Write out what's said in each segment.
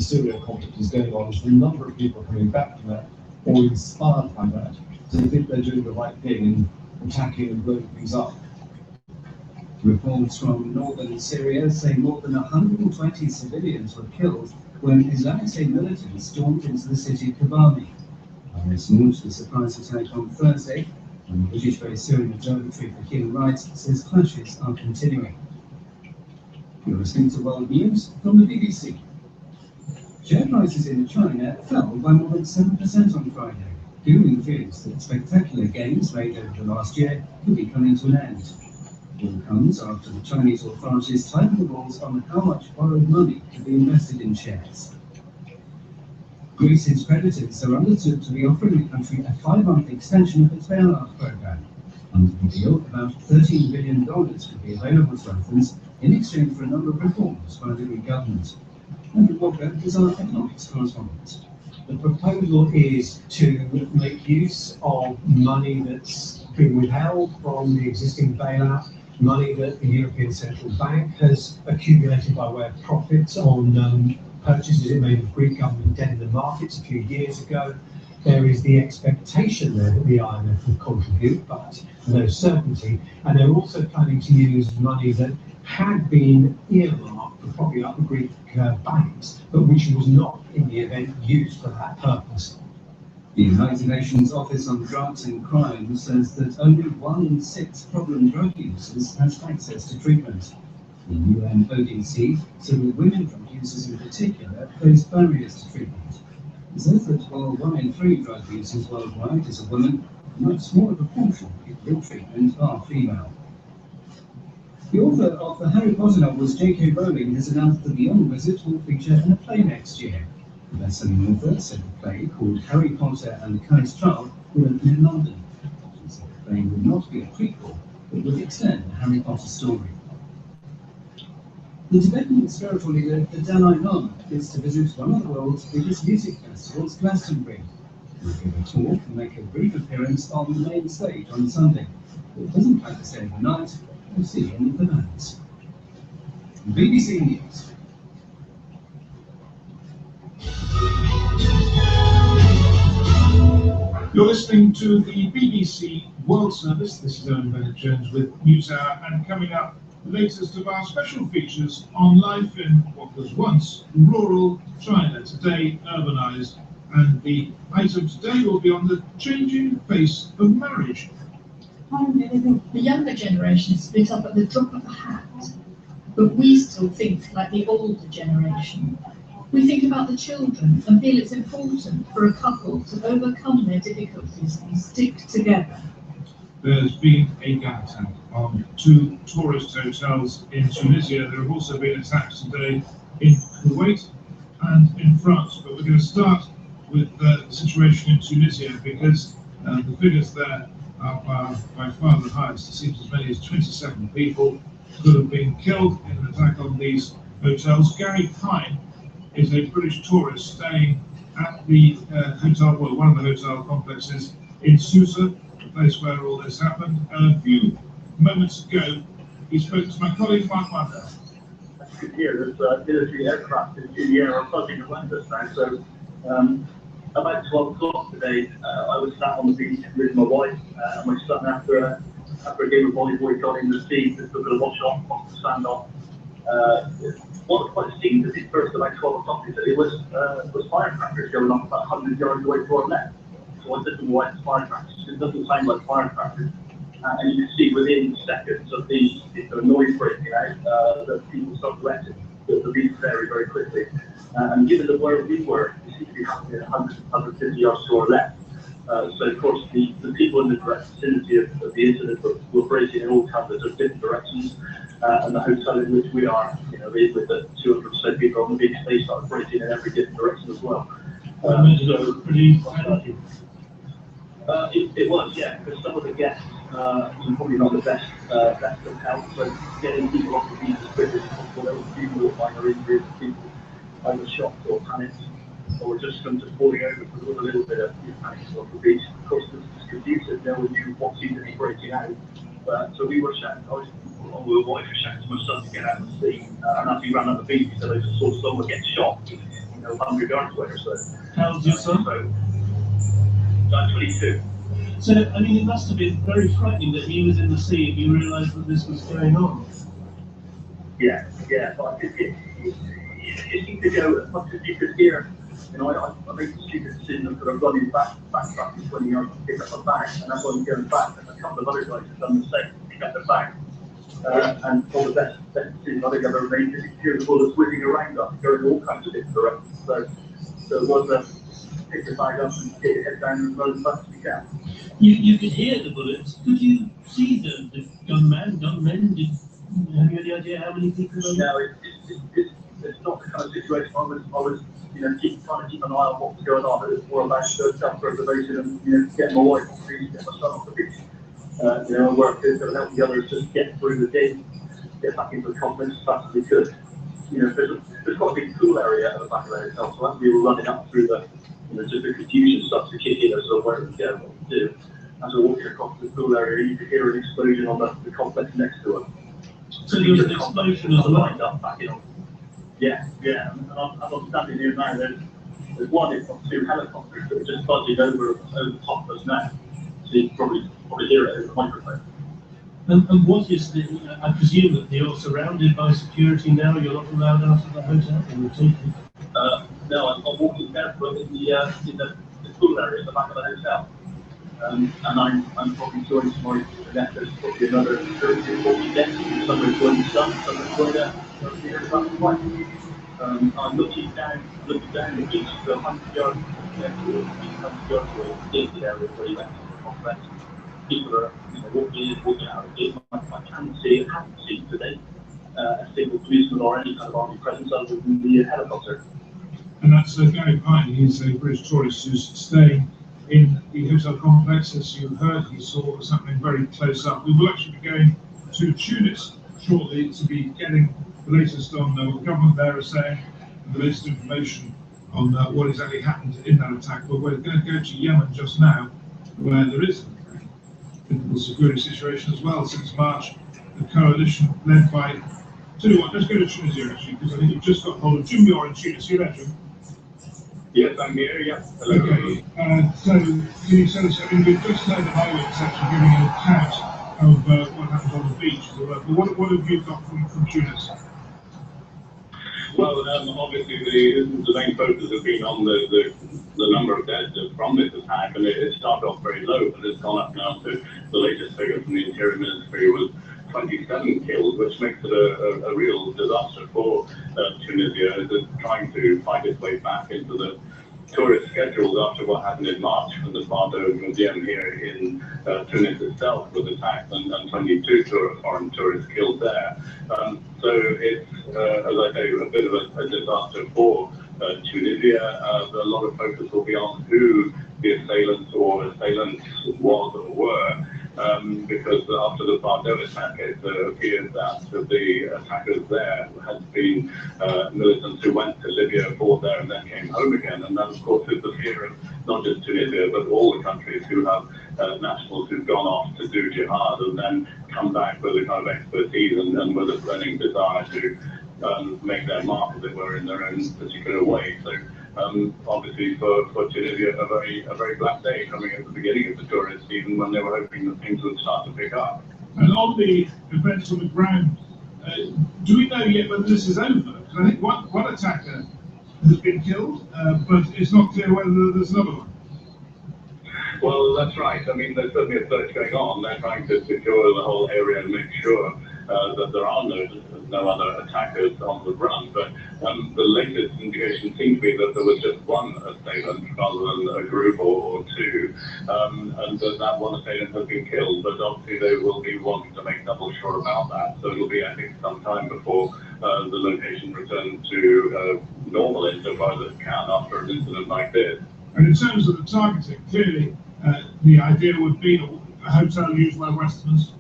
Syria conflict is going on, is the number of people coming back from that, or inspired by that, so they think they're doing the right thing in attacking and blowing things up. Reports from northern Syria say more than 120 civilians were killed when Islamic State militants stormed into the city of Kobani. IS launched a surprise attack on Thursday, and the British-based Syrian Observatory for Human Rights says clashes are continuing. You're listening to World News from the BBC. Share prices in China fell by more than 7% on Friday, fueling fears that spectacular gains made over the last year could be coming to an end. It all comes after the Chinese authorities tightened the rules on how much borrowed money can be invested in shares. Greece's creditors are understood to be offering the country a 5-month extension of its bailout program. Under the deal, about $13 billion could be available to Athens in exchange for a number of reforms by the Greek government. Andrew Walker is our economics correspondent. The proposal is to make use of money that's been withheld from the existing bailout, money that the European Central Bank has accumulated by way of profits on purchases it made of Greek government debt in the markets a few years ago. There is the expectation there that the IMF will contribute, but no certainty. And they're also planning to use money that had been earmarked for propping up the Greek banks, but which was not, in the event, used for that purpose. The United Nations Office on Drugs and Crime says that only 1 in 6 problem drug users has access to treatment. The UNODC said that women drug users in particular face barriers to treatment. It says that while 1 in 3 drug users worldwide is a woman, a much smaller proportion of people in treatment are female. The author of the Harry Potter novels, J.K. Rowling, has announced that the Young Wizard will feature in a play next year. The best-selling author said the play, called Harry Potter and the Cursed Child, will open in London. She said the play would not be a prequel, but would extend the Harry Potter story. The Tibetan spiritual leader, the Dalai Lama, is to visit one of the world's biggest music festivals, Glastonbury. He will give a talk and make a brief appearance on the main stage on Sunday. But doesn't plan to stay overnight or see any of the bands. BBC News. You're listening to the BBC World Service. This is Owen Bennett-Jones with NewsHour, and coming up, the latest of our special features on life in what was once rural China, today urbanised. And the item today will be on the changing face of marriage. The younger generation split up at the drop of a hat, but we still think like the older generation. We think about the children and feel it's important for a couple to overcome their difficulties and stick together. There's been a gun attack on 2 tourist hotels in Tunisia. There have also been attacks today in Kuwait and in France. But we're going to start with the situation in Tunisia because the figures there are by far the highest. It seems as many as 27 people could have been killed in an attack on these hotels. Gary Pine is a British tourist staying at the hotel, well, one of the hotel complexes in Susa, the place where all this happened. And a few moments ago, he spoke to my colleague Mark Wonder. That's good to hear. There's military aircraft in the air are buzzing around us now. So about 12 o'clock today, I was sat on the beach with my wife and my son after a game of volleyball got in the sea, just a bit of wash off the sand off. What quite seemed at first about 12 o'clock is that it was firecrackers going off about 100 yards away to our left. So I said to my wife, it's firecrackers. It doesn't sound like firecrackers. And you can see within seconds of the noise breaking out that people start to exit the beach very, very quickly. And given that where we were, it seemed to be happening 100, 150 yards to our left. So of course the people in the direct vicinity of the incident were breaking in all kinds of different directions. And the hotel in which we are, with the 200 or so people on the beach, they started breaking in every different direction as well. So pretty panicky. It was, yeah, because some of the guests were probably not the best of health, so getting people off the beach as quickly as possible. There were a few more minor injuries, people either shocked or panicked, or just come to falling over because there was a little bit of panic off the beach. Of course, the producers never knew what seemed to be breaking out. So we were shouting, my wife was shouting to my son to get out of the sea, and as he ran up the beach, he said, I just saw someone get shot. 100 yards away or so. How old's your son? So, I'm 22. So, I mean, it must have been very frightening that he was in the sea and you realised that this was going on. Yeah, but it seemed to go as much as you could hear. You know, I made the stupid decision of sort of running backtracking 20 yards to pick up my bag, and as I was going back, and a couple of other guys had done the same, pick up their bag. And all the best decision I think I've ever made, because you hear the bullets whizzing around us, going all kinds of different directions. So it was pick your bag up and get your head down and run as fast as you can. You could hear the bullets. Could you see the gunmen? Have you any idea how many people there were? No, it's not the kind of situation I was trying to keep an eye on what was going on. It was more about self-preservation and, getting my wife off the beach, get my son off the beach. Work to help the others just get through the day, get back into the complex as fast as we could. There's quite a big pool area at the back of the hotel, so as we were running up through just the confusion starts to kick in as to where we go, what we do. As we're walking across the pool area, you could hear an explosion on the complex next to us. So there was an explosion as well? Lined up back in. Yeah. And I'm standing here now. There's one, if not two helicopters that are just buzzing over the top of us now. So you can probably hear it over the microphone. And what is I presume that you're surrounded by security now, you're not allowed out of the hotel? No, I'm walking barefoot in the pool area at the back of the hotel. And I'm probably joined to my left, there's probably another 30 or 40 decks. Some are joining the sun, some are joining the other back white. I'm looking down the beach to 100 yards, 100 yards away, in the area where you went to the complex. People are walking in, walking out. I haven't seen today a single policeman or any kind of army presence other than the helicopter. And that's Gary Pine. He's a British tourist who's staying in the hotel complex. As you heard, he saw what was happening very close up. We will actually be going to Tunis shortly to be getting the latest on what the government there is saying, and the latest information on what exactly happened in that attack. But we're going to go to Yemen just now, where there is a difficult security situation as well since March. The coalition led by, tell you what, let's go to Tunisia actually, because I think you've just got hold of Jim. You're in Tunis, you there, Jim? Yes, I'm here, yeah. Hello. Okay, so can you tell us, we've just heard the eyewitness actually giving an account of what happened on the beach, but what have you got from Tunis? Well, obviously the main focus has been on the number of deaths from this attack, and it started off very low, but it's gone up now to the latest figure from the Interior Ministry was 27 killed, which makes it a real disaster for Tunisia, as it's trying to find its way back into the tourist schedules after what happened in March when the Bardo Museum here in Tunis itself was attacked and 22 foreign tourists killed there. So it's, as I say, a bit of a disaster for Tunisia. A lot of focus will be on who the assailants was or were. Because after the Bardo attack, it appeared that the attackers there had been militants who went to Libya, fought there, and then came home again. And that, of course, is the fear of not just Tunisia, but all the countries who have nationals who've gone off to do jihad and then come back with a kind of expertise and with a burning desire to make their mark, as it were, in their own particular way. So obviously for Tunisia, a very black day coming at the beginning of the tourist season when they were hoping that things would start to pick up. And on the events on the ground, do we know yet whether this is over? Because I think one attacker has been killed, but it's not clear whether there's another one. Well, that's right. I mean, there's certainly a search going on. They're trying to secure the whole area and make sure that there are no other attackers on the run. But the latest indication seems to be that there was just one assailant rather than a group or two, and that one assailant has been killed. But obviously they will be wanting to make double sure about that. So it'll be, I think, some time before the location returns to normal insofar as it can after an incident like this. And in terms of the targeting, clearly the idea would be a hotel used by Westerners.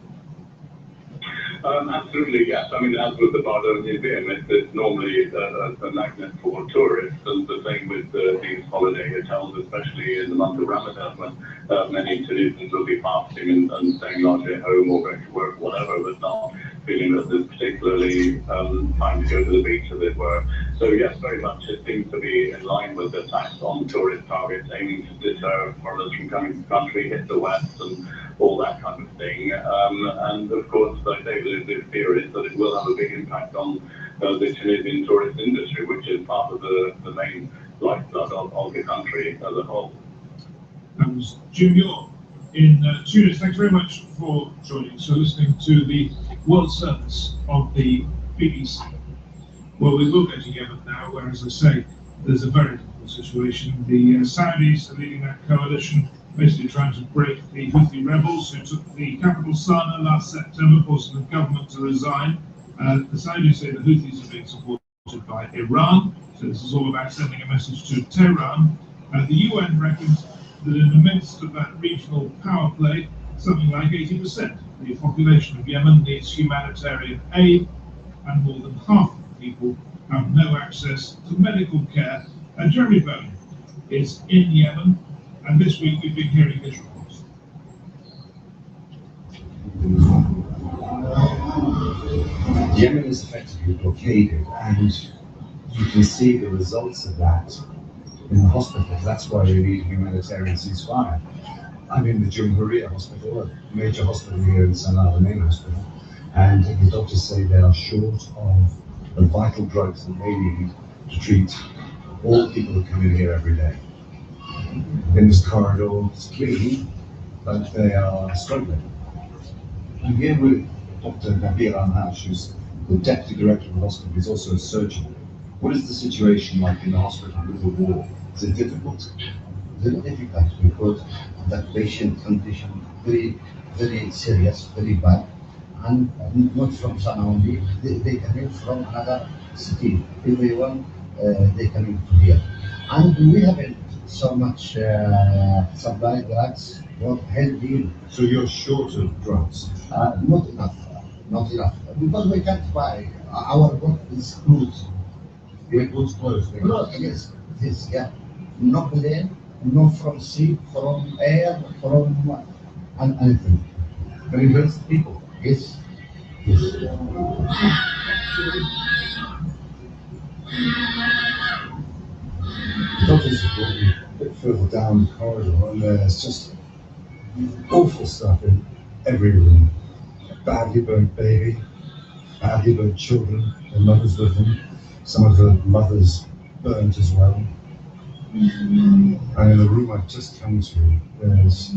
Absolutely, yes. I mean, as with the Bardo Museum, it's normally a magnet for tourists, and the same with these holiday hotels, especially in the month of Ramadan, when many Tunisians will be fasting and staying largely at home or going to work, whatever, but not feeling that there's particularly time to go to the beach, as it were. So yes, very much it seems to be in line with the tax on tourist targets, aiming to deter foreigners from coming to the country, hit the West, and all that kind of thing. And of course, like I say, the fear is that it will have a big impact on the Tunisian tourist industry, which is part of the main lifeblood of the country as a whole. That was Jim York in Tunis. Thanks very much for joining. So listening to the World Service of the BBC. Well, we will go to Yemen now, where, as I say, there's a very difficult situation. The Saudis are leading that coalition, basically trying to break the Houthi rebels who took the capital Sana'a last September, forcing the government to resign. The Saudis say the Houthis are being supported by Iran, so this is all about sending a message to Tehran. The UN reckons that in the midst of that regional power play, something like 80% of the population of Yemen needs humanitarian aid, and more than half of the people have no access to medical care. And Jeremy Bone is in Yemen, and this week we've been hearing his reports. Yemen is effectively blockaded, and you can see the results of that in the hospitals. That's why we need humanitarian ceasefire. I'm in the Jamhuriya hospital, a major hospital here in Sana'a, the main hospital, and the doctors say they are short of the vital drugs that they need to treat all the people who come in here every day. In this corridor, it's clean, but they are struggling. I'm here with Dr. Nabir Anhash, who's the deputy director of the hospital. He's also a surgeon. What is the situation like in the hospital with the war? Is it difficult? Very difficult because the patient condition very serious, very bad, and not from Sana'a only. They come from another city. Everyone they come to here, and we haven't so much supply drugs or healthy. So you're short of drugs? Not enough, because we can't buy. Our work is closed. It was closed. Yes, yeah. No plane, no from sea, from air, from anything. And it hurts the people. Yes. Doctors have brought me a bit further down the corridor, and there's just awful stuff in every room. Badly burnt baby, badly burnt children, their mothers with them. Some of the mothers burnt as well. And in the room I've just come to, there's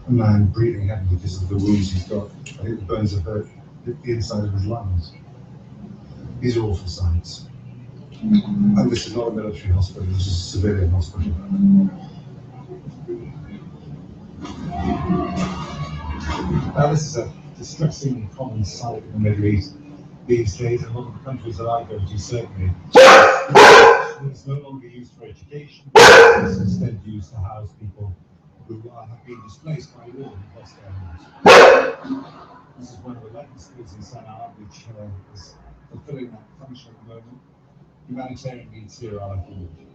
a man breathing heavily because of the wounds he's got. I think the burns have hurt the inside of his lungs. These are awful sights. And this is not a military hospital, this is a civilian hospital. Now this is a distressing common sight in the Middle East these days, in a lot of the countries that I go to, certainly. It's no longer used for education, it's instead used to house people who have been displaced by war and lost their homes. This is one of 11 schools in Sana'a which is fulfilling that function at the moment. Humanitarian needs here are huge.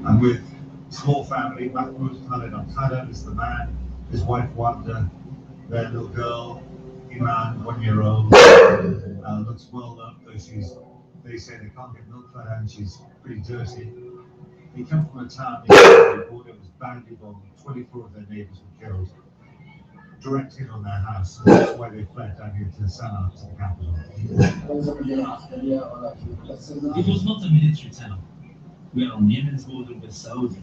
I'm with a small family. Mahmoud Khalid Al-Qadar is the man, his wife Wanda, their little girl, Iman, 1 year old, looks well loved, though they say they can't get milk for her and she's pretty dirty. They come from a town near the border that was badly bombed. 24 of their neighbors were killed. Direct hit on their house, and that's why they fled down here to Sana'a, to the capital. It was not a military town. We are on Yemen's border with Saudi.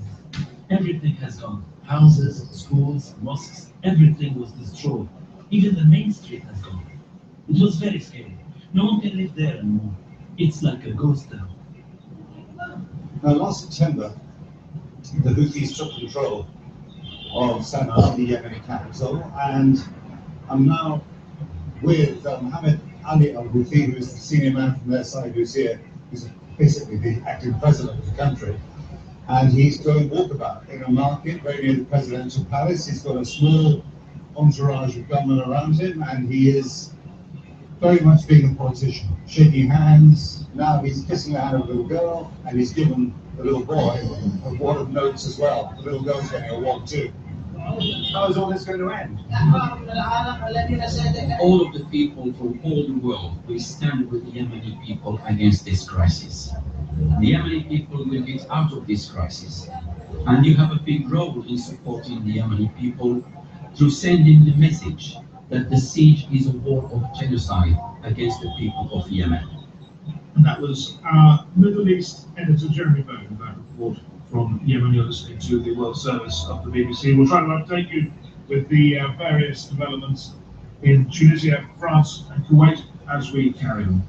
Everything has gone. Houses, schools, mosques, everything was destroyed. Even the main street has gone. It was very scary. No one can live there anymore. It's like a ghost town. Now, last September, the Houthis took control of Sana'a, the Yemeni capital, and I'm now with Mohammed Ali al-Houthi, who's the senior man from their side, who's here, who's basically the acting president of the country. And he's going walkabout in a market very near the presidential palace. He's got a small entourage of gunmen around him, and he is very much being a politician, shaking hands. Now he's kissing the hand of a little girl, and he's given the little boy a wad of notes as well. The little girl's getting a wad too. How is all this going to end? All of the people from all the world will stand with the Yemeni people against this crisis. The Yemeni people will get out of this crisis. And you have a big role in supporting the Yemeni people through sending the message that the siege is a war of genocide against the people of Yemen. And that was our Middle East editor, Jeremy Bone, with that report from Yemen. You're listening to the World Service of the BBC. We'll try to update you with the various developments in Tunisia, France and Kuwait as we carry on.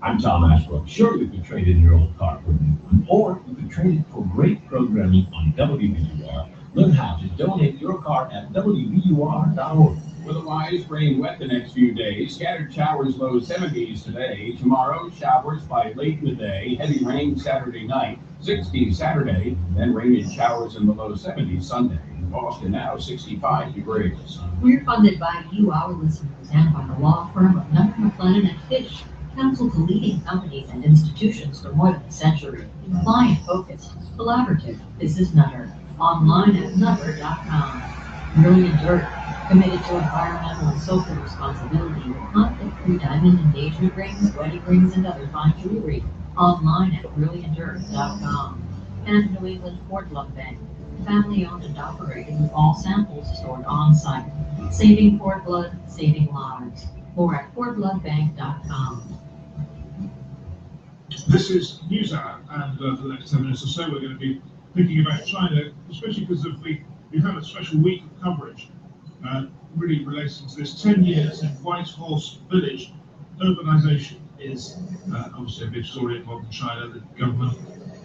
I'm Tom Ashbrook. Sure, you could trade in your old car for a new one, or you could trade it for great programming on WVUR. Learn how to donate your car at WVUR.org. Otherwise, rain wet the next few days. Scattered showers, low 70s today. Tomorrow, showers by late in the day. Heavy rain Saturday night. 60s Saturday. Then rain and showers in the low 70s Sunday. In Boston now, 65 degrees. We're funded by you, our listeners, and by the law firm of Nutter, McLennan and Fish, counsel to leading companies and institutions for more than a century. Client-focused, collaborative. This is Nutter. Online at nutter.com. Brilliant Dirt, committed to environmental and social responsibility with conflict-free diamond engagement rings, wedding rings, and other fine jewelry. Online at brilliantdirt.com. And New England Cord Blood Bank, family-owned and operated with all samples stored on-site. Saving cord blood, saving lives. More at cordbloodbank.com. This is News Hour, and for the next 10 minutes or so, we're going to be thinking about China, especially because we've had a special week of coverage, really relating to this 10 years in Whitehorse Village. Urbanization is obviously a big story in modern China. The government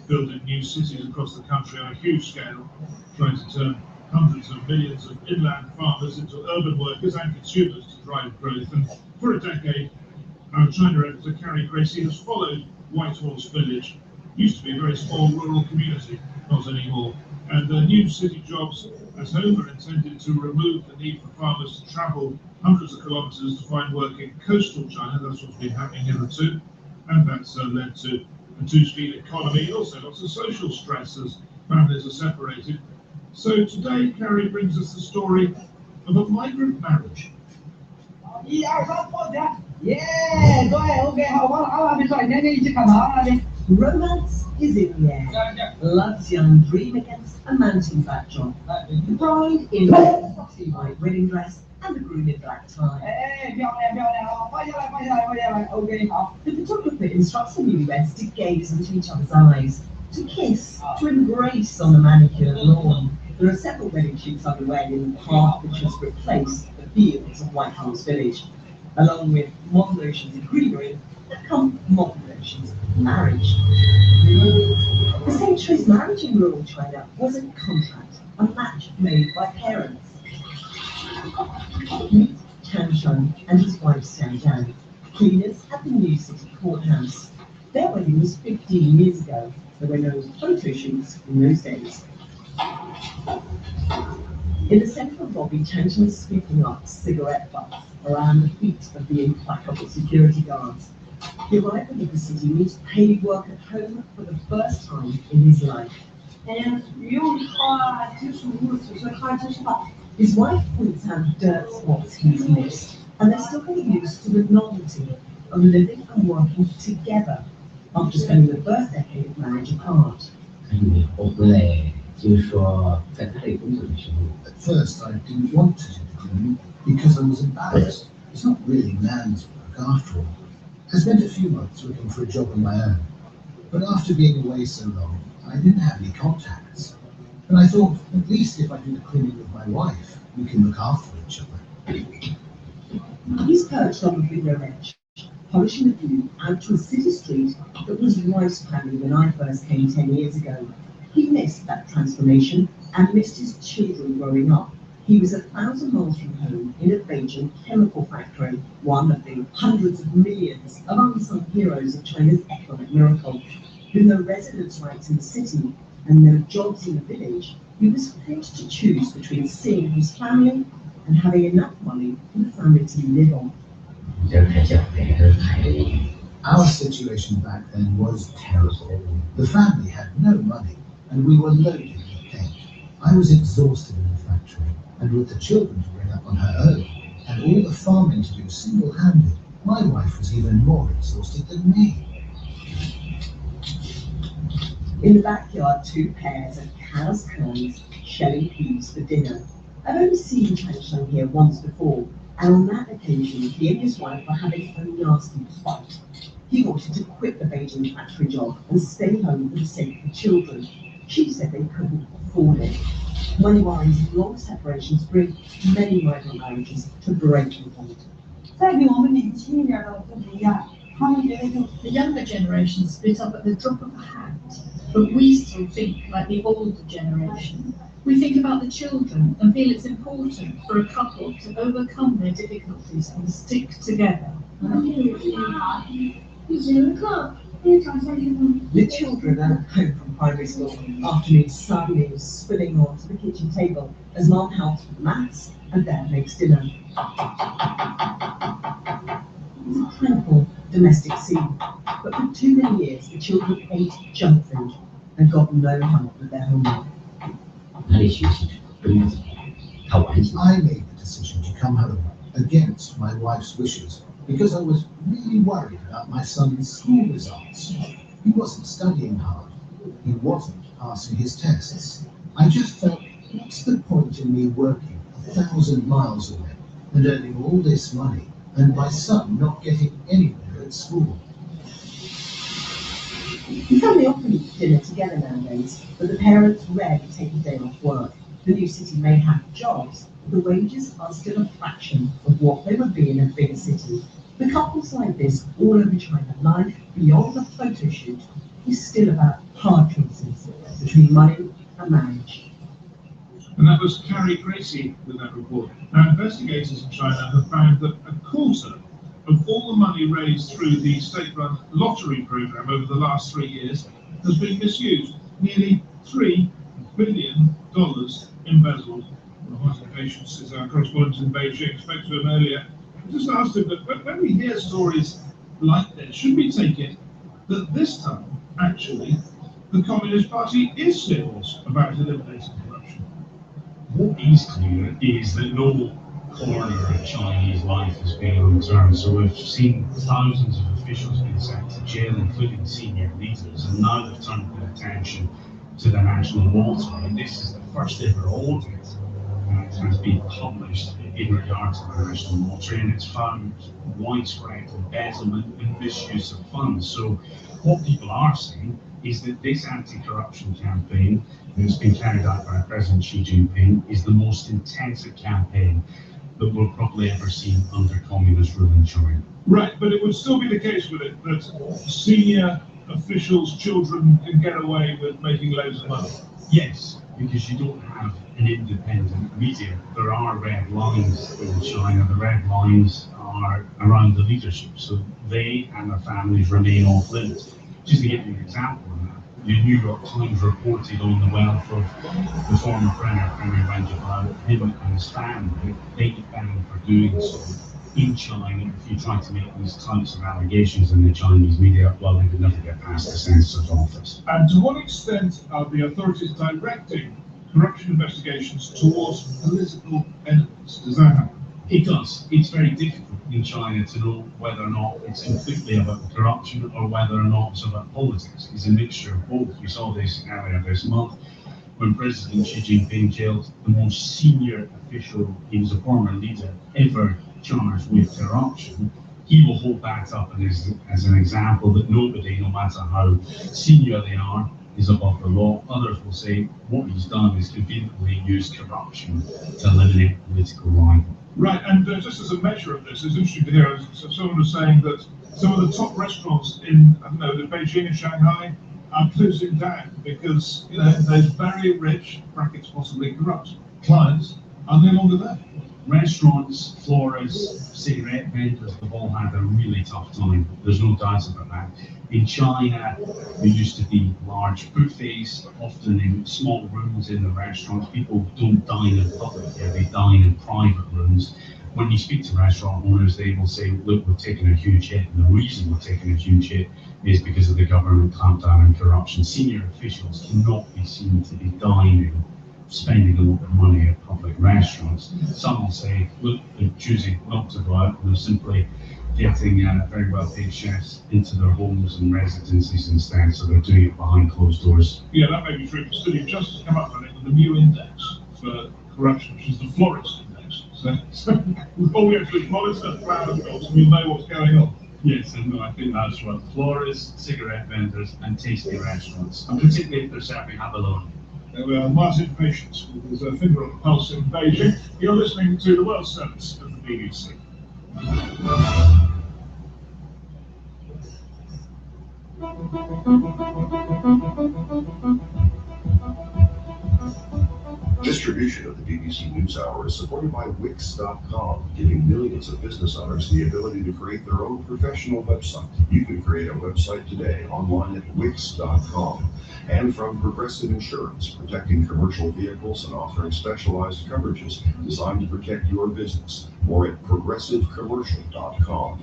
building new cities across the country on a huge scale, trying to turn hundreds of millions of inland farmers into urban workers and consumers to drive growth. And for a decade, our China editor, Carrie Gracie, has followed Whitehorse Village. Used to be a very small rural community, not anymore. And the new city jobs at home are intended to remove the need for farmers to travel hundreds of kilometres to find work in coastal China. That's what's been happening hitherto. And that's led to a two-speed economy and also lots of social stress as families are separated. So today, Carrie brings us the story of a migrant marriage. Romance is in the air. Love's young dream against a mountain backdrop. The bride in a glossy white wedding dress and the groom in black tie. The photographer instructs the newlyweds to gaze into each other's eyes, to kiss, to embrace on the manicured lawn. There are several wedding shoots underway in the park which has replaced the fields of Whitehorse Village. Along with modern notions of greenery, there come modern notions of marriage. The century's marriage in rural China was a contract, a match made by parents. Meet Chan Shun and his wife Xiang Zhang, cleaners at the new city courthouse. Their wedding was 15 years ago. There were no photo shoots in those days. In the central lobby, Chan Shun is sweeping up cigarette butts around the feet of the implacable security guards. The arrival of the city means paid work at home for the first time in his life. His wife points out dirt spots he's missed, and they're still getting used to the novelty of living and working together after spending the first decade of marriage apart. At first, I didn't want to do the cleaning because I was embarrassed. It's not really man's work after all. I spent a few months looking for a job on my own, but after being away so long, I didn't have any contacts. And I thought, at least if I do the cleaning with my wife, we can look after each other. He's perched on the window ledge, polishing the view out to a city street that was rice-paddy when I first came 10 years ago. He missed that transformation and missed his children growing up. He was 1,000 miles from home in a Beijing chemical factory, one of the hundreds of millions of unsung heroes of China's economic miracle. With no residence rights in the city and no jobs in the village, he was forced to choose between seeing his family and having enough money for the family to live on. Our situation back then was terrible. The family had no money, and we were loaded with debt. I was exhausted in the factory, and with the children to bring up on her own, and all the farming to do single-handed, my wife was even more exhausted than me. In the backyard, 2 pairs of cow's hands shelling peas for dinner. I've only seen Tanshang here once before, and on that occasion, he and his wife were having a nasty fight. He wanted to quit the Beijing factory job and stay home for the sake of the children. She said they couldn't afford it. Money worries and long separations bring many migrant marriages to breaking point. The younger generation split up at the drop of a hat, but we still think like the older generation. We think about the children and feel it's important for a couple to overcome their difficulties and stick together. The children are home from primary school. Afternoon sun is spilling onto the kitchen table as Mom helps with maths and Dad makes dinner. It's a tranquil domestic scene, but for too many years the children ate junk food and got no help with their homework. I made the decision to come home against my wife's wishes because I was really worried about my son's school results. He wasn't studying hard. He wasn't passing his tests. I just felt, what's the point in me working 1,000 miles away and earning all this money and my son not getting anywhere at school? The family often eat dinner together nowadays, but the parents rarely take a day off work. The new city may have jobs, but the wages are still a fraction of what they would be in a bigger city. For couples like this all over China, life beyond the photo shoot is still about hard choices between money and marriage. And that was Carrie Gracie with that report. Now, investigators in China have found that a quarter of all the money raised through the state-run lottery program over the last 3 years has been misused. Nearly $3 billion embezzled. Well, Martin Patience is our correspondent in Beijing. Spoke to him earlier. I just asked him that when we hear stories like this, should we take it that this time, actually, the Communist Party is serious about eliminating corruption? What is clear is that no corner of Chinese life has been unturned. So we've seen thousands of officials being sent to jail, including senior leaders, and now they've turned their attention to the national water. And this is the first ever audit that has been published in regard to the national water, and it's found widespread embezzlement and misuse of funds. So what people are saying is that this anti-corruption campaign that's been carried out by President Xi Jinping is the most intensive campaign that we'll probably ever see under communist rule in China. Right, but it would still be the case with it that senior officials' children can get away with making loads of money. Yes, because you don't have an independent media. There are red lines in China. The red lines are around the leadership, so they and their families remain off limits. Just to give you an example of that, the New York Times reported on the wealth of the former Premier Wen Jiabao, him and his family. They get banned for doing so. In China, if you try to make these types of allegations in the Chinese media, well, they would never get past the censor's office. And to what extent are the authorities directing corruption investigations towards political enemies? Does that happen? It does. It's very difficult in China to know whether or not it's completely about corruption or whether or not it's about politics. It's a mixture of both. We saw this earlier this month when President Xi Jinping jailed the most senior official. He was a former leader ever charged with corruption. He will hold that up as an example that nobody, no matter how senior they are, is above the law. Others will say what he's done is conveniently use corruption to eliminate political rival. Right, and just as a measure of this, it's interesting to hear someone was saying that some of the top restaurants in, I don't know, Beijing and Shanghai are closing down because, you know, those very rich, brackets possibly corrupt, clients are no longer there. Restaurants, florists, cigarette vendors have all had a really tough time. There's no doubt about that. In China, there used to be large buffets, often in small rooms in the restaurants. People don't dine in public there, they dine in private rooms. When you speak to restaurant owners, they will say, look, we're taking a huge hit. And the reason we're taking a huge hit is because of the government clampdown on corruption. Senior officials cannot be seen to be dining spending a lot of money at public restaurants. Some will say, look, they're choosing not to go out, and they're simply getting very well-paid chefs into their homes and residencies instead, so they're doing it behind closed doors. Yeah, that may be true, but still, you've just come up with the new index for corruption, which is the florist index. So all we have to do is monitor flower shops and we'll know what's going on. Yes, and no, I think that's what florists, cigarette vendors, and tasty restaurants, and particularly if they're serving abalone. There we are, Martin Patience, with his finger on the pulse in Beijing. You're listening to the World Service of the BBC. Distribution of the BBC NewsHour is supported by Wix.com, giving millions of business owners the ability to create their own professional website. You can create a website today online at Wix.com. And from Progressive Insurance, protecting commercial vehicles and offering specialized coverages designed to protect your business. More at ProgressiveCommercial.com.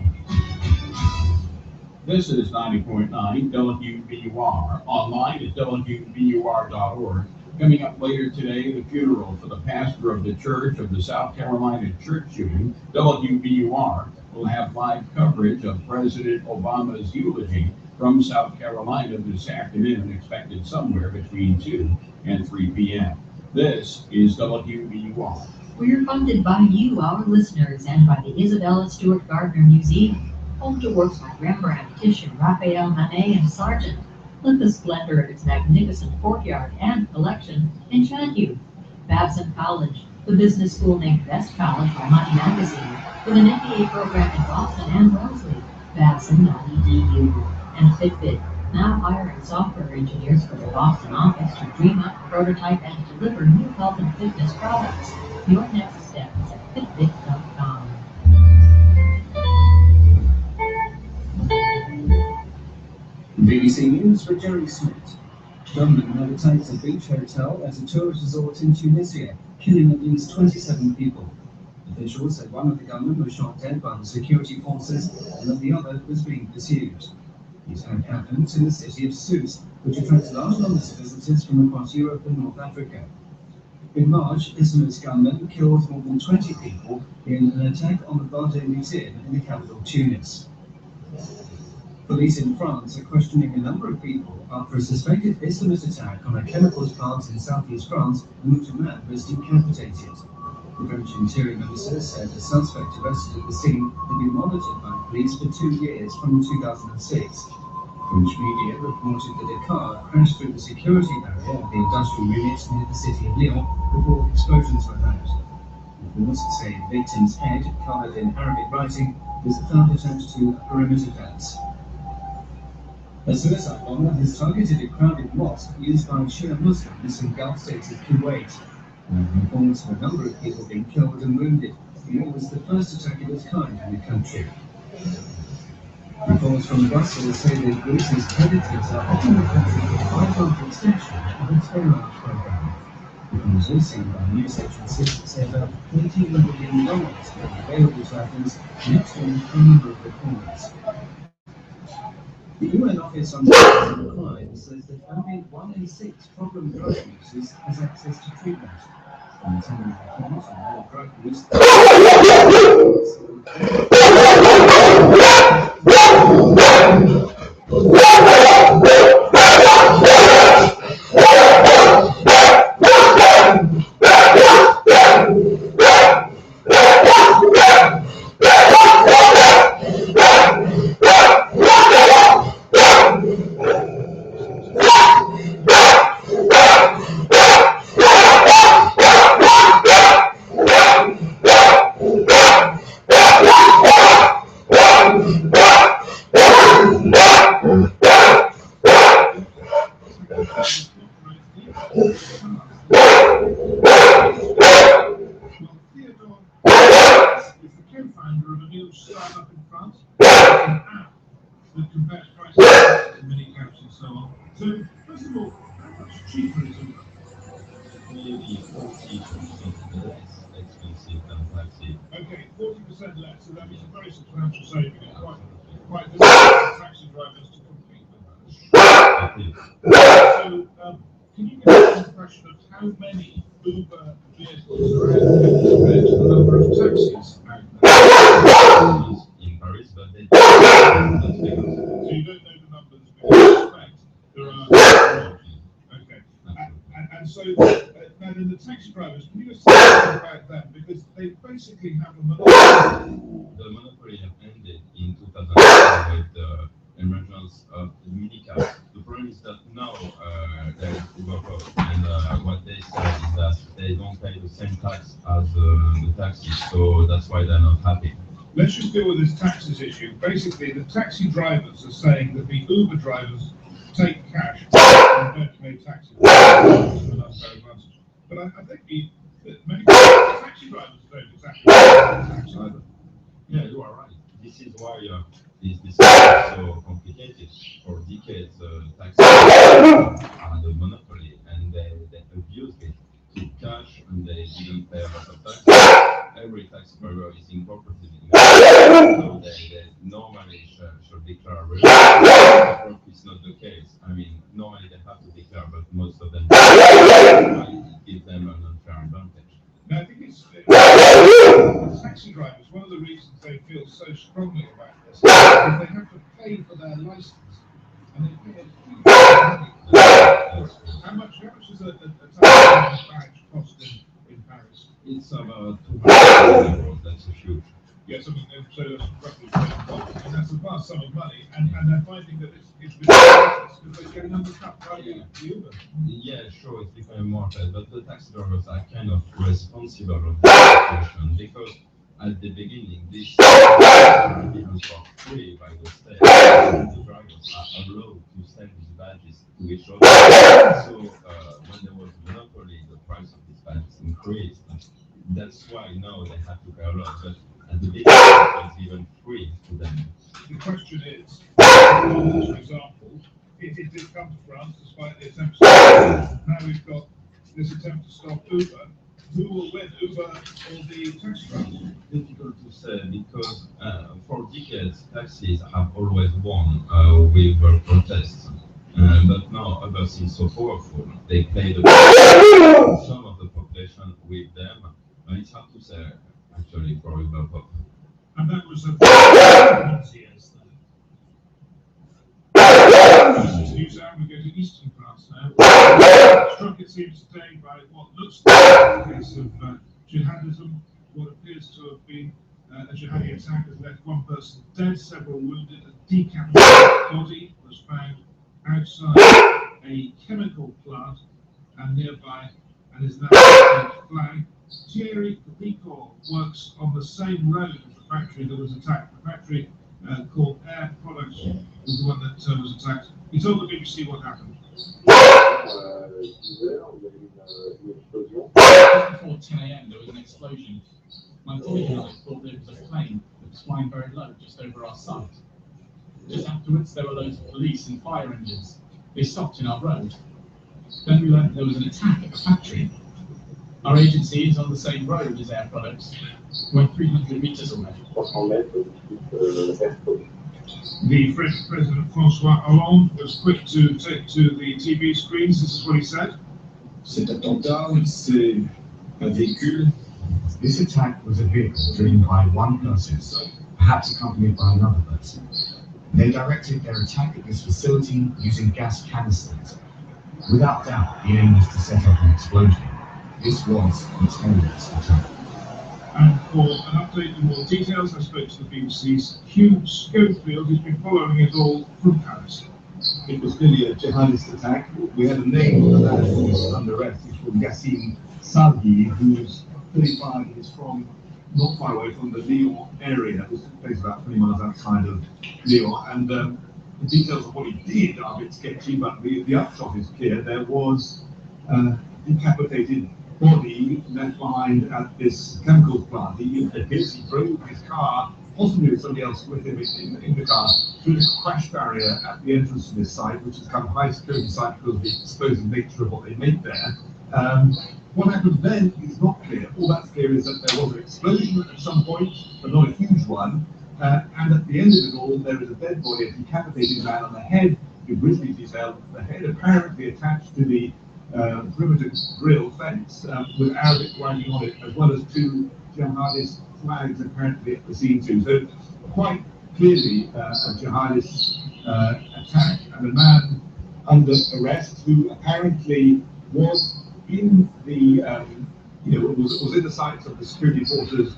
This is 90.9 WBUR, online at WBUR.org. Coming up later today, the funeral for the pastor of the Church of the South Carolina church shooting. WBUR will have live coverage of President Obama's eulogy from South Carolina this afternoon, expected somewhere between 2 and 3 p.m. This is WBUR. We're funded by you, our listeners, and by the Isabella Stewart Gardner Museum, home to works by Rembrandt, Titian, Raphael, Manet, and Sargent. Let the splendor of its magnificent courtyard and collection enchant you. Babson College, the business school named Best College by Money Magazine, with an MBA program in Boston and Wellesley. Babson.edu. And Fitbit, now hiring software engineers for the Boston office to dream up, prototype, and deliver new health and fitness products. Your next step is at Fitbit.com. BBC News for Jerry Smith. Government now takes a beach hotel as a tourist resort in Tunisia, killing at least 27 people. Officials said one of the gunmen was shot dead by the security forces and that the other was being pursued. These had happened in the city of Sousse, which attracts large numbers of visitors from across Europe and North Africa. In March, Islamist gunmen killed more than 20 people in an attack on the Bardet Museum in the capital Tunis. Police in France are questioning a number of people after a suspected Islamist attack on a chemicals plant in southeast France in which a man was decapitated. The French Interior Minister said the suspect arrested at the scene had been monitored by police for 2 years from 2006. French media reported that a car crashed through the security barrier of the industrial unit near the city of Lyon before explosions were heard. Reports say the victim's head, covered in Arabic writing, was found attached to a perimeter fence. A suicide bomber has targeted a crowded mosque used by Shia Muslims in Gulf states of Kuwait. Reports of a number of people being killed and wounded. It was the first attack of its kind in the country. Reports from Brussels say that Greece's creditors are offering the country a 5-month extension of its bailout program. The proposal, seen by news agencies, say about $13 million will be available to others next year in a number of reforms. The UN Office on Crime says that only 1 in 6 problem drug users has access to treatment. And attending reforms on more drug use. Okay, 40% less, so that means a very substantial saving and quite difficult for taxi drivers to compete with that. So, can you give us an impression of how many And so, now then the taxi drivers, can you just talk about that? Because they basically have a monopoly. The monopoly have ended in 2007 with the emergence of the minicabs. The problem is that now there is Uber, and what they said is that they don't pay the same tax as the taxis, so that's why they're not happy. Let's just deal with this taxes issue. Basically, the taxi drivers are saying that the Uber drivers take cash and don't pay taxes. But I think many taxi drivers don't exactly pay tax either. Yeah, you are right. This is why this is so complicated. For decades, taxis are the monopoly, and they abused it. Took cash, and they didn't pay a lot of taxes. Every tax driver is incorporated in so they normally should declare revenue. It's not the case. I mean, normally they have to declare, but most of them give them an unfair advantage. Now, I think it's taxi drivers. One of the reasons they feel so strongly about this is they have to pay for their license, and they pay a huge amount of money. How much does a taxi badge cost in Paris? It's about 200 euros. That's a huge. Yes, I mean, so that's roughly $10, and that's a vast sum of money, and they're finding that it's because they're getting undercut by Uber. Yeah, sure, it's becoming more fair, but the taxi drivers are kind of responsible of the situation because at the beginning, this was given for free by the state. The drivers are allowed to send these badges to each other. So when there was a monopoly, the price of these badges increased. That's why now they have to pay a lot. But at the beginning, it was even free to them. The question is, for example, it did come to France despite the attempts to stop. Now we've got this attempt to stop Uber. Who will win, Uber or the taxi drivers? Difficult to say because for decades taxis have always won with protests, but now Uber seems so powerful. They play some of the population with them, and it's hard to say actually for Uber Pop. And that was a news hour. We go to Eastern France now. Struck, it seems, today by what looks like a case of jihadism. What appears to have been a jihadi attack has left one person dead, several wounded. A decapitated body was found outside a chemical plant and nearby, and is now flag. Thierry Picot works on the same road as the factory that was attacked. The factory called Air Products was the one that was attacked. He told the BBC what happened. Before 10 a.m. there was an explosion. My colleague and I thought there was a plane that was flying very low just over our site. Just afterwards there were loads of police and fire engines. They stopped in our road. Then we learned there was an attack at the factory. Our agency is on the same road as Air Products. We're 300 meters away. The French President François Hollande was quick to take to the TV screens. This is what he said. Cet attentat, c'est un véhicule. This attack was a vehicle driven by one person, perhaps accompanied by another person. They directed their attack at this facility using gas canisters. Without doubt, the aim was to set off an explosion. This was a terrorist attack. And for an update with more details, I spoke to the BBC's Hugh Schofield, who's been following it all from Paris. It was clearly a jihadist attack. We had a name for that who was under arrest. He's called Yassin Salhi, who's 35. He's from not far away from the Lyon area. This place about 20 miles outside of Lyon. And the details of what he did are a bit sketchy, but the upshot is clear. There was a decapitated body left behind at this chemical plant. He admits he drove his car, possibly with somebody else with him in the car, through the crash barrier at the entrance to this site, which is kind of high security site because of the explosive nature of what they make there. What happened then is not clear. All that's clear is that there was an explosion at some point, but not a huge one. And at the end of it all, there is a dead body, a decapitated man on the head, the grisly detail, the head apparently attached to the perimeter grill fence with Arabic writing on it, as well as two jihadist flags apparently at the scene too. So quite clearly a jihadist attack, and a man under arrest who apparently was in the was in the sights of the security services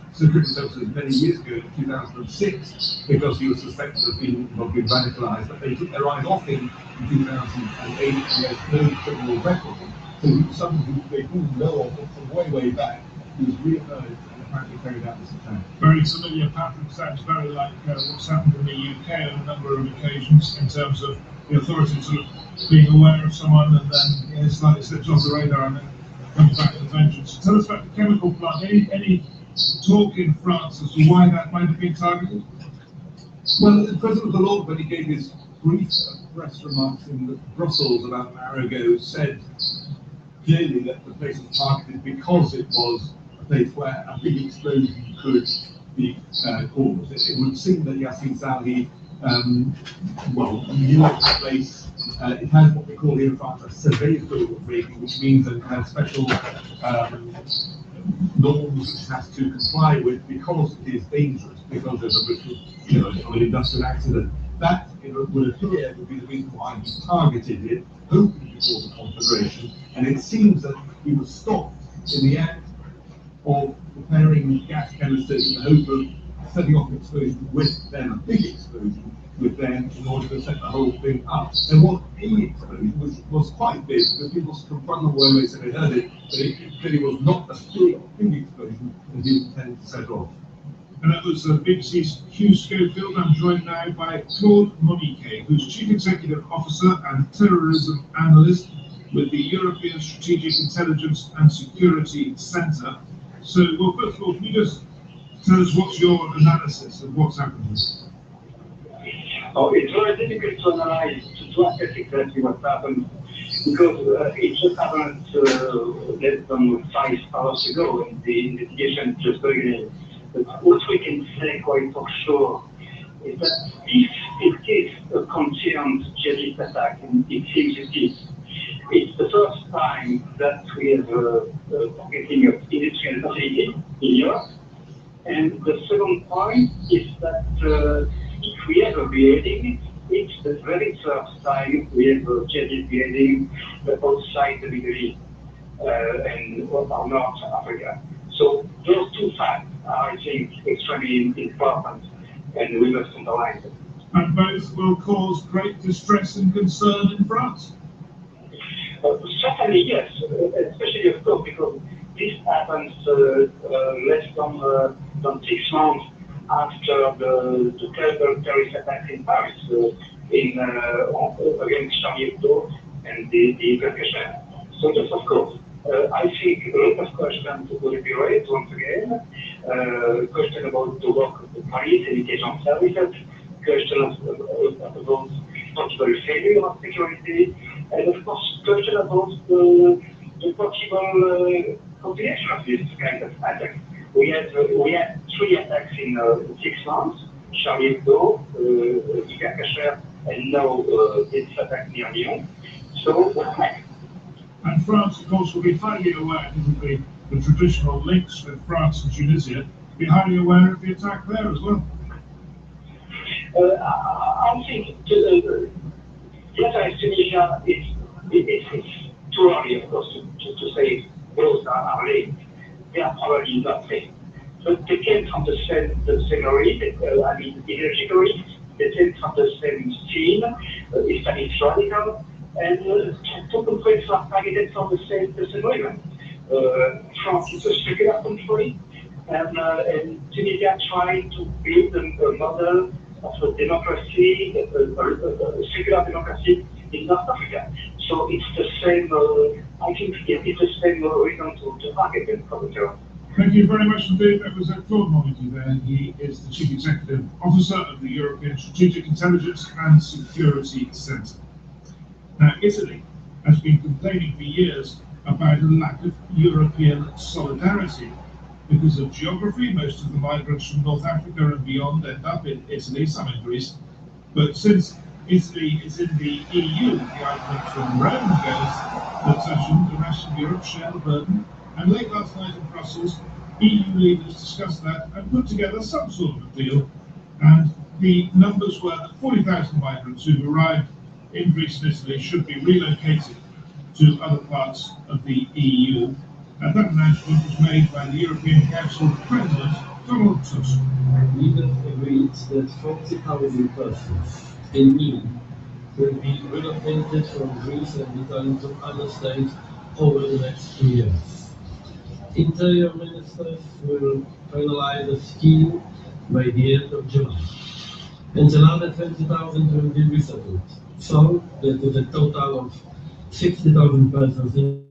many years ago in 2006 because he was suspected of being radicalized, but they took their eyes off him in 2008. He has no criminal record, so he was someone who they didn't know of from way back. He was re-emerged and apparently carried out this attack. Very familiar pattern. Sounds very like what's happened in the UK on a number of occasions in terms of the authorities sort of being aware of someone and then slightly slips off the radar and then comes back to vengeance. Tell us about the chemical plant. Any talk in France as to why that might have been targeted? Well, the President Hollande, when he gave his brief press remarks in Brussels about an hour ago, said clearly that the place was targeted because it was a place where a big explosion could be caused. It would seem that Yassine Salhi, knew of the place. It has what we call here in France a Seveso rating, which means that it has special norms which it has to comply with because it is dangerous, because there's a risk of an industrial accident. That, it would appear, would be the reason why he targeted it, hoping to cause a conflagration, and it seems that he was stopped in the act of preparing gas canisters in the hope of setting off an explosion with them, a big explosion with them, in order to set the whole thing up. There was a explosion which was quite big, because people from Runaway said they heard it, but it clearly was not a big explosion that he was intending to set off. And that was BBC's Hugh Schofield. I'm joined now by Claude Monique, who's Chief Executive Officer and Terrorism Analyst with the European Strategic Intelligence and Security Centre. So, well, first of all, can you just tell us what's your analysis of what's happened? Oh, it's very difficult to analyze, to assess exactly what happened, because it just happened less than 5 hours ago, and the investigation just beginning. But what we can say quite for sure is that if it is a confirmed jihadist attack, and it seems it is, it's the first time that we have targeting of industrial facility in Europe. And the second point is that if we have a beheading, it's the very first time we have a jihadist beheading outside the Middle East and North Africa. So those two facts are, I think, extremely important, and we must underline them. And both will cause great distress and concern in France? Certainly, yes, especially, of course, because this happens less than 6 months after the terrible terrorist attacks in Paris against Charlie Hebdo and the repercussions. So yes, of course, I think a lot of questions will be raised once again. Question about the work of the police and intelligence services, questions about possible failure of security, and of course, question about the possible continuation of this kind of attacks. We had 3 attacks in 6 months: Charlie Hebdo, Hyper-Cacher, and now this attack near Lyon. So what's next? And France, of course, will be highly aware of the traditional links with France and Tunisia, be highly aware of the attack there as well. I think the attack in Tunisia it's too early, of course, to say those are linked. They are probably not linked. But they came from the same origin, ideologically, they came from the same scene, Islamist radical, and two countries are targeted from the same reason. France is a secular country, and Tunisia tried to build a model of a democracy, a secular democracy in North Africa. So it's the same, I think it's the same reason to target them from the terror. Thank you very much indeed. That was Claude Monique there. He is the Chief Executive Officer of the European Strategic Intelligence and Security Centre. Now, Italy has been complaining for years about a lack of European solidarity. Because of geography, most of the migrants from North Africa and beyond end up in Italy, some in Greece. But since Italy is in the EU, the argument from Rome goes that the rest of Europe share the burden. And late last night in Brussels, EU leaders discussed that and put together some sort of a deal. And the numbers were that 40,000 migrants who've arrived in Greece and Italy should be relocated to other parts of the EU. That announcement was made by the European Council President Donald Tusk. Leaders agreed that 40,000 persons in need will be relocated from Greece and Italy to other states over the next 2 years. Interior ministers will finalize the scheme by the end of July. And another 20,000 will be resettled. So that is a total of 60,000 persons in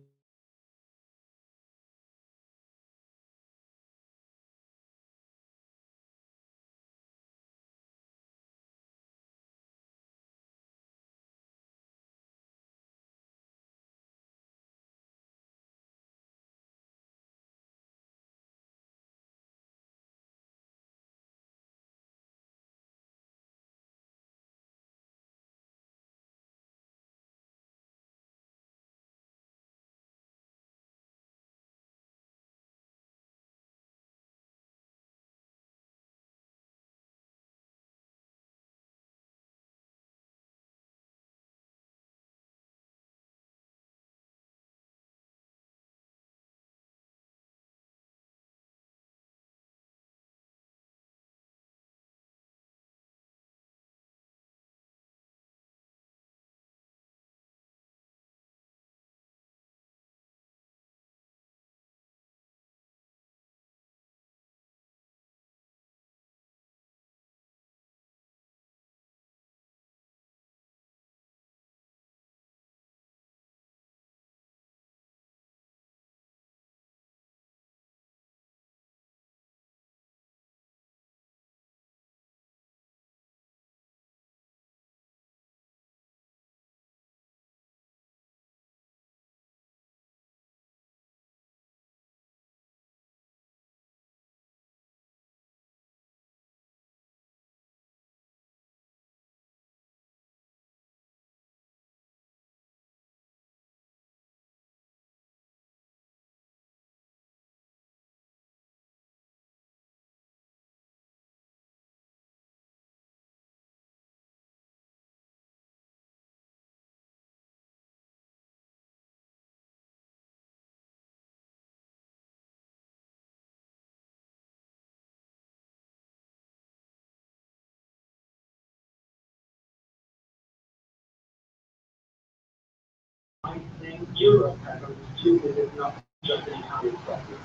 I think Europe has understood that it's not just an Italian problem.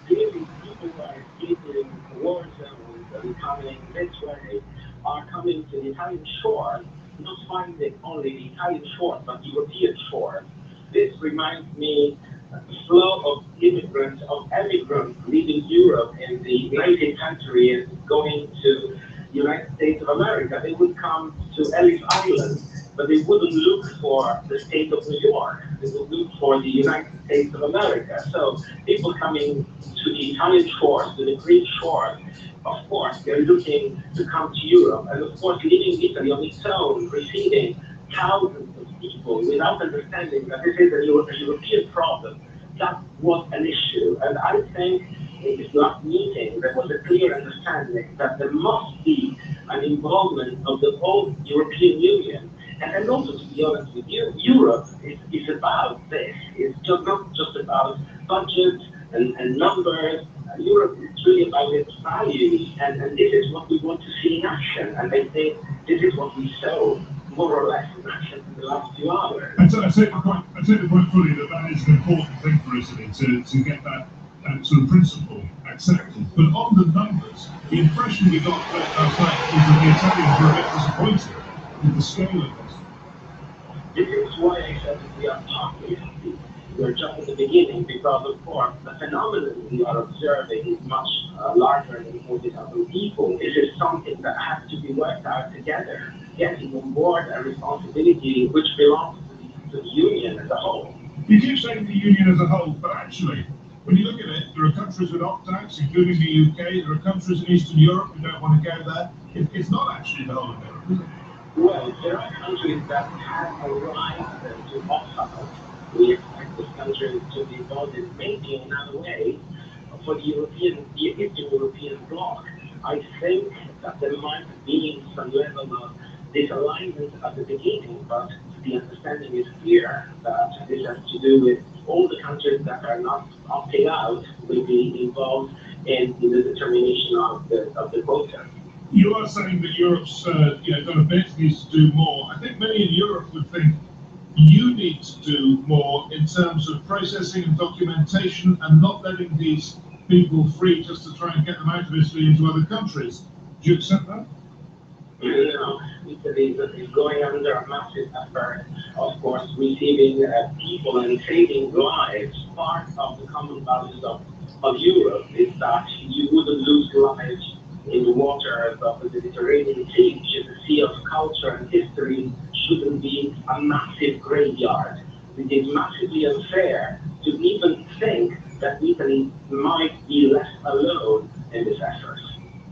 Clearly, people who are escaping war zones and coming this way are coming to the Italian shore, not finding only the Italian shore, but European shore. This reminds me of the flow of immigrants, of emigrants leaving Europe in the 19th century and going to the United States of America. They would come to Ellis Island, but they wouldn't look for the state of New York. They would look for the United States of America. So people coming to the Italian shores, to the Greek shores, of course, they're looking to come to Europe. And of course, leaving Italy on its own, receiving thousands of people without understanding that this is a European problem, that was an issue. And I think in this last meeting, there was a clear understanding that there must be an involvement of the whole European Union. And also, to be honest with you, Europe is about this. It's just not just about budget and numbers. Europe is really about its values, and this is what we want to see in action. And I think this is what we saw more or less in action in the last few hours. I take the point fully that that is an important thing for Italy to get that sort of principle accepted. But on the numbers, the impression we got last night is that the Italians were a bit disappointed with the scale of this. This is why I said that we are partly happy. We're just at the beginning because, of course, the phenomenon we are observing is much larger than 40,000 people. This is something that has to be worked out together, getting on board a responsibility which belongs to the Union as a whole. You keep saying the Union as a whole, but actually, when you look at it, there are countries with opt-outs, including the UK. There are countries in Eastern Europe who don't want to go there. It's not actually the whole of Europe, is it? Well, there are countries that have a right to opt out. We expect these countries to be voted maybe in another way for the Eastern European bloc. I think that there might be some level of disalignment at the beginning, but the understanding is clear that this has to do with all the countries that are not opting out will be involved in the determination of the quota. You are saying that Europe's got a bit, needs to do more. I think many in Europe would think you need to do more in terms of processing and documentation and not letting these people free just to try and get them out of Italy into other countries. Do you accept that? Italy is going under a massive effort, of course, receiving people and saving lives. Part of the common values of Europe is that you wouldn't lose lives in the waters of the Mediterranean Sea, which is a sea of culture and history, shouldn't be a massive graveyard. It is massively unfair to even think that Italy might be left alone in this effort.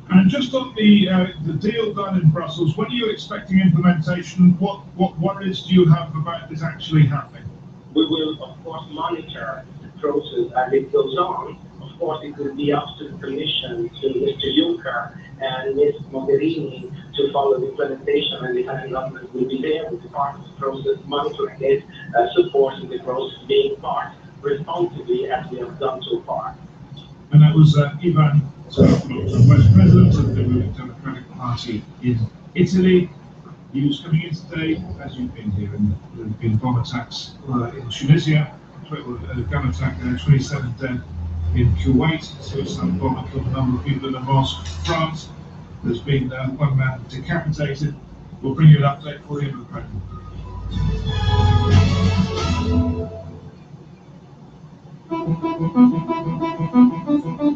And just on the deal done in Brussels, when are you expecting implementation? What worries do you have about this actually happening? We will, of course, monitor the process as it goes on. Of course, it will be up to the Commission, to Mr. Juncker and Ms. Mogherini to follow the implementation, and the Italian government will be there with the part of the process, monitoring it, supporting the process, being part responsibly as we have done so far. And that was Ivan Tzarkopoulos, Vice President of the Democratic Party in Italy. He was coming in today, as you've been hearing, there have been bomb attacks in Tunisia, a gun attack there, 27 dead in Kuwait, suicide bomb that killed a number of people in a mosque in France. There's been one man decapitated. We'll bring you an update for you in the program.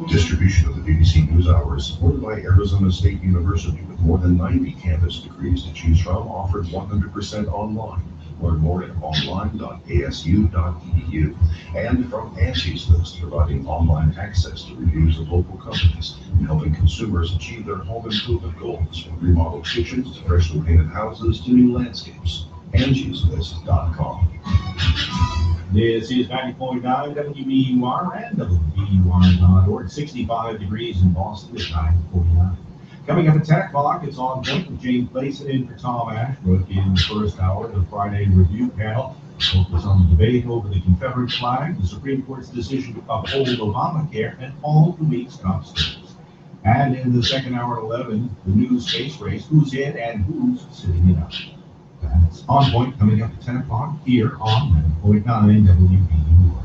Distribution of the BBC NewsHour is supported by Arizona State University, with more than 90 campus degrees to choose from, offered 100% online. Learn more at online.asu.edu. And from Angie's List, providing online access to reviews of local companies and helping consumers achieve their home improvement goals, from remodeled kitchens to freshly painted houses to new landscapes. Angie'sList.com. This is 90.9 WBUR and WBUR.org. 65 degrees in Boston at 9:49. Coming up at 10 o'clock, it's On Point with James Mason in for Tom Ashbrook in the first hour of the Friday Review Panel. Focus on the debate over the Confederate flag, the Supreme Court's decision to uphold Obamacare, and all the week's top stories. And in the second hour at 11, the new space race, who's in and who's sitting it out. That's On Point coming up at 10 o'clock here on 9.9 WBUR.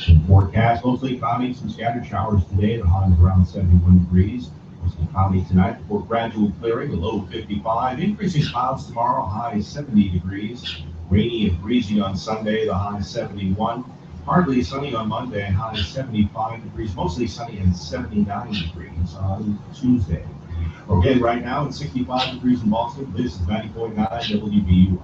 In forecast, mostly cloudy, some scattered showers today, the high is around 71 degrees. Mostly cloudy tonight before gradual clearing, a low 55. Increasing clouds tomorrow, high 70 degrees. Rainy and breezy on Sunday, the high 71. Partly sunny on Monday, high 75 degrees. Mostly sunny and 79 degrees on Tuesday. Okay, right now it's 65 degrees in Boston. This is 90.9 WBUR.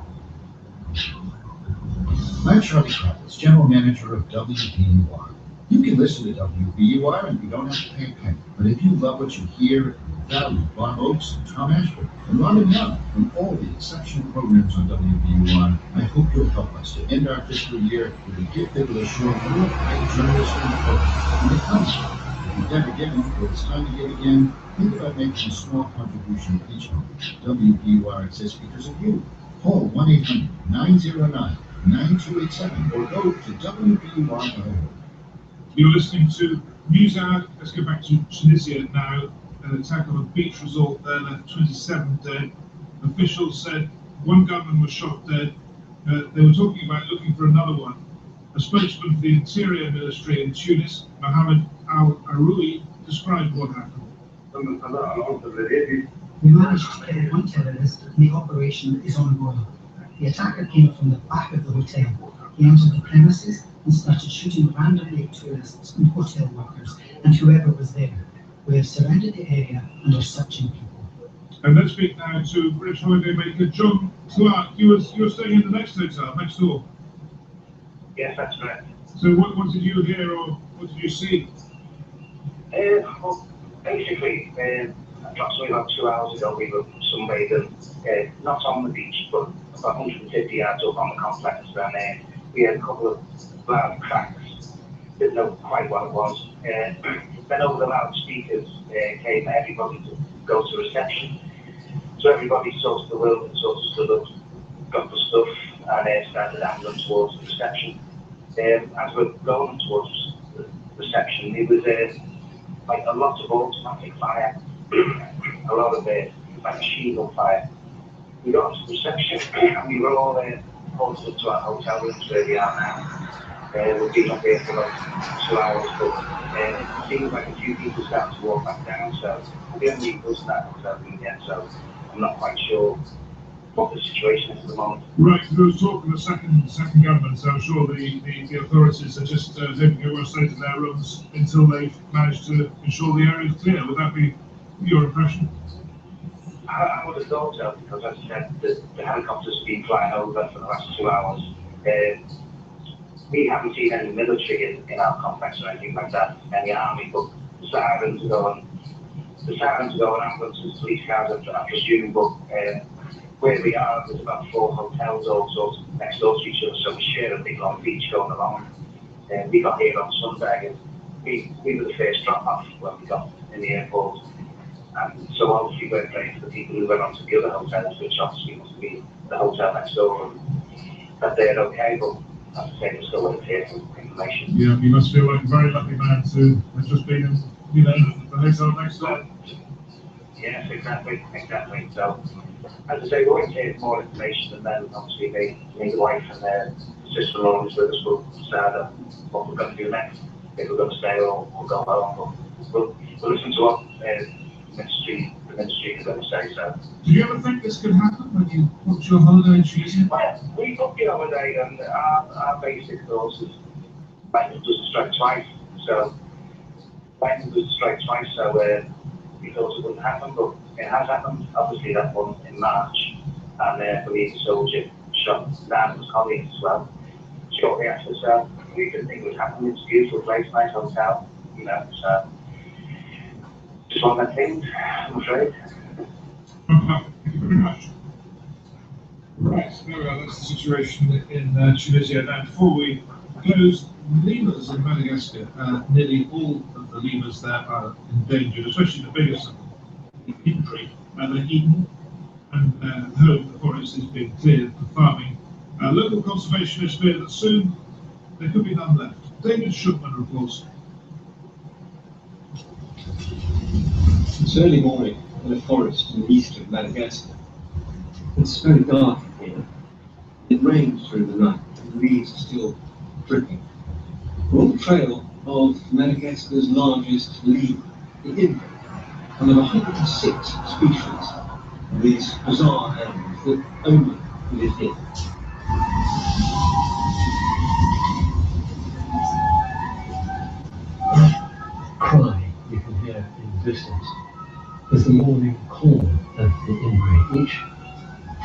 I'm Charlie Kravitz, General Manager of WBUR. You can listen to WBUR and you don't have to pay a penny. But if you love what you hear, value Bob Oakes, Tom Ashford, and Robin Young from all the exceptional programs on WBUR, I hope you'll help us to end our fiscal year with a gift that will assure more great journalism and focus in the country. If you've never given, or it's time to give again, think about making a small contribution each month. WBUR exists because of you. Call 1-800-909-9287 or go to WBUR.org. You're listening to NewsHour. Let's go back to Tunisia now. An attack on a beach resort there left 27 dead. Officials said one gunman was shot dead. They were talking about looking for another one. A spokesman for the Interior Ministry in Tunis, Mohamed Al-Aroui, described what happened. We managed to kill one terrorist and the operation is ongoing. The attacker came from the back of the hotel. He entered the premises and started shooting randomly at tourists and hotel workers and whoever was there. We have surrounded the area and are searching people. And let's speak now to British holidaymaker John Clark. You were staying in the next hotel, next door. Yes, that's right. So what did you hear or what did you see? Well, basically, approximately about 2 hours ago, we were sunbathing, not on the beach, but about 150 yards up on the complex, and we had a couple of loud cracks. Didn't know quite what it was. Then over the loudspeakers came everybody to go to reception. So everybody sorts the world and sort of stood up, got the stuff, and started ambulance towards the reception. As we're going towards the reception, there was like a lot of automatic fire, a lot of like machine gun fire. We got to the reception and we were all posted to our hotel rooms where we are now. We've been up here for about 2 hours, but it seems like a few people started to walk back down, so we haven't even bus that hotel room yet, so I'm not quite sure what the situation is at the moment. Right, there was talk of a second government, so I'm sure the authorities are just taking everyone straight to their rooms until they've managed to ensure the area is clear. Would that be your impression? I would have thought so, because as I said, the helicopters have been flying over for the last 2 hours. We haven't seen any military in our complex or anything like that, any army, but the sirens are going, ambulances, police cars, I presume, but where we are, there's about 4 hotels all sorts next door to each other, so we share a big long beach going along. We got here on Sunday, and we were the first drop off when we got in the airport. And so obviously we're praying for the people who went on to the other hotels, which obviously must be the hotel next door, and that they're okay, but as I say, we're still waiting to hear some information. Yeah, you must feel like a very lucky man to have just been in, the hotel next door. Yes, exactly. So, as I say, we're waiting to hear more information, and then obviously me, the wife, and their sister-in-law who's with us will decide what we're going to do next. If we're going to stay or go home, but we'll listen to what the ministry is going to say. So, do you ever think this could happen when you booked your holiday in Tunisia? Well, we booked the holiday, and our basic thought is lightning doesn't strike twice. So we thought it wouldn't happen, but it has happened. Obviously, that one in March, and I believe a soldier shot down his colleagues as well. Shortly after, so we didn't think it would happen. It's a beautiful place, nice hotel, so just one of the things, I'm afraid. Thank you very much. Right, there we are, that's the situation in Tunisia. Now, before we close, lemurs in Madagascar, nearly all of the lemurs there are endangered, especially the biggest of them, the Indri, and they're eaten, and the forest is being cleared for farming. Local conservationists fear that soon there could be none left. David Shupman reports. It's early morning in a forest in the east of Madagascar. It's very dark here. It rains through the night, and the leaves are still dripping. We're on the trail of Madagascar's largest lemur, the Indri, one of 106 species of these bizarre animals that only live here. Cry you can hear in the distance is the morning call of the Indri. Each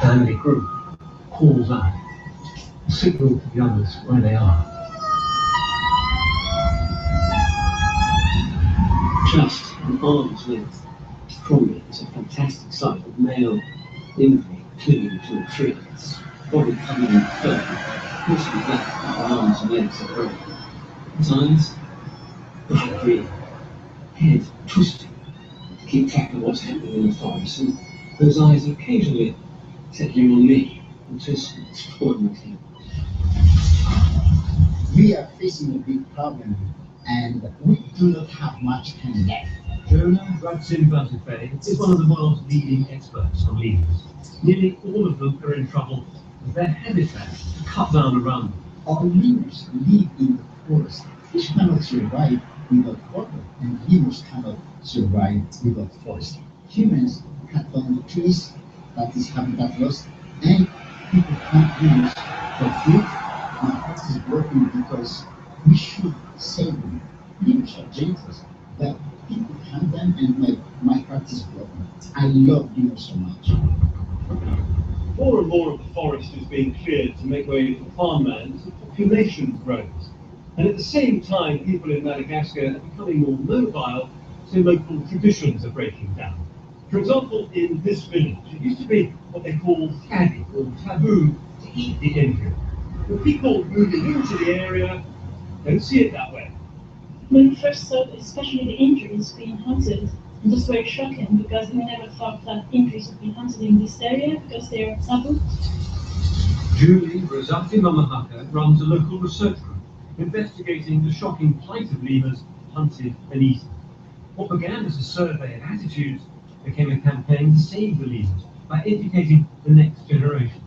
family group calls out, a signal to the others where they are. Just an arm's length from me is a fantastic sight of male Indri clinging to a tree. Its body covered in fur, mostly black, the arms and legs are grey. Its eyes, bushy green, head twisting to keep track of what's happening in the forest, and those eyes occasionally settling on me, which is extraordinary. We are facing a big problem, and we do not have much time left. Jonah Ratzimbazifei is one of the world's leading experts on lemurs. Nearly all of them are in trouble as their habitat is cut down around them. Our lemurs live in the forest. Fish cannot survive without water, and lemurs cannot survive without forest. Humans cut down the trees, that is habitat loss, and people hunt lemurs for food. My heart is broken because we should save them. Lemurs are dangerous, but people hunt them, and my heart is broken. I love lemurs so much. More and more of the forest is being cleared to make way for farmland as the population grows. And at the same time, people in Madagascar are becoming more mobile, so local traditions are breaking down. For example, in this village, it used to be what they call faddy, or taboo, to eat the Indri. But people moving into the area don't see it that way. When we first saw, especially the injuries being hunted, It was very shocking because we never thought that injuries would be hunted in this area because they are taboo. Julie Rosati Mamahaka runs a local research group investigating the shocking plight of lemurs hunted and eaten. What began as a survey of attitudes became a campaign to save the lemurs by educating the next generation.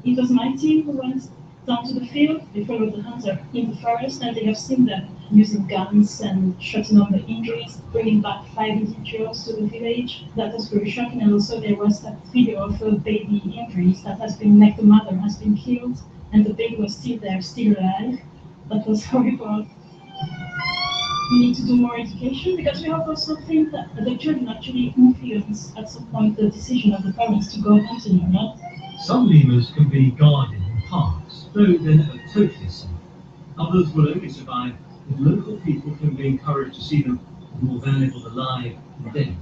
It was my team who went down to the field. They followed the hunter in the forest, and they have seen them using guns and shooting off the injuries, bringing back 5 individuals to the village. That was very shocking. And also there was that video of a baby injuries that has been, like the mother has been killed, and the baby was still there, still alive. That was horrible. We need to do more education because we have also think that the children actually influence at some point the decision of the parents to go hunting or not. Some lemurs can be guarded in parks, though they're never totally safe. Others will only survive if local people can be encouraged to see them as more valuable alive and dead,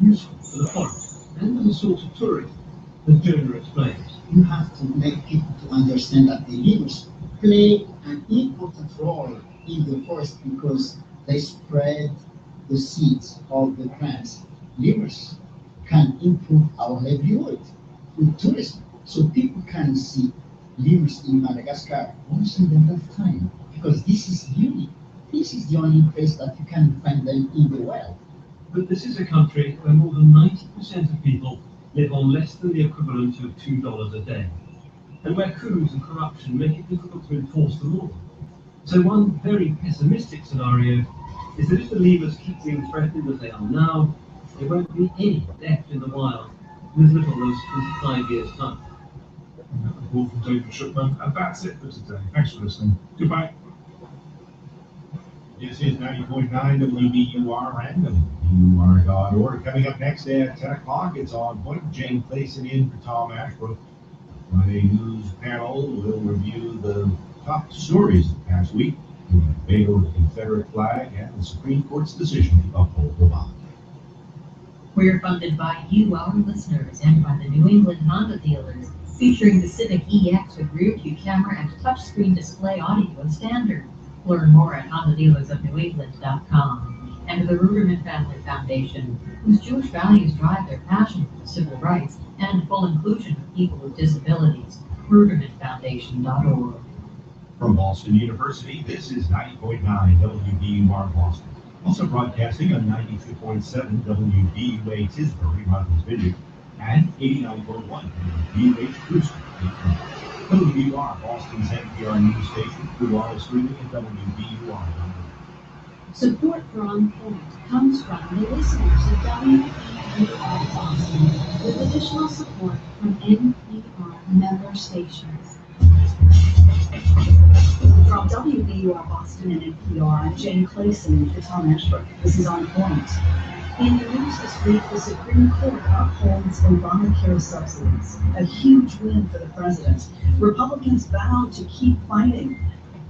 useful for the forest and as a source of tourism, as Jonah explains. You have to make people to understand that the lemurs play an important role in the forest because they spread the seeds of the plants. Lemurs can improve our livelihood with tourism. So people can see lemurs in Madagascar once in their lifetime because this is unique. This is the only place that you can find them in the wild. But this is a country where more than 90% of people live on less than the equivalent of $2 a day, and where coups and corruption make it difficult to enforce the law. So one very pessimistic scenario is that if the lemurs keep being threatened as they are now, there won't be any left in the wild in as little as 25 years' time. And that report from David Shupman, and that's it for today. Thanks for listening. Goodbye. This is 90.9 WBUR and WBUR.org. Coming up next at 10 o'clock, it's On Point. Jane Clayson in for Tom Ashbrook. Friday news panel will review the top stories of the past week, the unveil of the Confederate flag and the Supreme Court's decision to uphold the law. We're funded by you, our listeners, and by the New England Honda dealers, featuring the Civic EX with rear-view camera and touchscreen display audio and standard. Learn more at HondaDealersofNewEngland.com. And the Ruderman Family Foundation, whose Jewish values drive their passion for civil rights and full inclusion of people with disabilities. RudermanFoundation.org. From Boston University, this is 90.9 WBUR Boston. Also broadcasting on 92.7 WBUA Tisbury, Martha's Vineyard, and 89.1 WBUH Brewster. WBUR, Boston's NPR news station, through live streaming at WBUR.org. Support for On Point comes from the listeners of WBUR Boston, with additional support from NPR member stations. From WBUR Boston and NPR, I'm Jane Clayson for Tom Ashbrook. This is On Point. In the news this week, the Supreme Court upholds Obamacare subsidies, a huge win for the president. Republicans vowed to keep fighting.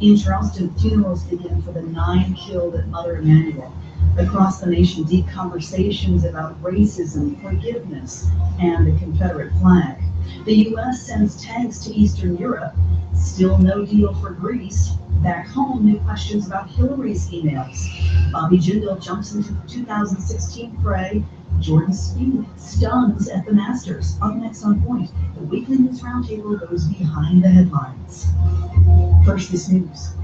In Charleston, funerals begin for the 9 killed at Mother Emanuel. Across the nation, deep conversations about racism, forgiveness, and the Confederate flag. The U.S. sends tanks to Eastern Europe. Still no deal for Greece. Back home, new questions about Hillary's emails. Bobby Jindal jumps into the 2016 fray. Jordan Spieth stuns at the Masters. Up next On Point, the weekly news roundtable goes behind the headlines. First, this news.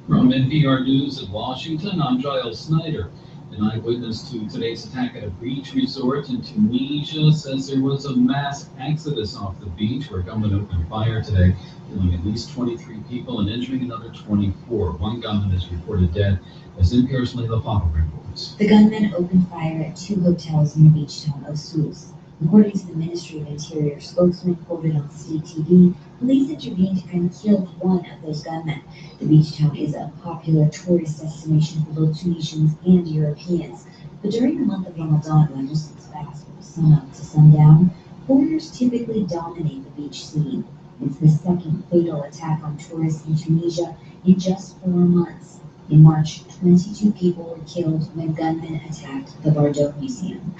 From NPR News in Washington, I'm Giles Snyder. An eyewitness to today's attack at a beach resort in Tunisia says there was a mass exodus off the beach where gunmen opened fire today, killing at least 23 people and injuring another 24. One gunman is reported dead, as NPR's Leila Papa reports. The gunmen opened fire at 2 hotels in the beach town of Sousse. According to the Ministry of Interior spokesman quoted on state TV, police intervened and killed one of those gunmen. The beach town is a popular tourist destination for both Tunisians and Europeans. But during the month of Ramadan, when Muslims fast from sunup to sundown, foreigners typically dominate the beach scene. It's the second fatal attack on tourists in Tunisia in just 4 months. In March, 22 people were killed when gunmen attacked the Bardo Museum.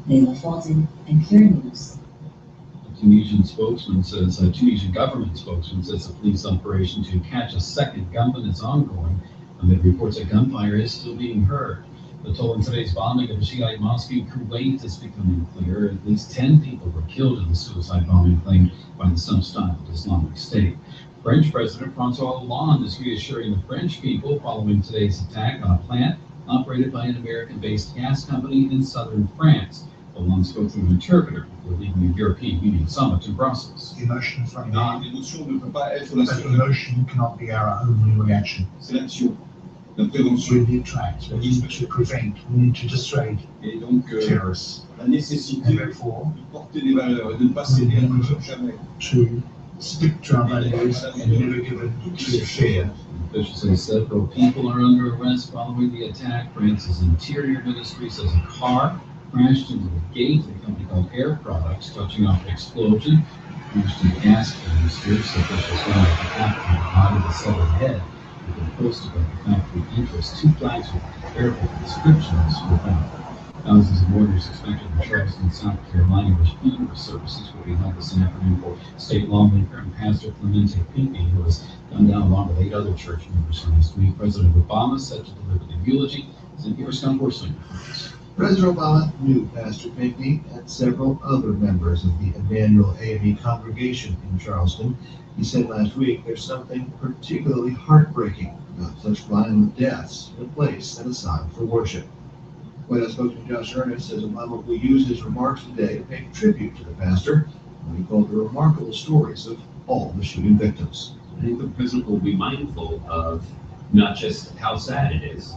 Leila Fulton, NPR News. Tunisian government spokesman says the police operation to catch a second gunman is ongoing amid reports that gunfire is still being heard. The toll in today's bombing of a Shiite mosque in Kuwait is becoming clear. At least 10 people were killed in the suicide bombing claimed by the self-styled Islamic State. French President Francois Hollande is reassuring the French people following today's attack on a plant operated by an American-based gas company in southern France. Hollande spoke through an interpreter before leaving the European Union summit in Brussels. Emotions right now. Emotion cannot be our only reaction. We need to act, we need to prevent, we need to dissuade terrorists. And therefore, to stick to our values and never give in to fear. Officials say several people are under arrest following the attack. France's Interior Ministry says a car crashed into the gate of a company called Air Products, touching off an explosion. Crashed into gas canisters. Officials found that the captain behind the severed head had been posted by the factory entrance. 2 flags with careful inscriptions were found. Thousands of orders expected in Charleston, South Carolina, where funeral services will be held this afternoon for state lawmaker and pastor Clemente Pinckney, who was gunned down along with 8 other church members last week. President Obama said to deliver the eulogy. NPR Scott Horsley. President Obama knew Pastor Pinckney and several other members of the Emmanuel AME congregation in Charleston. He said last week there's something particularly heartbreaking about such violent deaths in a place set aside for worship. White House spokesman Josh Earnest says Obama will use his remarks today to pay tribute to the pastor, what he called the remarkable stories of all the shooting victims. I think the president will be mindful of not just how sad it is,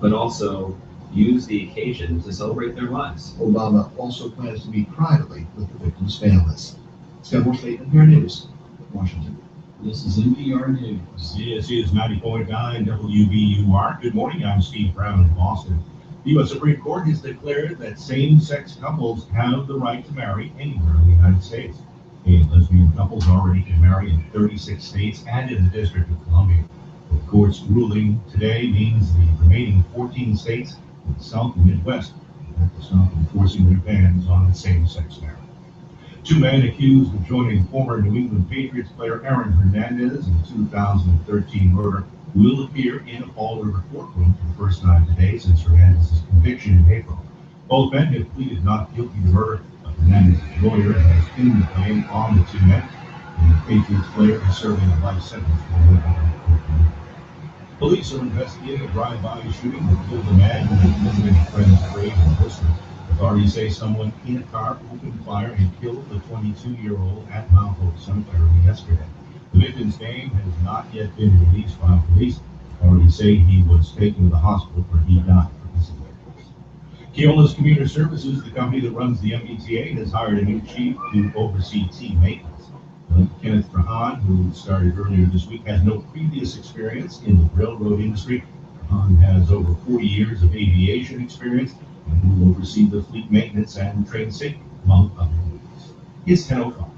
but also use the occasion to celebrate their lives. Obama also plans to meet privately with the victims' families. Scott Horsley, NPR News, Washington. This is NPR News. This is 90.9 WBUR. Good morning, I'm Steve Brown in Boston. The U.S. Supreme Court has declared that same-sex couples have the right to marry anywhere in the United States. Gay and lesbian couples already can marry in 36 states and in the District of Columbia. The court's ruling today means the remaining 14 states in the South and Midwest have to stop enforcing their bans on same-sex marriage. 2 men accused of joining former New England Patriots player Aaron Hernandez in the 2013 murder will appear in a Fall River courtroom for the first time today since Hernandez's conviction in April. Both men have pleaded not guilty to murder, but Hernandez's lawyer has pinned the blame on the 2 men, and the Patriots player is serving a life sentence for murder. Police are investigating a drive-by shooting that killed a man who was visiting a friend's grave in Worcester. Authorities say someone in a car opened fire and killed the 22-year-old at Mount Hope Cemetery yesterday. The victim's name has not yet been released by police. Authorities say he was taken to the hospital where he died from his injuries. Keola's Commuter Services, the company that runs the MBTA, has hired a new chief to oversee team maintenance. Kenneth Trahan, who started earlier this week, has no previous experience in the railroad industry. Trahan has over 40 years of aviation experience and will oversee the fleet maintenance and train safety, among other duties. It's 10:05.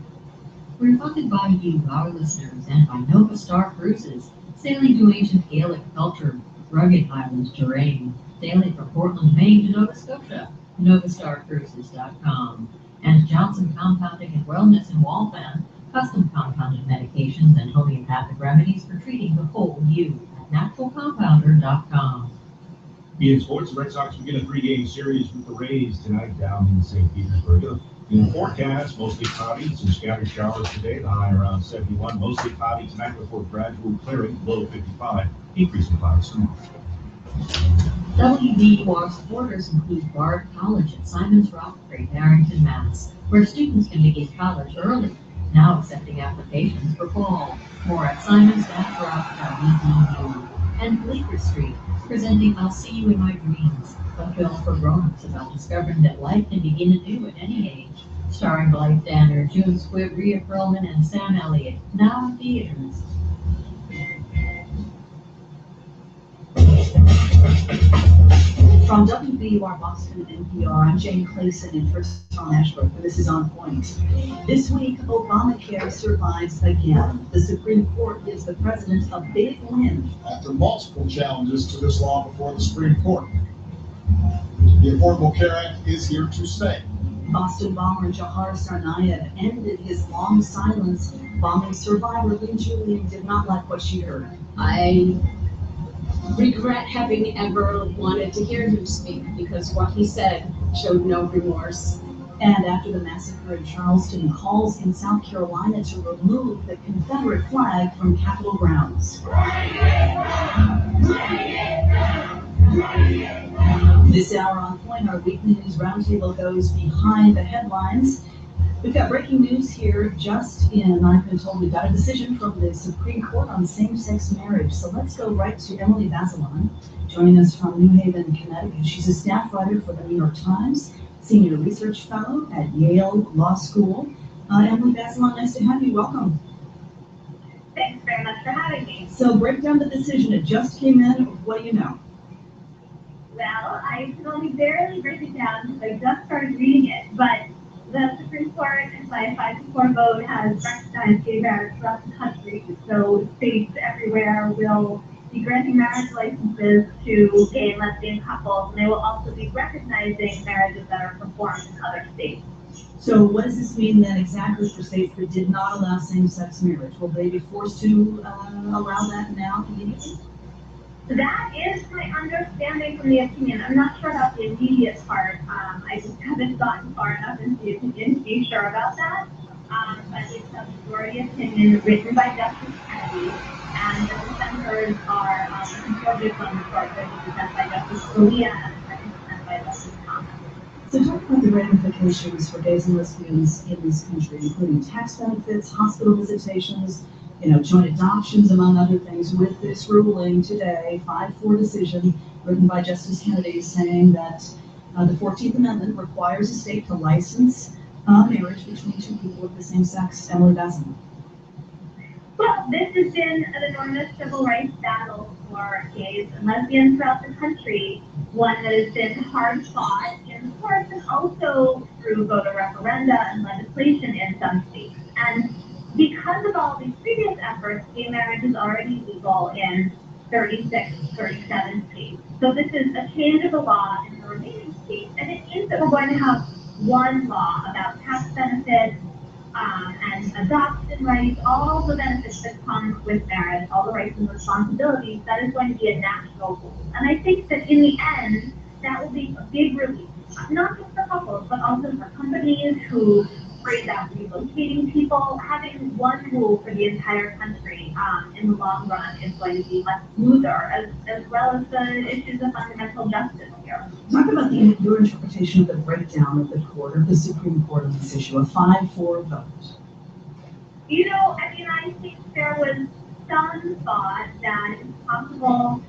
We're funded by you, our listeners, and by Nova Star Cruises, sailing to ancient Gaelic culture, rugged Highlands terrain, sailing from Portland, Maine to Nova Scotia, novastarcruises.com. And Johnson Compounding and Wellness in Waltham, custom compounded medications and homeopathic remedies for treating the whole you at naturalcompounder.com. In sports, the Red Sox begin a 3-game series with the Rays tonight down in St. Petersburg. In the forecast, mostly cloudy, some scattered showers today, the high around 71. Mostly cloudy tonight before gradual clearing, low 55, increasing clouds tomorrow. WBUR supporters include Bard College at Simons Rock Creek, Barrington, Mass., where students can begin college early, now accepting applications for fall. More at simons-rock.edu. And Bleecker Street, presenting I'll See You in My Dreams, a film for grown-ups about discovering that life can begin anew at any age. Starring Blythe Danner, June Squibb, Rhea Perlman, and Sam Elliott. Now in theaters. From WBUR Boston and NPR, I'm Jane Clayson in Friston, Ashbrook, and this is On Point. This week, Obamacare survives again. The Supreme Court gives the president a big win. After multiple challenges to this law before the Supreme Court, the Affordable Care Act is here to stay. Boston bomber Jahar Tsarnaev ended his long silence. Bombing survivor Lynn Julian did not like what she heard. I regret having ever wanted to hear him speak because what he said showed no remorse. And after the massacre in Charleston, calls in South Carolina to remove the Confederate flag from Capitol grounds. This hour on Point, our weekly news roundtable goes behind the headlines. We've got breaking news here just in. I've been told we've got a decision from the Supreme Court on same-sex marriage. So let's go right to Emily Bazelon, joining us from New Haven, Connecticut. She's a staff writer for the New York Times, senior research fellow at Yale Law School. Emily Bazelon, nice to have you. Welcome. Thanks very much for having me. So break down the decision. It just came in. What do you know? Well, I can only barely break it down because I just started reading it, but the Supreme Court, by a 5-4 vote, has recognized gay marriage throughout the country. So states everywhere will be granting marriage licenses to gay and lesbian couples, and they will also be recognizing marriages that are performed in other states. So what does this mean then exactly for states that did not allow same-sex marriage? Will they be forced to allow that now immediately? That is my understanding from the opinion. I'm not sure about the immediate part. I just haven't gotten far enough into the opinion to be sure about that. But it's a majority opinion written by Justice Kennedy, and the dissenters are conservatives on the court. There's a dissent by Justice Scalia and a second dissent by Justice Thomas. So talk about the ramifications for gays and lesbians in this country, including tax benefits, hospital visitations, joint adoptions, among other things, with this ruling today, 5-4 decision written by Justice Kennedy saying that the 14th Amendment requires a state to license marriage between two people of the same sex. Emily Bazelon. Well, this has been an enormous civil rights battle for gays and lesbians throughout the country, one that has been hard fought in the courts and also through voter referenda and legislation in some states. And because of all these previous efforts, gay marriage is already legal in 36, 37 states. So this is a change of the law in the remaining states, and it means that we're going to have one law about tax benefits and adoption rights, all the benefits that come with marriage, all the rights and responsibilities. That is going to be a national rule. And I think that in the end, that will be a big relief, not just for couples, but also for companies who worried about relocating people. Having one rule for the entire country in the long run is going to be much smoother, as well as the issues of fundamental justice here. Talk about your interpretation of the breakdown of the court, of the Supreme Court on this issue, a 5-4 vote. I think there was some thought that it's possible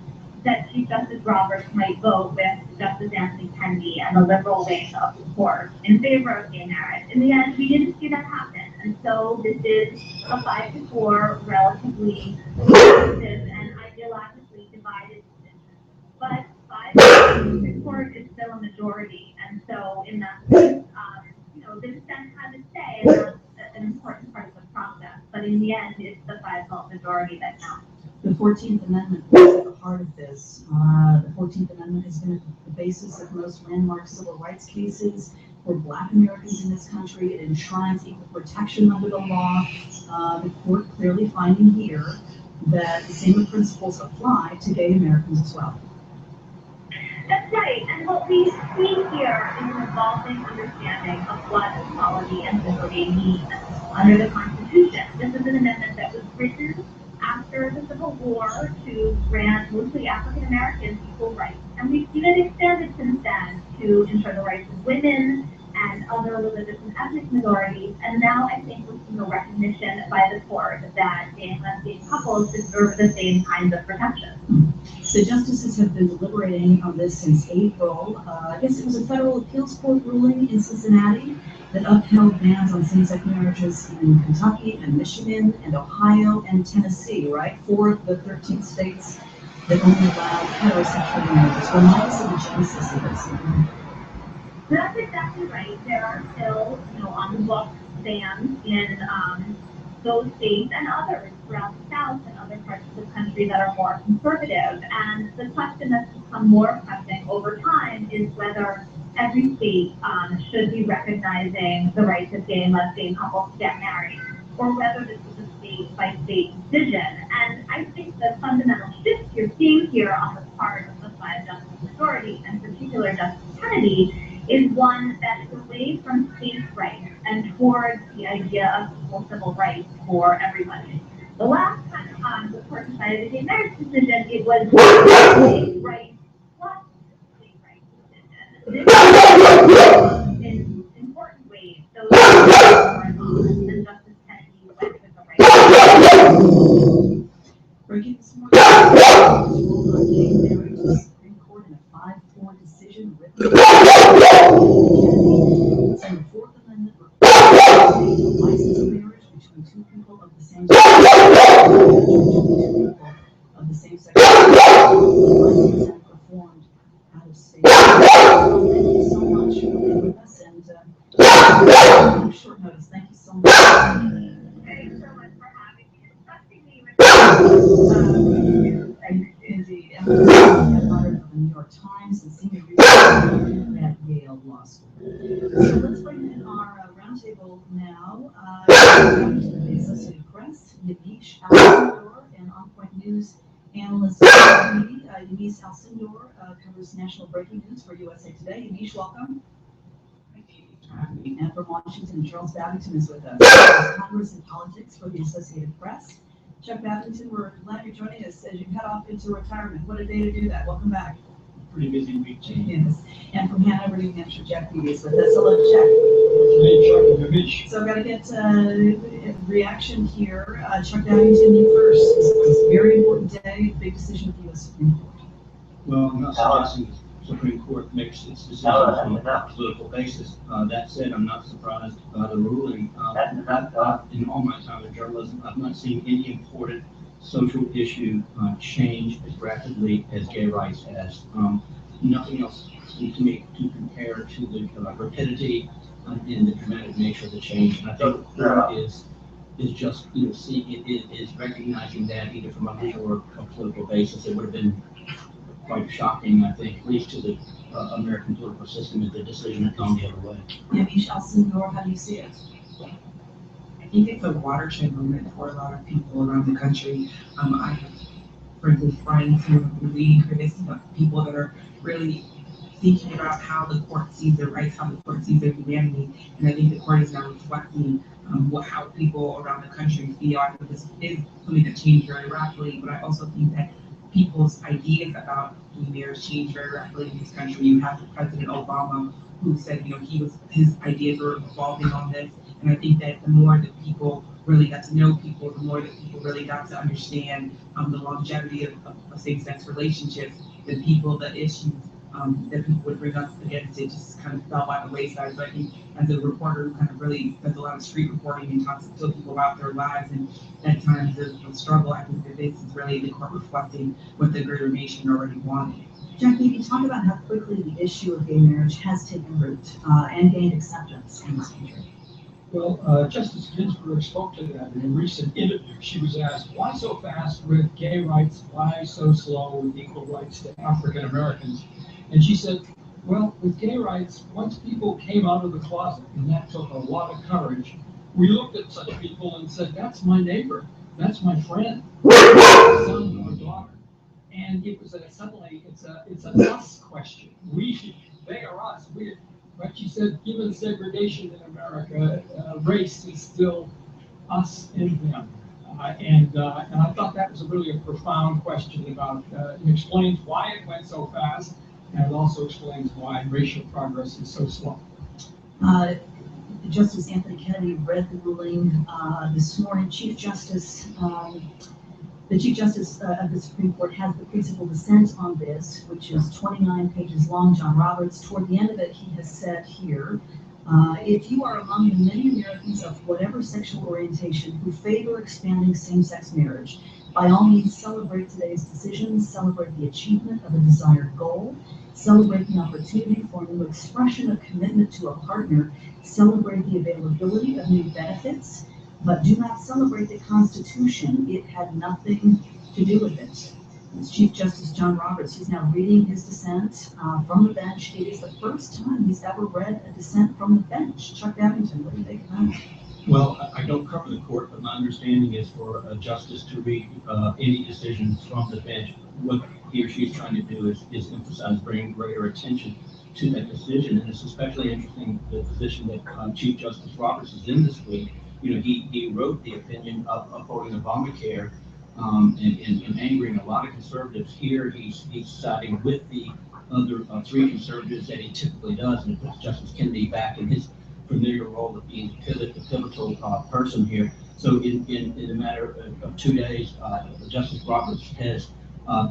that Chief Justice Roberts might vote with Justice Anthony Kennedy and the liberal wing of the court in favor of gay marriage. In the end, we didn't see that happen. And so this is a 5-4 relatively decisive and ideologically divided decision. But 5-4, the court is still a majority. And so in that case, the dissent had to say, and that's an important part of the process. But in the end, it's the 5-vote majority that counts. The 14th Amendment is at the heart of this. The 14th Amendment has been at the basis of most landmark civil rights cases for Black Americans in this country. It enshrines equal protection under the law. The court clearly finding here that the same principles apply to gay Americans as well. That's right, and what we see here is an evolving understanding of what equality and liberty mean under the Constitution. This is an amendment that was written after the Civil War to grant mostly African Americans equal rights. And we've seen it extended since then to ensure the rights of women and other religious and ethnic minorities. And now I think we're seeing a recognition by the court that gay and lesbian couples deserve the same kinds of protection. The justices have been deliberating on this since April. I guess it was a federal appeals court ruling in Cincinnati that upheld bans on same-sex marriages in Kentucky and Michigan and Ohio and Tennessee, right? 4 of the 13 states that only allow heterosexual marriages. Remind us of the genesis of this. That's exactly right. There are still, on the books bans in those states and others throughout the South and other parts of the country that are more conservative. And the question that's become more pressing over time is whether every state should be recognizing the rights of gay and lesbian couples to get married, or whether this is a state-by-state decision. And I think the fundamental shift here you're seeing here on the part of the 5-justice majority, and particular Justice Kennedy, is one that is away from states' rights and towards the idea of equal civil rights for everybody. The last time the court decided a gay marriage decision, it was state rights plus state rights decision. This is in important ways those who are involved, and Justice Kennedy went with the right. Breaking this morning, on gay marriage, the Supreme Court in a 5-4 decision written saying the Fourth Amendment requires a licensed marriage between two people of the same sex. Of the same sex. Licensed and performed out of state. Thank you so much for being with us, and short notice. Thank you so much. Thank you so much for having me and trusting me with Indeed. Emily Potter of the New York Times and senior researcher at Yale Law School. So let's bring in our roundtable now. The Associated Press, Yamiche Alcindor, and On Point News analyst Yamiche Alcindor covers national breaking news for USA Today. Yamiche, welcome. And from Washington, Charles Babington is with us. Congress and Politics for the Associated Press. Chuck Babington, we're glad you're joining us as you head off into retirement. What a day to do that. Welcome back. Pretty busy week, Jane. Yes. And from Hanover, New Hampshire, Jeff Beebe is with us. Hello, Chuck. Hey, Chuck, Yamiche. So I've got to get a reaction here. Chuck Babington, you first. It's a very important day, big decision of the U.S. Supreme Court. Well, I'm not suggesting the Supreme Court makes its decisions on a political basis. That said, I'm not surprised by the ruling. In all my time in journalism, I've not seen any important social issue change as rapidly as gay rights has. Nothing else seems to me to compare to the rapidity and the dramatic nature of the change. And I think the court is just seeing it is recognizing that either from a legal or a political basis. It would have been quite shocking, I think, at least to the American political system, if the decision had gone the other way. Yamiche Alcindor, how do you see it? I think it's a watershed moment for a lot of people around the country. I have, for instance, friends who have been reading for this, people that are really thinking about how the court sees their rights, how the court sees their humanity, and I think the court is now reflecting how people around the country feel. I think this is something that changed very rapidly, but I also think that people's ideas about gay marriage changed very rapidly in this country. You have President Obama, who said, his ideas were evolving on this. And I think that the more that people really got to know people, the more that people really got to understand the longevity of same-sex relationships, the issues that people would bring up against it just kind of fell by the wayside. So I think as a reporter who kind of really does a lot of street reporting and talks to people about their lives and at times of struggle, I think that this is really the court reflecting what the greater nation already wanted. Jackie, you can talk about how quickly the issue of gay marriage has taken root and gained acceptance in this country. Well, Justice Ginsburg spoke to that in a recent interview. She was asked, why so fast with gay rights? Why so slow with equal rights to African Americans? And she said, well, with gay rights, once people came out of the closet, and that took a lot of courage, we looked at such people and said, that's my neighbor, that's my friend, my son or daughter. And it was suddenly, it's a us question. They are us. But she said, given segregation in America, race is still us and them. And I thought that was really a profound question about, it explains why it went so fast, and it also explains why racial progress is so slow. Justice Anthony Kennedy read the ruling this morning. The Chief Justice of the Supreme Court has the principal dissent on this, which is 29 pages long. John Roberts, toward the end of it, he has said here, if you are among the many Americans of whatever sexual orientation who favor expanding same-sex marriage, by all means celebrate today's decision, celebrate the achievement of a desired goal, celebrate the opportunity for a new expression of commitment to a partner, celebrate the availability of new benefits, but do not celebrate the Constitution. It had nothing to do with it. It's Chief Justice John Roberts. He's now reading his dissent from the bench. It is the first time he's ever read a dissent from the bench. Chuck Babington, what do you think of that? Well, I don't cover the court, but my understanding is for a justice to read any decisions from the bench, what he or she is trying to do is emphasize bringing greater attention to that decision. And it's especially interesting, the position that Chief Justice Roberts is in this week. You know, he wrote the opinion of upholding Obamacare and angering a lot of conservatives. Here, he's siding with the other three conservatives that he typically does, and puts Justice Kennedy back in his familiar role of being the pivotal person here. So in a matter of 2 days, Justice Roberts has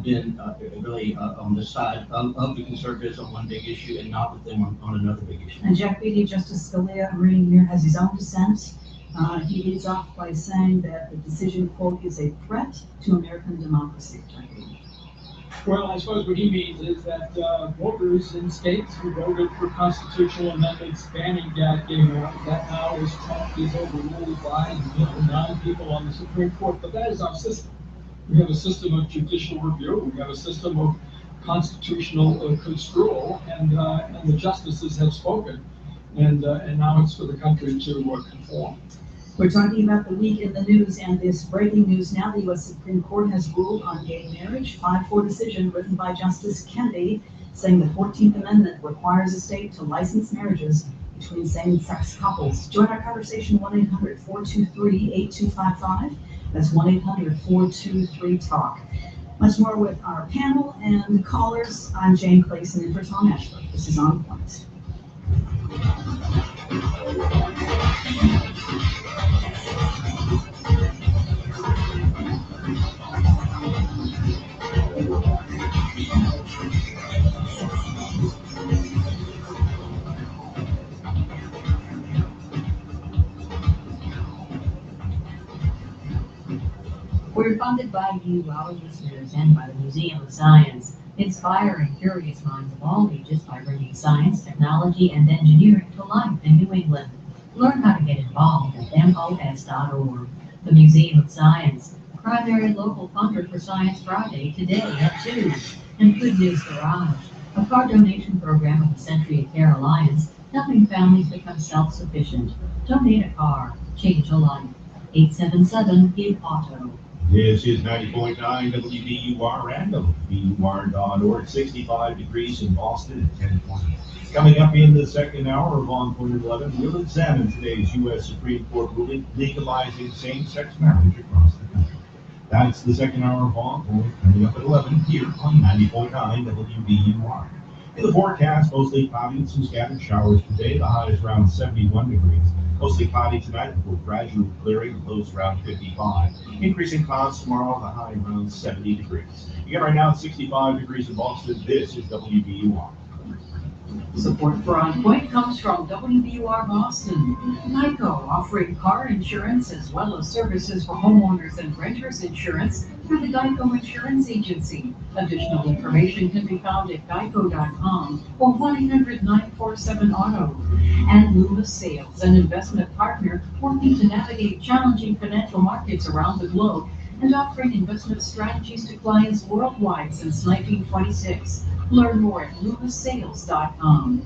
been really on the side of the conservatives on one big issue and not with them on another big issue. And Jack Beatty, Justice Scalia, I'm reading here, has his own dissent. He leads off by saying that the decision, quote, is a threat to American democracy. Well, I suppose what he means is that voters in states who voted for constitutional amendments banning gay marriage, that now is Trump is overruled by the 9 people on the Supreme Court. But that is our system. We have a system of judicial review. We have a system of constitutional construal, and the justices have spoken, and now it's for the country to conform. We're talking about the week in the news, and this breaking news now. The U.S. Supreme Court has ruled on gay marriage. 5-4 decision written by Justice Kennedy, saying the 14th Amendment requires a state to license marriages between same-sex couples. Join our conversation, 1-800-423-8255. That's 1-800-423-TALK. Much more with our panel and callers. I'm Jane Clayson in for Tom Ashford. This is On Point. We're funded by you, our listeners, and by the Museum of Science, inspiring curious minds of all ages by bringing science, technology, and engineering to life in New England. Learn how to get involved at MOS.org. The Museum of Science, primary local funder for Science Friday today at 2. And Good News Garage, a car donation program of the Century of Care Alliance, helping families become self-sufficient. Donate a car, change a life. 877-GIVE-AUTO. This is 90.9 WBUR and WBUR.org. 65 degrees in Boston at 10:20. Coming up in the second hour of On Point 11, we'll examine today's U.S. Supreme Court ruling legalizing same-sex marriage across the country. That's the second hour of On Point, coming up at 11 here on 90.9 WBUR. In the forecast, mostly cloudy with some scattered showers today. The high is around 71 degrees. Mostly cloudy tonight before gradual clearing, lows around 55. Increasing clouds tomorrow, the high around 70 degrees. Again, right now it's 65 degrees in Boston. This is WBUR. Support for On Point comes from WBUR Boston. Geico, offering car insurance as well as services for homeowners and renters insurance through the Geico Insurance Agency. Additional information can be found at geico.com or 1-800-947-AUTO. And Loomis Sales, an investment partner working to navigate challenging financial markets around the globe and offering investment strategies to clients worldwide since 1926. Learn more at LoomisSales.com.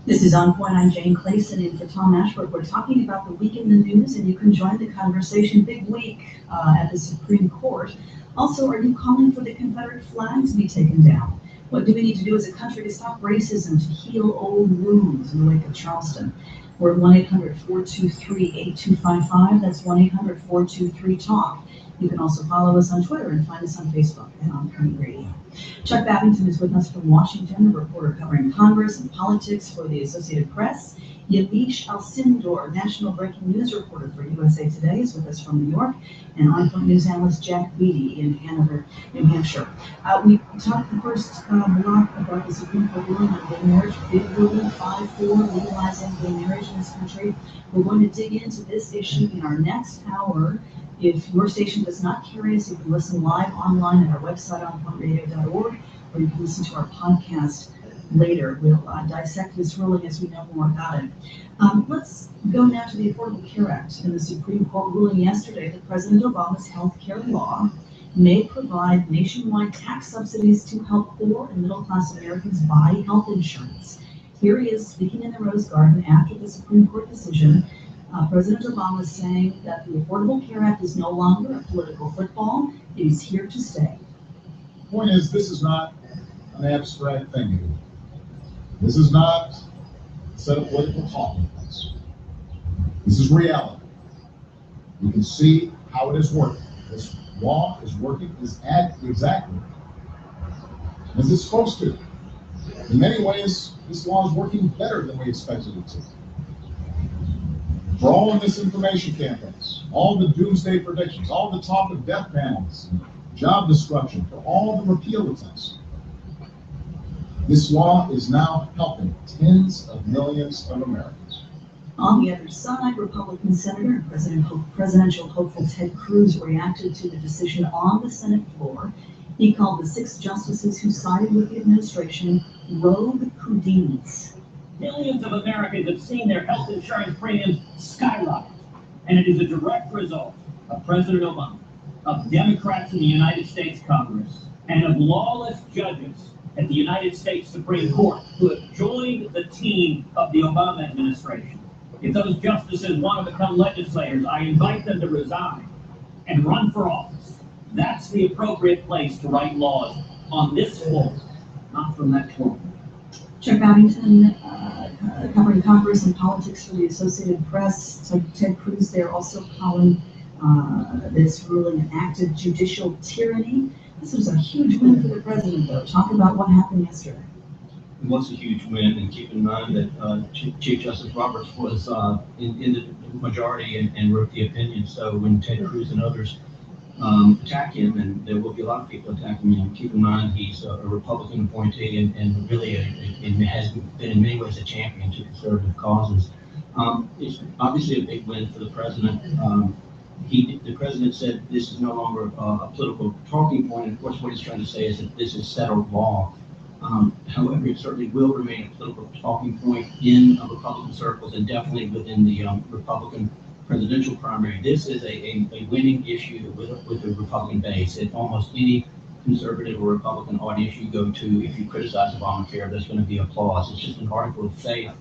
This is On Point. I'm Jane Clayson in for Tom Ashford. We're talking about the week in the news, and you can join the conversation. Big week at the Supreme Court. Also, are you calling for the Confederate flags to be taken down? What do we need to do as a country to stop racism, to heal old wounds in the wake of Charleston? We're at 1-800-423-8255. That's 1-800-423-TALK. You can also follow us on Twitter and find us on Facebook and on Current Radio. Chuck Babington is with us from Washington, a reporter covering Congress and politics for the Associated Press. Yavish Alcindor, national breaking news reporter for USA Today, is with us from New York, and On Point News analyst Jack Beatty in Hanover, New Hampshire. We talked the first block about the Supreme Court ruling on gay marriage, big ruling, 5-4, legalizing gay marriage in this country. We're going to dig into this issue in our next hour. If your station does not carry us, you can listen live online at our website, onpointradio.org, or you can listen to our podcast later. We'll dissect this ruling as we know more about it. Let's go now to the Affordable Care Act. In the Supreme Court ruling yesterday, that President Obama's health care law may provide nationwide tax subsidies to help poor and middle-class Americans buy health insurance. Here he is speaking in the Rose Garden after the Supreme Court decision. President Obama is saying that the Affordable Care Act is no longer a political football. It is here to stay. The point is, this is not an abstract thing anymore. This is not a set of political talking points. This is reality. We can see how it is working. This law is working exactly as it's supposed to. In many ways, this law is working better than we expected it to. For all the misinformation campaigns, all the doomsday predictions, all the talk of death panels, job destruction, for all the repeal attempts, this law is now helping tens of millions of Americans. On the other side, Republican Senator and presidential hopeful Ted Cruz reacted to the decision on the Senate floor. He called the 6 justices who sided with the administration rogue Houdinis. Millions of Americans have seen their health insurance premiums skyrocket, and it is a direct result of President Obama, of Democrats in the United States Congress, and of lawless judges at the United States Supreme Court who have joined the team of the Obama administration. If those justices want to become legislators, I invite them to resign and run for office. That's the appropriate place to write laws on this floor, not from that floor. Chuck Babington, covering Congress and politics for the Associated Press. So Ted Cruz there also calling this ruling an act of judicial tyranny. This was a huge win for the president, though. Talk about what happened yesterday. It was a huge win, and keep in mind that Chief Justice Roberts was in the majority and wrote the opinion. So when Ted Cruz and others attack him, and there will be a lot of people attacking him, keep in mind he's a Republican appointee and really has been in many ways a champion to conservative causes. It's obviously a big win for the president. The president said this is no longer a political talking point, and of course what he's trying to say is that this is settled law. However, it certainly will remain a political talking point in Republican circles and definitely within the Republican presidential primary. This is a winning issue with the Republican base. At almost any conservative or Republican audience you go to, if you criticize Obamacare, there's going to be applause. It's just an article of faith.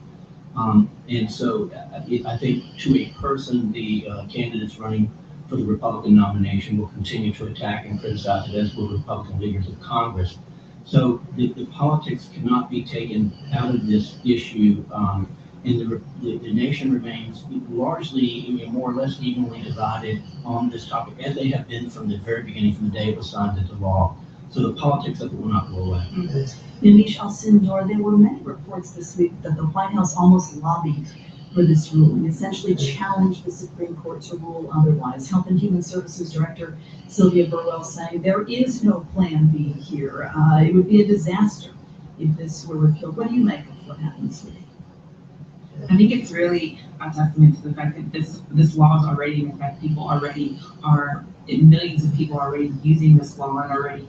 And so I think to a person, the candidates running for the Republican nomination will continue to attack and criticize it, as will Republican leaders of Congress. So the politics cannot be taken out of this issue, and the nation remains largely, more or less evenly divided on this topic, as they have been from the very beginning, from the day it was signed into law. So the politics of it will not go away. Nimesh Alcindor, there were many reports this week that the White House almost lobbied for this ruling, essentially challenged the Supreme Court to rule otherwise. Health and Human Services Director Sylvia Burwell saying there is no plan B here. It would be a disaster if this were repealed. What do you make of what happened this week? I think it's really a testament to the fact that this law is already in effect. Millions of people are already using this law and already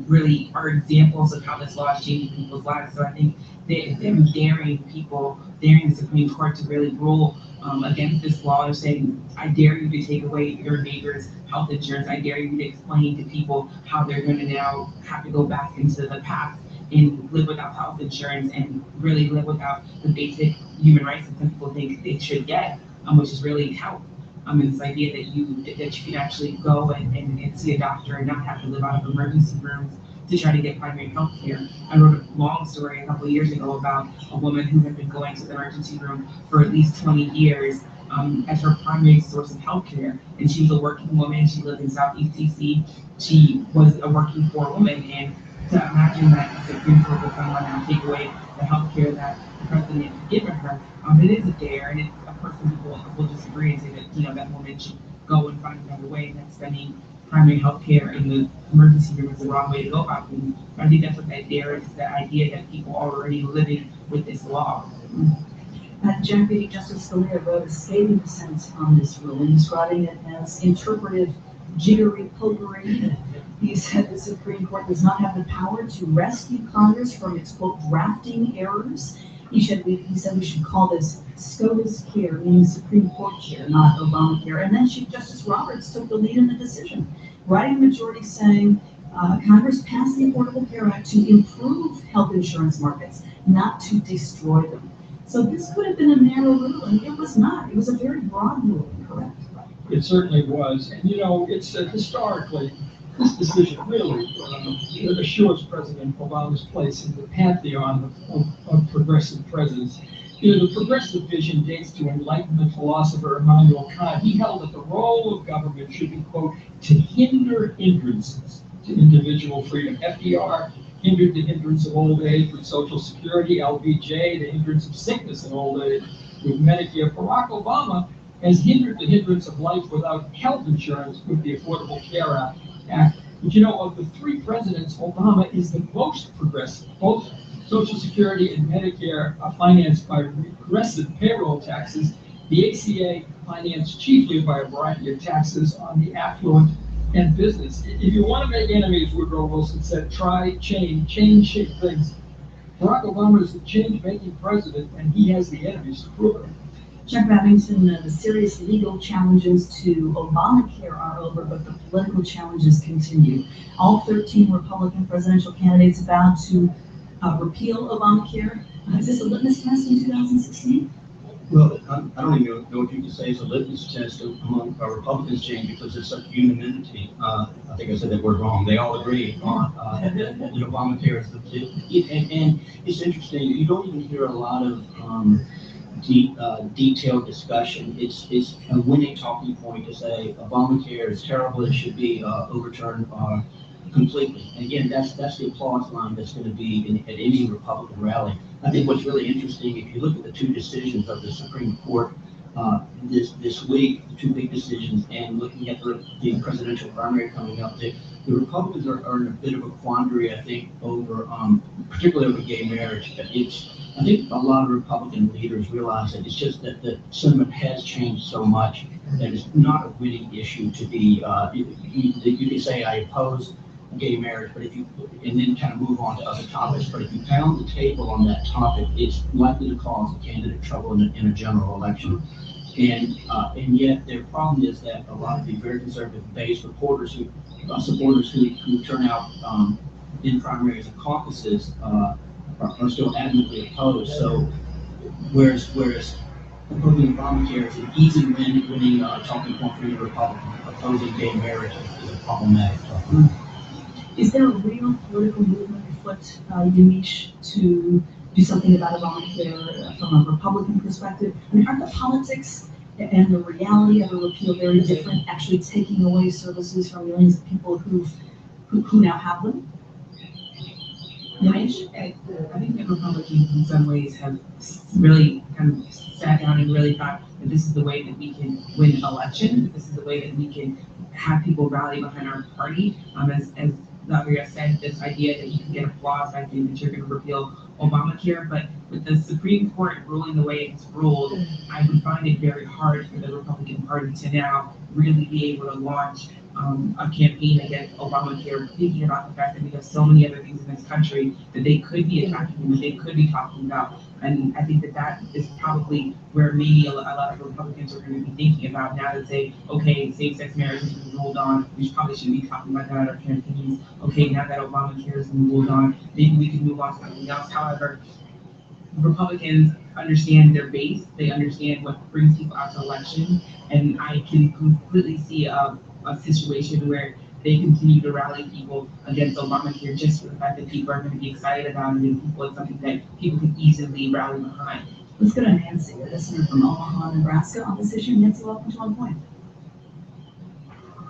really are examples of how this law is changing people's lives. So I think them daring the Supreme Court to really rule against this law, and saying, I dare you to take away your neighbor's health insurance. I dare you to explain to people how they're going to now have to go back into the past and live without health insurance and really live without the basic human rights that some people think they should get, which is really health. And this idea that you can actually go and see a doctor and not have to live out of emergency rooms to try to get primary health care. I wrote a long story a couple of years ago about a woman who had been going to the emergency room for at least 20 years as her primary source of health care. And she was a working woman. She lived in Southeast DC. She was a working poor woman. And to imagine that the Supreme Court would someone now take away the health care that the president had given her, it is a dare. And of course, some people will disagree and say that, that woman should go and find another way, and that spending primary health care in the emergency room is the wrong way to go about things. But I think that's what that dare is, the idea that people are already living with this law. Deputy Justice Scalia wrote a scathing dissent on this ruling, describing it as interpretive jiggery-pokery. He said the Supreme Court does not have the power to rescue Congress from its, quote, drafting errors. He said we should call this SCOTUS care, meaning Supreme Court care, not Obamacare. And then Chief Justice Roberts took the lead in the decision, writing the majority saying Congress passed the Affordable Care Act to improve health insurance markets, not to destroy them. So this could have been a narrow ruling. It was not. It was a very broad ruling, correct? It certainly was. And, you know, it's historically, this decision really assures President Obama's place in the pantheon of progressive presidents. You know, the progressive vision dates to Enlightenment philosopher Immanuel Kant. He held that the role of government should be, quote, to hinder hindrances to individual freedom. FDR hindered the hindrance of old age with Social Security, LBJ, the hindrance of sickness and old age with Medicare. Barack Obama has hindered the hindrance of life without health insurance with the Affordable Care Act. But you know, of the three presidents, Obama is the most progressive. Both Social Security and Medicare are financed by regressive payroll taxes. The ACA financed chiefly by a variety of taxes on the affluent and business. If you want to make enemies, Woodrow Wilson said, try change things. Barack Obama is the change-making president, and he has the enemies to prove it. Chuck Babington, the serious legal challenges to Obamacare are over, but the political challenges continue. All 13 Republican presidential candidates vowed to repeal Obamacare. Is this a litmus test in 2016? Well, I don't even know if you can say it's a litmus test among our Republicans, Jane, because there's such unanimity. I think I said that word wrong. They all agree on that Obamacare is and it's interesting. You don't even hear a lot of detailed discussion. It's a winning talking point to say Obamacare is terrible. It should be overturned completely. And again, that's the applause line that's going to be at any Republican rally. I think what's really interesting, if you look at the two decisions of the Supreme Court this week, the two big decisions, and looking at the presidential primary coming up, the Republicans are in a bit of a quandary, I think, over particularly over gay marriage. I think a lot of Republican leaders realize that it's just that the sentiment has changed so much that it's not a winning issue to be. You can say I oppose gay marriage, but and then kind of move on to other topics. But if you pound the table on that topic, it's likely to cause a candidate trouble in a general election. And yet their problem is that a lot of the very conservative base supporters who turn out in primaries and caucuses are still adamantly opposed. So whereas opposing Obamacare is an easy winning talking point for the Republicans, opposing gay marriage is a problematic topic. Is there a real political movement afoot, Yamiche, to do something about Obamacare from a Republican perspective? I mean, aren't the politics and the reality of a repeal very different, actually taking away services from millions of people who now have them? Yamiche? I think that Republicans in some ways have really kind of sat down and really thought that this is the way that we can win an election, that this is the way that we can have people rally behind our party. As Zavria said, this idea that you can get applause by saying that you're going to repeal Obamacare, but with the Supreme Court ruling the way it's ruled, I would find it very hard for the Republican Party to now really be able to launch a campaign against Obamacare, thinking about the fact that we have so many other things in this country that they could be attacking and that they could be talking about. And I think that is probably where maybe a lot of Republicans are going to be thinking about now to say, okay, same-sex marriage has been ruled on. We probably shouldn't be talking about that at our campaigns. Okay, now that Obamacare has been ruled on, maybe we can move on to something else. However, Republicans understand their base. They understand what brings people out to election. And I can completely see a situation where they continue to rally people against Obamacare just for the fact that people are going to be excited about it and people, it's something that people can easily rally behind. Let's go to Nancy, a listener from Omaha, Nebraska, on this issue. Nancy, welcome to On Point.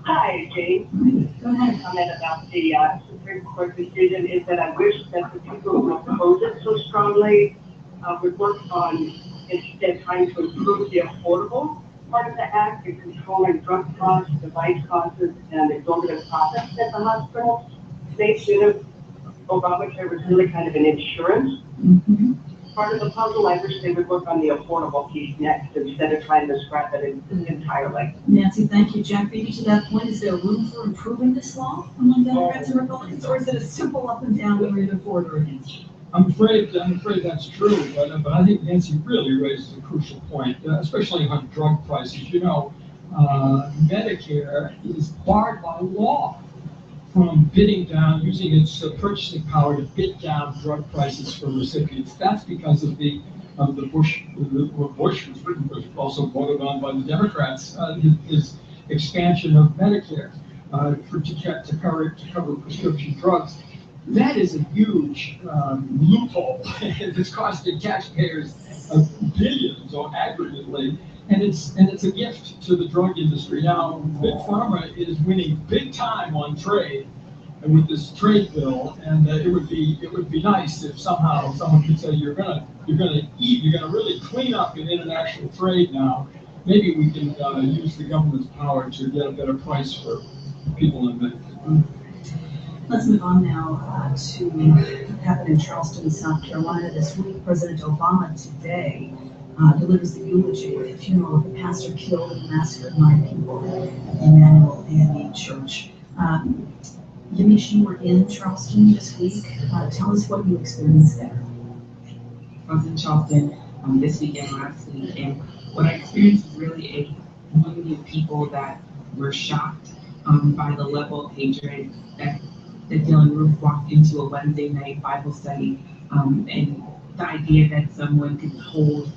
Hi, Jane. Go ahead. Comment about the Supreme Court decision is that I wish that the people who oppose it so strongly would work on instead trying to improve the affordable part of the act in controlling drug costs, device costs, and exorbitant profits at the hospital. They should have, Obamacare was really kind of an insurance part of the puzzle. I wish they would work on the affordable piece next instead of trying to scrap it entirely. Nancy, thank you. Jack, maybe to that point, is there room for improving this law among Democrats and Republicans, or is it a simple up and down we're either for it or against? I'm afraid that's true, but I think Nancy really raises a crucial point, especially on drug prices. You know, Medicare is barred by law from bidding down, using its purchasing power to bid down drug prices for recipients. That's because of the Bush was written, but also voted on by the Democrats, his expansion of Medicare to cover prescription drugs. That is a huge loophole that's costing taxpayers billions or aggregately, and it's a gift to the drug industry. Now, Big Pharma is winning big time on trade with this trade bill, and it would be nice if somehow someone could say you're gonna really clean up in international trade now. Maybe we can use the government's power to get a better price for people in Medicare. Let's move on now to what happened in Charleston, South Carolina this week. President Obama today delivers the eulogy at the funeral of the pastor killed and massacred 9 people at the Emmanuel AME Church. Yamiche, you were in Charleston this week. Tell us what you experienced there. I was in Charleston this weekend, last week, and what I experienced was really a community of people that were shocked by the level of hatred that Dylann Roof walked into a Wednesday night Bible study, and the idea that someone could hold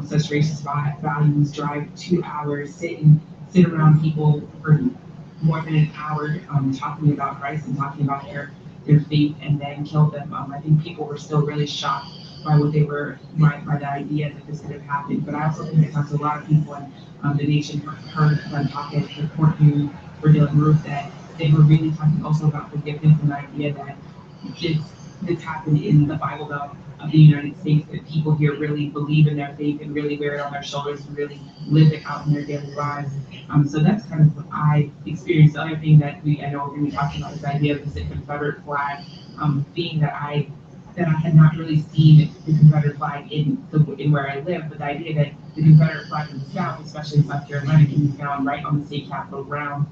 such racist values, drive 2 hours, sit around people for more than an hour talking about Christ and talking about their faith, and then kill them. I think people were still really shocked by what they were, by the idea that this could have happened. But I also think I talked to a lot of people in the nation heard them talk at the court hearing for Dylann Roof, that they were really talking also about forgiveness and the idea that this happened in the Bible Belt of the United States, that people here really believe in their faith and really wear it on their shoulders and really live it out in their daily lives. So that's kind of what I experienced. The other thing that I know we're going to be talking about is the idea of the Confederate flag, being that I had not really seen the Confederate flag in where I live, but the idea that the Confederate flag in the South, especially in South Carolina, can be found right on the state capitol ground,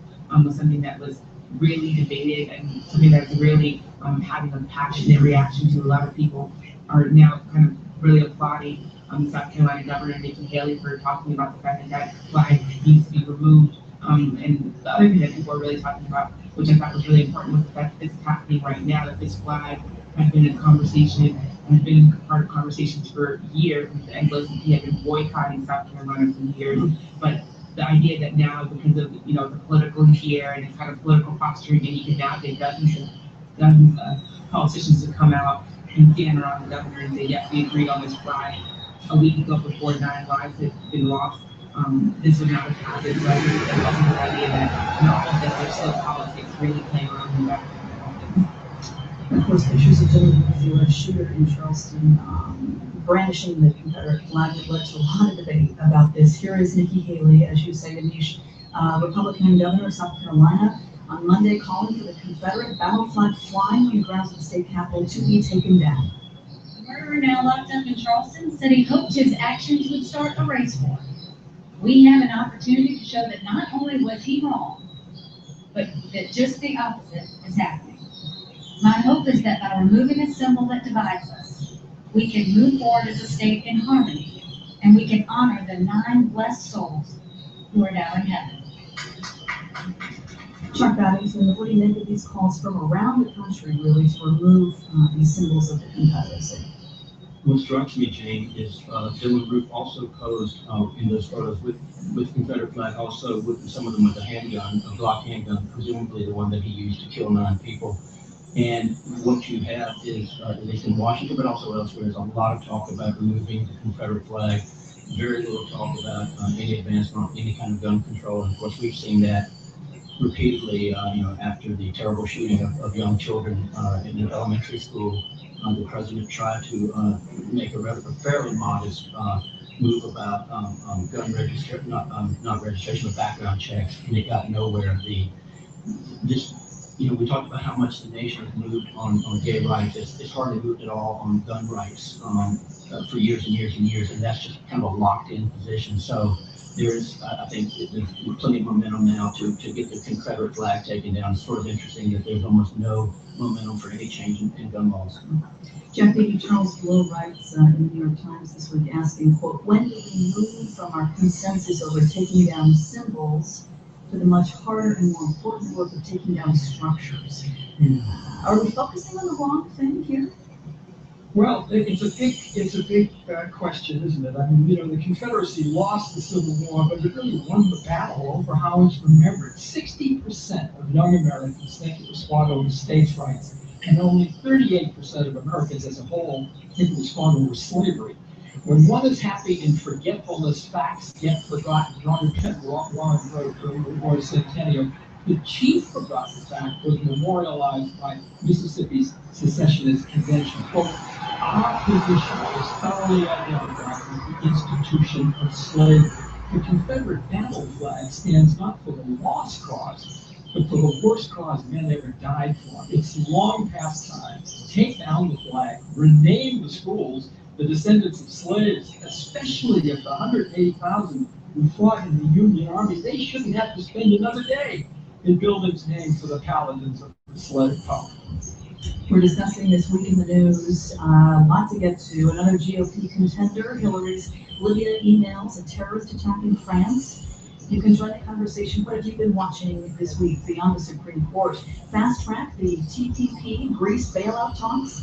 was something that was really debated and something that's really having a passionate reaction to. A lot of people are now kind of really applauding South Carolina Governor Nikki Haley for talking about the fact that that flag needs to be removed. And the other thing that people are really talking about, which I thought was really important, was the fact that this is happening right now, that this flag has been in conversation and has been part of conversations for years. The NAACP had been boycotting South Carolina for years, but the idea that now, because of the political year and the kind of political posturing, and you can now get dozens of politicians to come out and stand around the governor and say, yes, we agreed on this flag a week ago before 9 lives had been lost. This would not have happened. So I think that's also the idea that not only that there's still politics really playing around in the background. Of course, pictures of Dylann Roof, the alleged shooter in Charleston, brandishing the Confederate flag, that led to a lot of debate about this. Here is Nikki Haley, as you say, Yamiche, Republican governor of South Carolina, on Monday calling for the Confederate battle flag flying on the grounds of the state capitol to be taken down. The murderer, now locked up in Charleston, said he hoped his actions would start a race war. We have an opportunity to show that not only was he wrong, but that just the opposite is happening. My hope is that by removing a symbol that divides us, we can move forward as a state in harmony, and we can honor the 9 blessed souls who are now in heaven. Chuck Babington, what do you make of these calls from around the country, really, to remove these symbols of the Confederacy? What strikes me, Jane, is Dylann Roof also posed in those photos with Confederate flag, also with some of them with a handgun, a Glock handgun, presumably the one that he used to kill 9 people. And what you have is, at least in Washington, but also elsewhere, is a lot of talk about removing the Confederate flag, very little talk about any advancement on any kind of gun control. And of course, we've seen that repeatedly, after the terrible shooting of young children in an elementary school. The president tried to make a fairly modest move about gun registration, not registration, but background checks, and it got nowhere. We talked about how much the nation has moved on gay rights. It's hardly moved at all on gun rights for years and years and years, and that's just kind of a locked-in position. So there is, I think, there's plenty of momentum now to get the Confederate flag taken down. It's sort of interesting that there's almost no momentum for any change in gun laws. Jeff Baby Charles Blow writes in the New York Times this week, asking, quote, when do we move from our consensus over taking down symbols to the much harder and more important work of taking down structures. Are we focusing on the wrong thing here? Well, it's a big question, isn't it? I mean, the Confederacy lost the Civil War, but it really won the battle over how it's remembered. 60% of young Americans think it was fought over states' rights, and only 38% of Americans as a whole think it was fought over slavery. When one is happy in forgetfulness, facts get forgotten. John Warren wrote during the War Centennial. The chief forgotten fact was memorialized by Mississippi's secessionist convention. Quote, our position is thoroughly identified with the institution of slavery. The Confederate battle flag stands not for the lost cause, but for the worst cause men ever died for. It's long past time to take down the flag, rename the schools the descendants of slaves, especially if the 180,000 who fought in the Union Army, they shouldn't have to spend another day in buildings named for the paladins of the slave power. We're discussing this week in the news, a lot to get to. Another GOP contender, Hillary's Libya emails, a terrorist attack in France. You can join the conversation. What have you been watching this week beyond the Supreme Court? Fast track the TPP Greece bailout talks.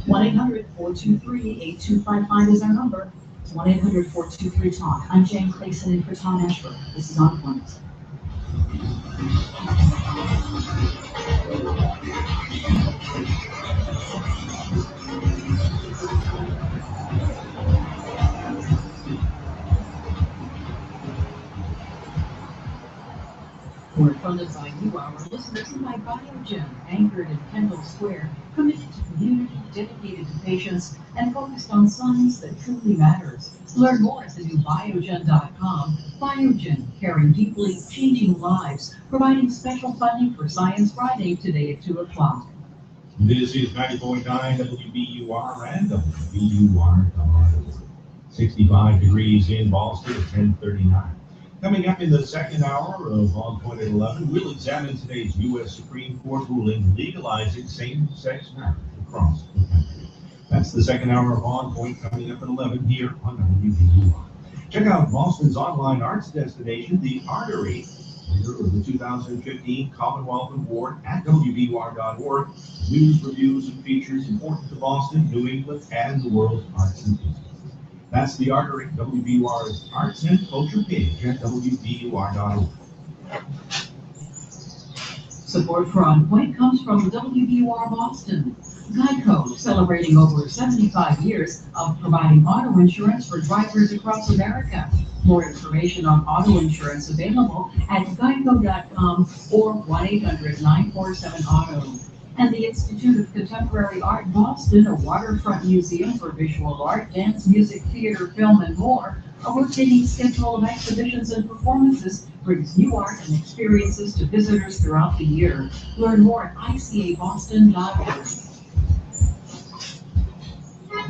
1-800-423-8255 is our number. 1-800-423-TALK. I'm Jane Clayson in for Tom Ashford. This is On Point. We're funded by you, our listeners, and by Biogen, anchored in Kendall Square, committed to community, dedicated to patients, and focused on science that truly matters. Learn more at the new Biogen.com. Biogen, caring deeply, changing lives, providing special funding for Science Friday today at 2 o'clock. This is 90.9 WBUR and WBUR.org. 65 degrees in Boston at 10:39. Coming up in the second hour of On Point at 11, we'll examine today's U.S. Supreme Court ruling legalizing same-sex marriage across the country. That's the second hour of On Point coming up at 11 here on WBUR. Check out Boston's online arts destination, The Artery, winner of the 2015 Commonwealth Award at WBUR.org. News, reviews, and features important to Boston, New England, and the world's arts and business. That's The Artery, WBUR's arts and culture page at WBUR.org. Support for On Point comes from WBUR Boston. Geico, celebrating over 75 years of providing auto insurance for drivers across America. More information on auto insurance available at geico.com or 1-800-947-AUTO. And the Institute of Contemporary Art Boston, a waterfront museum for visual art, dance, music, theater, film, and more. A rotating schedule of exhibitions and performances brings new art and experiences to visitors throughout the year. Learn more at icaboston.org.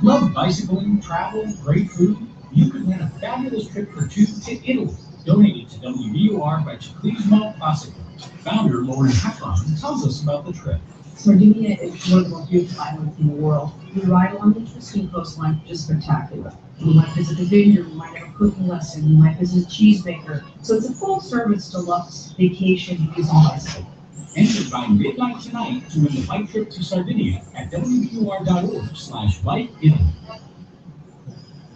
Love bicycling, travel, great food? You could win a fabulous trip for two to Italy. Donated to WBUR by Ciclismo Classico. Founder Lauren Hackon tells us about the trip. Sardinia is one of the most beautiful islands in the world. We ride along the Tuscany coastline, just spectacular. We might visit a vineyard, we might have a cooking lesson, we might visit a cheesemaker. So it's a full service deluxe vacation using bicycle. Enter by midnight tonight to win the bike trip to Sardinia at WBUR.org/bikeitaly.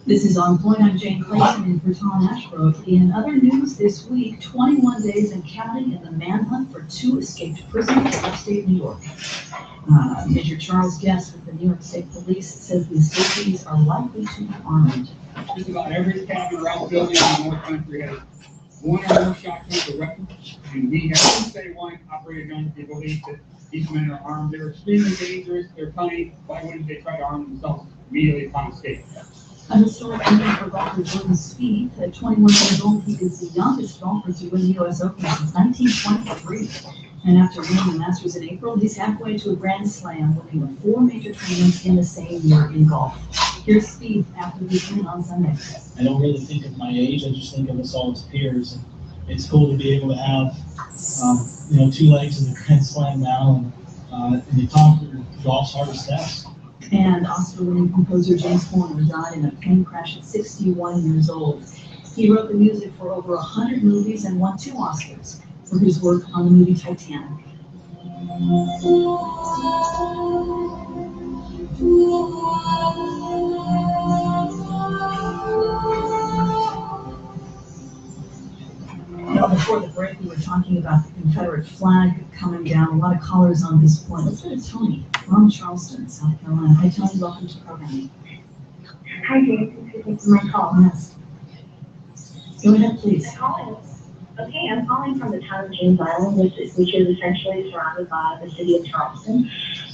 This is On Point. I'm Jane Clayson in for Tom Ashgrove. In other news this week, 21 days and counting in the manhunt for two escaped prisoners in upstate New York. Major Charles Guest with the New York State Police says the escapees are likely to be armed. Just about every cabin around the building in the North Country has one or more shotguns or weapons, and we have since day one operated guns. We believe that these men are armed. They're extremely dangerous. They're cunning. Why wouldn't they try to arm themselves immediately upon escape? A historic evening for golfer Jordan Spieth. At 21 years old, he is the youngest golfer to win the U.S. Open since 1923. And after winning the Masters in April, he's halfway to a Grand Slam, winning the 4 major tournaments in the same year in golf. Here's Spieth after his win on Sunday. I don't really think of my age. I just think of us all as peers. And it's cool to be able to have, 2 legs in the Grand Slam now, and you conquer golf's hardest steps. And Oscar-winning composer James Horner died in a plane crash at 61 years old. He wrote the music for over 100 movies and won 2 Oscars for his work on the movie Titanic. Now, before the break, we were talking about the Confederate flag coming down, a lot of colors on this point. Let's go to Tony from Charleston, South Carolina. Hi, Tony, welcome to the program. Hi, James. Thanks for taking my call. Yes. Go ahead, please. I'm calling from the town of James Island, which is essentially surrounded by the city of Charleston.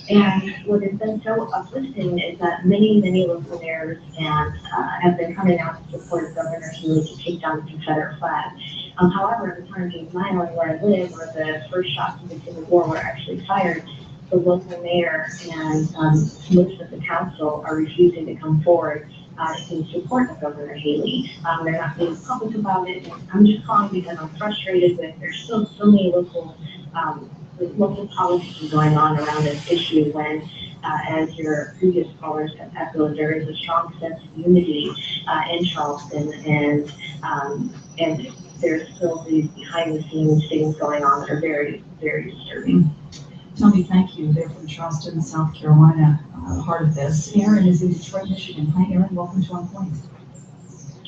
And what has been so uplifting is that many local mayors and have been coming out to support Governor Healy to take down the Confederate flag. However, in the town of James Island, where I live, where the first shots of the Civil War were actually fired, the local mayor and most of the council are refusing to come forward in support of Governor Haley. They're not being public about it. I'm just calling because I'm frustrated with there's still so many local politics going on around this issue when, as your previous callers have echoed, there is a strong sense of unity in Charleston, and there's still these behind-the-scenes things going on that are very, very disturbing. Tony, thank you. They're from Charleston, South Carolina, part of this. Aaron is in Detroit, Michigan. Hi, Aaron. Welcome to On Point.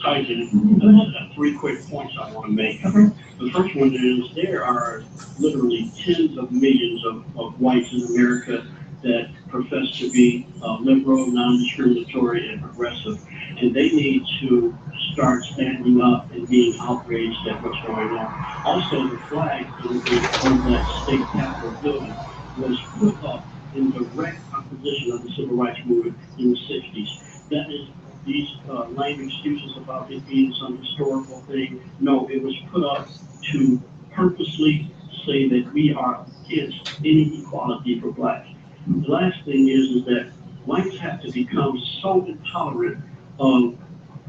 Hi, Jen. 3 quick points I want to make. Okay. The first one is there are literally tens of millions of whites in America that profess to be liberal, non-discriminatory, and progressive, and they need to start standing up and being outraged at what's going on. Also, the flag on that state capitol building was put up in direct opposition of the civil rights movement in the 60s. That is, these lame excuses about it being some historical thing. No, it was put up to purposely say that we are against any equality for blacks. The last thing is that whites have to become so intolerant of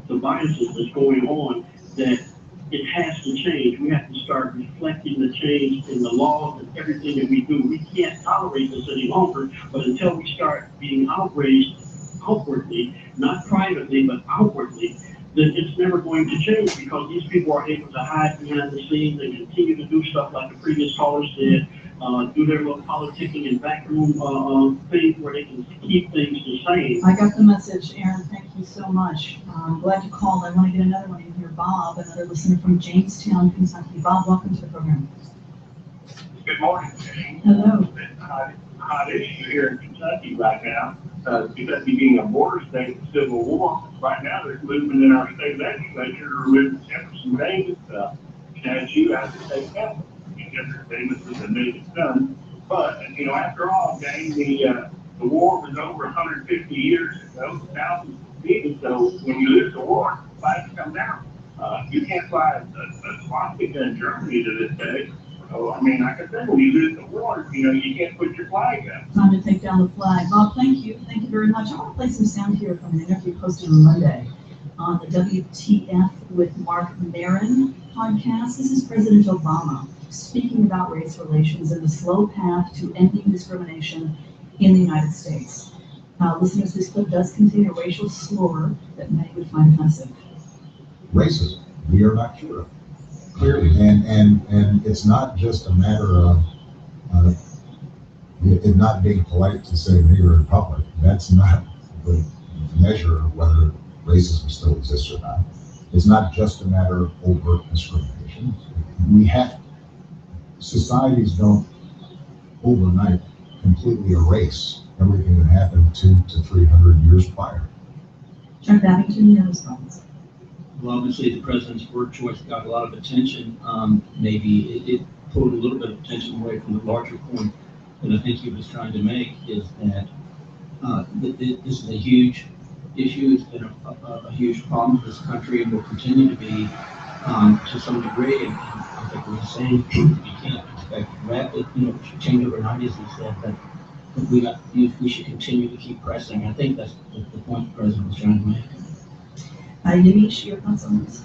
the biases that's going on that it has to change. We have to start reflecting the change in the laws and everything that we do. We can't tolerate this any longer, but until we start being outraged outwardly, not privately, but outwardly, then it's never going to change because these people are able to hide behind the scenes and continue to do stuff like the previous caller said, do their little politicking and backroom thing where they can keep things the same. I got the message, Aaron. Thank you so much. I'm glad you called. I want to get another one in here. Bob, another listener from Jamestown, Kentucky. Bob, welcome to the program. Good morning, Jane. Hello. Hot issue here in Kentucky right now. Kentucky being a border state of Civil War, right now there's movement in our state legislature to remove the Jefferson Davis statue out of the state capitol. Jefferson Davis is a native son, but after all, Jane, the war was over 150 years ago, thousands of people. So when you lose the war, flags come down. You can't fly a swastika in Germany to this day. So, like I said, when you lose the war, you can't put your flag up. Time to take down the flag. Bob, thank you. Thank you very much. I want to play some sound here from an interview posted on Monday on the WTF with Mark Maron podcast. This is President Obama speaking about race relations and the slow path to ending discrimination in the United States. Listeners, this clip does contain a racial slur that many would find offensive. Racism, we are not sure of. Clearly, and it's not just a matter of it not being polite to say nigger in public. That's not the measure of whether racism still exists or not. It's not just a matter of overt discrimination. Societies don't overnight completely erase everything that happened 200 to 300 years prior. Chuck Babington, you have response. Well, obviously, the president's word choice got a lot of attention. Maybe it pulled a little bit of attention away from the larger point that I think he was trying to make, is that this is a huge issue. It's been a huge problem for this country and will continue to be to some degree. And I think we're saying we can't expect rapid change overnight, as he said, but we should continue to keep pressing. I think that's the point the president was trying to make. Yamiche, your thoughts on this?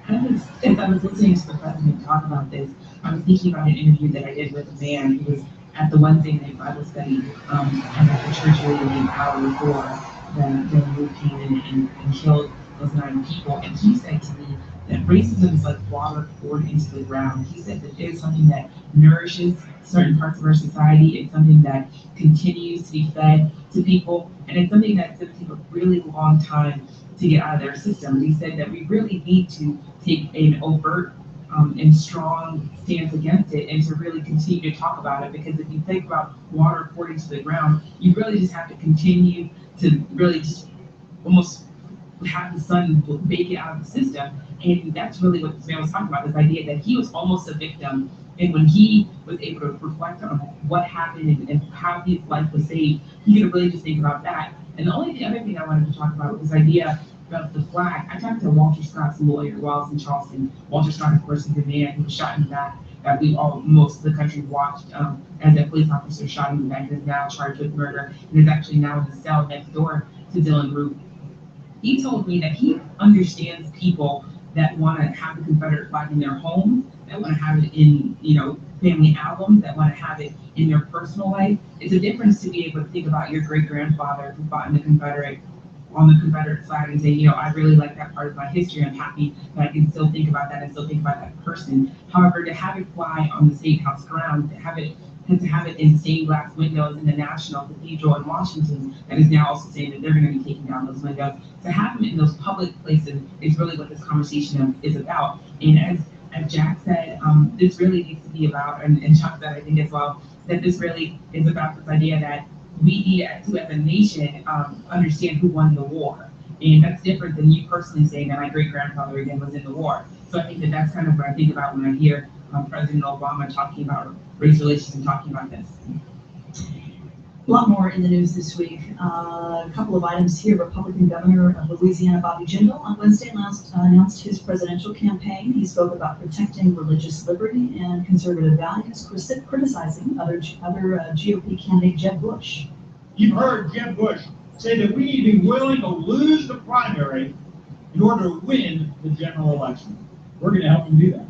As I was listening to the president talk about this, I was thinking about an interview that I did with a man who was at the Wednesday night Bible study and at the church really being power before the move came in and killed those 9 people. And he said to me that racism is like water poured into the ground. He said that it's something that nourishes certain parts of our society. It's something that continues to be fed to people. And it's something that's going to take a really long time to get out of their system. And he said that we really need to take an overt and strong stance against it, and to really continue to talk about it. Because if you think about water poured into the ground, you really just have to continue to really just almost have the sun bake it out of the system. And that's really what this man was talking about, this idea that he was almost a victim. And when he was able to reflect on what happened and how his life was saved, he could really just think about that. And the other thing I wanted to talk about was this idea about the flag. I talked to Walter Scott's lawyer while I was in Charleston. Walter Scott, of course, is the man who was shot in the back that most of the country watched as that police officer shot him in the back, and is now charged with murder, and is actually now in the cell next door to Dylann Roof. He told me that he understands people that want to have the Confederate flag in their home, that want to have it in, family albums, that want to have it in their personal life. It's a difference to be able to think about your great-grandfather who fought in the Confederate flag and say, I really like that part of my history. I'm happy that I can still think about that and still think about that person. However, to have it fly on the State House grounds, to have it in stained glass windows in the National Cathedral in Washington, that is now also saying that they're going to be taking down those windows. To have them in those public places is really what this conversation is about. And as Jack said, this really needs to be about, and Chuck said I think as well, that this really is about this idea that we need to, as a nation, understand who won the war. And that's different than you personally saying that my great-grandfather again was in the war. So I think that's kind of what I think about when I hear President Obama talking about race relations and talking about this. A lot more in the news this week. A couple of items here. Republican Governor of Louisiana, Bobby Jindal, on Wednesday announced his presidential campaign. He spoke about protecting religious liberty and conservative values, criticizing other GOP candidate Jeb Bush. You've heard Jeb Bush say that we need to be willing to lose the primary in order to win the general election. We're going to help him do that.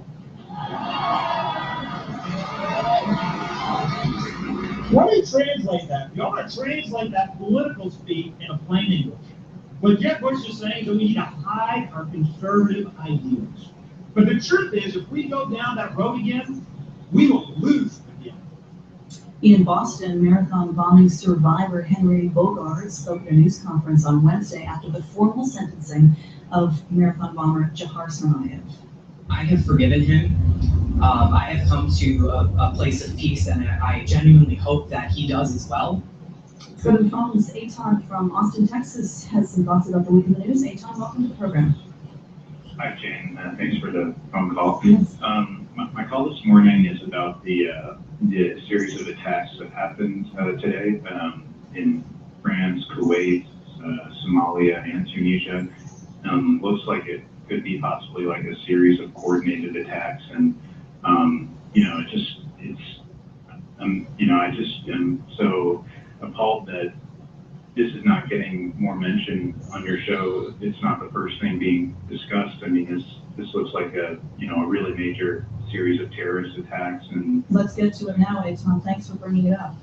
Why do you translate that? You want to translate that political speak in a plain English. What Jeb Bush is saying is that we need to hide our conservative ideals. But the truth is, if we go down that road again, we will lose again. In Boston, marathon bombing survivor Henry Bogart spoke at a news conference on Wednesday after the formal sentencing of marathon bomber Jahar Tsarnaev. I have forgiven him. I have come to a place of peace, and I genuinely hope that he does as well. Go to the phones. Eitan from Austin, Texas has some thoughts about the week in the news. Eitan, welcome to the program. Hi, Jane. Thanks for the phone call. Yes. My call this morning is about the series of attacks that happened today in France, Kuwait, Somalia, and Tunisia. Looks like it could be possibly like a series of coordinated attacks, and I just am so appalled that this is not getting more mention on your show. It's not the first thing being discussed. I mean, this looks like a really major series of terrorist attacks. And let's get to it now, Eitan. Thanks for bringing it up.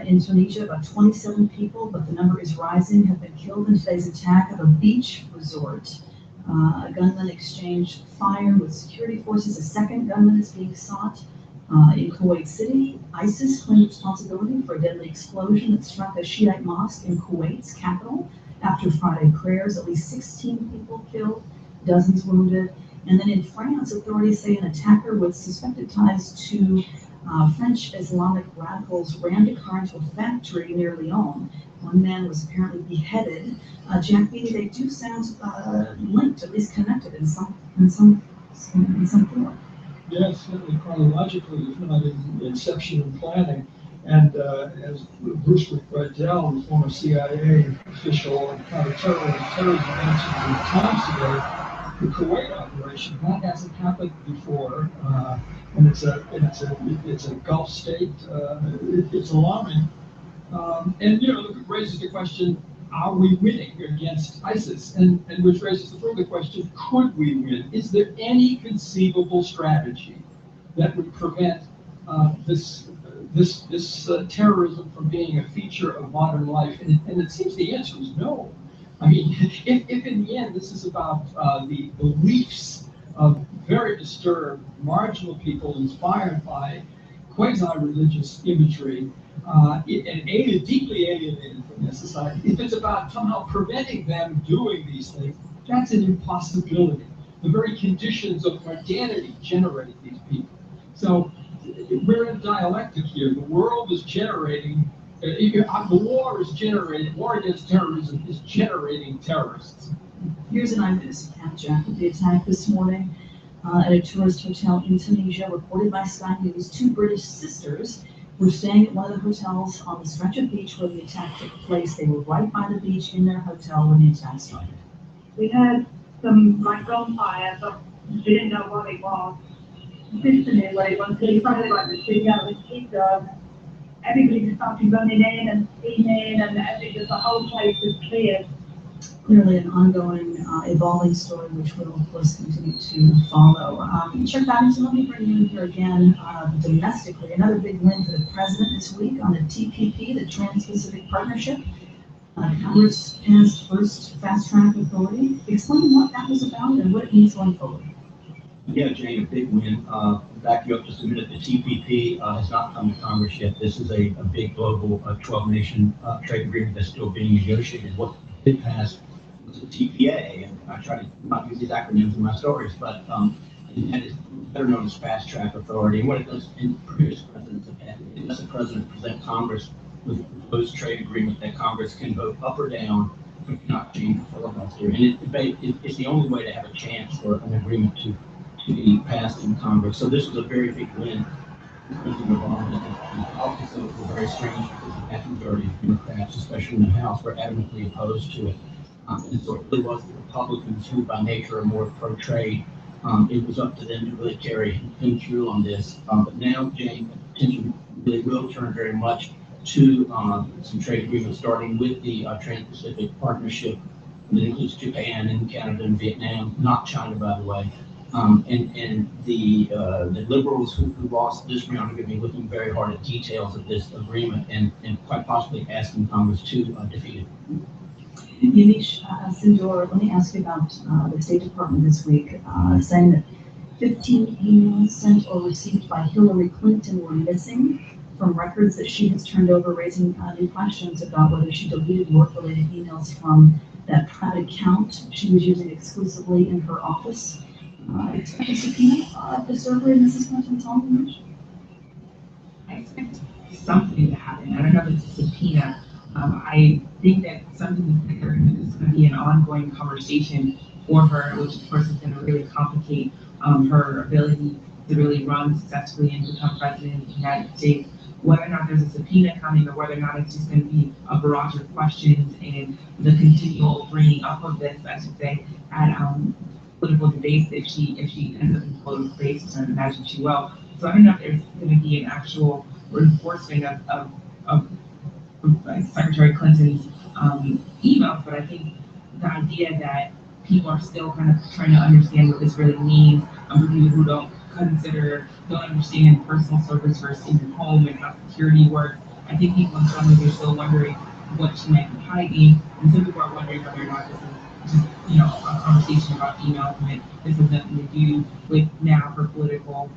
In Tunisia, about 27 people, but the number is rising, have been killed in today's attack of a beach resort. A gunman exchanged fire with security forces. A second gunman is being sought. In Kuwait City, ISIS claimed responsibility for a deadly explosion that struck a Shiite mosque in Kuwait's capital. After Friday prayers, at least 16 people killed, dozens wounded. And then in France, authorities say an attacker with suspected ties to French Islamic radicals rammed a car into a factory near Lyon. One man was apparently beheaded. Jack Beatty, they do sound linked, at least connected in some form. Yes, certainly chronologically, if not in inception and planning. And as Bruce Riddell, the former CIA official and counterterrorism mentioned in Times today, the Kuwait operation, that hasn't happened before, and it's a Gulf state. It's alarming, and it raises the question: are we winning against ISIS? And which raises the further question: could we win? Is there any conceivable strategy that would prevent this terrorism from being a feature of modern life? And it seems the answer is no. I mean, if in the end this is about the beliefs of very disturbed, marginal people inspired by quasi-religious imagery, and deeply alienated from their society, if it's about somehow preventing them doing these things, that's an impossibility. The very conditions of modernity generate these people. So we're in dialectic here. The world is generating, the war against terrorism is generating terrorists. Here's an eyewitness account, Jeff, of the attack this morning at a tourist hotel in Tunisia, reported by Sky News. Two British sisters were staying at one of the hotels on the stretch of beach where the attack took place. They were right by the beach in their hotel when the attack started. We had some like gunfire, but we didn't know what it was. The sister knew what it was, so he sounded like the studio with his dog. Everybody just started running in and screaming, and the whole place was cleared. Clearly an ongoing, evolving story, which we'll, of course, continue to follow. Chuck Babington, let me bring you in here again domestically. Another big win for the president this week on the TPP, the Trans-Pacific Partnership. Congress passed first fast-track authority. Explain what that was about and what it means going forward. Yeah, Jane, a big win. Back you up just a minute. The TPP has not come to Congress yet. This is a big global 12-nation trade agreement that's still being negotiated. What did pass was the TPA, and I try to not use these acronyms in my stories, but it is better known as fast track authority. And what it does in previous presidents have had, it lets the president present Congress with a proposed trade agreement that Congress can vote up or down, not change the filibuster. And it's the only way to have a chance for an agreement to be passed in Congress. So this was a very big win. President Obama, politics of it were very strange because the vast majority of Democrats, especially in the House, were adamantly opposed to it. And so it really was the Republicans who, by nature, are more pro-trade. It was up to them to really carry him through on this. But now, Jane, attention really will turn very much to some trade agreements, starting with the Trans-Pacific Partnership that includes Japan and Canada and Vietnam, not China, by the way. And the liberals who lost this round are going to be looking very hard at details of this agreement and quite possibly asking Congress to defeat it. Yamiche Sindor, let me ask you about the State Department this week, saying that 15 emails sent or received by Hillary Clinton were missing from records that she has turned over, raising new questions about whether she deleted work-related emails from that private account she was using exclusively in her office. Expect a subpoena at the server in Mrs. Clinton's home? I expect something to happen. I don't know if it's a subpoena. I think that something is going to be an ongoing conversation for her, which of course is going to really complicate her ability to really run successfully and become president of the United States. Whether or not there's a subpoena coming or whether or not it's just going to be a barrage of questions and the continual bringing up of this, I should say, at political debates if she ends up in political debates, which I imagine she will. So I don't know if there's going to be an actual reinforcement of Secretary Clinton's emails, but I think the idea that people are still kind of trying to understand what this really means, for people who don't understand personal service versus in your home and how security works. I think people in some ways are still wondering what she might be hiding, and some people are wondering whether or not this is just, a conversation about emails and this has nothing to do with now her political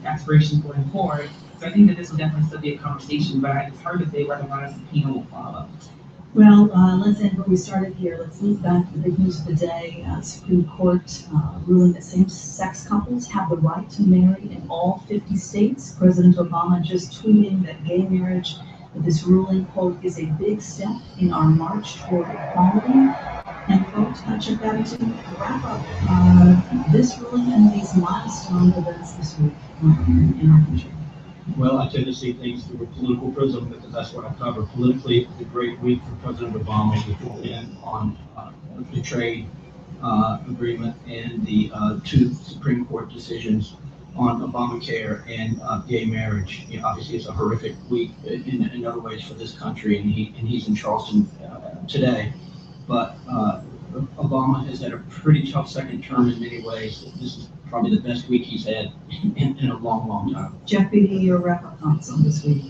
aspirations going forward. So I think that this will definitely still be a conversation, but it's hard to say whether or not a subpoena will follow. Well, let's end where we started here. Let's look back to the big news of the day. Supreme Court ruling that same-sex couples have the right to marry in all 50 states. President Obama just tweeting that gay marriage, that this ruling, quote, is a big step in our march toward equality. And folks, Chuck Babington, wrap up this ruling and these milestone events this week in our country. Well, I tend to see things through a political prism because that's what I cover. Politically, it was a great week for President Obama with the end on the trade agreement and the two Supreme Court decisions on Obamacare and gay marriage. Obviously, it's a horrific week in other ways for this country, and he's in Charleston today. But Obama has had a pretty tough second term in many ways. This is probably the best week he's had in a long, long time. Jeff Beatty, your wrap-up thoughts on this week?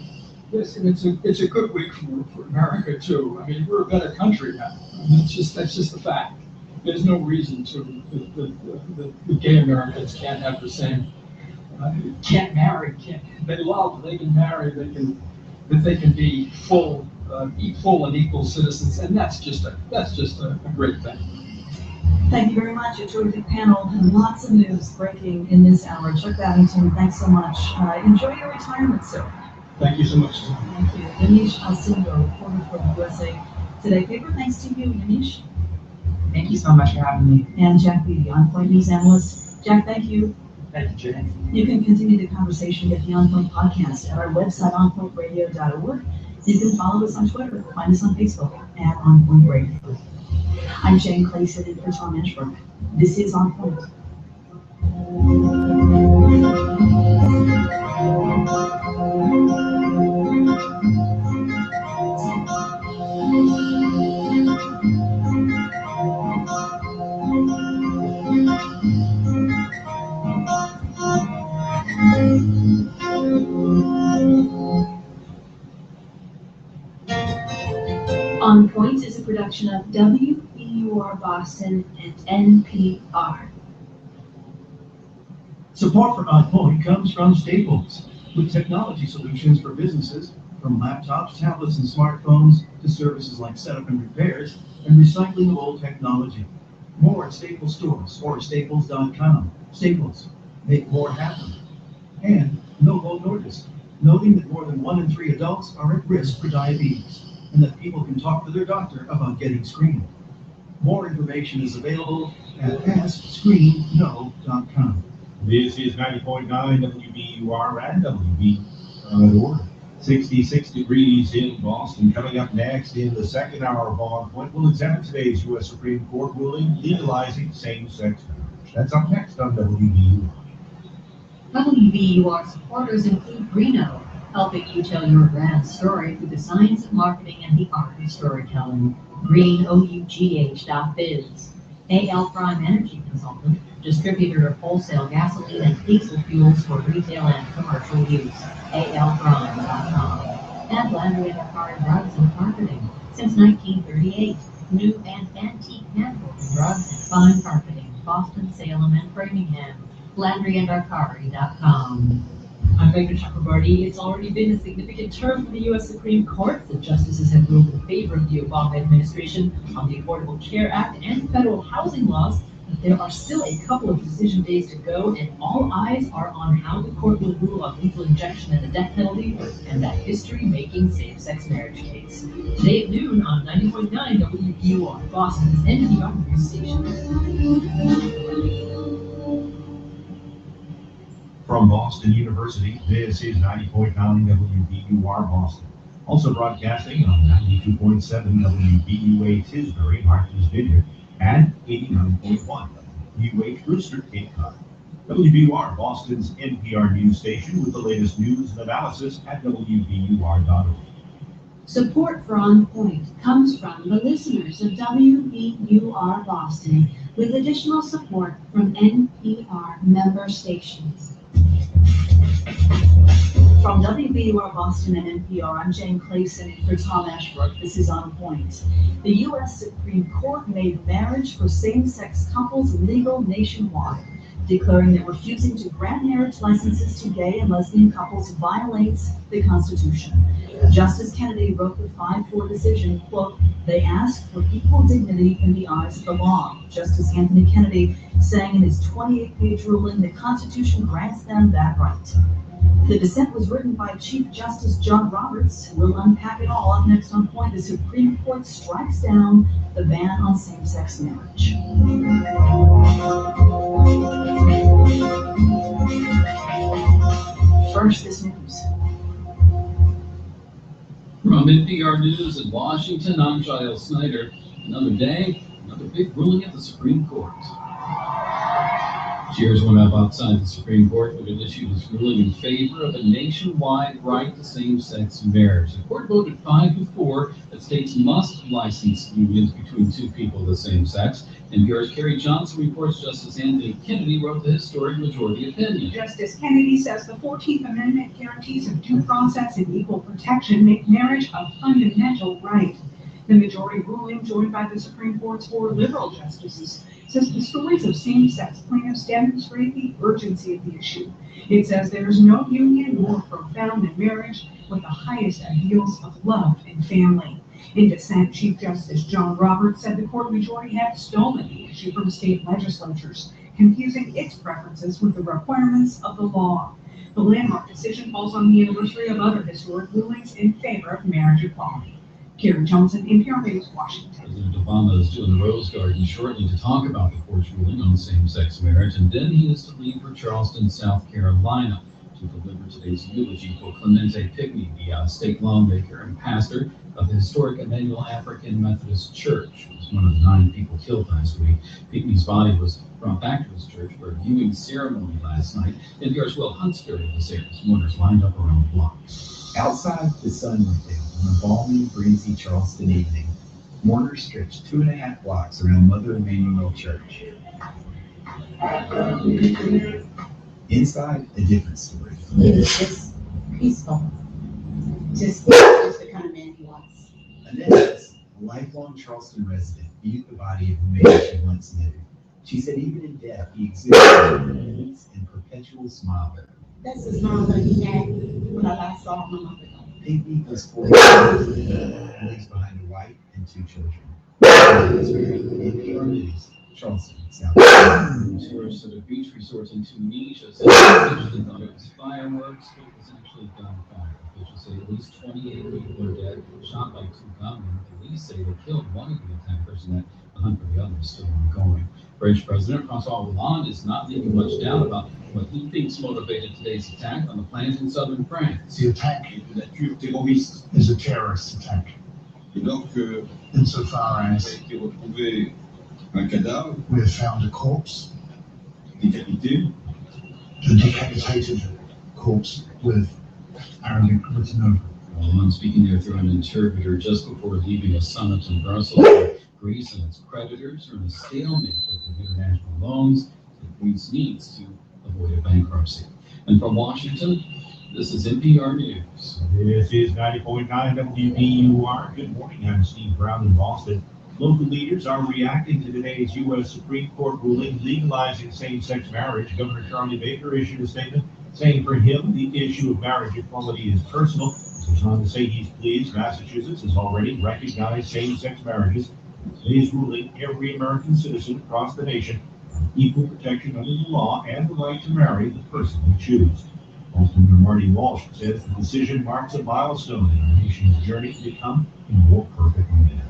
Listen, it's a good week for America too. I mean, we're a better country now. I mean, that's just a fact. There's no reason the gay Americans can't have the same, can't marry, they love, they can marry, they can be full and equal citizens, and that's just a great thing. Thank you very much. A terrific panel and lots of news breaking in this hour. Chuck Babington, thanks so much. Enjoy your retirement, sir. Thank you so much. Thank you. Yanish Alcindor, reporter for the USA Today paper. Thanks to you, Yanish. Thank you so much for having me. And Jack Beatty, On Point News analyst. Jack, thank you. Thank you, Jay. You can continue the conversation at the On Point podcast at our website, onpointradio.org. You can follow us on Twitter, find us on Facebook at On Point Radio. I'm Jane Clayson in for Tom Ashbrook. This is On Point. On Point is a production of WBUR Boston and NPR. Support for On Point comes from Staples, with technology solutions for businesses, from laptops, tablets, and smartphones to services like setup and repairs and recycling of old technology. More at Staples stores or staples.com. Staples, make more happen. And Novo Nordisk, noting that more than 1 in 3 adults are at risk for diabetes, and that people can talk to their doctor about getting screened. More information is available at AskScreenNo.com. This is 90.9 WBUR and WB.org. 66 degrees in Boston. Coming up next in the second hour of On Point, we'll examine today's U.S. Supreme Court ruling legalizing same-sex marriage. That's up next on WBUR. WBUR supporters include Greeno, helping you tell your brand's story through the science of marketing and the art of storytelling. GreenOUGH.biz. AL Prime Energy Consultant, distributor of wholesale gasoline and diesel fuels for retail and commercial use. ALPrime.com. And Landry and Akari Drugs and Carpeting. Since 1938, new and antique handles, drugs, and fine carpeting. Boston, Salem, and Framingham. LandryandArcari.com. I'm Megan Chakrabarty. It's already been a significant term for the U.S. Supreme Court. The justices have ruled in favor of the Obama administration on the Affordable Care Act and federal housing laws. But there are still a couple of decision days to go, and all eyes are on how the court will rule on lethal injection and the death penalty and that history-making same-sex marriage case. Today at noon on 90.9 WBUR, Boston's NPR news station. From Boston University, this is 90.9 WBUR Boston. Also broadcasting on 92.7 WBUA Tisbury, Martha's Vineyard, and 89.1 WBUH Brewster, Cape Cod. WBUR, Boston's NPR news station with the latest news and analysis at WBUR.org. Support for On Point comes from the listeners of WBUR Boston, with additional support from NPR member stations. From WBUR Boston and NPR, I'm Jane Clayson for Tom Ashbrook. This is On Point. The U.S. Supreme Court made marriage for same-sex couples legal nationwide, declaring that refusing to grant marriage licenses to gay and lesbian couples violates the Constitution. Justice Kennedy wrote the 5-4 decision, quote, "They ask for equal dignity in the eyes of the law." Justice Anthony Kennedy saying in his 28-page ruling, the Constitution grants them that right. The dissent was written by Chief Justice John Roberts. We'll unpack it all up next on Point. The Supreme Court strikes down the ban on same-sex marriage. First, this news. From NPR News in Washington, I'm Giles Snyder. Another day, another big ruling at the Supreme Court. Cheers went up outside the Supreme Court when it issued its ruling in favor of a nationwide right to same-sex marriage. The court voted 5-4 that states must license unions between two people of the same sex, NPR's Carrie Johnson reports Justice Anthony Kennedy wrote the historic majority opinion. Justice Kennedy says the 14th Amendment guarantees of due process and equal protection make marriage a fundamental right. The majority ruling, joined by the Supreme Court's 4 liberal justices, says the stories of same-sex plaintiffs demonstrate the urgency of the issue. It says there is no union more profound than marriage, with the highest ideals of love and family. In dissent, Chief Justice John Roberts said the court majority had stolen the issue from state legislatures, confusing its preferences with the requirements of the law. The landmark decision falls on the anniversary of other historic rulings in favor of marriage equality. Carrie Johnson, NPR News, Washington. President Obama is due in the Rose Garden shortly to talk about the court's ruling on same-sex marriage, and then he is to leave for Charleston, South Carolina, to deliver today's eulogy for Clemente Pickney, the state lawmaker and pastor of the historic Emmanuel African Methodist Church. He was one of the 9 people killed last week. Pickney's body was brought back to his church for a viewing ceremony last night. NPR's Will Huntsberry was there as mourners lined up around the block. Outside, the sun went down on a balmy, breezy Charleston evening. Mourners stretched 2.5 blocks around Mother Emanuel Church. Inside, a different story. He was just peaceful, just the kind of man he was. Annette, a lifelong Charleston resident, viewed the body of a man she once knew. She said even in death, he exhibited confidence and perpetual smile. That's the smile that he had when I last saw him a month ago. Pinkney was 40 leaves behind a wife and 2 children. NPR News, Charleston, South Carolina. Tourists at a beach resort in Tunisia said they thought it was fireworks, but it was actually gunfire. Officials say at least 28 people are dead, shot by 2 gunmen. Police say they killed one of the attackers and that the hunt for the other is still ongoing. French President François Hollande is not leaving much doubt about what he thinks motivated today's attack on the plant in southern France. The attack is a terrorist attack. Insofar as we have found a corpse, a decapitated corpse with Arabic written over. Hollande speaking there through an interpreter just before leaving a summit in Brussels. Greece and its creditors are in a stalemate over international loans that Greece needs to avoid a bankruptcy. And from Washington, this is NPR News. This is 90.9 WBUR. Good morning, I'm Steve Brown in Boston. Local leaders are reacting to today's U.S. Supreme Court ruling legalizing same-sex marriage. Governor Charlie Baker issued a statement saying for him, the issue of marriage equality is personal. He goes on to say he's pleased Massachusetts has already recognized same-sex marriages. Today's ruling, every American citizen across the nation has equal protection under the law and the right to marry the person they choose. Boston Mayor Marty Walsh says the decision marks a milestone in our nation's journey to become a more perfect land.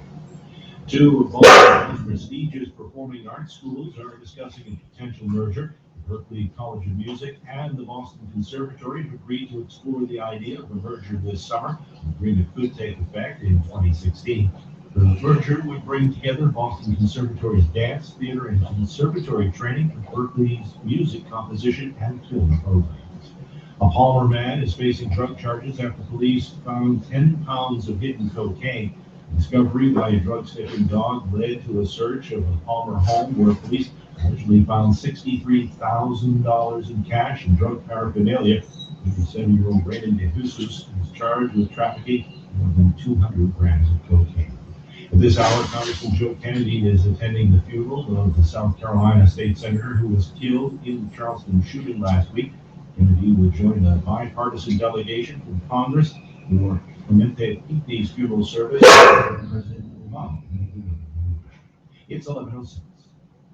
2 of Boston's prestigious performing arts schools are discussing a potential merger. The Berklee College of Music and the Boston Conservatory have agreed to explore the idea of a merger this summer. The agreement could take effect in 2016. The merger would bring together Boston Conservatory's dance, theater, and conservatory training for Berklee's music composition and film programs. A Palmer man is facing drug charges after police found 10 pounds of hidden cocaine. Discovery by a drug-sniffing dog led to a search of a Palmer home where police allegedly found $63,000 in cash and drug paraphernalia. 57-year-old Raymond DeJesus is charged with trafficking more than 200 grams of cocaine. At this hour, Congressman Joe Kennedy is attending the funeral of the South Carolina state senator who was killed in the Charleston shooting last week. Kennedy will join a bipartisan delegation from Congress for Clemente Pickney's funeral service. President Obama. It's 11:06.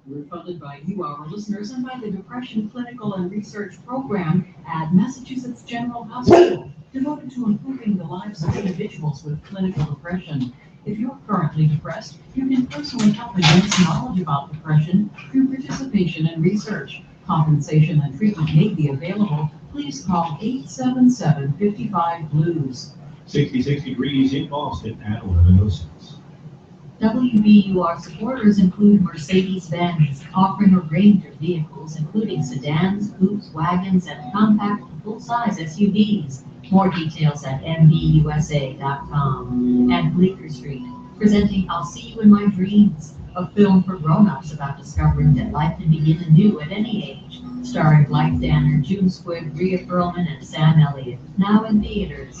We're funded by you, our listeners, and by the Depression Clinical and Research Program at Massachusetts General Hospital, devoted to improving the lives of individuals with clinical depression. If you're currently depressed, you can personally help advance knowledge about depression through participation in research. Compensation and treatment may be available. Please call 877-55-BLUES. 66 degrees in Boston at 11:06. WBUR supporters include Mercedes-Benz, offering a range of vehicles, including sedans, coupes, wagons, and compact full-size SUVs. More details at MBUSA.com. And Bleecker Street, presenting I'll See You in My Dreams, a film for grown-ups about discovering that life can begin anew at any age, starring Blythe Danner, June Squibb, Rhea Perlman, and Sam Elliott, now in theaters.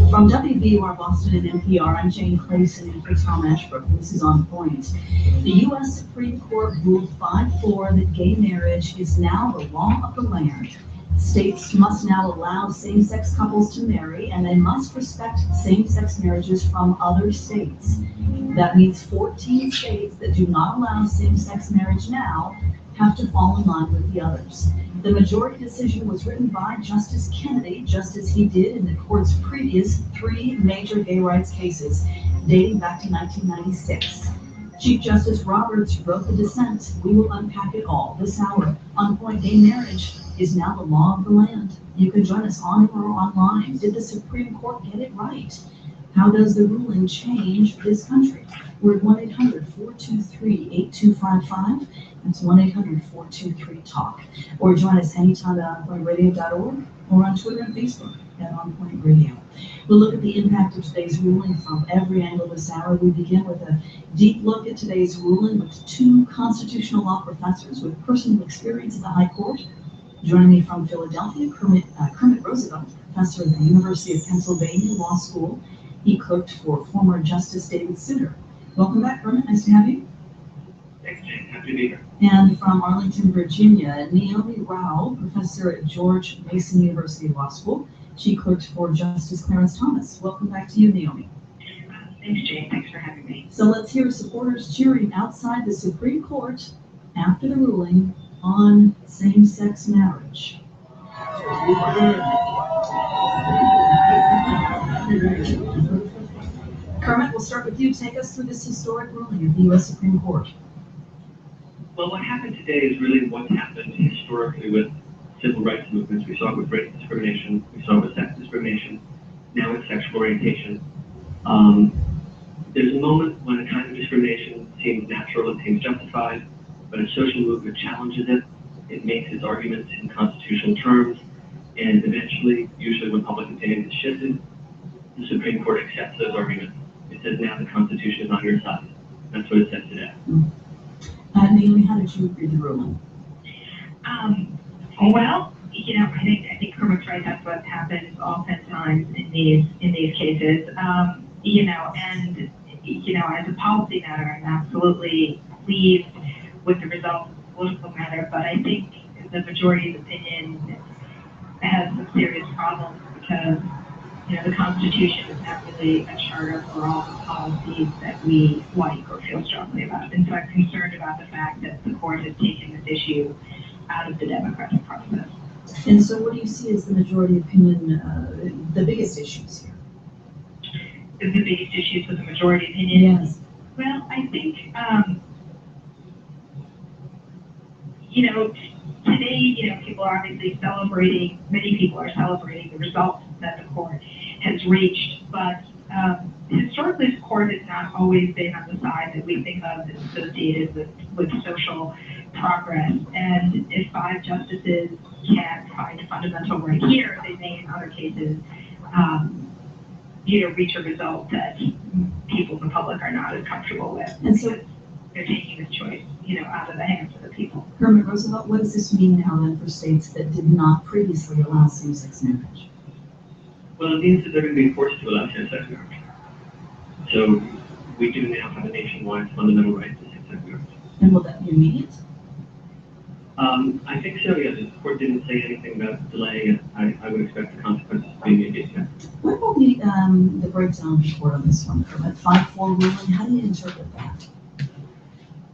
From WBUR Boston and NPR, I'm Jane Clayson in for Tom Ashbrook. This is On Point. The U.S. Supreme Court ruled 5-4 that gay marriage is now the law of the land. States must now allow same-sex couples to marry, and they must respect same-sex marriages from other states. That means 14 states that do not allow same-sex marriage now have to fall in line with the others. The majority decision was written by Justice Kennedy, just as he did in the court's previous 3 major gay rights cases dating back to 1996. Chief Justice Roberts wrote the dissent. We will unpack it all this hour. On Point, gay marriage is now the law of the land. You can join us on or online. Did the Supreme Court get it right? How does the ruling change this country? We're at 1-800-423-8255. That's 1-800-423-TALK. Or join us anytime at onpointradio.org or on Twitter and Facebook at On Point Radio. We'll look at the impact of today's ruling from every angle this hour. We begin with a deep look at today's ruling with 2 constitutional law professors with personal experience at the High Court. Joining me from Philadelphia, Kermit Roosevelt, professor at the University of Pennsylvania Law School. He clerked for former Justice David Souter. Welcome back, Kermit. Nice to have you. Thanks, Jane. Happy to be here. And from Arlington, Virginia, Naomi Rao, professor at George Mason University Law School. She clerked for Justice Clarence Thomas. Welcome back to you, Naomi. Thanks, Jane. Thanks for having me. So let's hear supporters cheering outside the Supreme Court after the ruling on same-sex marriage. Kermit, we'll start with you. Take us through this historic ruling of the U.S. Supreme Court. Well, what happened today is really what's happened historically with civil rights movements. We saw it with race discrimination, we saw it with sex discrimination, now with sexual orientation. There's a moment when a kind of discrimination seems natural, it seems justified, but a social movement challenges it. It makes its arguments in constitutional terms, and eventually, usually when public opinion is shifted, the Supreme Court accepts those arguments. It says now the Constitution is on your side. That's what it says today. Naomi, how did you read the ruling? Well, you know, I think Kermit's right. That's what happens oftentimes in these cases. You know, and you know, as a policy matter, I'm absolutely pleased with the results of the political matter. But I think the majority's opinion has some serious problems because, you know, the Constitution is not really a charter for all the policies that we like or feel strongly about. And so I'm concerned about the fact that the court has taken this issue out of the democratic process. And so what do you see as the majority opinion, the biggest issues here? The biggest issues with the majority opinion? Yes. Well, I think, you know, today, you know, people are obviously celebrating, many people are celebrating the results that the court has reached, but historically the court has not always been on the side that we think of as associated with social progress. And if 5 justices can find a fundamental right here, they may in other cases, you know, reach a result that people in the public are not as comfortable with. And so they're taking this choice, you know, out of the hands of the people. Kermit Roosevelt, what does this mean now then for states that did not previously allow same-sex marriage? Well, it means that they're going to be forced to allow same-sex marriage. So we do now have a nationwide fundamental right to same-sex marriage. And will that be immediate? I think so, yes. The court didn't say anything about delaying it. I would expect the consequences to be immediate. Yeah. What about the breakdown report on this one, Kermit? 5-4 ruling, how do you interpret that?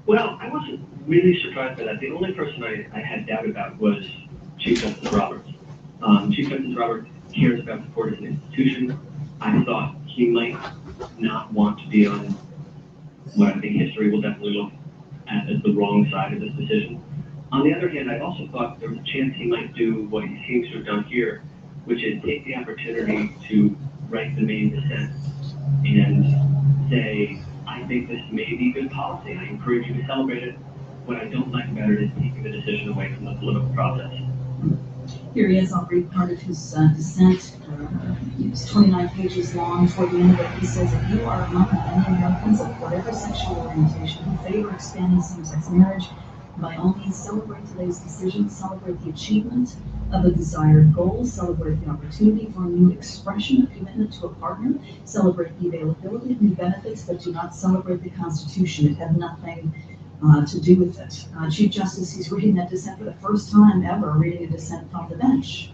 Well, I wasn't really surprised by that. The only person I had doubt about was Chief Justice Roberts. Chief Justice Roberts cares about the court as an institution. I thought he might not want to be on what I think history will definitely look at as the wrong side of this decision. On the other hand, I also thought there was a chance he might do what he seems to have done here, which is take the opportunity to write the main dissent and say, I think this may be good policy. I encourage you to celebrate it. What I don't like about it is taking the decision away from the political process. Here he is, I'll read part of his dissent. It's 29 pages long. Toward the end of it, he says, if you are among many Americans of whatever sexual orientation who favor expanding same-sex marriage, by all means celebrate today's decision, celebrate the achievement of a desired goal, celebrate the opportunity for a new expression of commitment to a partner, celebrate the availability of new benefits, but do not celebrate the Constitution. It had nothing to do with it. Chief Justice, he's reading that dissent for the first time ever, reading a dissent from the bench.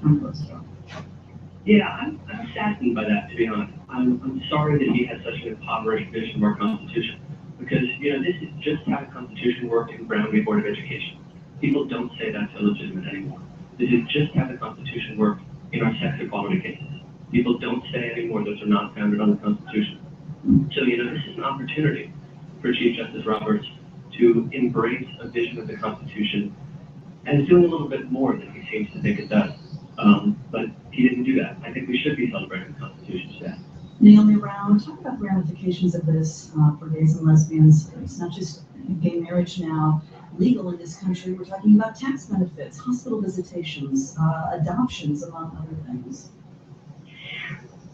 Yeah, I'm saddened by that, to be honest. I'm sorry that he has such an impoverished vision of our Constitution, because, this is just how the Constitution worked in Brown v. Board of Education. People don't say that's illegitimate anymore. This is just how the Constitution worked in our sex equality cases. People don't say anymore those are not founded on the Constitution. So, this is an opportunity for Chief Justice Roberts to embrace a vision of the Constitution and doing a little bit more than he seems to think it does. But he didn't do that. I think we should be celebrating the Constitution today. Naomi Brown, talk about the ramifications of this for gays and lesbians. It's not just gay marriage now legal in this country. We're talking about tax benefits, hospital visitations, adoptions, among other things.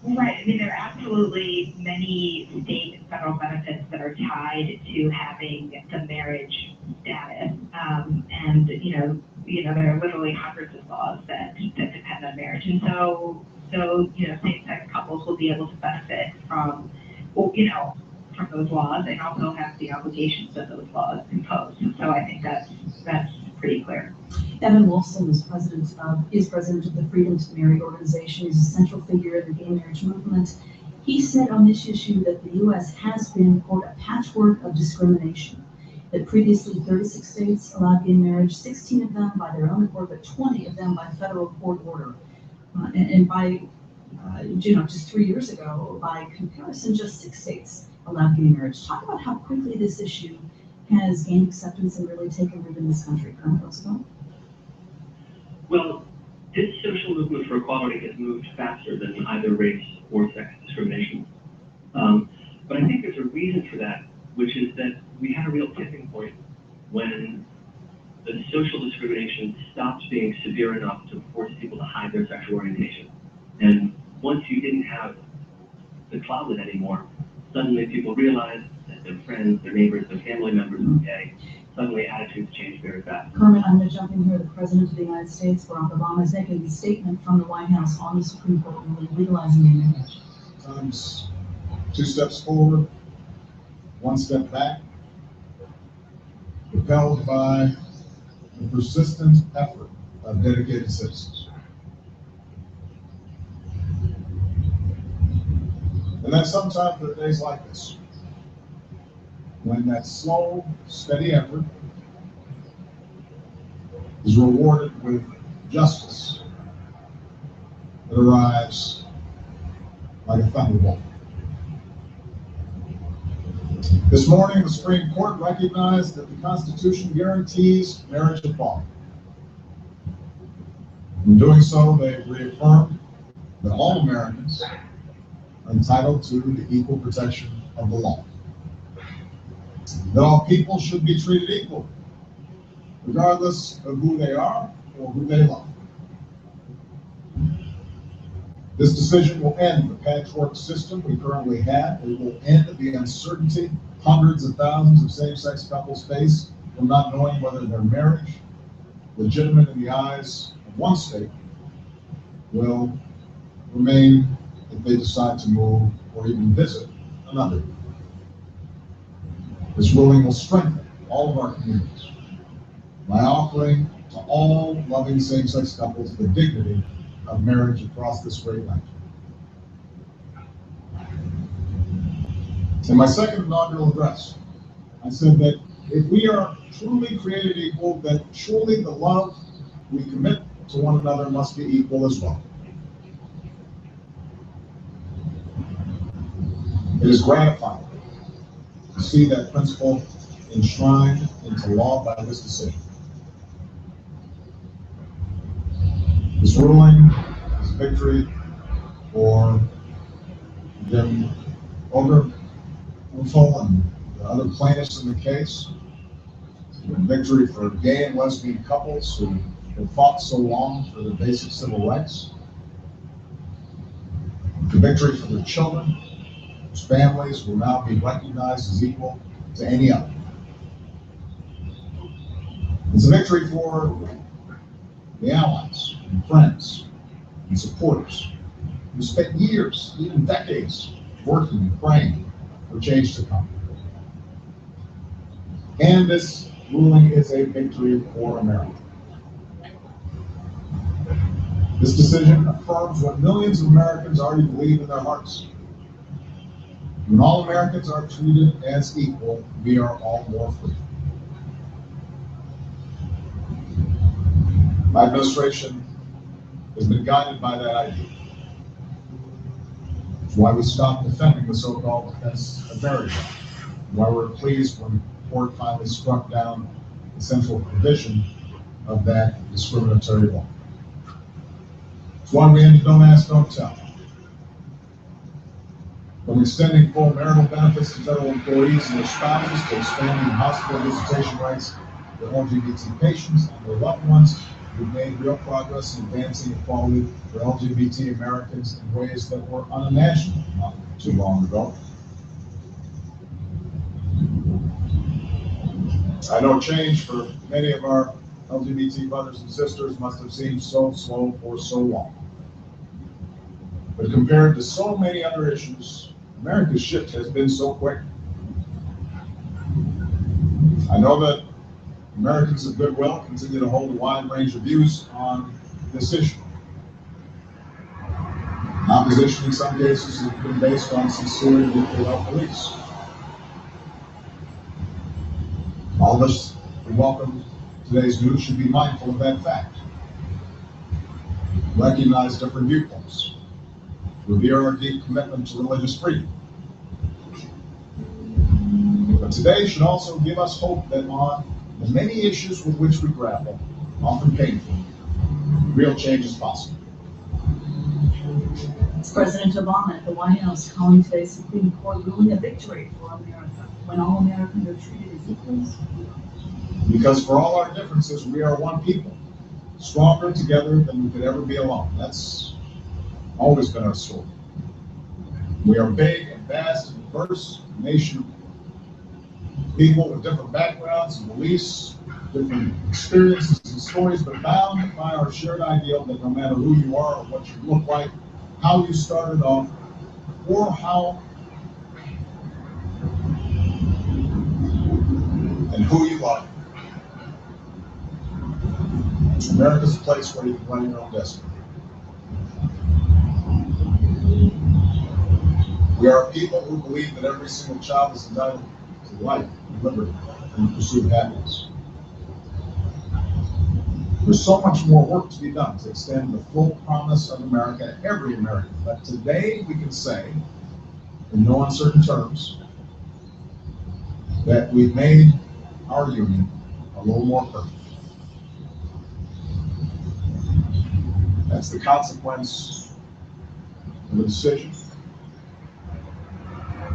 Right. I mean, there are absolutely many state and federal benefits that are tied to having the marriage status. And, there are literally hundreds of laws that depend on marriage. And so same-sex couples will be able to benefit from those laws and also have the obligations that those laws impose. So I think that's pretty clear. Evan Wolfson is president of the Freedom to Marry organization. He's a central figure in the gay marriage movement. He said on this issue that the U.S. has been, quote, a patchwork of discrimination, that previously 36 states allowed gay marriage, 16 of them by their own accord, but 20 of them by federal court order. And by, just 3 years ago, by comparison, just 6 states allowed gay marriage. Talk about how quickly this issue has gained acceptance and really taken root in this country. Colonel Roosevelt? Well, this social movement for equality has moved faster than either race or sex discrimination. But I think there's a reason for that, which is that we had a real tipping point when the social discrimination stopped being severe enough to force people to hide their sexual orientation. And once you didn't have the closet anymore, suddenly people realized that their friends, their neighbors, their family members were gay. Suddenly attitudes changed very fast. Kermit, I'm going to jump in here. The President of the United States, Barack Obama, is making a statement from the White House on the Supreme Court ruling legalizing gay marriage. Sometimes 2 steps forward, 1 step back, propelled by the persistent effort of dedicated citizens. And then sometimes there are days like this, when that slow, steady effort is rewarded with justice that arrives like a thunderbolt. This morning, the Supreme Court recognized that the Constitution guarantees marriage equality. In doing so, they reaffirmed that all Americans are entitled to the equal protection of the law. That all people should be treated equally, regardless of who they are or who they love. This decision will end the patchwork system we currently have. It will end the uncertainty hundreds of thousands of same-sex couples face from not knowing whether their marriage, legitimate in the eyes of one state, will remain if they decide to move or even visit another. This ruling will strengthen all of our communities by offering to all loving same-sex couples the dignity of marriage across this great land. In my second inaugural address, I said that if we are truly created equal, then surely the love we commit to one another must be equal as well. It is gratifying to see that principle enshrined into law by this decision. This ruling is a victory for Jim Obergefell and the other plaintiffs in the case. It's a victory for gay and lesbian couples who that fought so long for their basic civil rights, the victory for their children, whose families will now be recognized as equal to any other. It's a victory for the allies and friends and supporters who spent years, even decades, working and praying for change to come. And this ruling is a victory for America. This decision affirms what millions of Americans already believe in their hearts. When all Americans are treated as equal, we are all more free. My administration has been guided by that idea. It's why we stopped defending the so-called Defense of Marriage Act. Why we're pleased when the court finally struck down the central provision of that discriminatory law. It's why we ended Don't Ask, Don't Tell. From extending full marital benefits to federal employees and their spouses, to expanding hospital visitation rights for LGBT patients and their loved ones, we've made real progress in advancing equality for LGBT Americans in ways that were unimaginable not too long ago. I know change for many of our LGBT brothers and sisters must have seemed so slow for so long. But compared to so many other issues, America's shift has been so quick. I know that Americans of goodwill continue to hold a wide range of views on this issue. Opposition in some cases has been based on sincerity without beliefs. All of us who welcome today's news should be mindful of that fact. Recognize different viewpoints. Revere our deep commitment to religious freedom. But today should also give us hope that on the many issues with which we grapple, often painful, real change is possible. It's President Obama at the White House calling today's Supreme Court ruling a victory for America, when all Americans are treated as equals. Because for all our differences, we are one people, stronger together than we could ever be alone. That's always been our story. We are big and vast and diverse nation, people with different backgrounds and beliefs, different experiences and stories, but bound by our shared ideal that no matter who you are or what you look like, how you started off, or how and who you are. America's a place where you can run your own destiny. We are a people who believe that every single child is entitled to life, liberty, and the pursuit of happiness. There's so much more work to be done to extend the full promise of America to every American. But today we can say, in no uncertain terms, that we've made our union a little more perfect. That's the consequence of the decision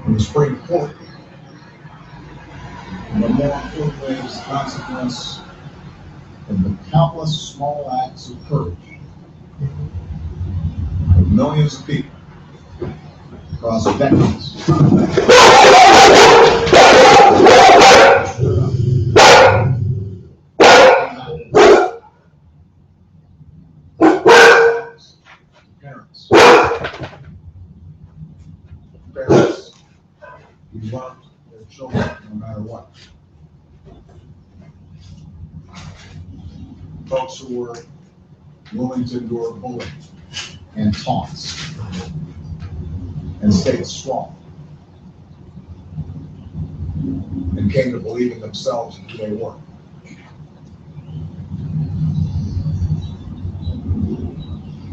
from the Supreme Court. But more importantly, it's the consequence of the countless small acts of courage of millions of people across decades. Parents who loved their children no matter what. Folks who were willing to endure bullying and taunts and stayed strong and came to believe in themselves and who they were.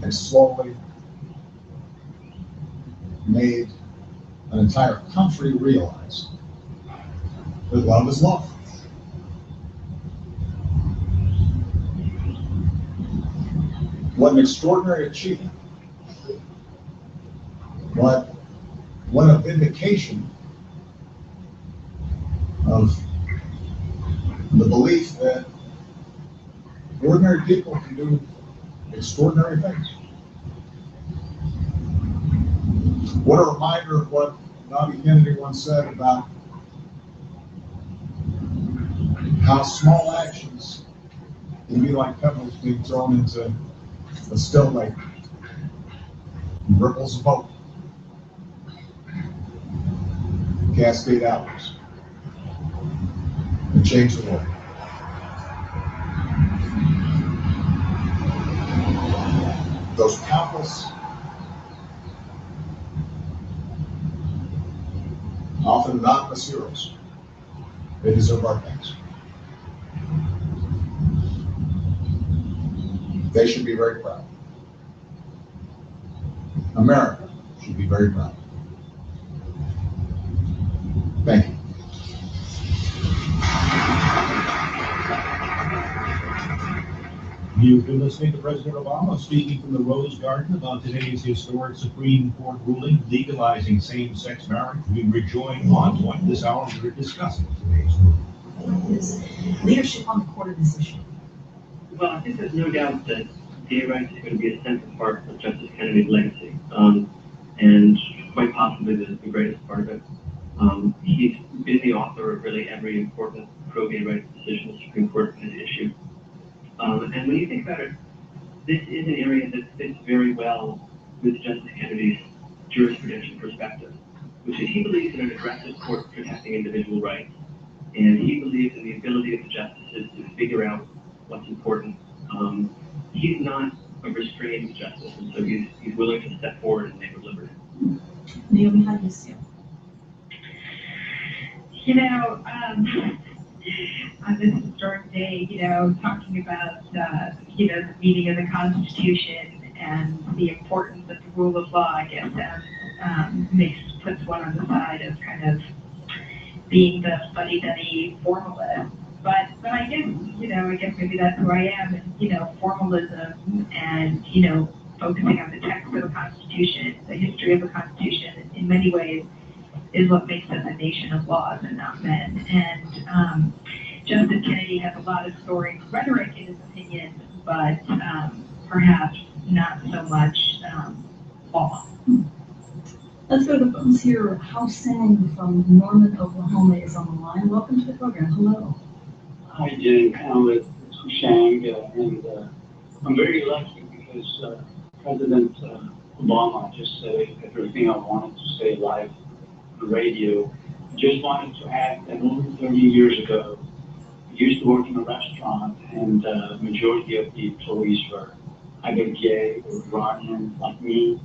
And slowly made an entire country realize that love is love. What an extraordinary achievement. What a vindication of the belief that Ordinary people can do extraordinary things. What a reminder of what Bobby Kennedy once said about how small actions can be like pebbles being thrown into a still lake. Ripples of hope cascade outwards and change the world. Those countless, often anonymous heroes, they deserve our thanks. They should be very proud. America should be very proud. Thank you. You've been listening to President Obama speaking from the Rose Garden about today's historic Supreme Court ruling legalizing same-sex marriage. We rejoin on point this hour. We're discussing today's ruling. His leadership on the court of this issue. Well, I think there's no doubt that gay rights is going to be a central part of Justice Kennedy's legacy, and quite possibly the greatest part of it. He's been the author of really every important pro-gay rights decision the Supreme Court has issued. And when you think about it, this is an area that fits very well with Justice Kennedy's jurisprudential perspective, which is he believes in an aggressive court protecting individual rights, and he believes in the ability of the justices to figure out what's important. He's not a restrained justice, and so he's willing to step forward in the name of liberty. Naomi, how do you see it? You know, on this historic day, you know, talking about, you know, the meaning of the Constitution and the importance of the rule of law, I guess, puts one on the side of kind of being the fuddy-duddy formalist. But I guess, you know, maybe that's who I am, and, you know, formalism and, you know, focusing on the text of the Constitution, the history of the Constitution, in many ways, is what makes us a nation of laws and not men. And Justice Kennedy has a lot of storied rhetoric in his opinion, but perhaps not so much law. Let's go to the phones here. House Sang from Norman, Oklahoma is on the line. Welcome to the program. Hello. Hi, Jen, Howard, Shang, and I'm very lucky because President Obama just said everything I wanted to say live on the radio. I just wanted to add that over 30 years ago, I used to work in a restaurant, and the majority of the employees were either gay or Iranian, like me.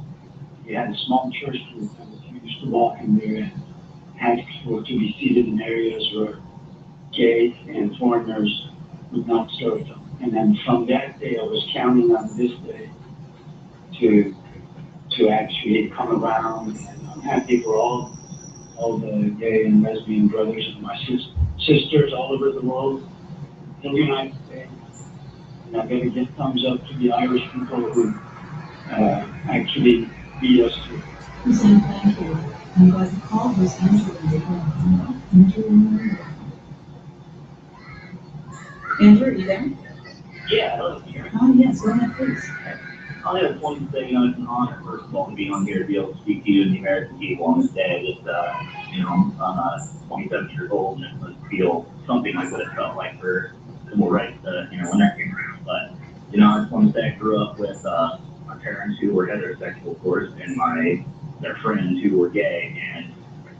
We had a small church group, and we used to walk in there and ask for to be seated in areas where gays and foreigners would not serve them. And then from that day, I was counting on this day to actually come around. And I'm happy for all the gay and lesbian brothers and my sisters all over the world in the United States. And I gotta give thumbs up to the Irish people who actually beat us to. Hussein, thank you. I'm glad you called. Who's Andrew in Andrew, are you there? Yeah, hello, here. Oh, yes, go ahead, please. I have one to say, you know, it's an honor, first of all, to be on here, to be able to speak to you and the American people on this day. Just, you know, I'm 27 years old, and it must feel something like what it felt like for civil rights, you know, when that came around. But, you know, I just want to say I grew up with my parents who were heterosexual, of course, and their friends who were gay, and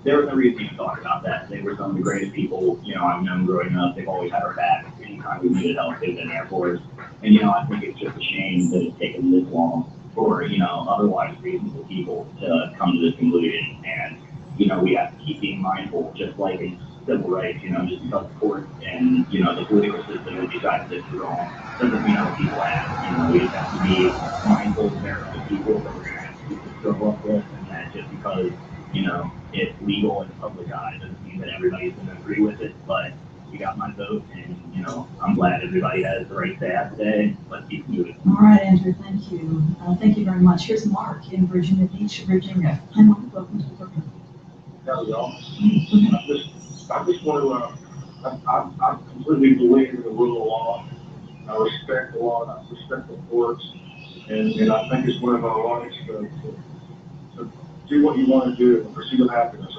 there was no reason to talk about that. They were some of the greatest people, you know, I've known growing up. They've always had our back. Anytime we needed help, they've been there for us. And, you know, I think it's just a shame that it's taken this long for, you know, otherwise reasonable people to come to this conclusion. And, you know, we have to keep being mindful, just like in civil rights, you know, just because the court and, you know, the political system has decided this is wrong, doesn't mean other people have. You know, we just have to be mindful of the people that we're going to have to grow up with, and that just because, you know, it's legal in the public eye doesn't mean that everybody's going to agree with it, but you got my vote, and, you know, I'm glad everybody has the right to have today. Let's keep moving. All right, Andrew, thank you. Thank you very much. Here's Mark in Virginia Beach, Virginia. Hi, Mark, welcome to the program. Howdy, y'all. I just want to, I completely believe in the rule of law. I respect the law, and I respect the courts, and I think it's one of our rights to do what you want to do in the pursuit of happiness.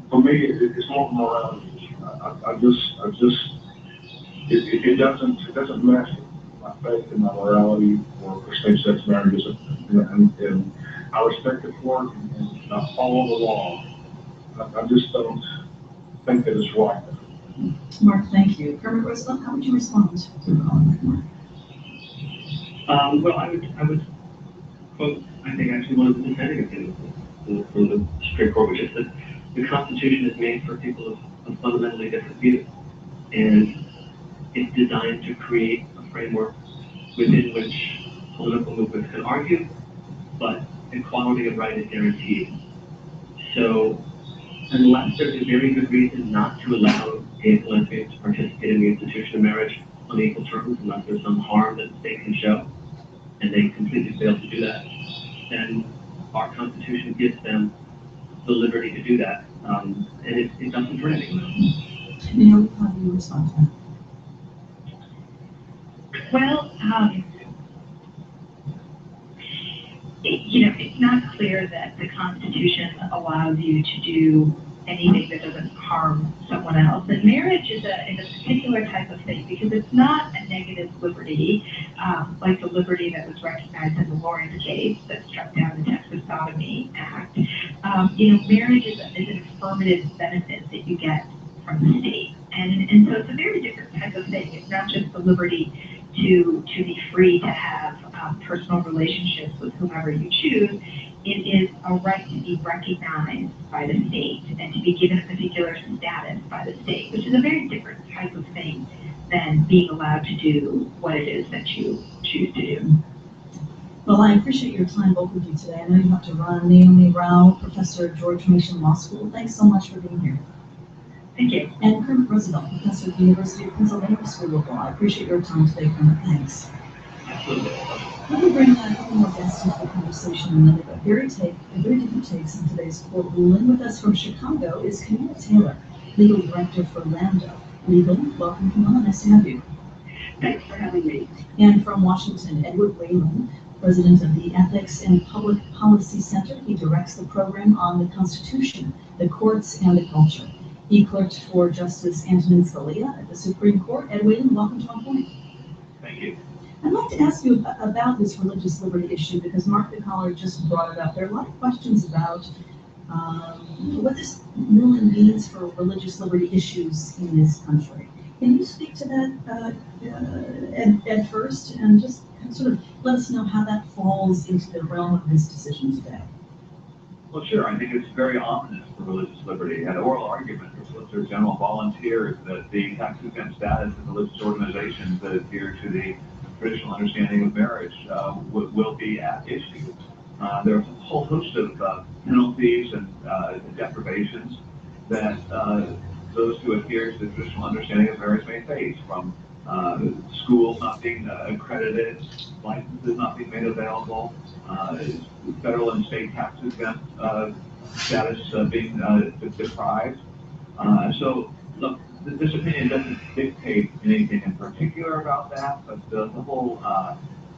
For me, it's more morality. It doesn't mess with my faith and my morality for same-sex marriages, and I respect the court and I follow the law. I just don't think that it's right. Mark, thank you. Kermit Roosevelt, how would you respond to the comment, Mark? Well, I would quote, I think actually one of the dissenting opinions from the Supreme Court, which is that the Constitution is made for people of fundamentally different views. And it's designed to create a framework within which political movements can argue, but equality of right is guaranteed. So unless there's a very good reason not to allow gays and lesbians to participate in the institution of marriage on equal terms, unless there's some harm that the state can show, and they completely fail to do that, then our Constitution gives them the liberty to do that, and it doesn't hurt anyone. Neil, how do you respond to that? Well, it's not clear that the Constitution allows you to do anything that doesn't harm someone else. And marriage is a particular type of thing because it's not a negative liberty, like the liberty that was recognized in the Lawrence case that struck down the Texas Sodomy Act. Marriage is an affirmative benefit that you get from the state. And so it's a very different type of thing. It's not just the liberty to be free to have personal relationships with whomever you choose. It is a right to be recognized by the state and to be given a particular status by the state, which is a very different type of thing than being allowed to do what it is that you choose to do. Well, I appreciate your time, both of you, today. I know you have to run. Naomi Rao, professor at George Mason Law School, thanks so much for being here. Thank you. And Kermit Roosevelt, professor at the University of Pennsylvania School of Law. I appreciate your time today, Kermit. Thanks. Absolutely. Let me bring a couple more guests into the conversation in a minute, but very different takes in today's court ruling. With us from Chicago is Camilla Taylor, legal director for Lambda Legal. Welcome, Camilla. Nice to have you. Thanks for having me. And from Washington, Edward Whalen, president of the Ethics and Public Policy Center. He directs the program on the Constitution, the courts, and the culture. He clerked for Justice Antonin Scalia at the Supreme Court. Ed Whalen, welcome to On Point. Thank you. I'd like to ask you about this religious liberty issue because Mark DeCollar just brought it up. There are a lot of questions about what this ruling means for religious liberty issues in this country. Can you speak to that, Ed, first, and just sort of let us know how that falls into the realm of this decision today? Well, sure. I think it's very ominous for religious liberty. An oral argument for Solicitor General volunteers that the tax-exempt status of religious organizations that adhere to the traditional understanding of marriage will be at issue. There's a whole host of penalties and deprivations that those who adhere to the traditional understanding of marriage may face, from schools not being accredited, licenses not being made available, federal and state tax exempt status being deprived. So, look, this opinion doesn't dictate anything in particular about that, but the whole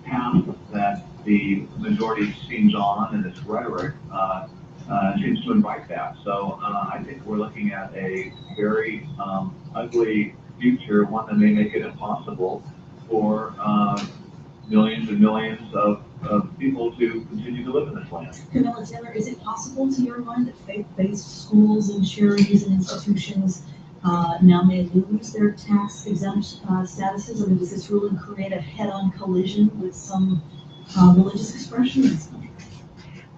path that the majority seems on in its rhetoric seems to invite that. So I think we're looking at a very ugly future, one that may make it impossible for millions and millions of people to continue to live in this land. Camilla Taylor, is it possible to your mind that faith-based schools and charities and institutions now may lose their tax-exempt statuses? I mean, does this ruling create a head-on collision with some religious expression in this country?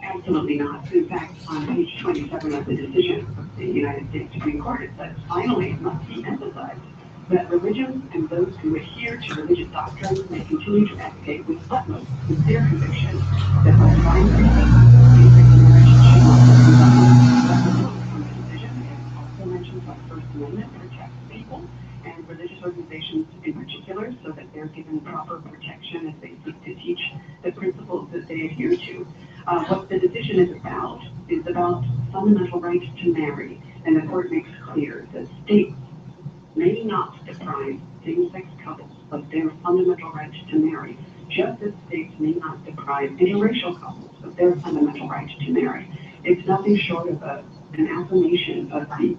Absolutely not. In fact, on page 27 of the decision of the United States Supreme Court, it says, finally, it must be emphasized that religions and those who adhere to religious doctrines may continue to advocate with utmost sincere conviction that the primary same-sex marriage should not be conducted. The decision also mentions that the First Amendment protects people and religious organizations in particular, so that they're given proper protection as they seek to teach the principles that they adhere to. What the decision is about fundamental rights to marry, and the court makes clear that states may not deprive same-sex couples of their fundamental right to marry, just as states may not deprive interracial couples of their fundamental right to marry. It's nothing short of an affirmation of the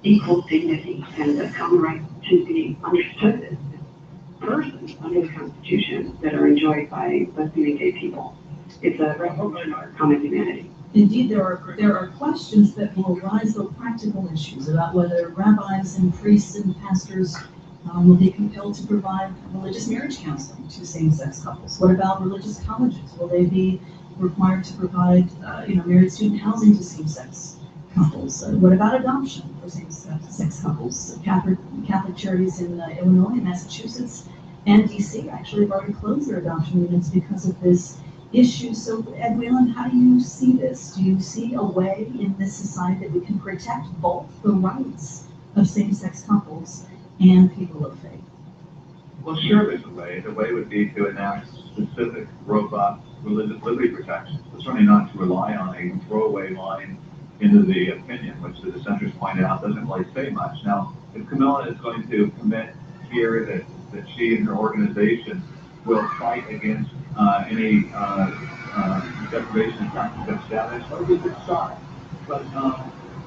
equal dignity and the common right to be understood as persons under the Constitution that are enjoyed by lesbian and gay people. It's a revolution of our common humanity. Indeed, there are questions that will arise, though practical issues about whether rabbis and priests and pastors will be compelled to provide religious marriage counseling to same-sex couples. What about religious colleges? Will they be required to provide, married student housing to same-sex couples? What about adoption for same-sex couples? Catholic charities in Illinois, Massachusetts, and DC actually have already closed their adoption units because of this issue. So, Ed Whalen, how do you see this? Do you see a way in this society that we can protect both the rights of same-sex couples and people of faith? Well, sure, there's a way. The way would be to enact specific, robust religious liberty protections, but certainly not to rely on a throwaway line into the opinion, which the dissenters pointed out doesn't really say much. Now, if Camilla is going to commit here that she and her organization will fight against any deprivation of tax-exempt status, that would be a good start. But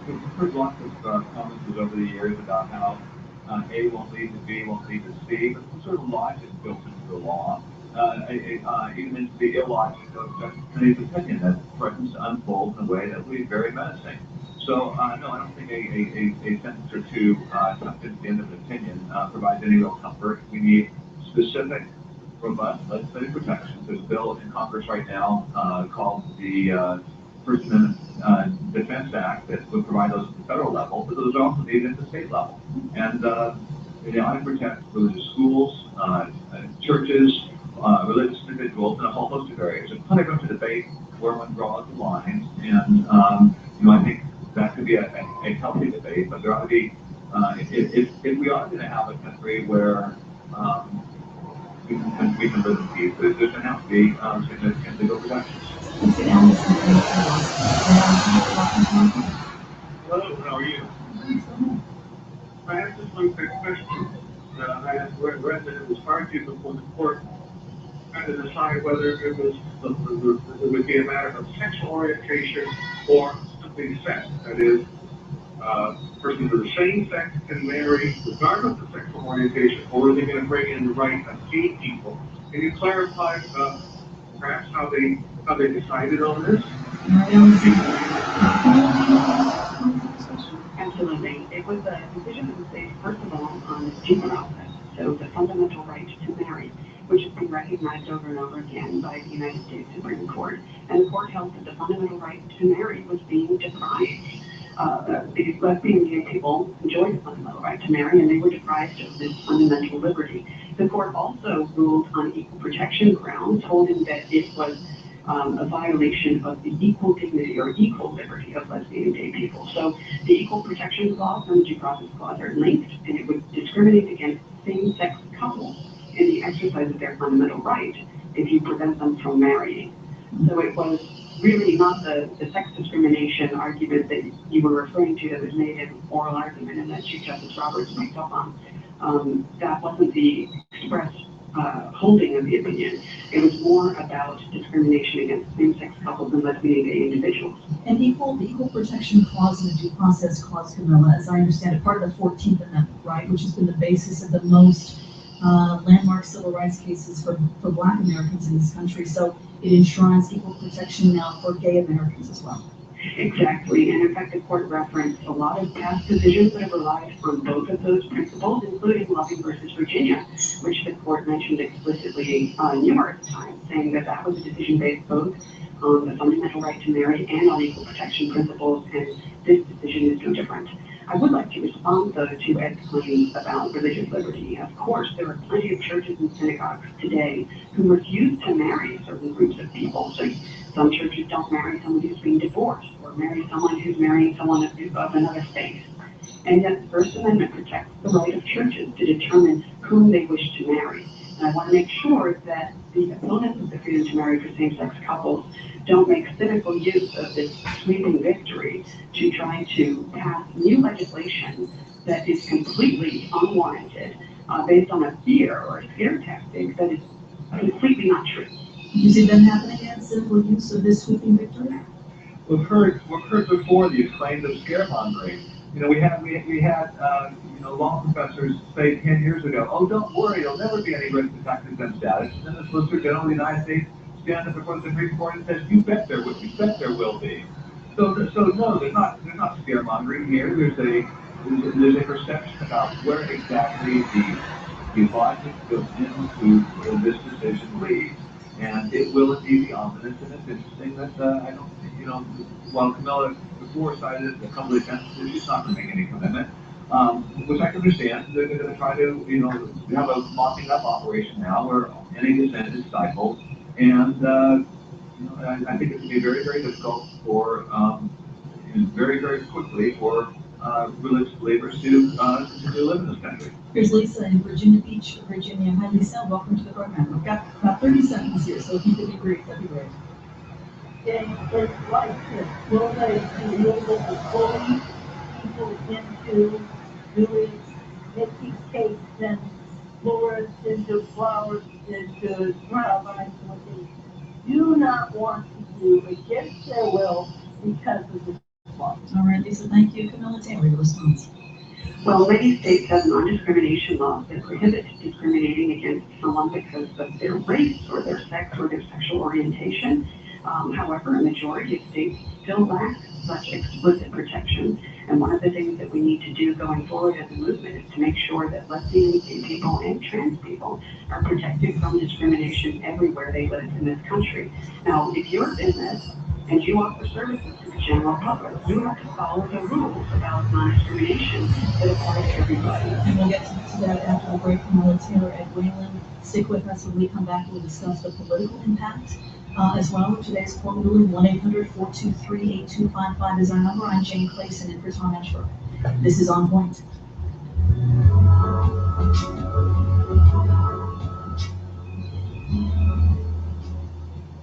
we've heard lots of comments over the years about how A won't lead to B, won't lead to C, but some sort of logic built into the law, even into the illogic of Justice Kennedy's opinion that threatens to unfold in a way that would be very menacing. So, no, I don't think a sentence or two tucked into the end of an opinion provides any real comfort. We need specific, robust legislative protections. There's a bill in Congress right now called the First Amendment Defense Act that would provide those at the federal level, but those are also needed at the state level. And they ought to protect religious schools, churches, religious individuals, and a whole host of areas. There's plenty of room to debate where one draws the lines, and I think that could be a healthy debate, but there ought to be, if we are going to have a country where we can live in peace, there's going to have to be significant legal protections. Hello, how are you? I have just one quick question. I have read that it was argued before the court had to decide whether it would be a matter of sexual orientation or simply sex. That is, persons of the same sex can marry regardless of sexual orientation, or are they going to bring in the right of gay people? Can you clarify perhaps how they decided on this? Absolutely. It was a decision that was based, first of all, on due process, so the fundamental right to marry, which has been recognized over and over again by the United States Supreme Court. And the court held that the fundamental right to marry was being deprived. Because lesbian and gay people enjoy the fundamental right to marry, and they were deprived of this fundamental liberty. The court also ruled on equal protection grounds, holding that it was a violation of the equal dignity or equal liberty of lesbian and gay people. So the Equal Protection Clause and the Due Process Clause are linked, and it would discriminate against same-sex couples in the exercise of their fundamental right if you prevent them from marrying. So it was really not the sex discrimination argument that you were referring to that was made in oral argument and that Chief Justice Roberts picked up on. That wasn't the express holding of the opinion. It was more about discrimination against same-sex couples and lesbian and gay individuals. And the Equal Protection Clause and the Due Process Clause, Camilla, as I understand it, part of the 14th Amendment, right, which has been the basis of the most landmark civil rights cases for Black Americans in this country. So it enshrines equal protection now for gay Americans as well. Exactly, and in fact, the court referenced a lot of past decisions that have relied on both of those principles, including Loving versus Virginia, which the court mentioned explicitly numerous times, saying that that was a decision based both on the fundamental right to marry and on equal protection principles, and this decision is no different. I would like to respond, though, to Ed's claim about religious liberty. Of course, there are plenty of churches and synagogues today who refuse to marry certain groups of people. So some churches don't marry someone who's being divorced or marry someone who's marrying someone of another faith. And yet the First Amendment protects the right of churches to determine whom they wish to marry. And I want to make sure that the opponents of the freedom to marry for same-sex couples don't make cynical use of this sweeping victory to try to pass new legislation that is completely unwarranted, based on a fear or a scare tactic that is completely not true. You see them happening again, simple use of this sweeping victory? We've heard before these claims of scaremongering. You know, we had law professors say 10 years ago, oh, don't worry, there'll never be any risk to tax-exempt status. And then the Solicitor General of the United States stands up before the Supreme Court and says, you bet there will be. So no, there's not scaremongering here. There's a perception about where exactly the logic built into this decision leads. And it will indeed be ominous, and it's interesting that I don't think, while Camilla before cited a couple of attempts, she's not going to make any commitment, which I can understand. They're going to try to, have a mopping up operation now where any dissent is stifled. And, I think it's going to be very, very difficult for, very, very quickly for religious believers to live in this country. Here's Lisa in Virginia Beach, Virginia. Hi, Lisa. Welcome to the program. We've got about 30 seconds here, so if you could be brief, that'd be great. It's like this. Will they be able to bully people into doing making cakes and flowers into flowers into rabbis what they do not want to do against their will because of the law? All right, Lisa, thank you. Camilla Taylor, your response. Well, many states have non-discrimination laws that prohibit discriminating against someone because of their race or their sex or their sexual orientation. However, a majority of states still lack such explicit protection. And one of the things that we need to do going forward as a movement is to make sure that lesbian, gay people, and trans people are protected from discrimination everywhere they live in this country. Now, if you're a business and you offer services to the general public, you have to follow the rules about non-discrimination that apply to everybody. And we'll get to that after the break. Camilla Taylor, Ed Whalen. Stick with us. When we come back, we'll discuss the political impact as well. Today's court ruling, 1-800-423-8255 is our number. I'm Jane Clayson in for Tom Ashford. This is On Point.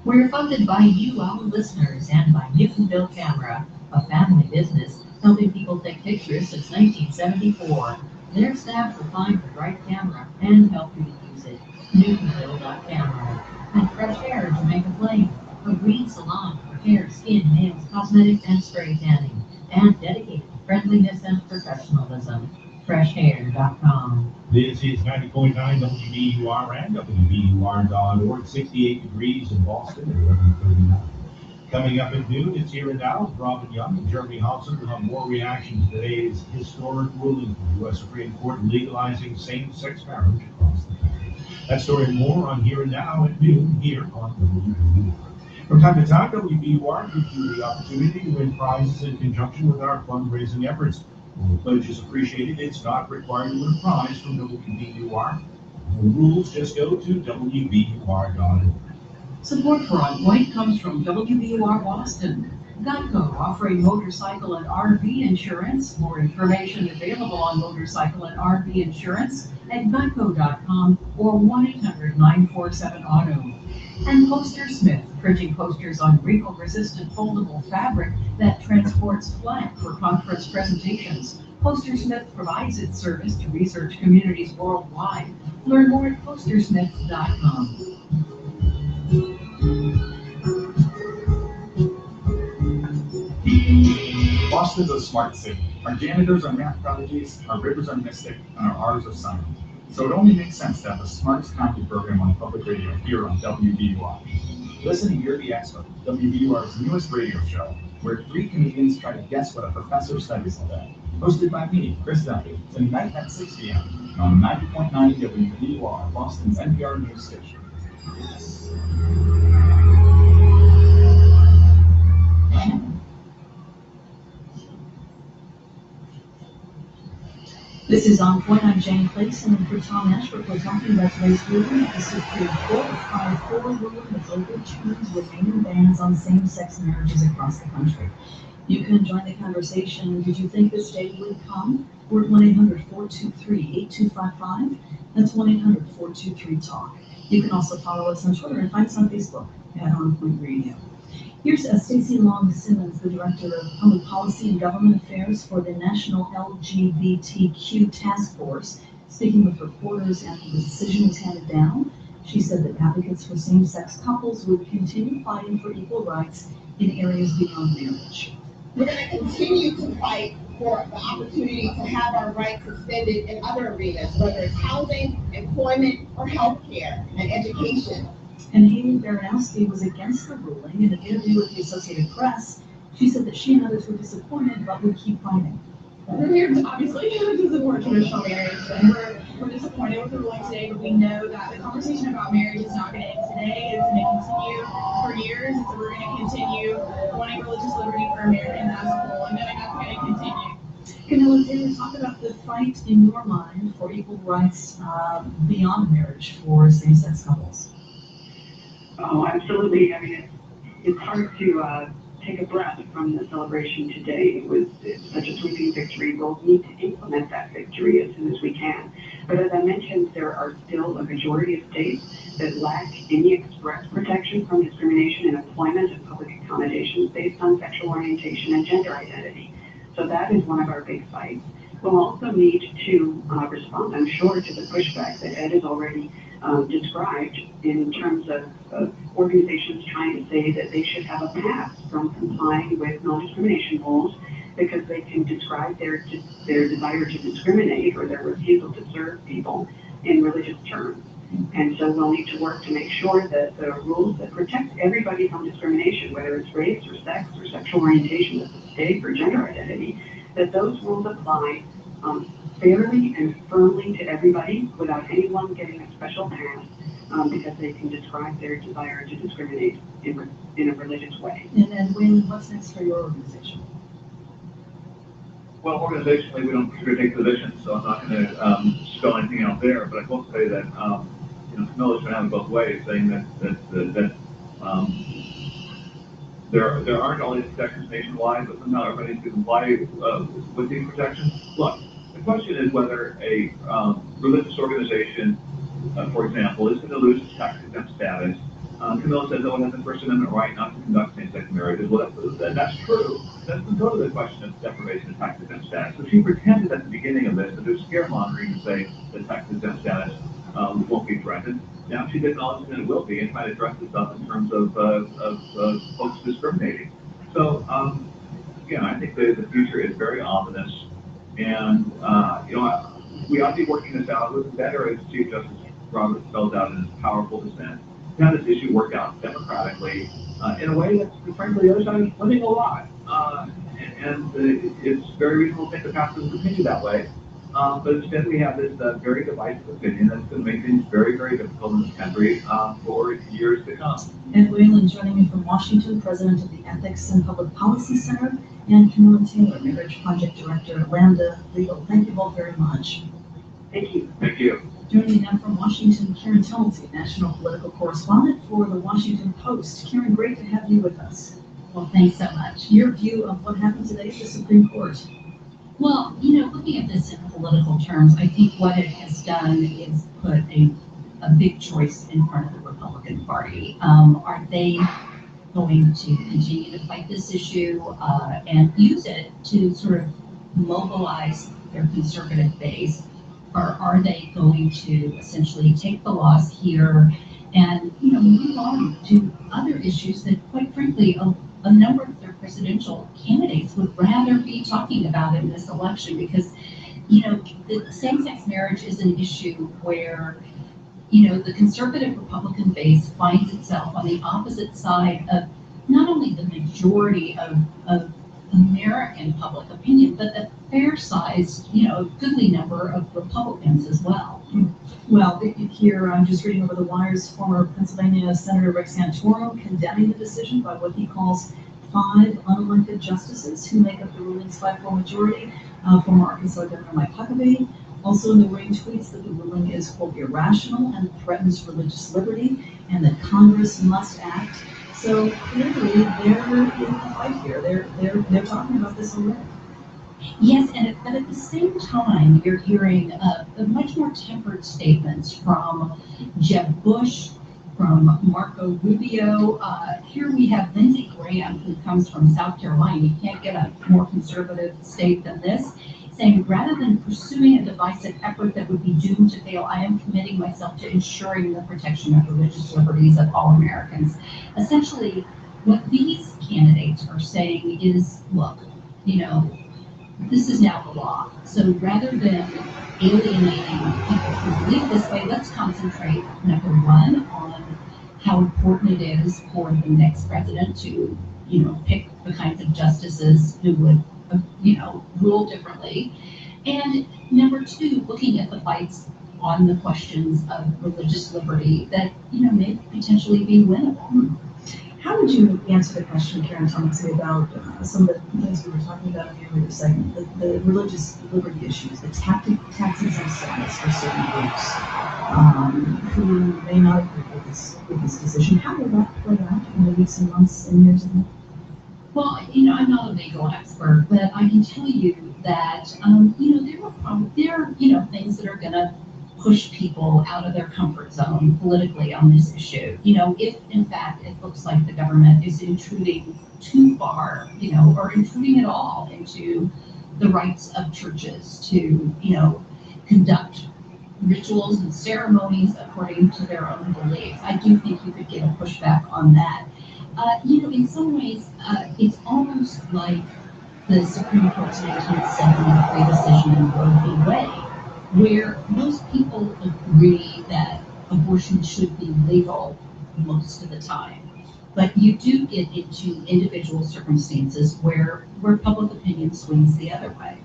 We're funded by you, our listeners, and by Newtonville Camera, a family business helping people take pictures since 1974. Their staff will find the right camera and help you to use it. Newtonville.camera. And Fresh Hair Jamaica Plain, a green salon for hair, skin, nails, cosmetics, and spray tanning, and dedicated to friendliness and professionalism. FreshHair.com. This is 90.9 WBUR and WBUR.org. 68 degrees in Boston at 11:39. Coming up at noon, it's Here and Now with Robin Young and Jeremy Hobson. We'll have more reactions to today's historic ruling from the U.S. Supreme Court legalizing same-sex marriage across the country. That story and more on Here and Now at noon here on WBUR. From time to time, WBUR gives you the opportunity to win prizes in conjunction with our fundraising efforts. When the pledge is appreciated, it's not required to win a prize from WBUR. The rules, just go to WBUR.org. Support for On Point comes from WBUR Boston. Geico, offering motorcycle and RV insurance. More information available on motorcycle and RV insurance at geico.com or 1-800-947-AUTO. And Poster Smith, printing posters on wrinkle-resistant foldable fabric that transports flat for conference presentations. Poster Smith provides its service to research communities worldwide. Learn more at postersmith.com. Boston's a smart city. Our janitors are math prodigies, our rivers are mystic, and our R's are silent. So it only makes sense to have the smartest comedy program on public radio here on WBUR. Listen to You're the Expert, WBUR's newest radio show, where 3 comedians try to guess what a professor studies all day. Hosted by me, Chris Duffy, tonight at 6 p.m. on 90.9 WBUR, Boston's NPR news station. This is On Point. I'm Jane Clayson, and for Tom Ashford, we're talking about today's ruling at the Supreme Court. 5-4 ruling that overturns remaining bans on same-sex marriages across the country. You can join the conversation. Did you think this day would come? We're at 1-800-423-8255. That's 1-800-423-TALK. You can also follow us on Twitter and find us on Facebook at On Point Radio. Here's Stacey Long Simmons, the Director of Public Policy and Government Affairs for the National LGBTQ Task Force, Speaking with reporters after the decision was handed down, she said that advocates for same-sex couples would continue fighting for equal rights in areas beyond marriage. We're going to continue to fight for the opportunity to have our rights extended in other arenas, whether it's housing, employment, or healthcare and education. And Haley Baranowski was against the ruling. In an interview with the Associated Press, she said that she and others were disappointed but would keep fighting. We're here, obviously, to support traditional marriage, and we're disappointed with the ruling today, but we know that the conversation about marriage is not going to end today. It's going to continue for years, and so we're going to continue wanting religious liberty for Americans as a whole, and knowing that's going to continue. Camilla, Taylor, talk about the fight in your mind for equal rights beyond marriage for same-sex couples. Oh, absolutely. I mean, it's hard to take a breath from the celebration today. It's such a sweeping victory. We'll need to implement that victory as soon as we can. But as I mentioned, there are still a majority of states that lack any express protection from discrimination in employment and public accommodations based on sexual orientation and gender identity. So that is one of our big fights. We'll also need to respond, I'm sure, to the pushback that Ed has already described in terms of organizations trying to say that they should have a pass from complying with non-discrimination rules because they can describe their desire to discriminate or their refusal to serve people in religious terms. And so we'll need to work to make sure that the rules that protect everybody from discrimination, whether it's race or sex or sexual orientation of the state or gender identity, that those rules apply fairly and firmly to everybody without anyone getting a special pass because they can describe their desire to discriminate in a religious way. And then, Wayne, what's next for your organization? Well, organizationally, we don't particularly take positions, so I'm not going to spell anything out there. But I will say that Camilla's been having both ways, saying that there aren't all these protections nationwide, but somehow everybody needs to comply with these protections. Look, the question is whether a religious organization, for example, is going to lose its tax-exempt status. Camilla says, oh, it has a First Amendment right not to conduct same-sex marriages. Well, that's true. That's totally the question of deprivation of tax-exempt status. So she pretended at the beginning of this that there's scaremongering to say that tax-exempt status won't be threatened. Now she's acknowledging that it will be and trying to dress this up in terms of folks discriminating. So, again, I think the future is very ominous. And, we ought to be working this out. It would be better as Chief Justice Roberts spells out in his powerful dissent to have this issue worked out democratically in a way that, frankly, the other side is living a lot. And it's very reasonable to think the path will continue that way. But instead we have this very divisive opinion that's going to make things very, very difficult in this country for years to come. Ed Whalen joining me from Washington, president of the Ethics and Public Policy Center, and Camilla Taylor, Marriage Project Director at Lambda Legal. Thank you both very much. Thank you. Thank you. Joining me now from Washington, Karen Tumulty, national political correspondent for the Washington Post. Karen, great to have you with us. Well, thanks so much. Your view of what happened today at the Supreme Court. Well, looking at this in political terms, I think what it has done is put a big choice in front of the Republican Party. Are they going to continue to fight this issue and use it to sort of mobilize their conservative base? Or are they going to essentially take the loss here and, move on to other issues that, quite frankly, a number of their presidential candidates would rather be talking about in this election because, the same-sex marriage is an issue where, the conservative Republican base finds itself on the opposite side of not only the majority of American public opinion, but a fair-sized, goodly number of Republicans as well. Well, here I'm just reading over the wires, former Pennsylvania Senator Rick Santorum condemning the decision by what he calls 5 unelected justices who make up the ruling's 5-4 majority. Former Arkansas Governor Mike Huckabee also in the ring tweets that the ruling is, quote, irrational and threatens religious liberty and that Congress must act. So clearly they're in the fight here. They're talking about this already. Yes, but at the same time, you're hearing much more tempered statements from Jeb Bush, from Marco Rubio. Here we have Lindsey Graham, who comes from South Carolina. You can't get a more conservative state than this, saying, rather than pursuing a divisive effort that would be doomed to fail, I am committing myself to ensuring the protection of religious liberties of all Americans. Essentially, what these candidates are saying is, look, you know, this is now the law. So rather than alienating people who believe this way, let's concentrate, number one, on how important it is for the next president to, you know, pick the kinds of justices who would, you know, rule differently. And number two, looking at the fights on the questions of religious liberty that, you know, may potentially be winnable. How would you answer the question, Karen Thompson, about some of the things we were talking about in the earlier segment, the religious liberty issues, the tax exempt status for certain groups who may not agree with this decision? How will that play out in the weeks and months and years ahead? Well, you know, I'm not a legal expert, but I can tell you that, you know, there are, you know, things that are going to push people out of their comfort zone politically on this issue. You know, if in fact it looks like the government is intruding too far, you know, or intruding at all into the rights of churches to, you know, conduct rituals and ceremonies according to their own beliefs, I do think you could get a pushback on that. You know, in some ways, it's almost like the Supreme Court's 1973 decision in Roe v. Wade, where most people agree that abortion should be legal most of the time. But you do get into individual circumstances where public opinion swings the other way.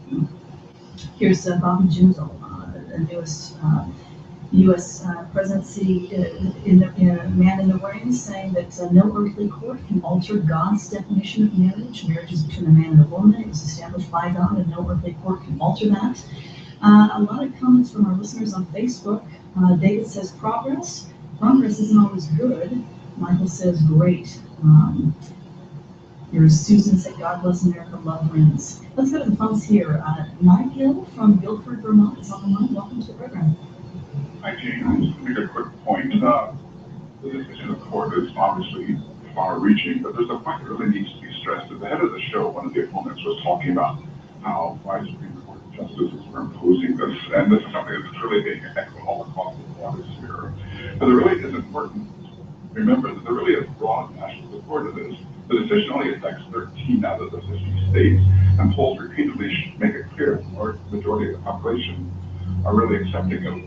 Here's Bobby Jindal, the newest U.S. presidency in Man in the Ring, saying that no earthly court can alter God's definition of marriage. Marriage is between a man and a woman. It was established by God, and no earthly court can alter that. A lot of comments from our listeners on Facebook. David says progress isn't always good. Michael says great. Here's Susan said, God bless America, love wins. Let's go to the phones here. Nigel from Guilford, Vermont is on the line. Welcome to the program. Hi, Jane. I just make a quick point. The decision of the court is obviously far-reaching, but there's a point that really needs to be stressed. At the head of the show, one of the opponents was talking about how why Supreme Court justices were imposing this, and this is something that's really being echoed all across the water sphere. But it really is important to remember that there really is broad national support of this. The decision only affects 13 out of the 50 states, and polls repeatedly make it clear the majority of the population are really accepting of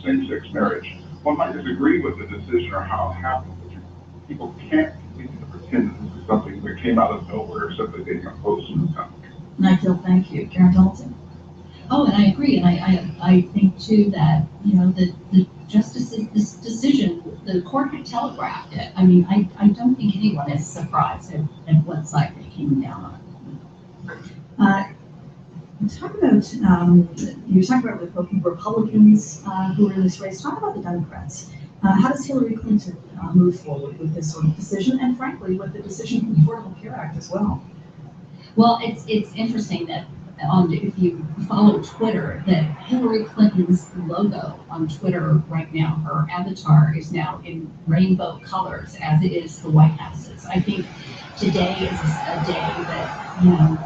same-sex marriage. One might disagree with the decision or how it happened, but people can't completely pretend that this is something that came out of nowhere simply being imposed in the country. Nigel, thank you. Karen Dalton. Oh, and I agree, and I think too that, you know, the justices, this decision, the court had telegraphed it. I mean, I don't think anyone is surprised at what side they came down on. Talk about, you talked about the Republicans who were in this race. Talk about the Democrats. How does Hillary Clinton move forward with this sort of decision, and frankly, with the decision from the Affordable Care Act as well? Well, it's interesting that if you follow Twitter, that Hillary Clinton's logo on Twitter right now, her avatar is now in rainbow colors, as it is the White House's. I think today is a day that, you know,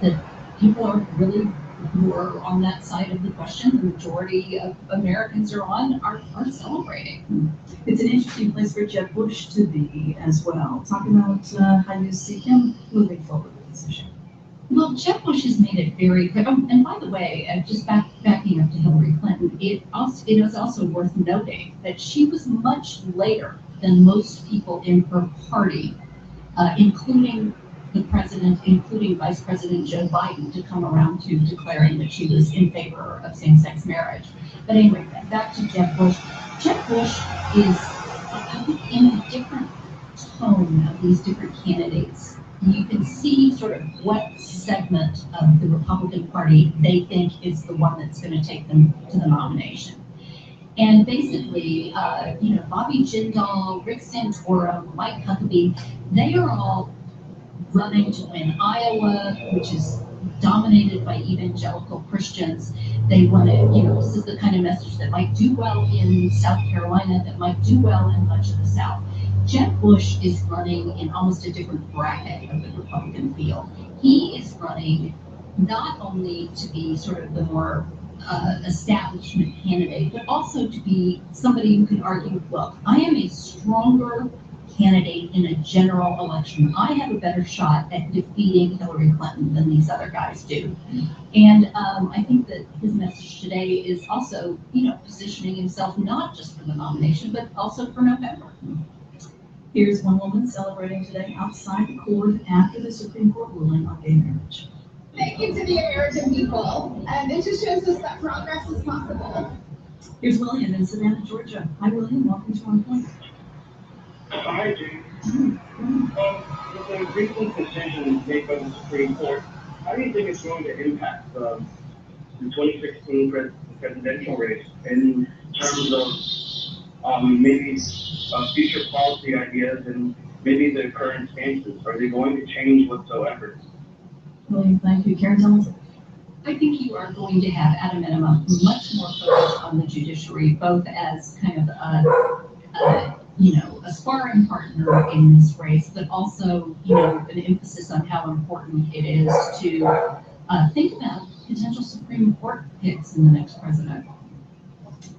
that people are really, who are on that side of the question, the majority of Americans are celebrating. It's an interesting place for Jeb Bush to be as well. Talk about how you see him moving forward with this issue. Well, Jeb Bush has made it very clear. And by the way, just backing up to Hillary Clinton, it is also worth noting that she was much later than most people in her party, including the president, including Vice President Joe Biden, to come around to declaring that she was in favor of same-sex marriage. But anyway, back to Jeb Bush. Jeb Bush is in a different tone of these different candidates. You can see sort of what segment of the Republican Party they think is the one that's going to take them to the nomination. And basically, you know, Bobby Jindal, Rick Santorum, Mike Huckabee, they are all running to win Iowa, which is dominated by evangelical Christians. They want to, you know, this is the kind of message that might do well in South Carolina, that might do well in much of the South. Jeb Bush is running in almost a different bracket of the Republican field. He is running not only to be sort of the more establishment candidate, but also to be somebody who can argue, look, I am a stronger candidate in a general election. I have a better shot at defeating Hillary Clinton than these other guys do. And I think that his message today is also, positioning himself not just for the nomination, but also for November. Here's one woman celebrating today outside the court after the Supreme Court ruling on gay marriage. Thank you to the American people, and it just shows us that progress is possible. Here's William in Savannah, Georgia. Hi, William. Welcome to On Point. Hi, Jane. With the recent decision made by the Supreme Court, how do you think it's going to impact the 2016 presidential race in terms of maybe future policy ideas and maybe the current stances? Are they going to change whatsoever? William, thank you. Karen Thomas. I think you are going to have, at a minimum, much more focus on the judiciary, both as kind of a sparring partner in this race, but also, an emphasis on how important it is to think about potential Supreme Court picks in the next president.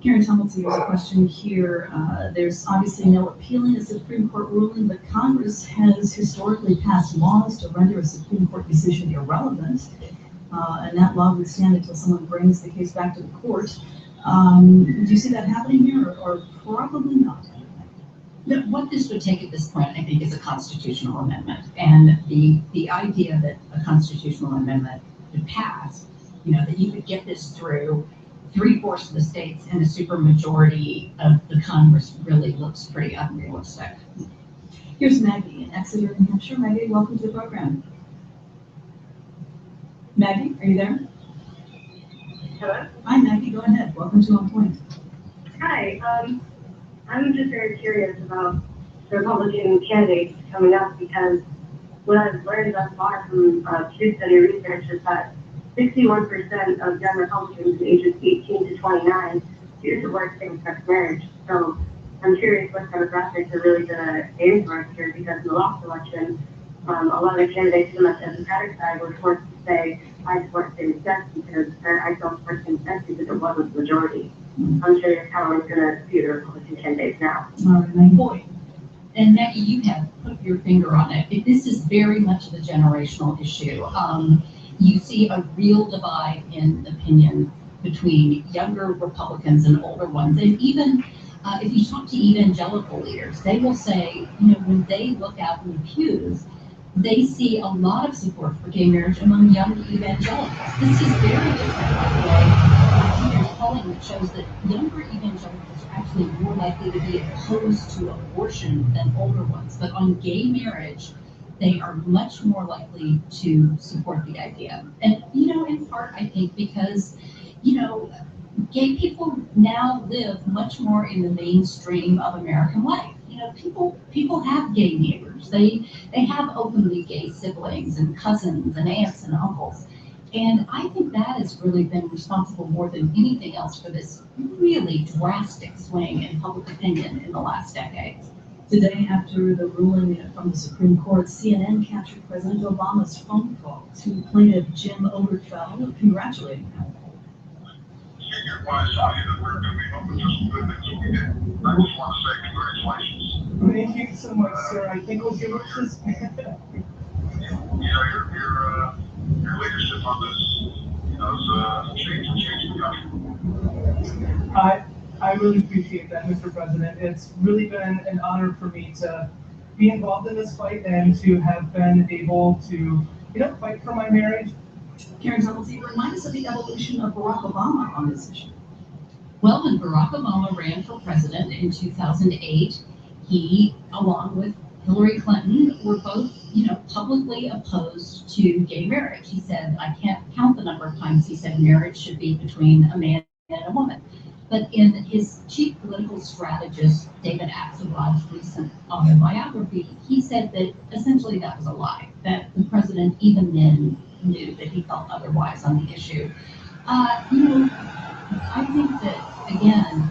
Karen Tomlinson, there's a question here. There's obviously no appealing a Supreme Court ruling, but Congress has historically passed laws to render a Supreme Court decision irrelevant, and that law would stand until someone brings the case back to the court. Do you see that happening here, or probably not? No, what this would take at this point, I think, is a constitutional amendment, and the idea that a constitutional amendment could pass, that you could get this through 3/4 of the states and a supermajority of the Congress really looks pretty unrealistic. Here's Maggie in Exeter, New Hampshire. Maggie, welcome to the program. Maggie, are you there? Hello? Hi, Maggie, go ahead. Welcome to On Point. Hi, I'm just very curious about the Republican candidates coming up because what I've learned thus far from Pew Study research is that 61% of young Republicans ages 18 to 29 do support same-sex marriage. So I'm curious what demographics are really going to aim towards here, because in the last election, a lot of the candidates on the Democratic side were forced to say, I support same-sex because I don't support same-sex because it wasn't the majority. I'm curious how it's going to view the Republican candidates now. Boy, and Maggie, you have put your finger on it. This is very much the generational issue. You see a real divide in opinion between younger Republicans and older ones. And even if you talk to evangelical leaders, they will say, when they look out in the pews, they see a lot of support for gay marriage among young evangelicals. This is very different, by the way. There's polling that shows that younger evangelicals are actually more likely to be opposed to abortion than older ones. But on gay marriage, they are much more likely to support the idea. And, in part, I think because, gay people now live much more in the mainstream of American life. People have gay neighbors. They have openly gay siblings and cousins and aunts and uncles. And I think that has really been responsible more than anything else for this really drastic swing in public opinion in the last decade. Today, after the ruling from the Supreme Court, CNN captured President Obama's phone call to plaintiff Jim Obergefell, congratulating him. When I saw you that we were going to be hoping for some good things, we did. I just want to say congratulations. Thank you so much, sir. I think we'll give it this. Your leadership on this, has changed the country. I really appreciate that, Mr. President. It's really been an honor for me to be involved in this fight and to have been able to, fight for my marriage. Karen Tomlinson, remind us of the evolution of Barack Obama on this issue. Well, when Barack Obama ran for president in 2008, he, along with Hillary Clinton, were both, publicly opposed to gay marriage. He said, I can't count the number of times he said marriage should be between a man and a woman. But in his chief political strategist, David Axelrod's recent autobiography, he said that essentially that was a lie, that the president even then knew that he felt otherwise on the issue. I think that, again,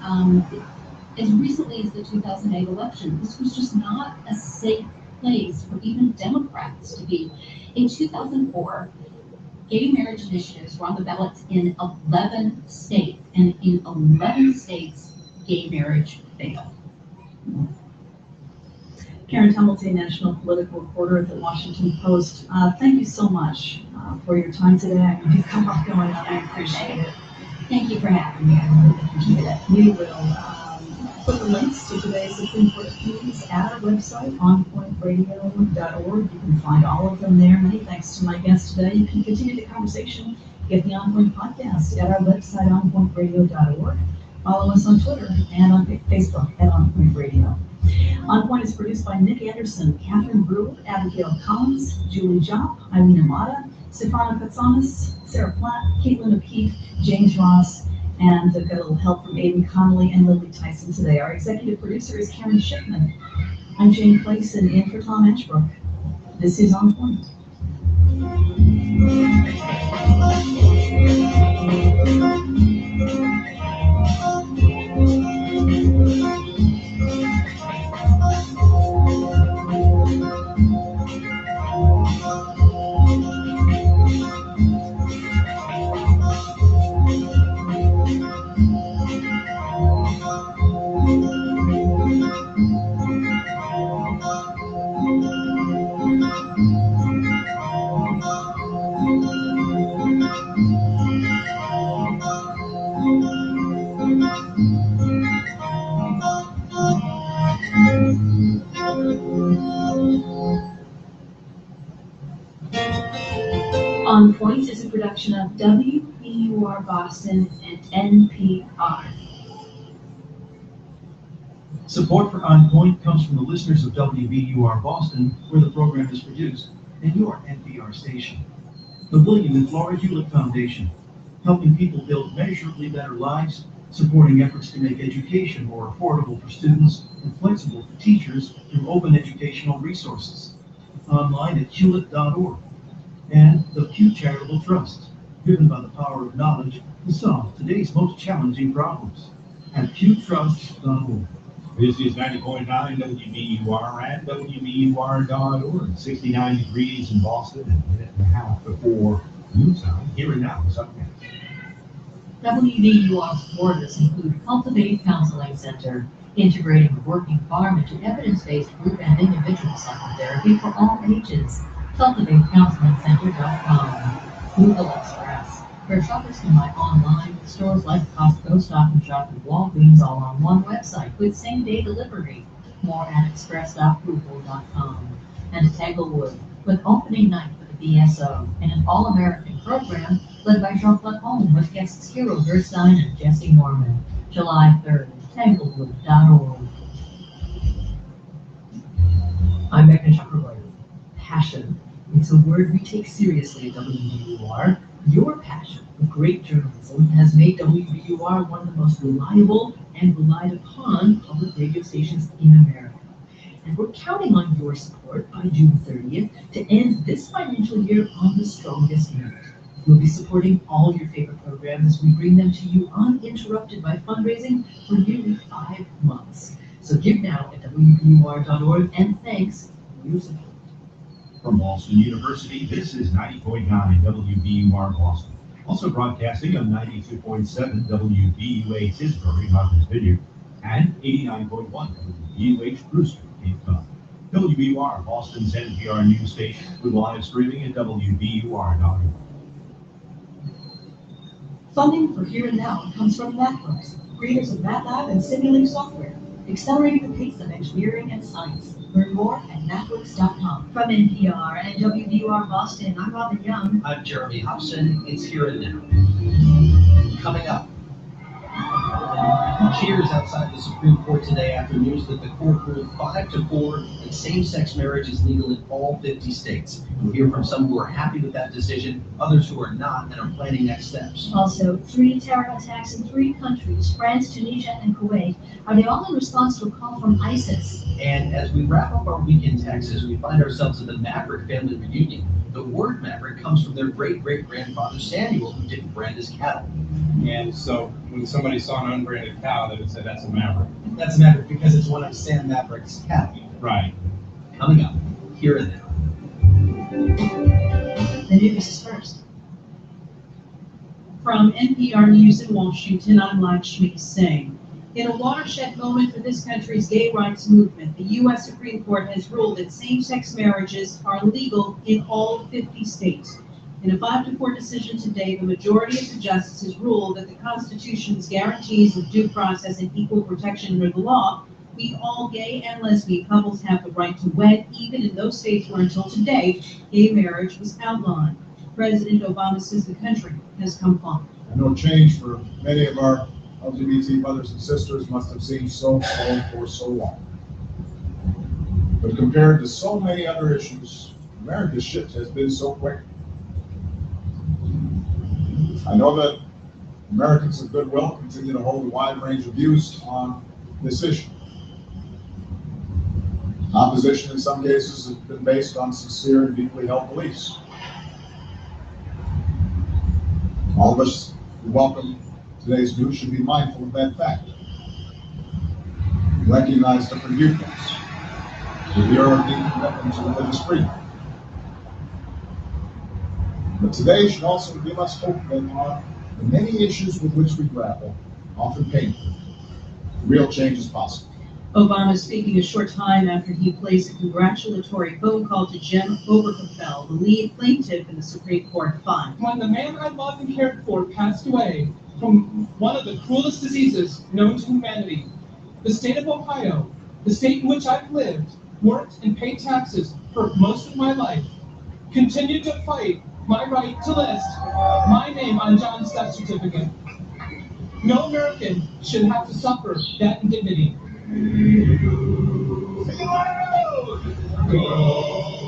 as recently as the 2008 election, this was just not a safe place for even Democrats to be. In 2004, gay marriage initiatives were on the ballots in 11 states, and in 11 states, gay marriage failed. Karen Hamilton, national political reporter at the Washington Post. Thank you so much for your time today. I know you've got a lot going on. I appreciate it. Thank you for having me. I really appreciate it. We will put the links to today's Supreme Court opinions at our website, onpointradio.org. You can find all of them there. Many thanks to my guest today. You can continue the conversation, get the On Point podcast at our website, onpointradio.org. Follow us on Twitter and on Facebook at On Point Radio. On Point is produced by Nick Anderson, Catherine Brewer, Abigail Collins, Julie Jopp, Eileen Amata, Stefano Katsanis, Sarah Platt, Caitlin O'Keefe, James Ross, and we've got a little help from Aiden Connolly and Lily Tyson today. Our executive producer is Karen Shipman. I'm Jane Clayson in for Tom Ashbrook. This is On Point. On Point is a production of WBUR Boston and NPR. Support for On Point comes from the listeners of WBUR Boston, where the program is produced, and your NPR station. The William and Flora Hewlett Foundation, helping people build measurably better lives, supporting efforts to make education more affordable for students and flexible for teachers through open educational resources. Online at hewlett.org. And the Pew Charitable Trust, driven by the power of knowledge to solve today's most challenging problems at pewtrust.org. This is 90.9 WBUR and WBUR.org. 69 degrees in Boston and a minute and a half before noontime. Here and now is up next. WBUR supporters include Cultivate Counseling Center, integrating the working farm into evidence-based group and individual psychotherapy for all ages. CultivateCounselingCenter.com. Google Express, where shoppers can buy online with stores like Costco, Stop and Shop, and Walgreens all on one website with same-day delivery. More at express.google.com. And Tanglewood, with opening night for the BSO and an all-American program led by Jean-Claude Homme with guests Hero Gerstein and Jesse Norman. July 3rd, Tanglewood.org. I'm Megan Chakrabarty. Passion. It's a word we take seriously at WBUR. Your passion for great journalism has made WBUR one of the most reliable and relied upon public radio stations in America. And we're counting on your support by June 30th to end this financial year on the strongest note. We'll be supporting all your favorite programs as we bring them to you uninterrupted by fundraising for nearly 5 months. So give now at WBUR.org, and thanks for your support. From Boston University, this is 90.9 WBUR Boston. Also broadcasting on 92.7 WBUA Tisbury, Martha's Vineyard, and 89.1 WBUH Brewster, Cape Cod. WBUR, Boston's NPR news station, with live streaming at WBUR.org. Funding for Here and Now comes from MathWorks, creators of MATLAB and simulating software, accelerating the pace of engineering and science. Learn more at mathworks.com. From NPR and WBUR Boston, I'm Robin Young. I'm Jeremy Hobson. It's Here and Now. Coming up, cheers outside the Supreme Court today after news that the court ruled 5-4 that same-sex marriage is legal in all 50 states. We'll hear from some who are happy with that decision, others who are not and are planning next steps. Also, 3 terror attacks in 3 countries, France, Tunisia, and Kuwait. Are they all in response to a call from ISIS? And as we wrap up our week in Texas, we find ourselves at the Maverick family reunion. The word Maverick comes from their great-great-grandfather Samuel, who didn't brand his cattle. And so when somebody saw an unbranded cow, they would say that's a Maverick. That's a Maverick because it's one of Sam Maverick's cattle. Right. Coming up, Here and Now. The news is first. From NPR News in Washington, I'm Lakshmi Singh. In a watershed moment for this country's gay rights movement, the U.S. Supreme Court has ruled that same-sex marriages are legal in all 50 states. In a 5-4 decision today, the majority of the justices ruled that the Constitution's guarantees of due process and equal protection under the law mean all gay and lesbian couples have the right to wed, even in those states where until today, gay marriage was outlawed. President Obama says the country has come far. I know change for many of our LGBT brothers and sisters must have seemed so slow for so long. But compared to so many other issues, America's shift has been so quick. I know that Americans of goodwill continue to hold a wide range of views on this issue. Opposition in some cases has been based on sincere and deeply held beliefs. All of us who welcome today's news should be mindful of that fact. Recognize different viewpoints. Revere our deep commitment to religious freedom. But today should also give us hope that on the many issues with which we grapple, often painful, real change is possible. Obama speaking a short time after he placed a congratulatory phone call to Jim Obergefell, the lead plaintiff in the Supreme Court fund. When the man I loved and cared for passed away from one of the cruelest diseases known to humanity, the state of Ohio, the state in which I've lived, worked, and paid taxes for most of my life, continued to fight my right to list my name on John's death certificate. No American should have to suffer that indignity.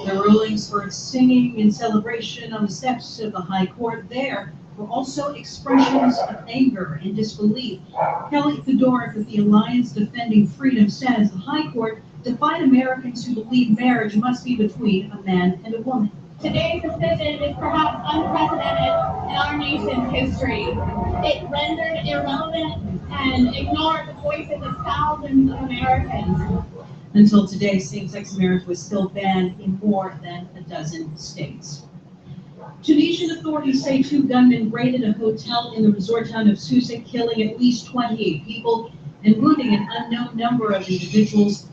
The rulings for singing in celebration on the steps of the High Court there were also expressions of anger and disbelief. Kelly Fedoruk of the Alliance Defending Freedom says the High Court defied Americans who believe marriage must be between a man and a woman. Today's decision is perhaps unprecedented in our nation's history. It rendered irrelevant and ignored the voices of thousands of Americans. Until today, same-sex marriage was still banned in more than a dozen states. Tunisian authorities say 2 gunmen raided a hotel in the resort town of Sousse, killing at least 28 people and wounding an unknown number of individuals.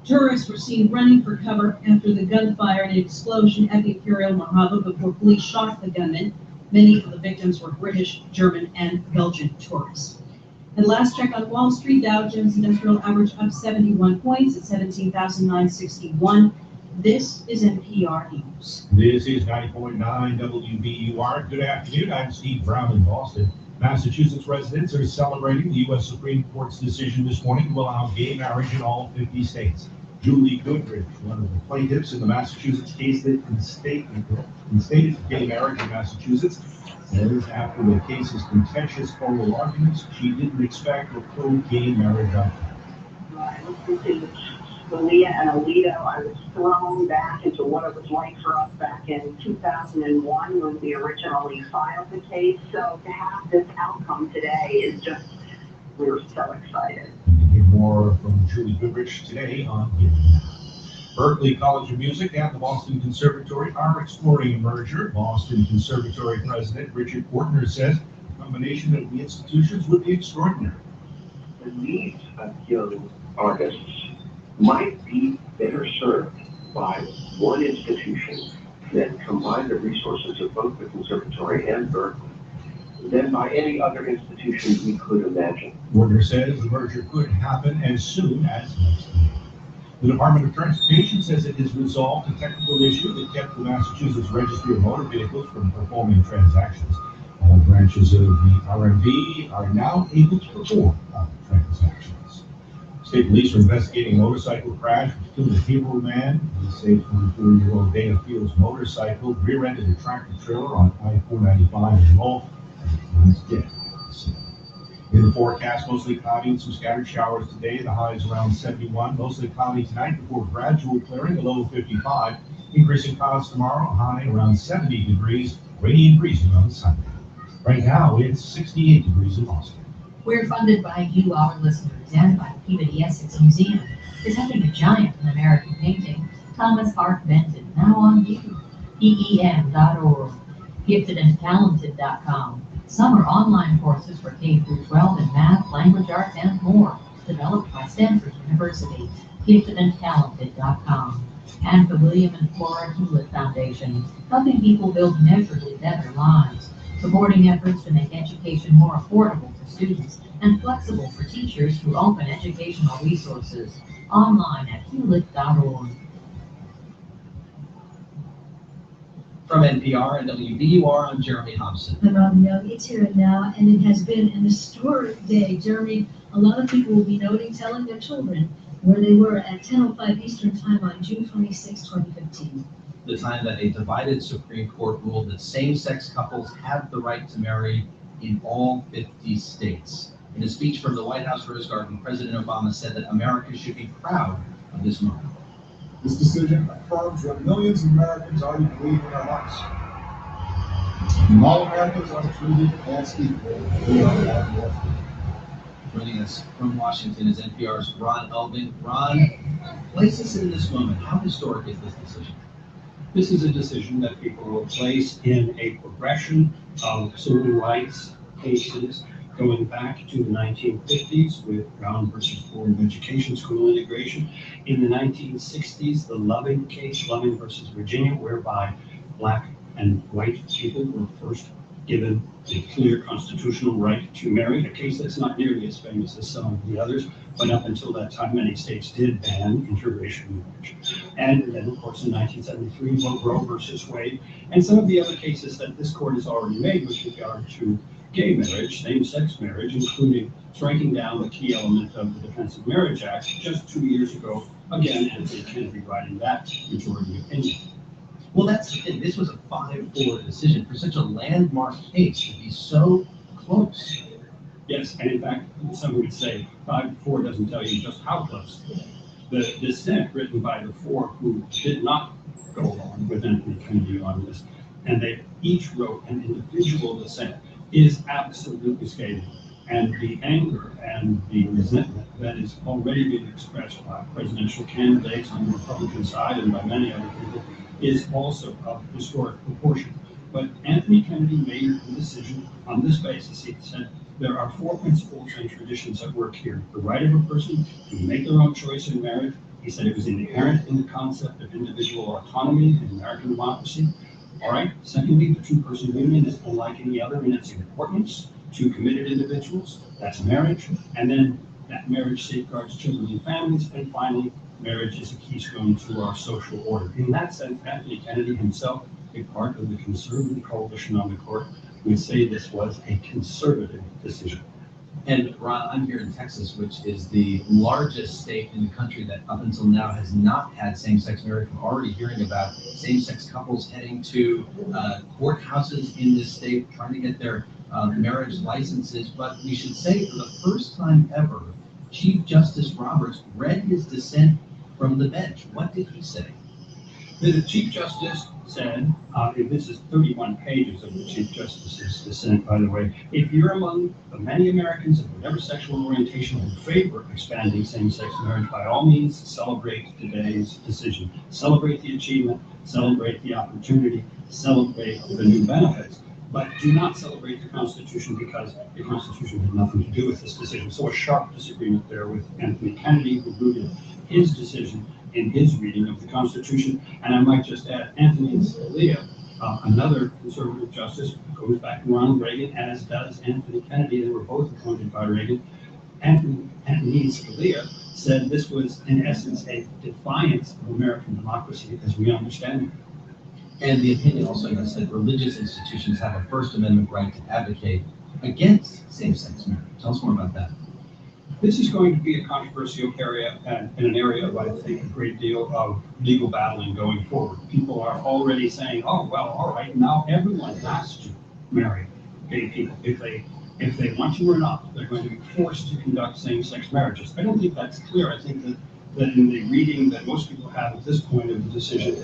Tourists were seen running for cover after the gunfire and an explosion at the Imperial Marhaba before police shot the gunmen. Many of the victims were British, German, and Belgian tourists. And last check on Wall Street, Dow Jones Industrial average up 71 points at 17,961. This is NPR News. This is 90.9 WBUR. Good afternoon. I'm Steve Brown in Boston. Massachusetts residents are celebrating the U.S. Supreme Court's decision this morning to allow gay marriage in all 50 states. Julie Goodrich, one of the plaintiffs in the Massachusetts case that instated gay marriage in Massachusetts, says after the case's contentious oral arguments, she didn't expect a pro-gay marriage outcome. I listened to Scalia and Alito. I was thrown back into what it was like for us back in 2001 when we originally filed the case. So to have this outcome today is just, we're so excited. Hear more from Julie Goodrich today on Giving Now. Berklee College of Music and the Boston Conservatory are exploring a merger. Boston Conservatory President Richard Portner says a combination of the institutions would be extraordinary. The needs of young artists might be better served by one institution that combined the resources of both the Conservatory and Berklee than by any other institution we could imagine. Portner says the merger could happen as soon as next week. The Department of Transportation says it has resolved a technical issue that kept the Massachusetts Registry of Motor Vehicles from performing transactions. All branches of the RMV are now able to perform transactions. State police are investigating a motorcycle crash which killed a Hebrew man. The state 24-year-old Dana Fields motorcycle rear-ended a tractor trailer on I-495 in Lowell and he's dead. In the forecast, mostly cloudy with some scattered showers today. The high is around 71. Mostly cloudy tonight before gradual clearing, a low of 55. Increasing clouds tomorrow, a high around 70 degrees. Rainy and breezy on Sunday. Right now, it's 68 degrees in Boston. We're funded by you, our listeners, and by Peabody Essex Museum, presenting a giant in American painting, Thomas Hart Benton, now on view. PEM.org. Giftedandtalented.com. Summer online courses for K-12 in math, language arts, and more, developed by Stanford University, giftedandtalented.com, and the William and Flora Hewlett Foundation, helping people build measurably better lives, supporting efforts to make education more affordable for students and flexible for teachers through open educational resources, online at hewlett.org. From NPR and WBUR, I'm Jeremy Hobson. I'm Robin Young. It's here and now, and it has been an historic day. Jeremy, a lot of people will be telling their children where they were at 10:05 Eastern Time on June 26, 2015. The time that a divided Supreme Court ruled that same-sex couples have the right to marry in all 50 states. In a speech from the White House Rose Garden, President Obama said that America should be proud of this moment. This decision affirms what millions of Americans already believe in our hearts. When all Americans are treated as equal, we are all more free. Joining us from Washington is NPR's Ron Elving. Ron, place us in this moment. How historic is this decision? This is a decision that people will place in a progression of civil rights cases going back to the 1950s with Brown versus Board of Education school integration. In the 1960s, the Loving case, Loving versus Virginia, whereby black and white people were first given a clear constitutional right to marry, a case that's not nearly as famous as some of the others, but up until that time, many states did ban interracial marriage. And then, of course, in 1973, Roe versus Wade, and some of the other cases that this court has already made with regard to gay marriage, same-sex marriage, including striking down the key element of the Defense of Marriage Act just 2 years ago, again, Anthony Kennedy writing that majority opinion. Well, that's the thing. This was a 5-4 decision for such a landmark case to be so close. Yes, and in fact, some would say 5-4 doesn't tell you just how close. The dissent written by the four who did not go along with Anthony Kennedy on this, and they each wrote an individual dissent, is absolutely scathing. And the anger and the resentment that is already being expressed by presidential candidates on the Republican side and by many other people is also of historic proportion. But Anthony Kennedy made the decision on this basis. He said there are 4 principles and traditions at work here. The right of a person to make their own choice in marriage. He said it was inherent in the concept of individual autonomy in American democracy. All right. Secondly, the two-person union is unlike any other in its importance to committed individuals. That's marriage. And then that marriage safeguards children and families. And finally, marriage is a keystone to our social order. In that sense, Anthony Kennedy himself, a part of the conservative coalition on the court, would say this was a conservative decision. And Ron, I'm here in Texas, which is the largest state in the country that up until now has not had same-sex marriage. We're already hearing about same-sex couples heading to courthouses in this state, trying to get their marriage licenses. But we should say, for the first time ever, Chief Justice Roberts read his dissent from the bench. What did he say? The Chief Justice said, this is 31 pages of the Chief Justice's dissent, by the way, if you're among the many Americans of whatever sexual orientation who favor expanding same-sex marriage, by all means, celebrate today's decision. Celebrate the achievement, celebrate the opportunity, celebrate the new benefits, but do not celebrate the Constitution because the Constitution had nothing to do with this decision. So a sharp disagreement there with Anthony Kennedy, who rooted his decision in his reading of the Constitution. And I might just add, Anthony Scalia, another conservative justice, goes back to Ronald Reagan, as does Anthony Kennedy. They were both appointed by Reagan. Anthony Scalia said this was, in essence, a defiance of American democracy as we understand it. And the opinion also said religious institutions have a First Amendment right to advocate against same-sex marriage. Tell us more about that. This is going to be a controversial area and in an area of, I think, a great deal of legal battling going forward. People are already saying, oh, well, all right, now everyone has to marry gay people. If they want to or not, they're going to be forced to conduct same-sex marriages. I don't think that's clear. I think that in the reading that most people have at this point of the decision,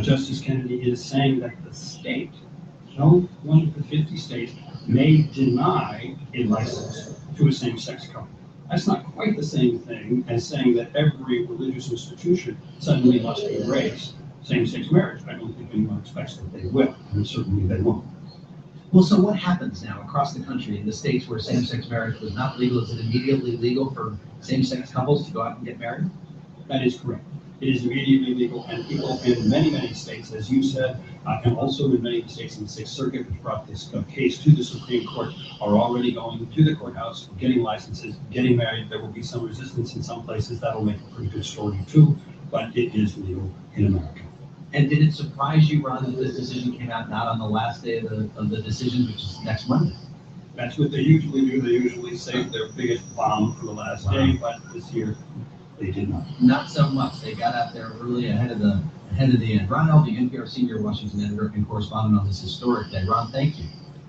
Justice Kennedy is saying that the state, no one of the 50 states, may deny a license to a same-sex couple. That's not quite the same thing as saying that every religious institution suddenly must embrace same-sex marriage. I don't think anyone expects that they will, and certainly they won't. Well, so what happens now across the country in the states where same-sex marriage was not legal? Is it immediately legal for same-sex couples to go out and get married? That is correct. It is immediately legal, and people in many, many states, as you said, and also in many states in the Sixth Circuit, which brought this case to the Supreme Court, are already going to the courthouse, getting licenses, getting married. There will be some resistance in some places. That'll make a pretty good story too, but it is legal in America. And did it surprise you, Ron, that this decision came out not on the last day of the decision, which is next Monday? That's what they usually do. They usually save their biggest bomb for the last day, but this year they did not. Not so much. They got out there early ahead of the end. Ron Elving, NPR senior Washington editor and correspondent on this historic day. Ron, thank you.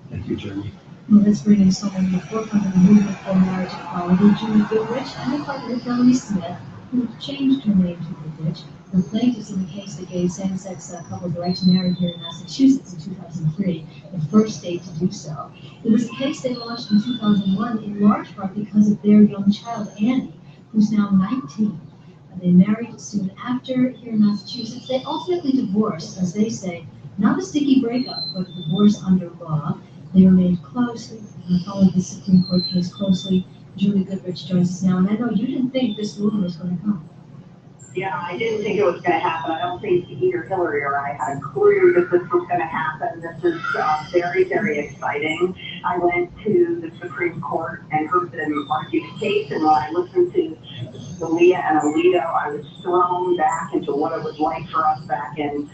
Thank you, Jeremy. Well, that's bringing someone to the forefront of the movement for marriage equality, Julie Goodrich, and her partner Hillary Smith, who changed her name to Goodrich. The plaintiffs in the case that gave same-sex couples the right to marry here in Massachusetts in 2003, the first state to do so. It was a case they launched in 2001 in large part because of their young child, Annie, who's now 19. They married soon after here in Massachusetts. They ultimately divorced, as they say, not a sticky breakup, but a divorce under law. They remained close and followed the Supreme Court case closely. Julie Goodrich joins us now, and I know you didn't think this ruling was going to come. Yeah, I didn't think it was going to happen. I don't think either Hillary or I had a clue that this was going to happen. This is very, very exciting. I went to the Supreme Court and heard them argue the case, and when I listened to Scalia and Alito, I was thrown back into what it was like for us back in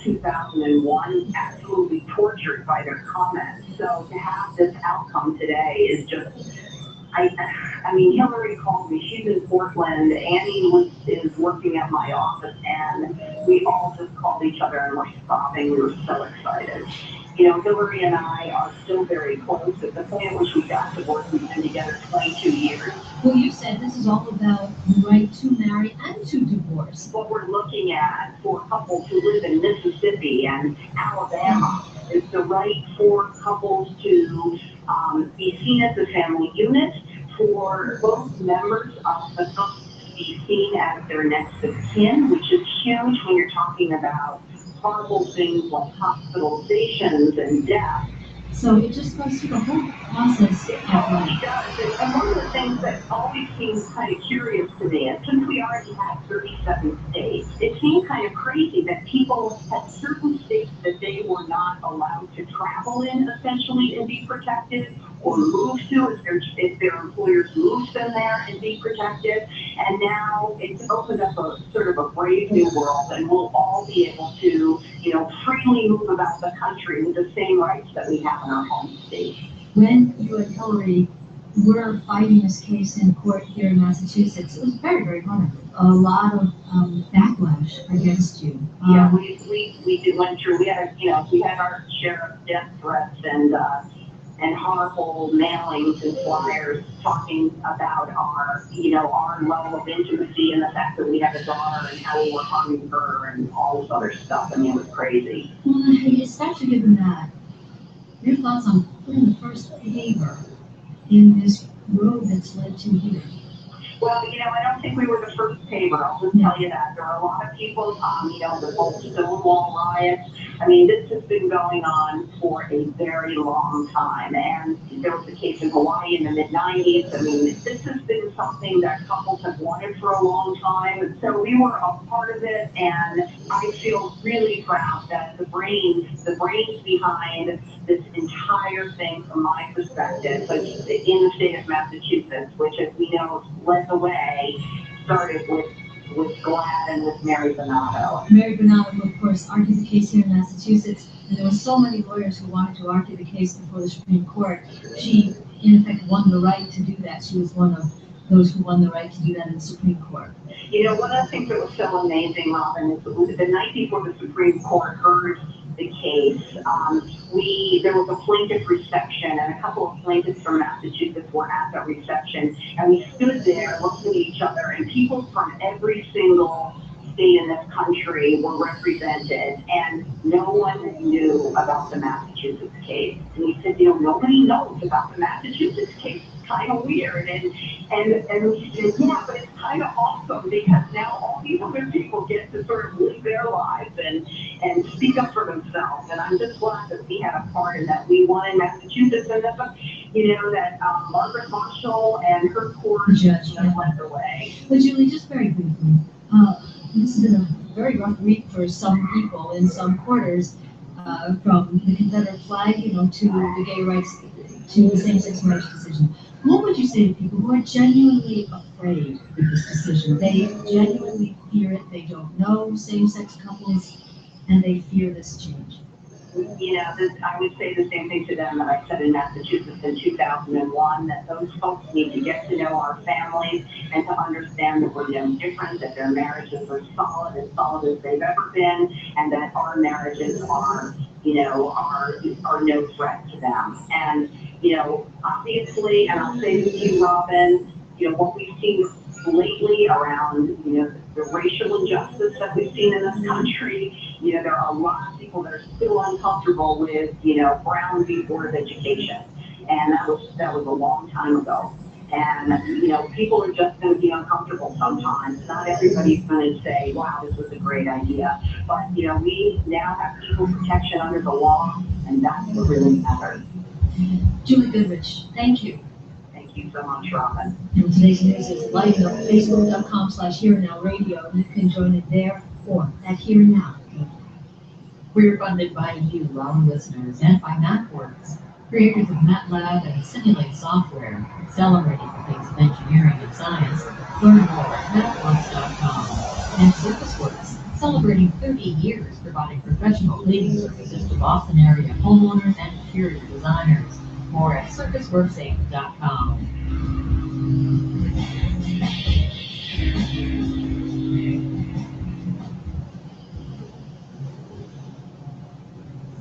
2001, absolutely tortured by their comments. So to have this outcome today is just... I mean, Hillary called me. She's in Portland. Annie is working at my office, and we all just called each other and were sobbing. We were so excited. You know, Hillary and I are still very close. At the point at which we got divorced, we've been together 22 years. Well, you said this is all about the right to marry and to divorce. What we're looking at for couples who live in Mississippi and Alabama is the right for couples to be seen as a family unit, for both members of the couple to be seen as their next of kin, which is huge when you're talking about horrible things like hospitalizations and death. So it just goes through the whole process. It totally does. And one of the things that always seems kind of curious to me is since we already had 37 states, it seemed kind of crazy that people had certain states that they were not allowed to travel in, essentially, and be protected, or move to if their employers moved them there and be protected. And now it's opened up a sort of a brave new world, and we'll all be able to, you know, freely move about the country with the same rights that we have in our home state. When you and Hillary were fighting this case in court here in Massachusetts, it was very, very hard. A lot of backlash against you. Yeah, we went through. We had our share of death threats and horrible mailings and flyers talking about our level of intimacy and the fact that we have a daughter and how we were harming her and all this other stuff. I mean, it was crazy. Well, especially given that, your thoughts on putting the first paver in this road that's led to here? Well, you know, I don't think we were the first paver. I'll just tell you that. There are a lot of people, the whole Stonewall riots. I mean, this has been going on for a very long time. And there was a case in Hawaii in the mid-90s. I mean, this has been something that couples have wanted for a long time. And so we were a part of it. And I feel really proud that the brains behind this entire thing, from my perspective, but in the state of Massachusetts, which, as we know, led the way, started with GLAAD and with Mary Donato. Mary Donato, of course, argued the case here in Massachusetts, and there were so many lawyers who wanted to argue the case before the Supreme Court. She, in effect, won the right to do that. She was one of those who won the right to do that in the Supreme Court. You know, one of the things that was so amazing, Robin, is the night before the Supreme Court heard the case, there was a plaintiff reception, and a couple of plaintiffs from Massachusetts were at that reception, and we stood there looking at each other, and people from every single state in this country were represented, and no one knew about the Massachusetts case. And we said, you know, nobody knows about the Massachusetts case. kind of weird. And she said, yeah, but it's kind of awesome because now all these other people get to sort of live their lives and speak up for themselves. And I'm just glad that we had a part in that. We won in Massachusetts, and that's, that Margaret Marshall and her court Judge led the way. But Julie, just very briefly, this has been a very rough week for some people in some quarters, from the Confederate flag, to the gay rights, to the same-sex marriage decision. What would you say to people who are genuinely afraid of this decision? They genuinely fear it. They don't know same-sex couples, and they fear this change. I would say the same thing to them that I said in Massachusetts in 2001, that those folks need to get to know our families and to understand that we're no different, that their marriages are solid as they've ever been, and that our marriages are no threat to them. And, obviously, and I'll say this to you, Robin, what we've seen lately around, the racial injustice that we've seen in this country, there are a lot of people that are still uncomfortable with, Brown v. Board of Education. And that was a long time ago. And, people are just going to be uncomfortable sometimes. Not everybody's going to say, wow, this was a great idea. But, we now have equal protection under the law, and that's what really matters. Julie Goodrich, thank you. Thank you so much, Robin. And today's news is live on Facebook.com/HereAndNowRadio. You can join it there or at Here and Now. We're funded by you, our listeners, and by MathWorks, creators of MATLAB and Simulate software, celebrating the things of engineering and science. Learn more at MathWorks.com. And ServiceWorks, celebrating 30 years providing professional cleaning services to Boston area homeowners and interior designers. More at ServiceWorkSinc.com.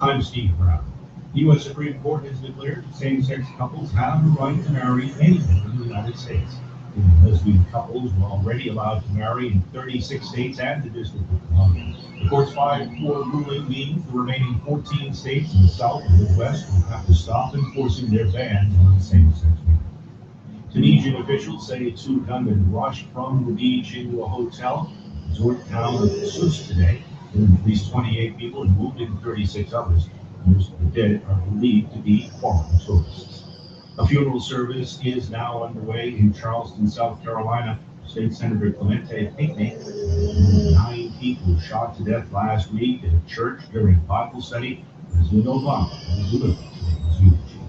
I'm Steve Brown. The U.S. Supreme Court has declared same-sex couples have the right to marry anyone in the United States. Lesbian couples were already allowed to marry in 36 states and the District of Columbia. The court's 5-4 ruling means the remaining 14 states in the South and Midwest will have to stop enforcing their bans on same-sex marriage. Tunisian officials say 2 gunmen rushed from the beach into a hotel in the resort town of Sousse today, killing at least 28 people and wounding 36 others. Most of the dead are believed to be foreign tourists. A funeral service is now underway in Charleston, South Carolina. State Senator Clemente Pinckney, 9 people shot to death last week at a church during Bible study. President Obama has delivered his eulogy.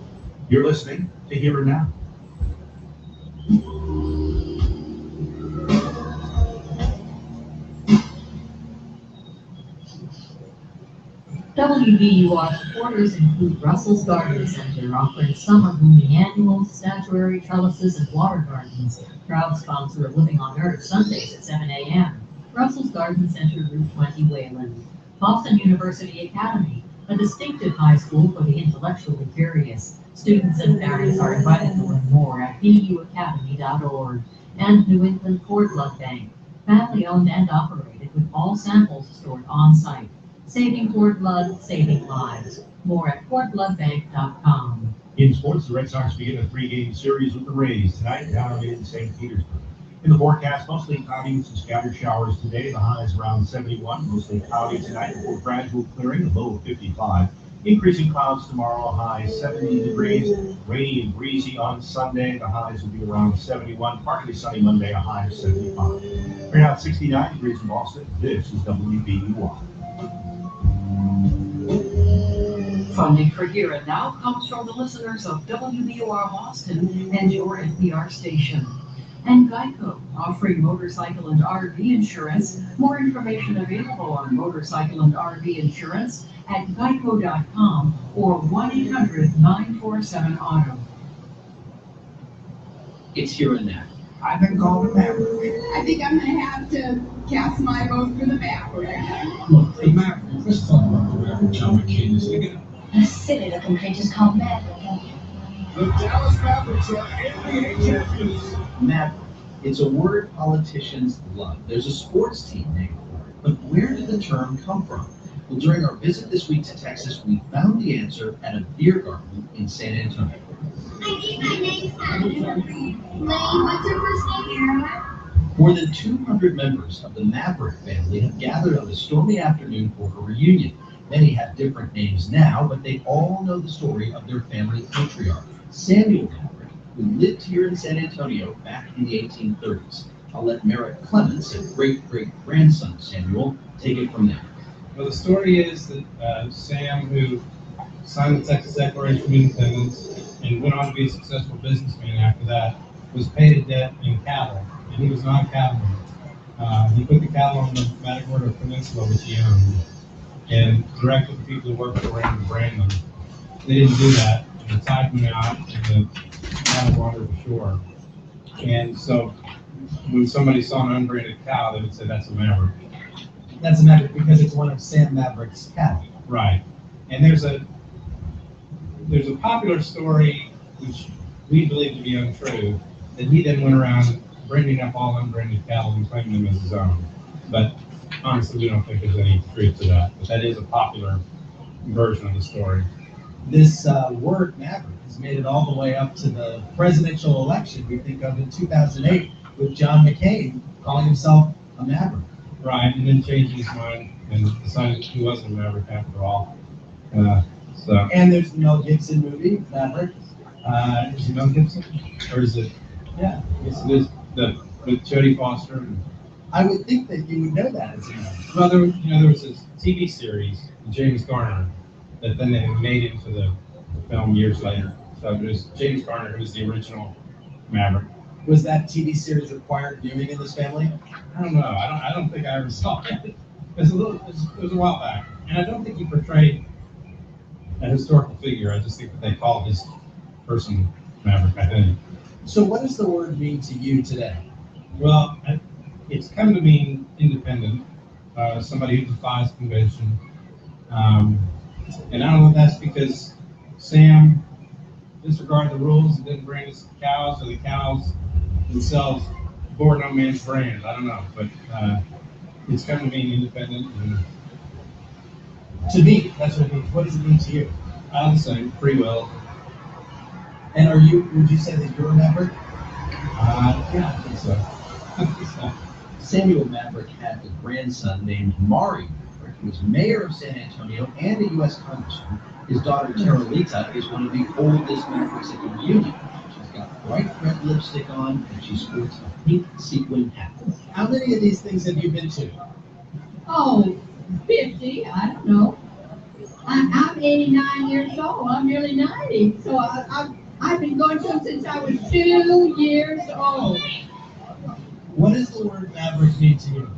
You're listening to Here and Now. WBUR supporters include Russell's Garden Center, offering summer blooming annuals, statuary, trellises, and water gardens. Proud sponsor of Living on Earth, Sundays at 7 a.m. Russell's Garden Center, Route 20, Wayland. Boston University Academy, a distinctive high school for the intellectually curious. Students and parents are invited to learn more at buacademy.org. And New England Cord Blood Bank, family owned and operated with all samples stored on site. Saving cord blood, saving lives. More at cordbloodbank.com. In sports, the Red Sox begin a 3-game series with the Rays tonight down in St. Petersburg. In the forecast, mostly cloudy with some scattered showers today. The high is around 71, mostly cloudy tonight before gradual clearing, a low of 55. Increasing clouds tomorrow, a high 70 degrees. Rainy and breezy on Sunday. The highs will be around 71. Partly sunny Monday, a high of 75. Right now, 69 degrees in Boston. This is WBUR. Funding for Here and Now comes from the listeners of WBUR Boston and your NPR station. And Geico, offering motorcycle and RV insurance. More information available on motorcycle and RV insurance at geico.com or 1-800-947-AUTO. It's Here and Now. I've been called a Maverick. I think I'm going to have to cast my vote for the Maverick. Look, the Maverick. Let's talk about the Maverick. John McCain is thinking. A silly looking creature's called Maverick. The Dallas Mavericks are NBA champions. Maverick. It's a word politicians love. There's a sports team named for it. But where did the term come from? Well, during our visit this week to Texas, we found the answer at a beer garden in San Antonio. I need my name tag. Lane, what's your first name? More than 200 members of the Maverick family have gathered on a stormy afternoon for a reunion. Many have different names now, but they all know the story of their family patriarch, Samuel Maverick, who lived here in San Antonio back in the 1830s. I'll let Merritt Clements, a great-great-grandson of Samuel, take it from there. Well, the story is that Sam, who signed the Texas Declaration of Independence and went on to be a successful businessman after that, was paid a debt in cattle, and he was not a cattleman. He put the cattle on the Matagorda Peninsula, which he owned, and directed the people who worked for him to brand them. They didn't do that, and the tide went out, and the cattle wandered ashore. And so, when somebody saw an unbranded cow, they would say that's a Maverick. That's a Maverick because it's one of Sam Maverick's cattle. Right. And there's a popular story, which we believe to be untrue, that he then went around bringing up all unbranded cattle and claiming them as his own. But honestly, we don't think there's any truth to that. But that is a popular version of the story. This word Maverick has made it all the way up to the presidential election we think of in 2008 with John McCain calling himself a Maverick. Right, and then changed his mind and decided he wasn't a Maverick after all. And there's the Mel Gibson movie, Maverick. Is it Mel Gibson? Or is it? Yeah. Yes, it is. With Jodie Foster. I would think that you would know that as a Maverick. Well, there was this TV series, James Garner, that then they made into the film years later. So it was James Garner who was the original Maverick. Was that TV series required viewing in this family? I don't know. I don't think I ever saw it. It was a while back, and I don't think he portrayed a historical figure. I just think that they called this person Maverick, I think. So what does the word mean to you today? Well, it's come to mean independent, somebody who defies convention. And I don't know if that's because Sam disregarded the rules and didn't bring us cows, or the cows themselves bore no man's brand. I don't know, but it's come to mean independent. And to me, that's what it means. What does it mean to you? I would say free will. And would you say that you're a Maverick? Yeah, I think so. Samuel Maverick had a grandson named Maury Maverick, who was mayor of San Antonio and a U.S. congressman. His daughter, Terralita, is one of the oldest Mavericks at the reunion. She's got bright red lipstick on, and she sports a pink sequin hat. How many of these things have you been to? Oh, 50, I don't know. I'm 89 years old, I'm nearly 90, so I've been going to them since I was 2 years old. What does the word Maverick mean to you?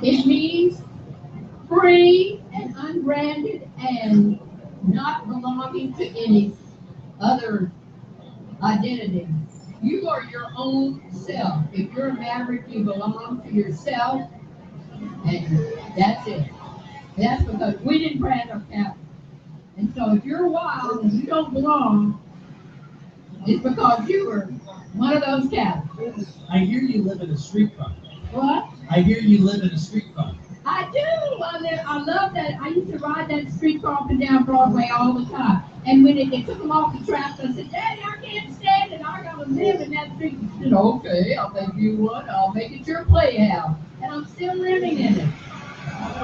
It means free and unbranded and not belonging to any other identity. You are your own self. If you're a Maverick, you belong to yourself, and that's it. That's because we didn't brand our cattle. And so if you're wild and you don't belong, it's because you were one of those cattle. I hear you live in a street car. What? I hear you live in a street car. I do. I love that. I used to ride that streetcar up and down Broadway all the time. And when they took them off the tracks, I said, Daddy, I can't stand it. I got to live in that street. He said, okay, I'll make you one. I'll make it your playhouse. And I'm still living in it.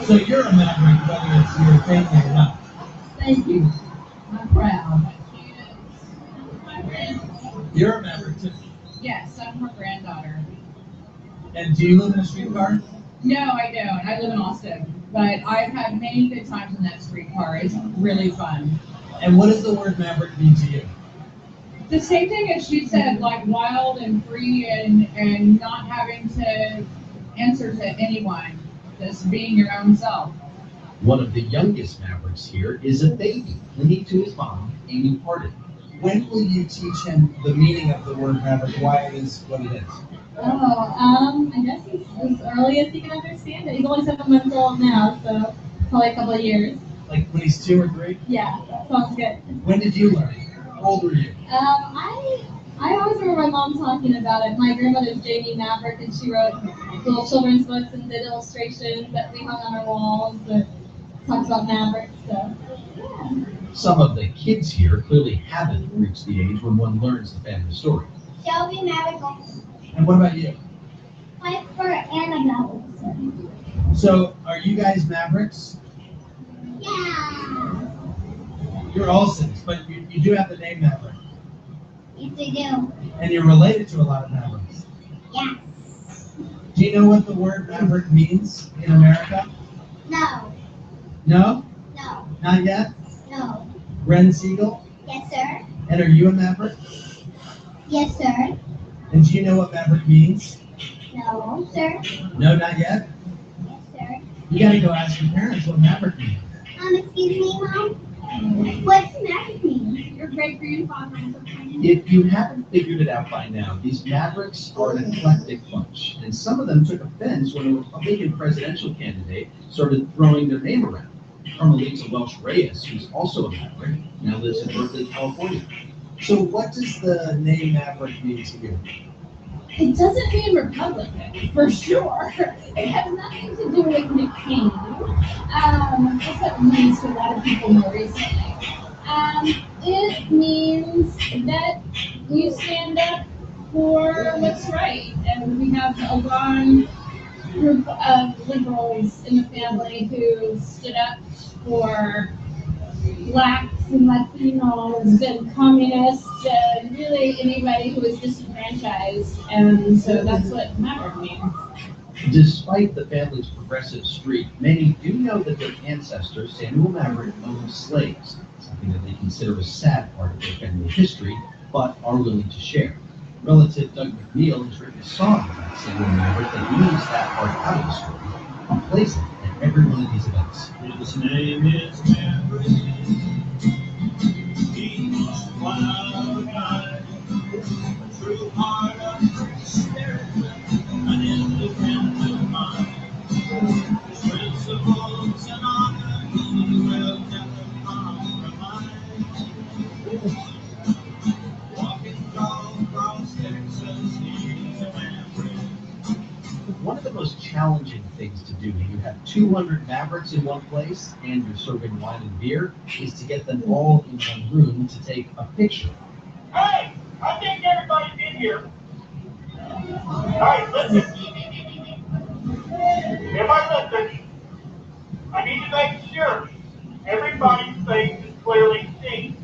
So you're a Maverick, whether it's your family or not. Thank you. I'm proud. You're a Maverick too. Yes, I'm her granddaughter. And do you live in a streetcar? No, I don't. I live in Austin. But I've had many good times in that streetcar. It's really fun. And what does the word Maverick mean to you? The same thing as she said, like wild and free and not having to answer to anyone. Just being your own self. One of the youngest Mavericks here is a baby, clinging to his mom, Amy Hardin. When will you teach him the meaning of the word Maverick, why it is what it is? I guess he's as early as he can understand it. He's only 7 months old now, so probably a couple of years. Like when he's 2 or 3? Yeah, sounds good. When did you learn? How old were you? I always remember my mom talking about it. My grandmother's Jamie Maverick, and she wrote little children's books and did illustrations that we hung on our walls that talks about Mavericks. So, yeah. Some of the kids here clearly haven't reached the age when one learns the family story. Shelby Marigold. And what about you? Piper Annabelle. So, are you guys Mavericks? Yeah. You're Olsons, but you do have the name Maverick. Yes, I do. And you're related to a lot of Mavericks. Yeah. Do you know what the word Maverick means in America? No. No? No. Not yet? No. Ren Siegel? Yes, sir. And are you a Maverick? Yes, sir. And do you know what Maverick means? No, sir. No, not yet? Yes, sir. You gotta go ask your parents what Maverick means. Excuse me, Mom? What's Maverick mean? Your great grandfather was a friend. If you haven't figured it out by now, these Mavericks are an eclectic bunch, and some of them took offense when a Republican presidential candidate started throwing their name around. Carmelita Welsh Reyes, who's also a Maverick, now lives in Berkeley, California. So what does the name Maverick mean to you? It doesn't mean Republican, for sure. It has nothing to do with McCain. That's what it means to a lot of people more recently. It means that you stand up for what's right. And we have a long group of liberals in the family who stood up for Blacks and Latinos and communists and really anybody who was disenfranchised. And so that's what Maverick means. Despite the family's progressive streak, many do know that their ancestor, Samuel Maverick, owned slaves, something that they consider a sad part of their family history, but are willing to share. Relative Doug McNeil has written a song about Samuel Maverick that leaves that part out of the story and plays it at every one of these events. His name is Maverick. He's one of a kind, a true heart of free spirit, an independent mind. His principles and honor he will never compromise. Walking tall across Texas, he's a Maverick. One of the most challenging things to do when you have 200 Mavericks in one place and you're serving wine and beer is to get them all in one room to take a picture. Hey, I think everybody's in here. All right, listen. Everybody listen. I need to make sure everybody's face is clearly seen.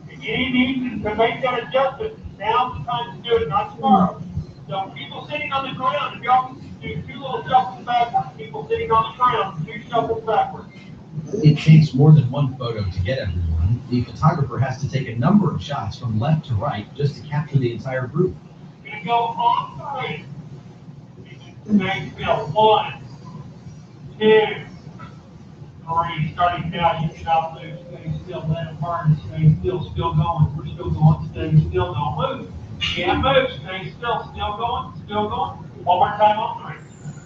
If you need to make that adjustment, now's the time to do it, not tomorrow. So people sitting on the ground, if y'all can do 2 little shuffles backwards, people sitting on the ground, 2 shuffles backwards. It takes more than one photo to get everyone. The photographer has to take a number of shots from left to right just to capture the entire group. We're gonna go on 3. Stay still. 1, 2, 3. Starting now, you cannot move. Stay still. Let it burn. Stay still. Still going. We're still going. Stay still. Don't move. Can't move. Stay still. Still going. Still going. One more time on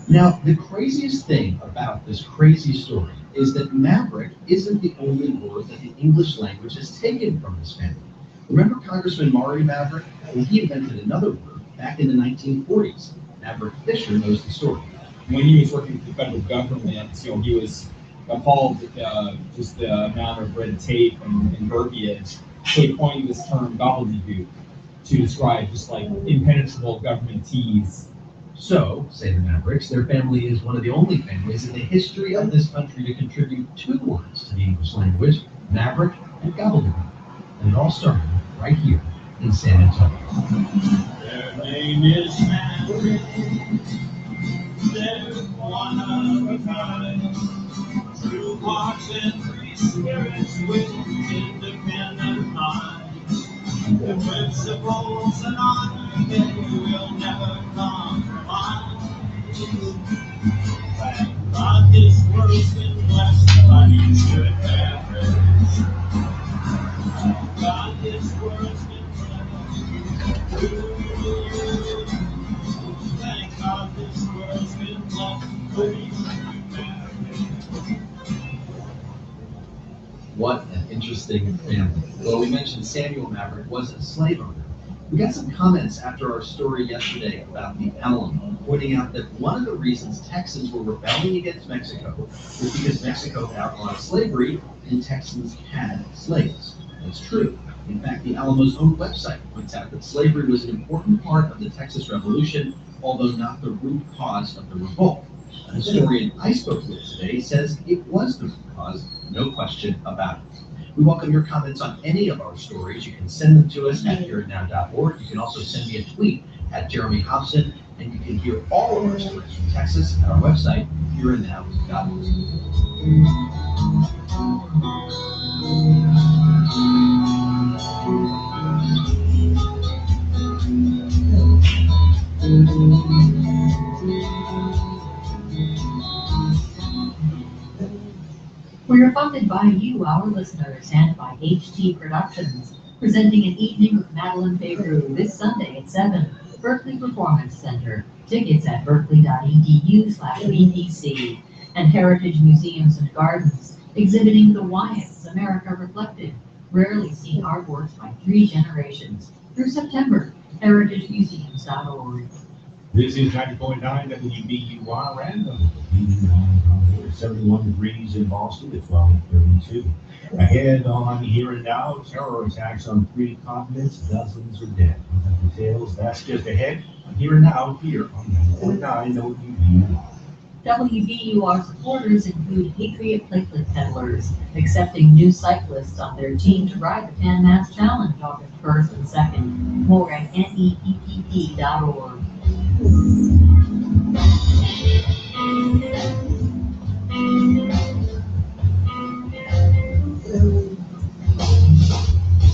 3. Now, the craziest thing about this crazy story is that Maverick isn't the only word that the English language has taken from this family. Remember Congressman Maury Maverick? Well, he invented another word back in the 1940s. Maverick Fisher knows the story. When he was working with the federal government, he was appalled at just the amount of red tape and verbiage. So he coined this term gobbledygook to describe just like impenetrable government teas. So, say the Mavericks, their family is one of the only families in the history of this country to contribute 2 words to the English language, Maverick and gobbledygook. And it all started right here in San Antonio. Their name is Maverick. They're one of a kind. True hearts and free spirits with independent minds. The principles and honor they will never compromise. Thank God this world's been blessed by these good Mavericks. Thank God this world's been blessed. Thank God this world's been blessed by these good Mavericks. What an interesting family. Well, we mentioned Samuel Maverick was a slave owner. We got some comments after our story yesterday about the Alamo. pointing out that one of the reasons Texans were rebelling against Mexico was because Mexico outlawed slavery and Texans had slaves. That's true. In fact, the Alamo's own website points out that slavery was an important part of the Texas Revolution, although not the root cause of the revolt. A historian I spoke with today says it was the root cause, no question about it. We welcome your comments on any of our stories. You can send them to us at hereandnow.org. You can also send me a tweet at Jeremy Hobson, and you can hear all of our stories from Texas at our website, hereandnow.org. We are funded by you, our listeners, and by HT Productions, presenting an evening with Madeline Fayreau this Sunday at 7, Berkeley Performance Center. Tickets at berkeley.edu/BPC. And Heritage Museums and Gardens, exhibiting the Wyeth's America Reflected, rarely seen artworks by 3 generations. Through September, heritagemuseums.org. This is 90.9 WBUR Random. 71 degrees in Boston at 12:32. Ahead on Here and Now, terror attacks on 3 continents, dozens are dead. Without details, that's just ahead on Here and Now, here on 90.9 WBUR. WBUR supporters include Patriot Platelet Peddlers, accepting new cyclists on their team to ride the Pan Mass Challenge August 1st and 2nd. More at nepp.org.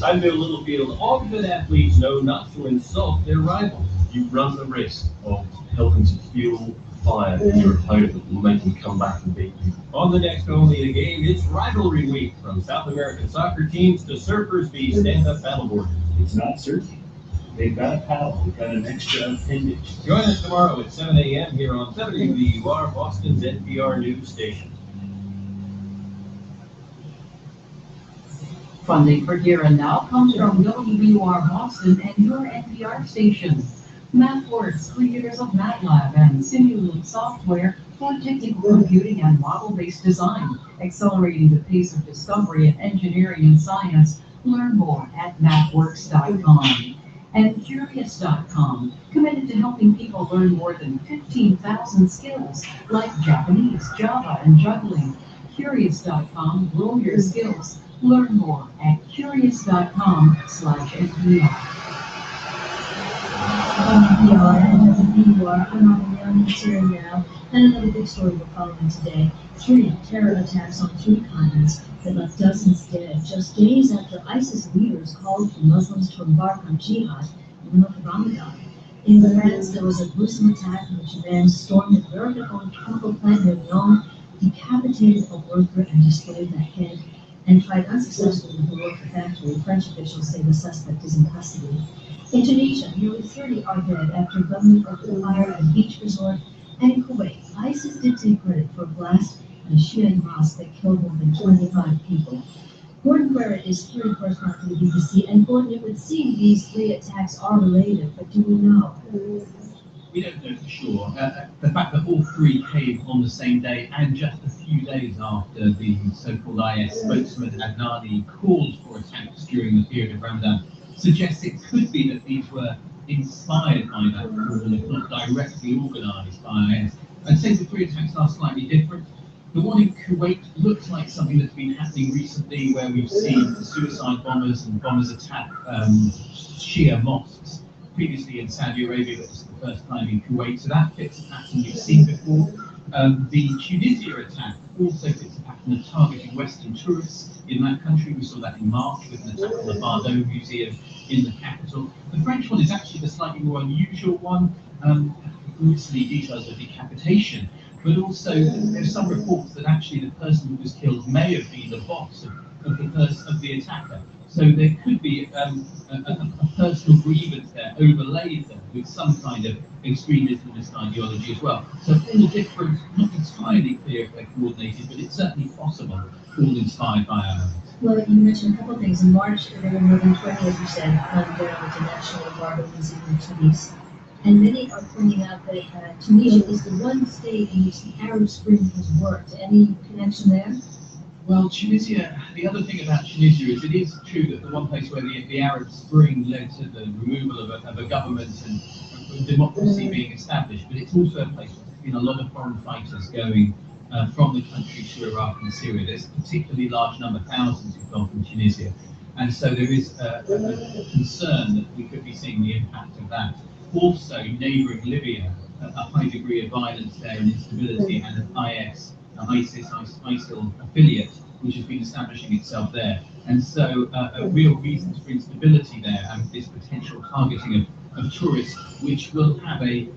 I'm Bill Littlefield. All good athletes know not to insult their rivals. You run the risk of helping to fuel fire in your opponent that will make them come back and beat you. On the next Only in a Game, it's Rivalry Week. From South American soccer teams to surfers v stand-up paddleboarders. It's not surfing. They've got a paddle. They've got an extra appendage. Join us tomorrow at 7 a.m. here on WBUR, Boston's NPR news station. Funding for Here and Now comes from WBUR Boston and your NPR station. MathWorks, creators of MATLAB and Simulink software for technical computing and model-based design, accelerating the pace of discovery in engineering and science. Learn more at mathworks.com. And Curious.com, committed to helping people learn more than 15,000 skills like Japanese, Java, and juggling. Curious.com, grow your skills. Learn more at curious.com/NPR. NPR and WBUR, I'm on the news here and now, and another big story we're following today. 3 terror attacks on 3 continents that left dozens dead, just days after ISIS leaders called for Muslims to embark on jihad in the month of Ramadan. In France, there was a gruesome attack in which a man stormed a American-owned chemical plant near Lyon, decapitated a worker and destroyed the head, and tried unsuccessfully to blow up the factory. French officials say the suspect is in custody. In Tunisia, nearly 30 are dead after a government opened fire at a beach resort. And in Kuwait, ISIS did take credit for a blast at a Shia mosque that killed more than 25 people. Gordon Barrett is security correspondent for the BBC. And Gordon, it would seem these 3 attacks are related, but do we know? We don't know for sure. The fact that all 3 came on the same day and just a few days after the so-called IS spokesman Adnani called for attacks during the period of Ramadan suggests it could be that these were inspired by that call, if not directly organised by IS. I'd say the 3 attacks are slightly different. The one in Kuwait looks like something that's been happening recently, where we've seen suicide bombers and bombers attack Shia mosques. Previously in Saudi Arabia, that was the first time in Kuwait, so that fits a pattern we've seen before. The Tunisia attack also fits a pattern of targeting Western tourists in that country. We saw that in March with an attack on the Bardo Museum in the capital. The French one is actually the slightly more unusual one, gruesomely details of decapitation, but also there's some reports that actually the person who was killed may have been the boss of the attacker. So there could be a personal grievance there, overlaid there with some kind of extremist ideology as well. So all different, not entirely clear if they're coordinated, but it's certainly possible, all inspired by ours. Well, you mentioned a couple of things. In March, there were more than 20, as you said, gunned down at the National Bardo Museum in Tunis. And many are pointing out that Tunisia is the one state in which the Arab Spring has worked. Any connection there? Well, Tunisia, the other thing about Tunisia is it is true that the one place where the Arab Spring led to the removal of a government and democracy being established, but it's also a place where there's been a lot of foreign fighters going from the country to Iraq and Syria. There's a particularly large number, thousands who've gone from Tunisia. And so there is a concern that we could be seeing the impact of that. Also, neighbouring Libya, a high degree of violence there and instability, and an ISIL affiliate, which has been establishing itself there. And so real reasons for instability there and this potential targeting of tourists, which will have a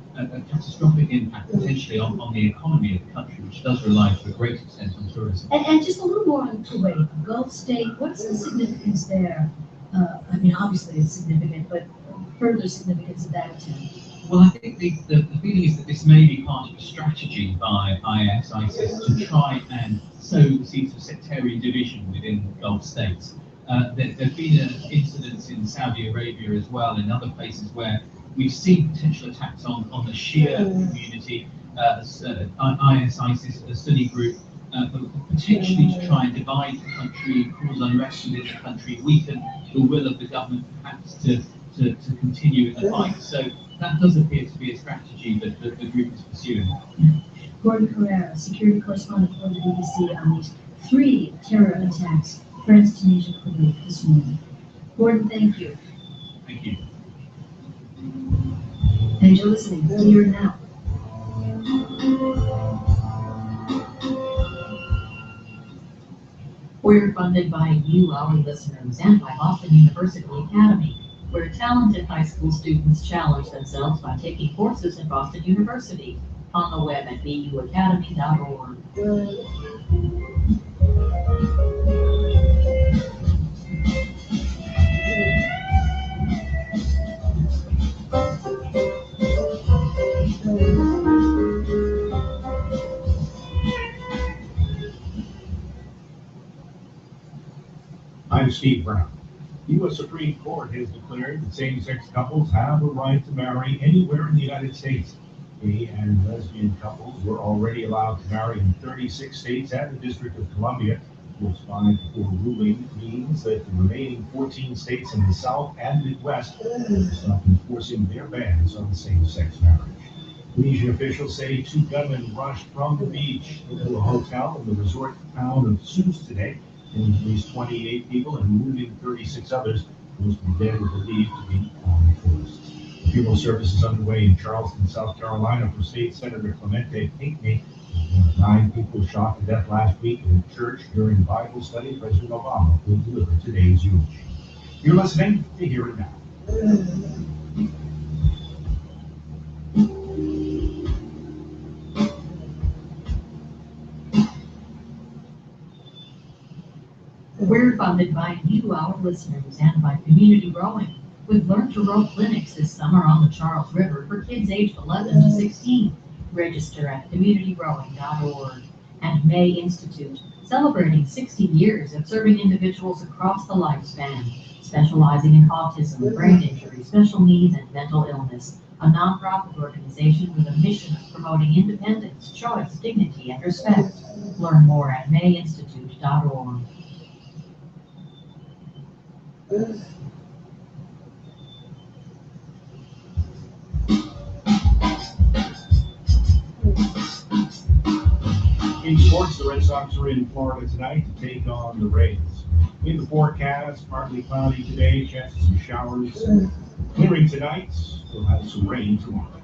catastrophic impact potentially on the economy of the country, which does rely to a great extent on tourism. And just a little more on Kuwait, a Gulf state. What's the significance there? I mean, obviously it's significant, but further significance of that attempt? Well, I think the feeling is that this may be part of a strategy by ISIS to try and sow the seeds of sectarian division within the Gulf states. There have been incidents in Saudi Arabia as well, in other places where we've seen potential attacks on the Shia community, ISIS, a Sunni group, potentially to try and divide the country, cause unrest within the country, weaken the will of the government perhaps to continue in the fight. So that does appear to be a strategy that the group is pursuing. Gordon Carrera, security correspondent for the BBC, on these 3 terror attacks, France, Tunisia, Kuwait, this morning. Gordon, thank you. Thank you. And you're listening here now. We're funded by you, our listeners, and by Boston University Academy, where talented high school students challenge themselves by taking courses at Boston University, on the web at buacademy.org. I'm Steve Brown. The U.S. Supreme Court has declared that same-sex couples have a right to marry anywhere in the United States. Gay and lesbian couples were already allowed to marry in 36 states and the District of Columbia. Court's 5-4 ruling means that the remaining 14 states in the South and Midwest will stop enforcing their bans on same-sex marriage. Tunisian officials say 2 gunmen rushed from the beach into a hotel in the resort town of Sousse today, killing at least 28 people and wounding 36 others. Most of the dead were believed to be armed tourists. Funeral service is underway in Charleston, South Carolina for State Senator Clemente Pinckney. 9 people shot to death last week in a church during Bible study. President Obama will deliver today's eulogy. You're listening to Hear It Now. We're funded by you, our listeners, and by Community Rowing, with Learn to Row clinics this summer on the Charles River for kids aged 11 to 16. Register at communityrowing.org. And May Institute, celebrating 60 years of serving individuals across the lifespan, specializing in autism, brain injury, special needs, and mental illness. A nonprofit organization with a mission of promoting independence, choice, dignity, and respect. Learn more at mayinstitute.org. In sports, the Red Sox are in Florida tonight to take on the Rays. In the forecast, partly cloudy today, chances of some showers. Clearing tonight, we'll have some rain tomorrow.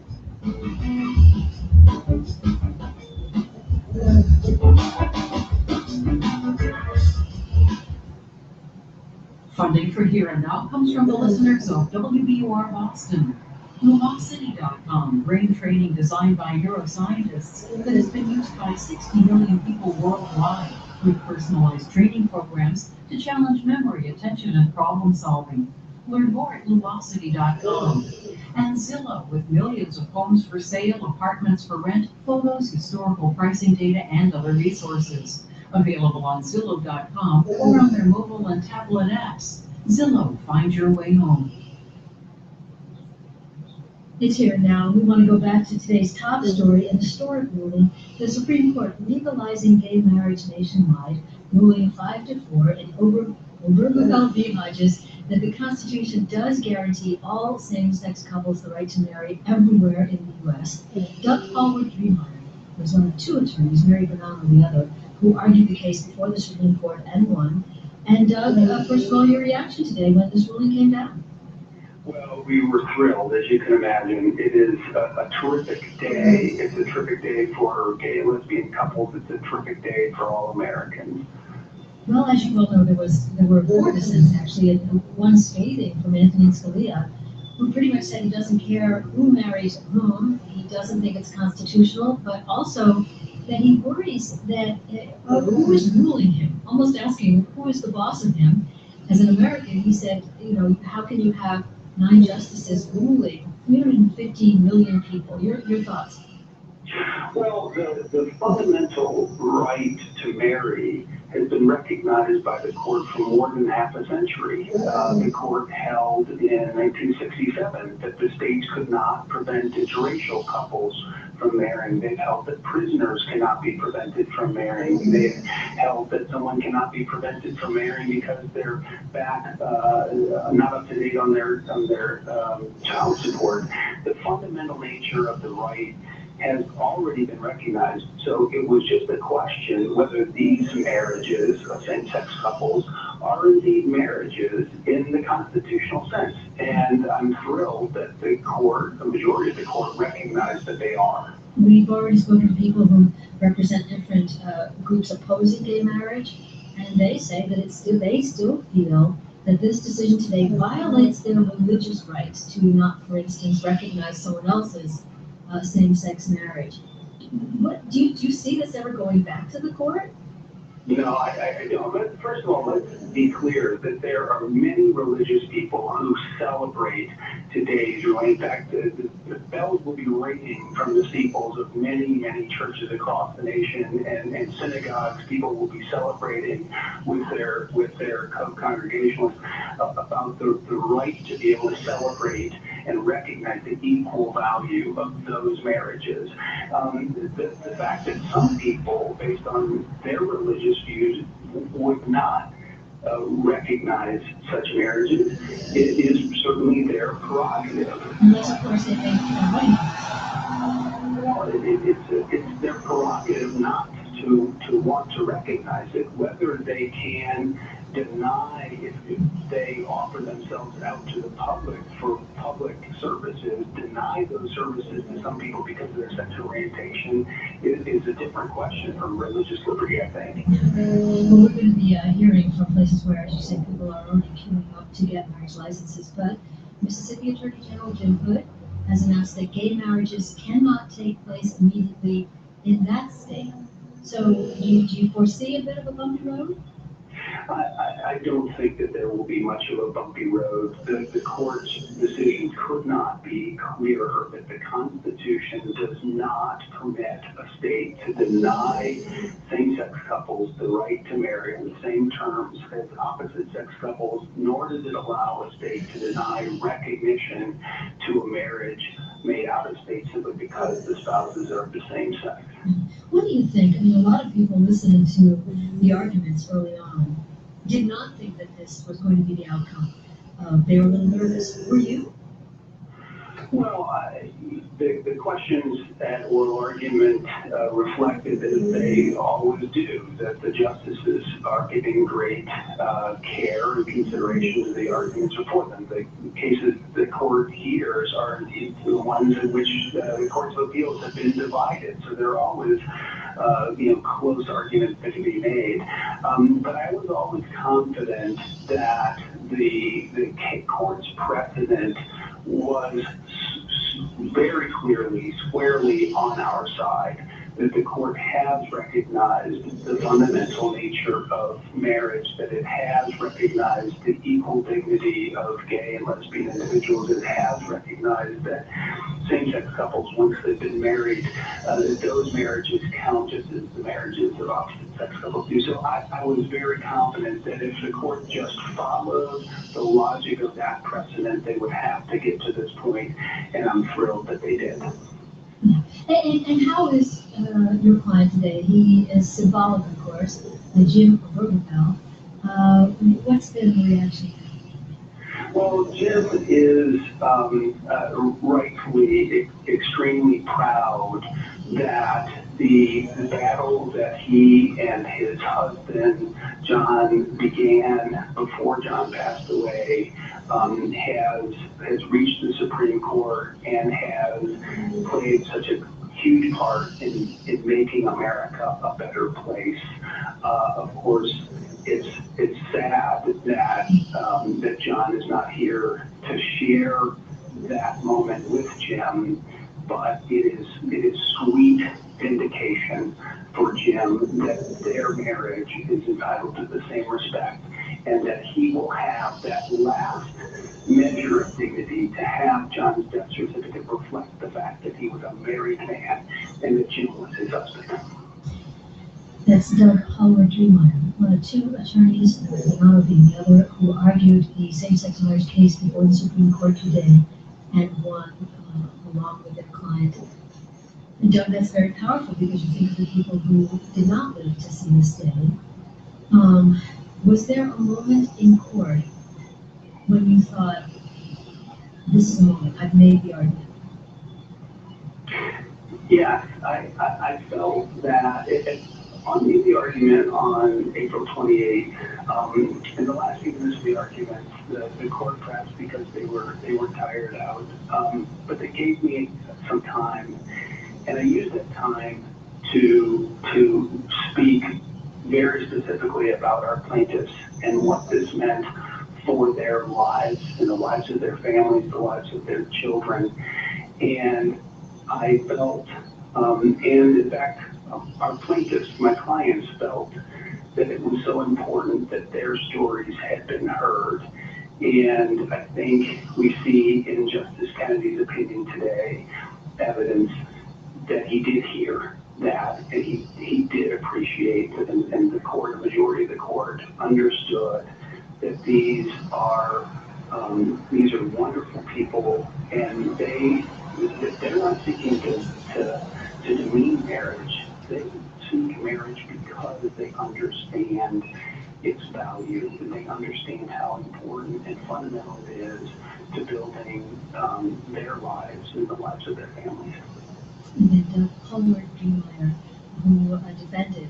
Funding for Here and Now comes from the listeners of WBUR Boston. LumosCity.com, brain training designed by neuroscientists that has been used by 60 million people worldwide, with personalized training programs to challenge memory, attention, and problem solving. Learn more at Lumosity.com. And Zillow, with millions of homes for sale, apartments for rent, photos, historical pricing data, and other resources. Available on Zillow.com or on their mobile and tablet apps. Zillow, find your way home. It's here now. We want to go back to today's top story, an historic ruling. The Supreme Court legalizing gay marriage nationwide, ruling 5-4 and Obergefell v. Hodges that the Constitution does guarantee all same-sex couples the right to marry everywhere in the U.S. Doug Hallward-Driemeier was one of two attorneys, Mary Bonanno the other, who argued the case before the Supreme Court and won. And Doug, first of all, your reaction today when this ruling came down? Well, we were thrilled, as you can imagine. It is a terrific day. It's a terrific day for gay and lesbian couples. It's a terrific day for all Americans. Well, as you well know, there were four dissents actually, and one scathing from Anthony Scalia, who pretty much said he doesn't care who marries whom. He doesn't think it's constitutional, but also that he worries that who is ruling him, almost asking who is the boss of him. As an American, he said, how can you have 9 justices ruling 315 million people? Your thoughts? Well, the fundamental right to marry has been recognized by the court for more than half a century. The court held in 1967 that the states could not prevent interracial couples from marrying. They've held that prisoners cannot be prevented from marrying. They've held that someone cannot be prevented from marrying because they're back not up to date on their child support. The fundamental nature of the right has already been recognized. So it was just a question whether these marriages of same-sex couples are indeed marriages in the constitutional sense. And I'm thrilled that the majority of the court recognized that they are. We've already spoken to people who represent different groups opposing gay marriage, and they say that they still feel that this decision today violates their religious rights to not, for instance, recognize someone else's same-sex marriage. What do you see this ever going back to the court? No, I don't. But first of all, let's be clear that there are many religious people who celebrate today's ruling. In fact, the bells will be ringing from the steeples of many, many churches across the nation and synagogues. People will be celebrating with their co-congregationalists about the right to be able to celebrate and recognize the equal value of those marriages. The fact that some people, based on their religious views, would not recognize such marriages is certainly their prerogative. Unless, of course, they think they're right. It's their prerogative not to want to recognize it. Whether they can deny, if they offer themselves out to the public for public services, deny those services to some people because of their sexual orientation is a different question from religious liberty, I think. Well, we're going to be hearing from places where, as you say, people are already queuing up to get marriage licenses, but Mississippi Attorney General Jim Hood has announced that gay marriages cannot take place immediately in that state. So do you foresee a bit of a bumpy road? I don't think that there will be much of a bumpy road. The court's decision could not be clearer that the Constitution does not permit a state to deny same-sex couples the right to marry on the same terms as opposite-sex couples, nor does it allow a state to deny recognition to a marriage made out of state simply because the spouses are of the same sex. What do you think? I mean, a lot of people listening to the arguments early on did not think that this was going to be the outcome. They were a little nervous. Were you? Well, the questions at oral argument reflected, as they always do, that the justices are giving great care and consideration to the arguments before them. The cases the court hears are indeed the ones in which the courts of appeals have been divided. So there are always close arguments that can be made. But I was always confident that the court's precedent was very clearly, squarely on our side, that the court has recognized the fundamental nature of marriage, that it has recognized the equal dignity of gay and lesbian individuals, it has recognized that same-sex couples, once they've been married, that those marriages count just as the marriages of opposite same-sex couples do. So I was very confident that if the court just followed the logic of that precedent, they would have to get to this point, and I'm thrilled that they did. And how is your client today? He is symbolic, of course, Jim Brugenfeld. What's been the reaction? Well, Jim is rightfully extremely proud that the battle that he and his husband, John, began before John passed away has reached the Supreme Court and has played such a huge part in making America a better place. Of course, it's sad that John is not here to share that moment with Jim, but it is sweet vindication for Jim that their marriage is entitled to the same respect, and that he will have that last measure of dignity to have John's death certificate reflect the fact that he was a married man and that Jim was his husband. That's Doug Howard-Driemeier, one of two attorneys, one of the other, who argued the same-sex marriage case before the Supreme Court today and won along with their client. And Doug, that's very powerful because you think of the people who did not live to see this day. Was there a moment in court when you thought, this is the moment, I've made the argument? Yes, I felt that I made the argument on April 28th. In the last few minutes of the argument, the court, perhaps because they were tired out, but they gave me some time, and I used that time to speak very specifically about our plaintiffs and what this meant for their lives and the lives of their families, the lives of their children. And I felt, and in fact, our plaintiffs, my clients, felt that it was so important that their stories had been heard. And I think we see in Justice Kennedy's opinion today evidence that he did hear that, and he did appreciate that, and the court, the majority of the court, understood that they're wonderful people, and they're not seeking to demean marriage. They seek marriage because they understand its value, and they understand how important and fundamental it is to building their lives and the lives of their families. And then Doug Howard-Driemeier, who defended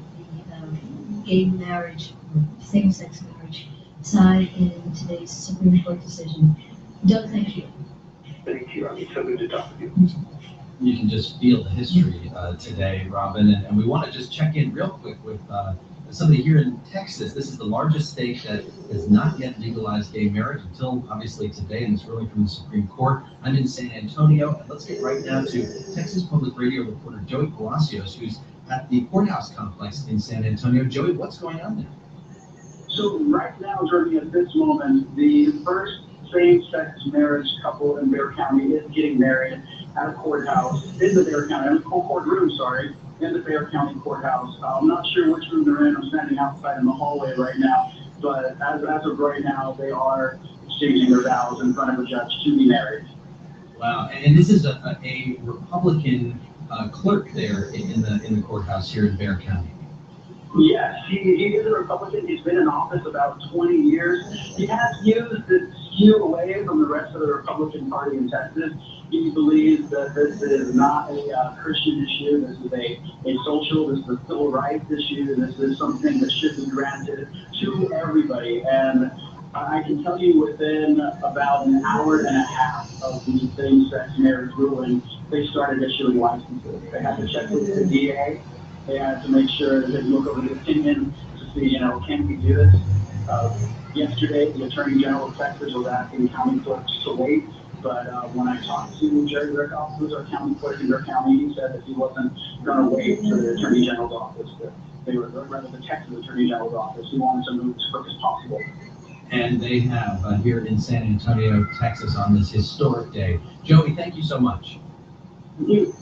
the gay marriage, or same-sex marriage, side in today's Supreme Court decision. Doug, thank you. Thank you. I'm so good to talk with you. You can just feel the history today, Robin, and we want to just check in real quick with somebody here in Texas. This is the largest state that has not yet legalized gay marriage until obviously today, and it's ruling from the Supreme Court. I'm in San Antonio, and let's get right now to Texas Public Radio reporter Joey Palacios, who's at the courthouse complex in San Antonio. Joey, what's going on there? So right now, during at this moment, the first same-sex marriage couple in Bexar County is getting married at a courthouse in the Bexar County, courtroom, in the Bexar County courthouse. I'm not sure which room they're in. I'm standing outside in the hallway right now, but as of right now, they are exchanging their vows in front of a judge to be married. Wow, and this is a Republican clerk there in the courthouse here in Bexar County. Yes, he is a Republican. He's been in office about 20 years. He has used the skew away from the rest of the Republican Party in Texas. He believes that this is not a Christian issue. This is a social, this is a civil rights issue. This is something that should be granted to everybody. And I can tell you within about an hour and a half of the same-sex marriage ruling, they started issuing licenses. They had to check with the DA. They had to make sure that they look over the opinion to see, can we do this? Yesterday, the Attorney General of Texas was asking county clerks to wait, but when I talked to Jerry Rickoff, who's our county clerk in Bexar County, he said that he wasn't going to wait for the Attorney General's office. That they were rather the Texas Attorney General's office. He wanted to move as quick as possible. And they have here in San Antonio, Texas, on this historic day. Joey, thank you so much. Thank you.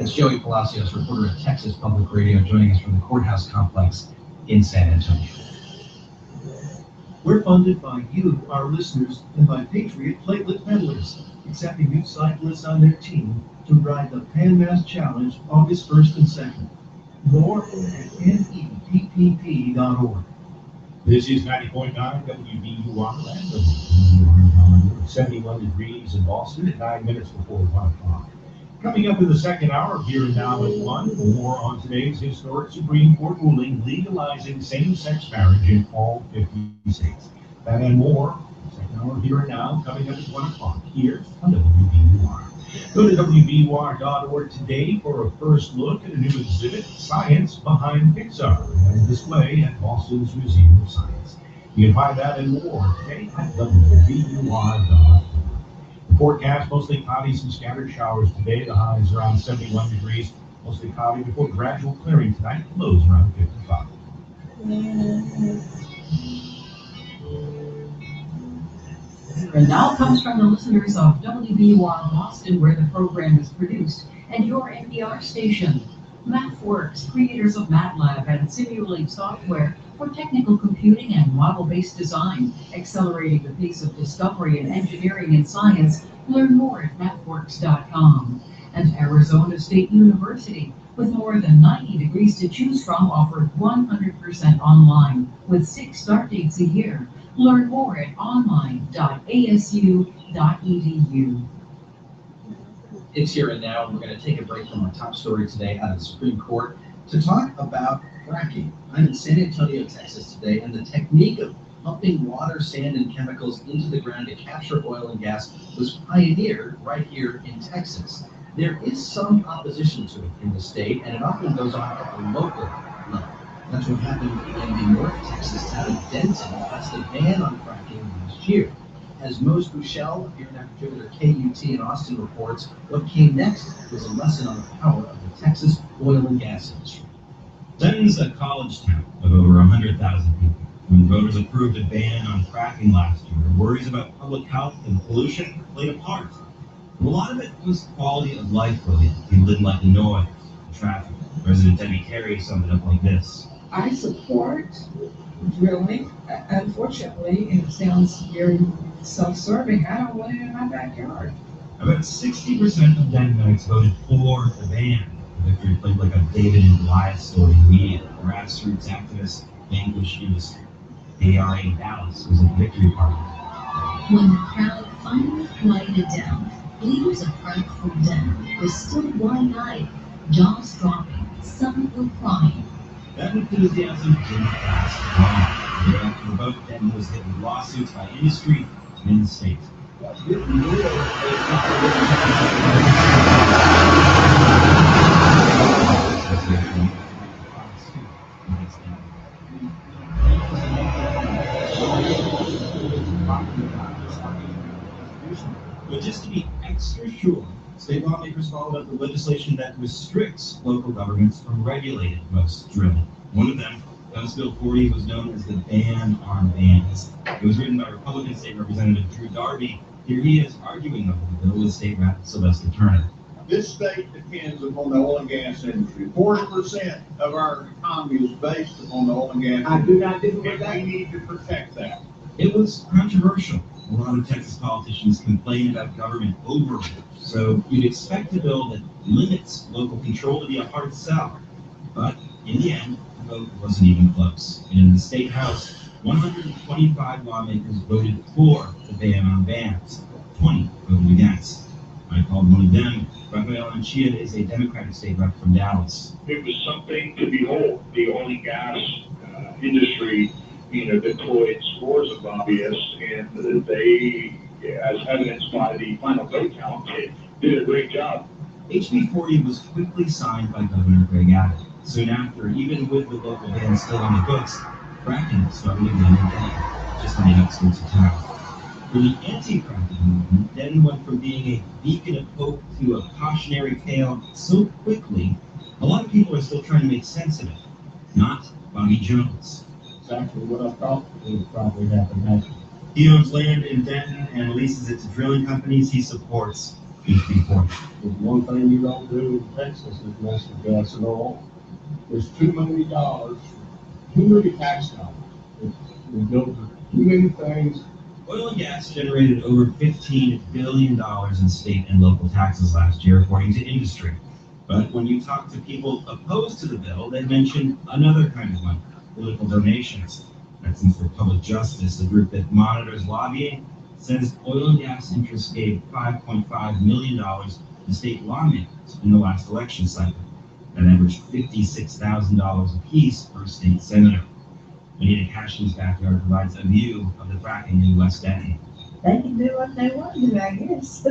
That's Joey Palacios, reporter at Texas Public Radio, joining us from the courthouse complex in San Antonio. We're funded by you, our listeners, and by Patriot Platelet Peddlers, accepting new cyclists on their team to ride the Pan Mass Challenge August 1st and 2nd. More at neppp.org. This is 90.9 WBUR Random. 71 degrees in Boston at 9 minutes before 1 o'clock. Coming up in the second hour, here and now at 1, more on today's historic Supreme Court ruling legalizing same-sex marriage in all 50 states. That and more, second hour, here and now, coming up at 1 o'clock here on WBUR. Go to WBUR.org today for a first look at a new exhibit, Science Behind Pixar, and display at Boston's Museum of Science. You can find that and more today at WBUR.org. The forecast, mostly cloudy, some scattered showers today. The highs around 71 degrees, mostly cloudy before gradual clearing tonight. Lows around 55. And now comes from the listeners of WBUR Boston, where the program is produced, and your NPR station. MathWorks, creators of MATLAB and Simulate software for technical computing and model-based design, accelerating the pace of discovery in engineering and science. Learn more at mathworks.com. And Arizona State University, with more than 90 degrees to choose from, offered 100% online, with 6 start dates a year. Learn more at online.asu.edu. It's here and now, and we're going to take a break from our top story today out of the Supreme Court to talk about fracking. I'm in San Antonio, Texas today, and the technique of pumping water, sand, and chemicals into the ground to capture oil and gas was pioneered right here in Texas. There is some opposition to it in the state, and it often goes on at the local level. That's what happened in the North Texas town of Denton, passed a ban on fracking last year. As Mose Bushell, a peer-and-a-half contributor at KUT in Austin, reports, what came next was a lesson on the power of the Texas oil and gas industry. Denton's a college town of over 100,000 people. When voters approved a ban on fracking last year, worries about public health and pollution played a part. A lot of it was quality of life related. People didn't like the noise, the traffic. President Debbie Carey summed it up like this. I support drilling. Unfortunately, it sounds very self-serving. I don't want it in my backyard. About 60% of Dentonites voted for the ban. The victory played like a David and Goliath story in the media. Grassroots activists vanquished industry. ARA Dallas was a victory party. When the crowd finally quieted down, leaders of Pride for Denton were still wide-eyed, jaws dropping, some were crying. That enthusiasm didn't last long. The day after the vote, Denton was hit with lawsuits by industry and in the state. But just to be extra sure, state lawmakers followed up the legislation that restricts local governments from regulating most drilling. One of them, House Bill 40, was known as the Ban on Bans. It was written by Republican State Representative Drew Darby. Here he is arguing over the bill with State Rep Sylvester Turner. This state depends upon the oil and gas industry. 40% of our economy is based upon the oil and gas industry. I do not disagree with that. We need to protect that. It was controversial. A lot of Texas politicians complain about government overreach, so you'd expect a bill that limits local control to be a hard sell. But in the end, the vote wasn't even close. And in the state house, 125 lawmakers voted for the ban on bans. 20 voted against. I called one of them. Rafael Anchia is a Democratic state rep from Dallas. It was something to behold. The oil and gas industry, deployed scores of lobbyists, and they, as evidenced by the final vote count, did a great job. HB 40 was quickly signed by Governor Greg Abbott. Soon after, even with the local ban still on the books, fracking started again in Denton, just on the outskirts of town. For the anti-fracking movement, Denton went from being a beacon of hope to a cautionary tale so quickly, a lot of people are still trying to make sense of it. Not Bobby Jones. It's actually what I thought would probably happen next. He owns land in Denton and leases it to drilling companies he supports. HB40. The one thing you don't do in Texas is mess with gas and oil. There's too many dollars, too many tax dollars. We build too many things. Oil and gas generated over $15 billion in state and local taxes last year, according to industry. But when you talk to people opposed to the bill, they mention another kind of money, political donations. That's for Public Justice, the group that monitors lobbying, says oil and gas interests gave $5.5 million to state lawmakers in the last election cycle. That averaged $56,000 apiece per state senator. Anita Cashman's backyard provides a view of the fracking in West Denton. They can do what they want to do, I guess.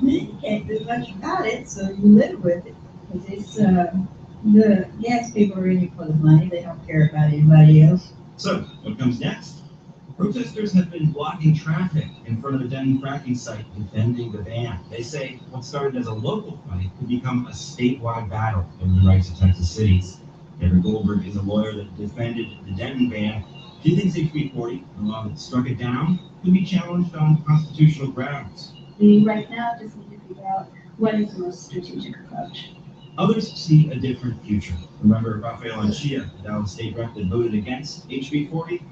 You can't do much about it, so you live with it. Because it's, the gas people are in it for the money. They don't care about anybody else. So, what comes next? Protesters have been blocking traffic in front of the Denton fracking site, defending the ban. They say what started as a local fight could become a statewide battle over the rights of Texas cities. Deborah Goldberg is a lawyer that defended the Denton ban. She thinks HB 40, the law that struck it down, could be challenged on constitutional grounds. We right now just need to figure out what is the most strategic approach. Others see a different future. Remember Rafael Anchia, the Dallas state rep that voted against HB 40?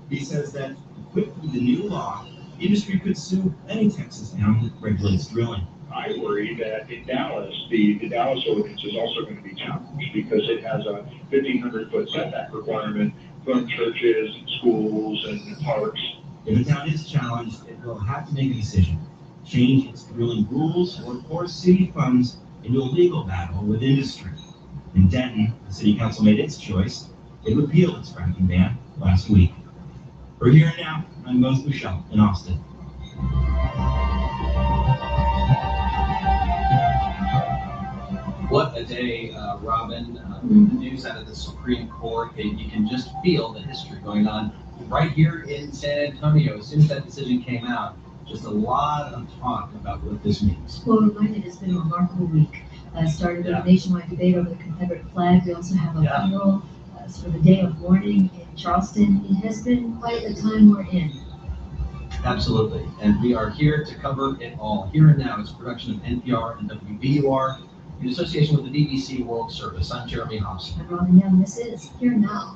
He says that equipped with the new law, the industry could sue any Texas town that regulates drilling. I worry that in Dallas, the Dallas ordinance is also going to be challenged because it has a 1,500-foot setback requirement from churches, schools, and parks. If a town is challenged, it will have to make a decision. Change its drilling rules or pour city funds into a legal battle with industry. In Denton, the city council made its choice. It repealed its fracking ban last week. For Here and Now, I'm Mose Michelle in Austin. What a day, Robin. The news out of the Supreme Court, you can just feel the history going on right here in San Antonio. As soon as that decision came out, just a lot of talk about what this means. Well, reminded, it's been a remarkable week. Started with a nationwide debate over the Confederate flag. We also have a funeral, sort of a day of mourning in Charleston. It has been quite a time we're in. Absolutely. And we are here to cover it all. Here and Now is a production of NPR and WBUR in association with the BBC World Service. I'm Jeremy Hobson. I'm Robin Young. This is Here Now.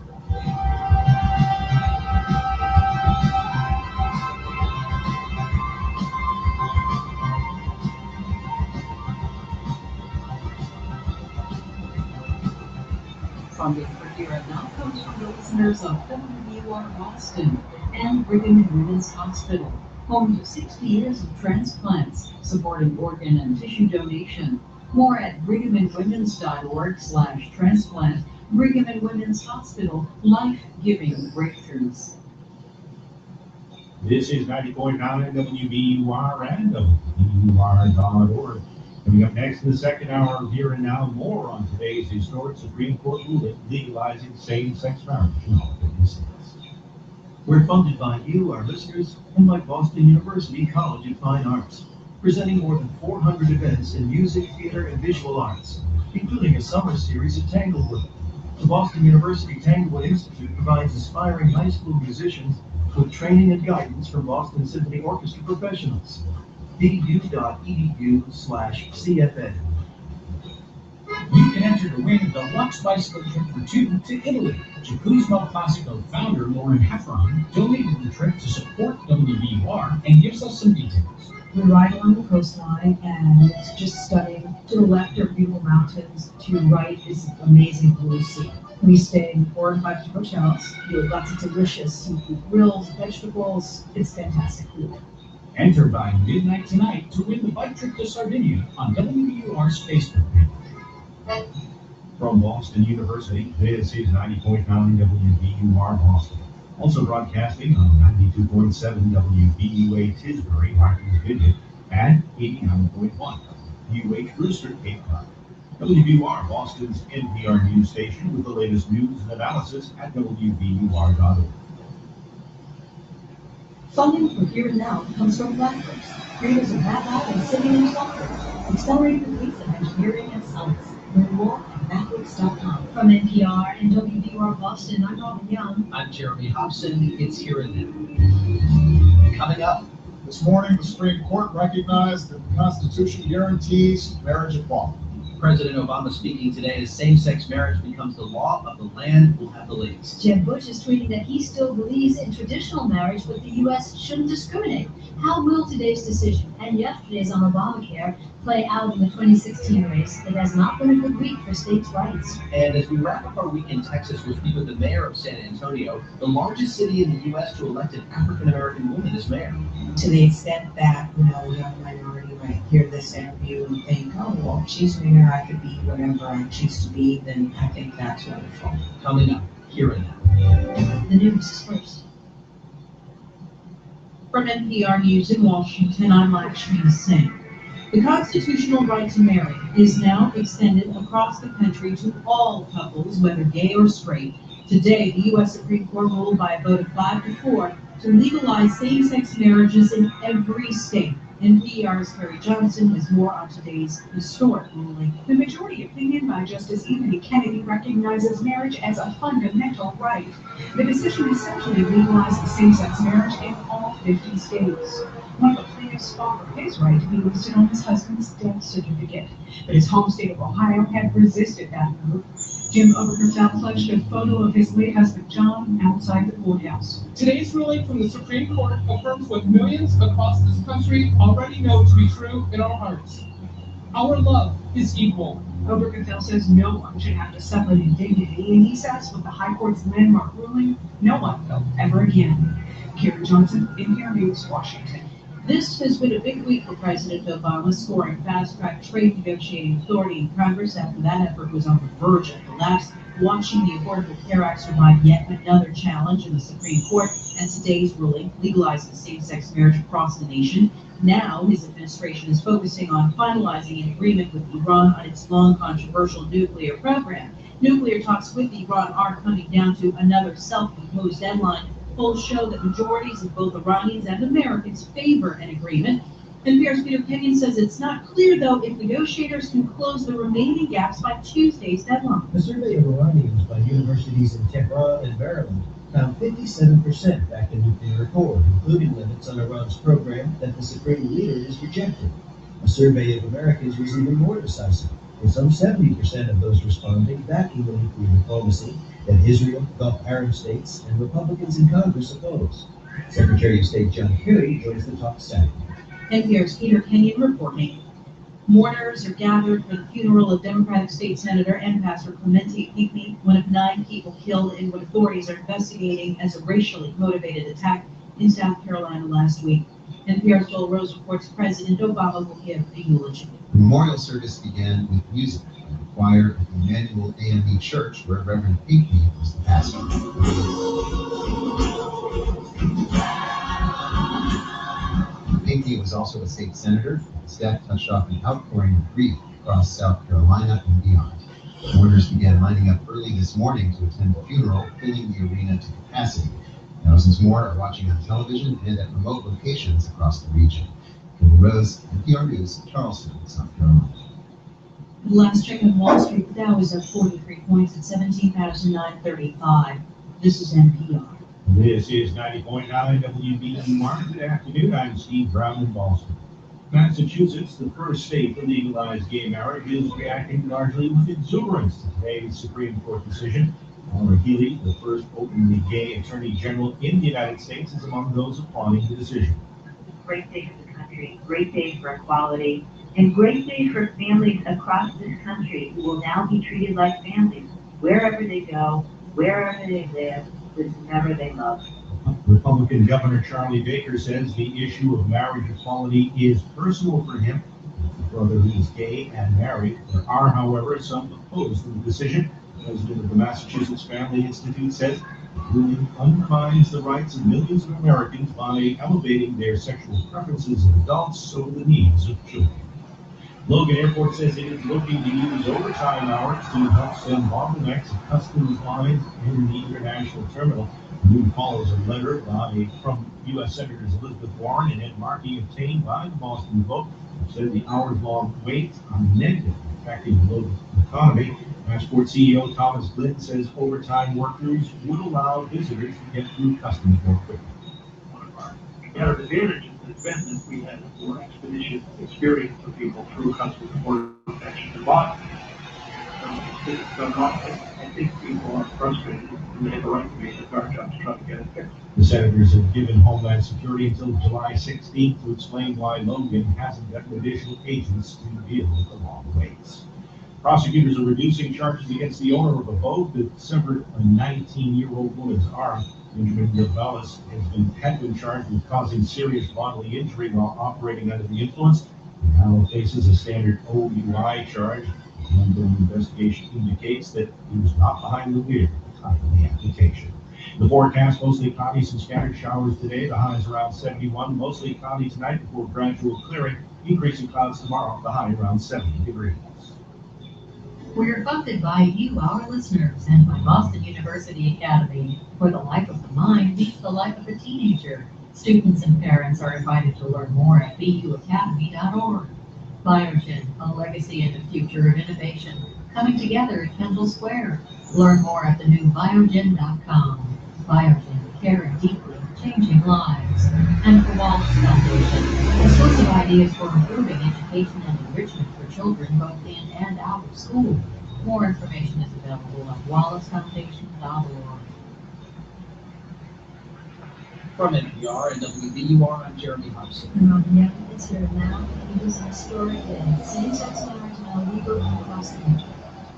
Funding for Here and Now comes from the listeners of WBUR Boston and Brigham and Women's Hospital, home to 60 years of transplants, supporting organ and tissue donation. More at brighamandwomens.org/transplant. Brigham and Women's Hospital, life-giving breakthroughs. This is 90.9 WBUR and WBUR.org. Coming up next in the second hour of Here and Now, more on today's historic Supreme Court ruling legalizing same-sex marriage in all 50 states. We're funded by you, our listeners, and by Boston University College of Fine Arts, presenting more than 400 events in music, theater, and visual arts, including a summer series at Tanglewood. The Boston University Tanglewood Institute provides aspiring high school musicians with training and guidance from Boston Symphony Orchestra professionals. bu.edu/CFA. You can enter to win the Lux Bicycle trip for two to Italy. Jacuzmo Classico founder Lauren Heffron donated the trip to support WBUR and gives us some details. We ride along the coastline and it's just stunning. To the left are beautiful mountains, to the right is amazing blue sea. We stay in 4 and 5 hotels. You have lots of delicious seafood grills, vegetables. It's fantastic food. Enter by midnight tonight to win the bike trip to Sardinia on WBUR's Facebook page. From Boston University, this is 90.9 WBUR Boston. Also broadcasting on 92.7 WBUA Tisbury, Watkins Gidget, and 89.1 UH Brewster, Cape Cod. WBUR, Boston's NPR news station with the latest news and analysis at WBUR.org. Funding for Here and Now comes from Blackbirds, creators of MATLAB and Simulator software, accelerating the pace of engineering and science. Learn more at mathworks.com. From NPR and WBUR Boston, I'm Robin Young. I'm Jeremy Hobson. It's Here and Now. Coming up, This morning, the Supreme Court recognized that the Constitution guarantees marriage equality. President Obama speaking today as same-sex marriage becomes the law of the land. We'll have the latest. Jeb Bush is tweeting that he still believes in traditional marriage, but the U.S. shouldn't discriminate. How will today's decision and yesterday's on Obamacare play out in the 2016 race that has not been a good week for states' rights? And as we wrap up our week in Texas, we'll speak with the mayor of San Antonio, the largest city in the U.S. to elect an African-American woman as mayor. To the extent that, a young minority might hear this interview and think, oh, well, she's mayor, I could be whatever I choose to be, then I think that's wonderful. Coming up, here and now. The news is first. From NPR News in Washington, I'm Lakshmi Singh. The constitutional right to marry is now extended across the country to all couples, whether gay or straight. Today, the U.S. Supreme Court ruled by a vote of 5-4 to legalize same-sex marriages in every state. NPR's Carrie Johnson has more on today's historic ruling. The majority opinion by Justice Anthony Kennedy recognizes marriage as a fundamental right. The decision essentially legalizes same-sex marriage in all 50 states. One of the plaintiffs fought for his right to be listed on his husband's death certificate, but his home state of Ohio had resisted that move. Jim Obergefell pledged a photo of his late husband John outside the courthouse. Today's ruling from the Supreme Court affirms what millions across this country already know to be true in our hearts. Our love is equal. Obergefell says no one should have to suffer indignity, and he says with the High Court's landmark ruling, no one will ever again. Karen Johnson, NPR News, Washington. This has been a big week for President Obama, scoring fast-track trade negotiating authority in Congress after that effort was on the verge of collapse, watching the Affordable Care Act survive yet another challenge in the Supreme Court, and today's ruling legalizing same-sex marriage across the nation. Now, his administration is focusing on finalizing an agreement with Iran on its long controversial nuclear program. Nuclear talks with Iran are coming down to another self-imposed deadline. Polls show that majorities of both Iranians and Americans favor an agreement. NPR's Peter Kenyon says it's not clear, though, if negotiators can close the remaining gaps by Tuesday's deadline. A survey of Iranians by universities in Tehran and Maryland found 57% back in nuclear accord, including limits on Iran's program that the supreme leader is rejecting. A survey of Americans was even more decisive, with some 70% of those responding backing the nuclear diplomacy that Israel, Gulf Arab states, and Republicans in Congress oppose. Secretary of State John Kerry joins the talk Saturday. NPR's Peter Kenyon reporting. Mourners are gathered for the funeral of Democratic State Senator and Pastor Clemente Pinckney, one of 9 people killed in what authorities are investigating as a racially motivated attack in South Carolina last week. NPR's Joel Rose reports President Obama will give a eulogy. The memorial service began with music by the choir at the Emmanuel AME Church, where Reverend Pinckney was the pastor. Pinckney was also a state senator. His death touched off an outpouring of grief across South Carolina and beyond. Mourners began lining up early this morning to attend the funeral, filling the arena to capacity. Thousands more are watching on television and at remote locations across the region. Joel Rose, NPR News, Charleston, South Carolina. The last check on Wall Street, the Dow is up 43 points at 17,935. This is NPR. This is 90.9 WBUR. Good afternoon. I'm Steve Brown in Boston. Massachusetts, the first state to legalize gay marriage, is reacting largely with exuberance to today's Supreme Court decision. Laura Healy, the first openly gay attorney general in the United States, is among those applauding the decision. Great day for the country, great day for equality, and great day for families across this country who will now be treated like families wherever they go, wherever they live, with whomever they love. Republican Governor Charlie Baker says the issue of marriage equality is personal for him. His brother, who is gay and married. There are, however, some opposed to the decision. The president of the Massachusetts Family Institute says the ruling undermines the rights of millions of Americans by elevating their sexual preferences of adults over the needs of children. Logan Airport says it is looking to use overtime hours to help stem bottlenecks at customs lines in the international terminal. The move follows a letter from U.S. Senators Elizabeth Warren and Ed Markey obtained by the Boston Globe, which said the hours-long waits are negatively affecting the local economy. Passport CEO Thomas Glynn says overtime workers would allow visitors to get through customs more quickly. One of our competitive advantages advancement, we had a more expeditious experience for people through Customs and Border Protection and bond. I think people are frustrated, and they have a right to be. It's our job to try to get it fixed. The senators have given Homeland Security until July 16th to explain why Logan hasn't gotten additional agents to deal with the long waits. Prosecutors are reducing charges against the owner of a boat that severed a 19-year-old woman's arm. Benjamin Gonzalez had been charged with causing serious bodily injury while operating under the influence. He now faces a standard OUI charge. The ongoing investigation indicates that he was not behind the wheel at the time of the application. The forecast, mostly cloudy, some scattered showers today. The high is around 71. Mostly cloudy tonight before gradual clearing. Increasing clouds tomorrow. The high around 70 degrees. We're funded by you, our listeners, and by Boston University Academy, where the life of the mind meets the life of a teenager. Students and parents are invited to learn more at buacademy.org. Biogen, a legacy and a future of innovation, coming together at Kendall Square. Learn more at the new biogen.com. Biogen, caring deeply, changing lives. And the Wallace Foundation, a source of ideas for improving education and enrichment for children both in and out of school. More information is available at wallacefoundation.org. From NPR and WBUR, I'm Jeremy Hobson. Yeah, it's here now. It is an historic day. Same-sex marriage now legal across the country.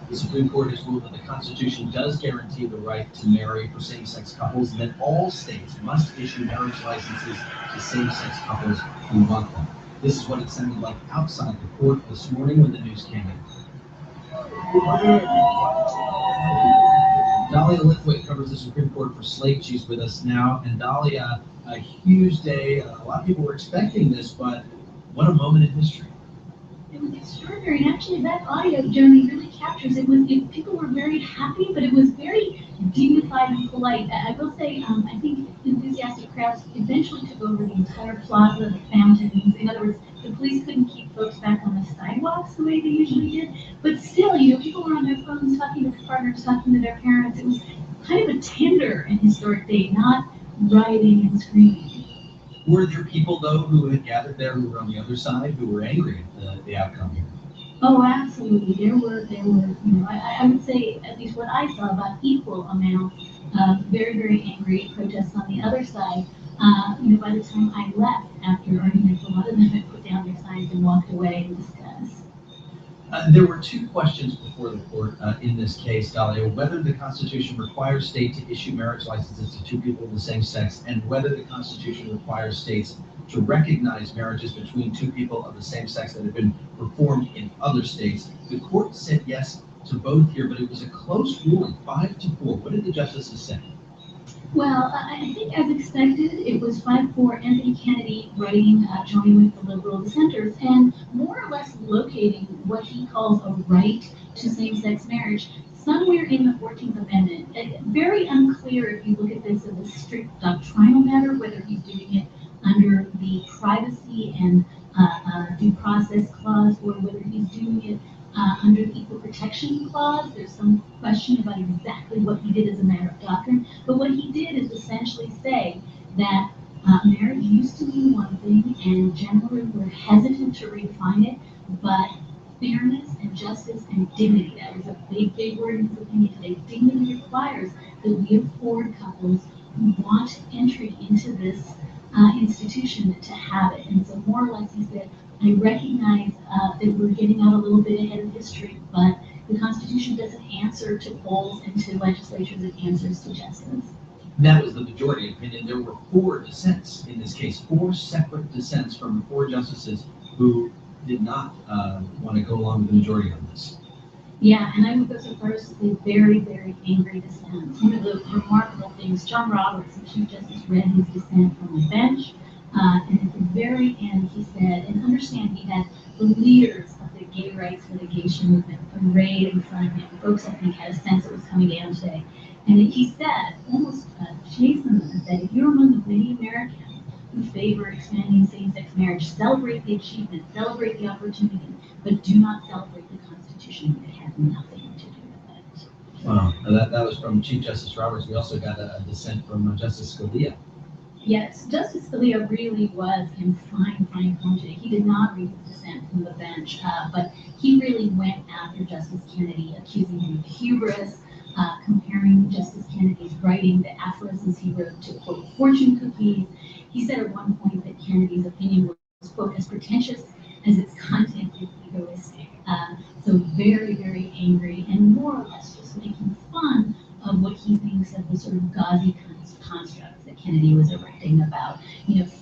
The Supreme Court has ruled that the Constitution does guarantee the right to marry for same-sex couples, and that all states must issue marriage licenses to same-sex couples who want them. This is what it sounded like outside the court this morning when the news came in. Dahlia Lithwick covers the Supreme Court for Slate. She's with us now. And Dahlia, a huge day. A lot of people were expecting this, but what a moment in history. It was extraordinary, and actually that audio, Jeremy, really captures it. People were very happy, but it was very dignified and polite. I will say, I think enthusiastic crowds eventually took over the entire plaza, the fountains. In other words, the police couldn't keep folks back on the sidewalks the way they usually did. But still, people were on their phones talking to their partners, talking to their parents. It was kind of a tender and historic day, not rioting and screaming. Were there people, though, who had gathered there who were on the other side who were angry at the outcome here? Oh, absolutely. There were, I would say, at least what I saw, about equal amounts of very, very angry protests on the other side. By the time I left after arguments, a lot of them had put down their signs and walked away and discussed. There were two questions before the court in this case, Dahlia, whether the Constitution requires states to issue marriage licenses to two people of the same sex, and whether the Constitution requires states to recognize marriages between two people of the same sex that have been performed in other states. The court said yes to both here, but it was a close ruling, 5-4. What did the justices say? Well, I think as expected, it was 5-4, Anthony Kennedy writing, joining with the liberal dissenters, and more or less locating what he calls a right to same-sex marriage somewhere in the 14th Amendment. Very unclear if you look at this as a strict doctrinal matter, whether he's doing it under the privacy and due process clause, or whether he's doing it under the Equal Protection Clause. There's some question about exactly what he did as a matter of doctrine, but what he did is essentially say that marriage used to mean one thing, and generally we're hesitant to redefine it, but fairness and justice and dignity, that is a big, big word in his opinion today. Dignity requires that we afford couples who want entry into this institution to have it. And so more or less he said, I recognize that we're getting out a little bit ahead of history, but the Constitution doesn't answer to polls and to legislatures, it answers to justice. That was the majority opinion. There were 4 dissents in this case, 4 separate dissents from 4 justices who did not want to go along with the majority on this. Yeah, and I would go so far as to say very, very angry dissents. One of the remarkable things, John Roberts, the Chief Justice, read his dissent from the bench, and at the very end he said, and understand he had the leaders of the gay rights litigation movement arrayed in front of him. Folks, I think, had a sense it was coming down today. And he said, almost chastened them, that if you're among the many Americans who favor expanding same-sex marriage, celebrate the achievement, celebrate the opportunity, but do not celebrate the Constitution. It has nothing to do with it. Wow, that was from Chief Justice Roberts. We also got a dissent from Justice Scalia. Yes, Justice Scalia really was in fine quality. He did not read the dissent from the bench, but he really went after Justice Kennedy, accusing him of hubris, comparing Justice Kennedy's writing, the aphorisms he wrote, to, quote, fortune cookies. He said at one point that Kennedy's opinion was, quote, as pretentious as its content is egoistic. So very angry and more or less just making fun of what he thinks of the sort of gauzy constructs that Kennedy was erecting about,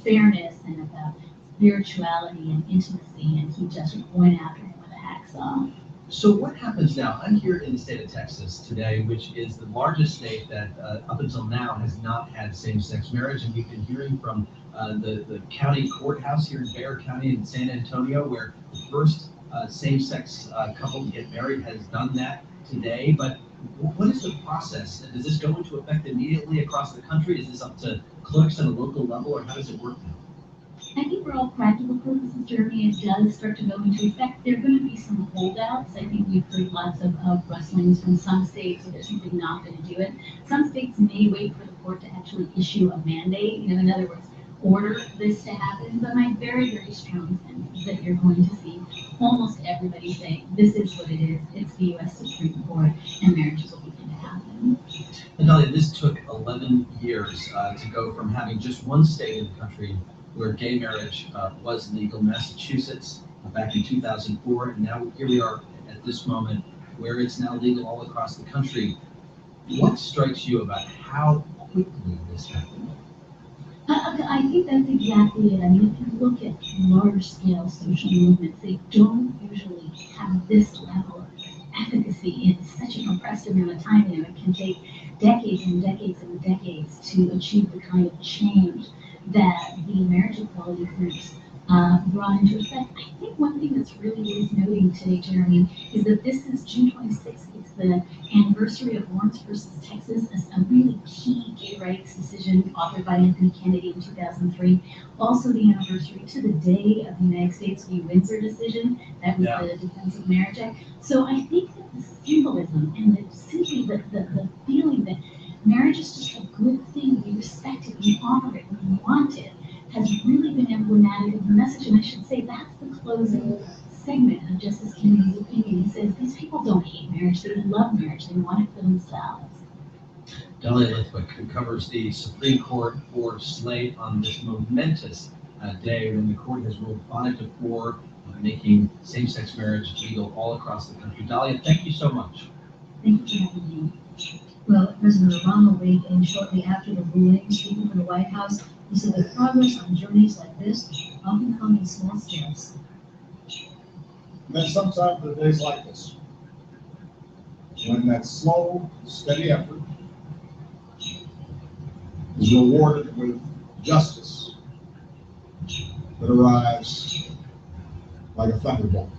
fairness and about spirituality and intimacy, and he just went after him with a hacksaw. So what happens now? I'm here in the state of Texas today, which is the largest state that up until now has not had same-sex marriage, and we've been hearing from the county courthouse here in Bexar County in San Antonio, where the first same-sex couple to get married has done that today. But what is the process? Does this go into effect immediately across the country? Is this up to clerks at a local level, or how does it work now? I think for all practical purposes, Jeremy, it does start to go into effect. There are going to be some holdouts. I think we've heard lots of rustlings from some states where they're simply not going to do it. Some states may wait for the court to actually issue a mandate, in other words, order this to happen. But my very strong sense is that you're going to see almost everybody say, this is what it is. It's the U.S. Supreme Court, and marriages will begin to happen. And Dahlia, this took 11 years to go from having just one state in the country where gay marriage was legal, Massachusetts, back in 2004, and now here we are at this moment where it's now legal all across the country. What strikes you about how quickly this happened? I think that's exactly it. I mean, if you look at large-scale social movements, they don't usually have this level of efficacy in such a compressed amount of time. It can take decades and decades and decades to achieve the kind of change that the marriage equality groups brought into effect. I think one thing that's really worth noting today, Jeremy, is that this is June 26th. It's the anniversary of Lawrence versus Texas, a really key gay rights decision authored by Anthony Kennedy in 2003. Also the anniversary to the day of the United States v. Windsor decision. That was the Defense of Marriage Act. So I think that the symbolism and simply the feeling that marriage is just a good thing, we respect it, we honor it, we want it, has really been emblematic of the message. And I should say that's the closing segment of Justice Kennedy's opinion. He says these people don't hate marriage, they love marriage, they want it for themselves. Dahlia Lithwick, who covers the Supreme Court for Slate on this momentous day when the court has ruled 5-4, making same-sex marriage legal all across the country. Dahlia, thank you so much. Thank you for having me. Well, President Obama weighed in shortly after the ruling, speaking from the White House. He said that progress on journeys like this often come in small steps. And then sometimes the days like this, when that slow, steady effort is rewarded with justice that arrives like a thunderbolt.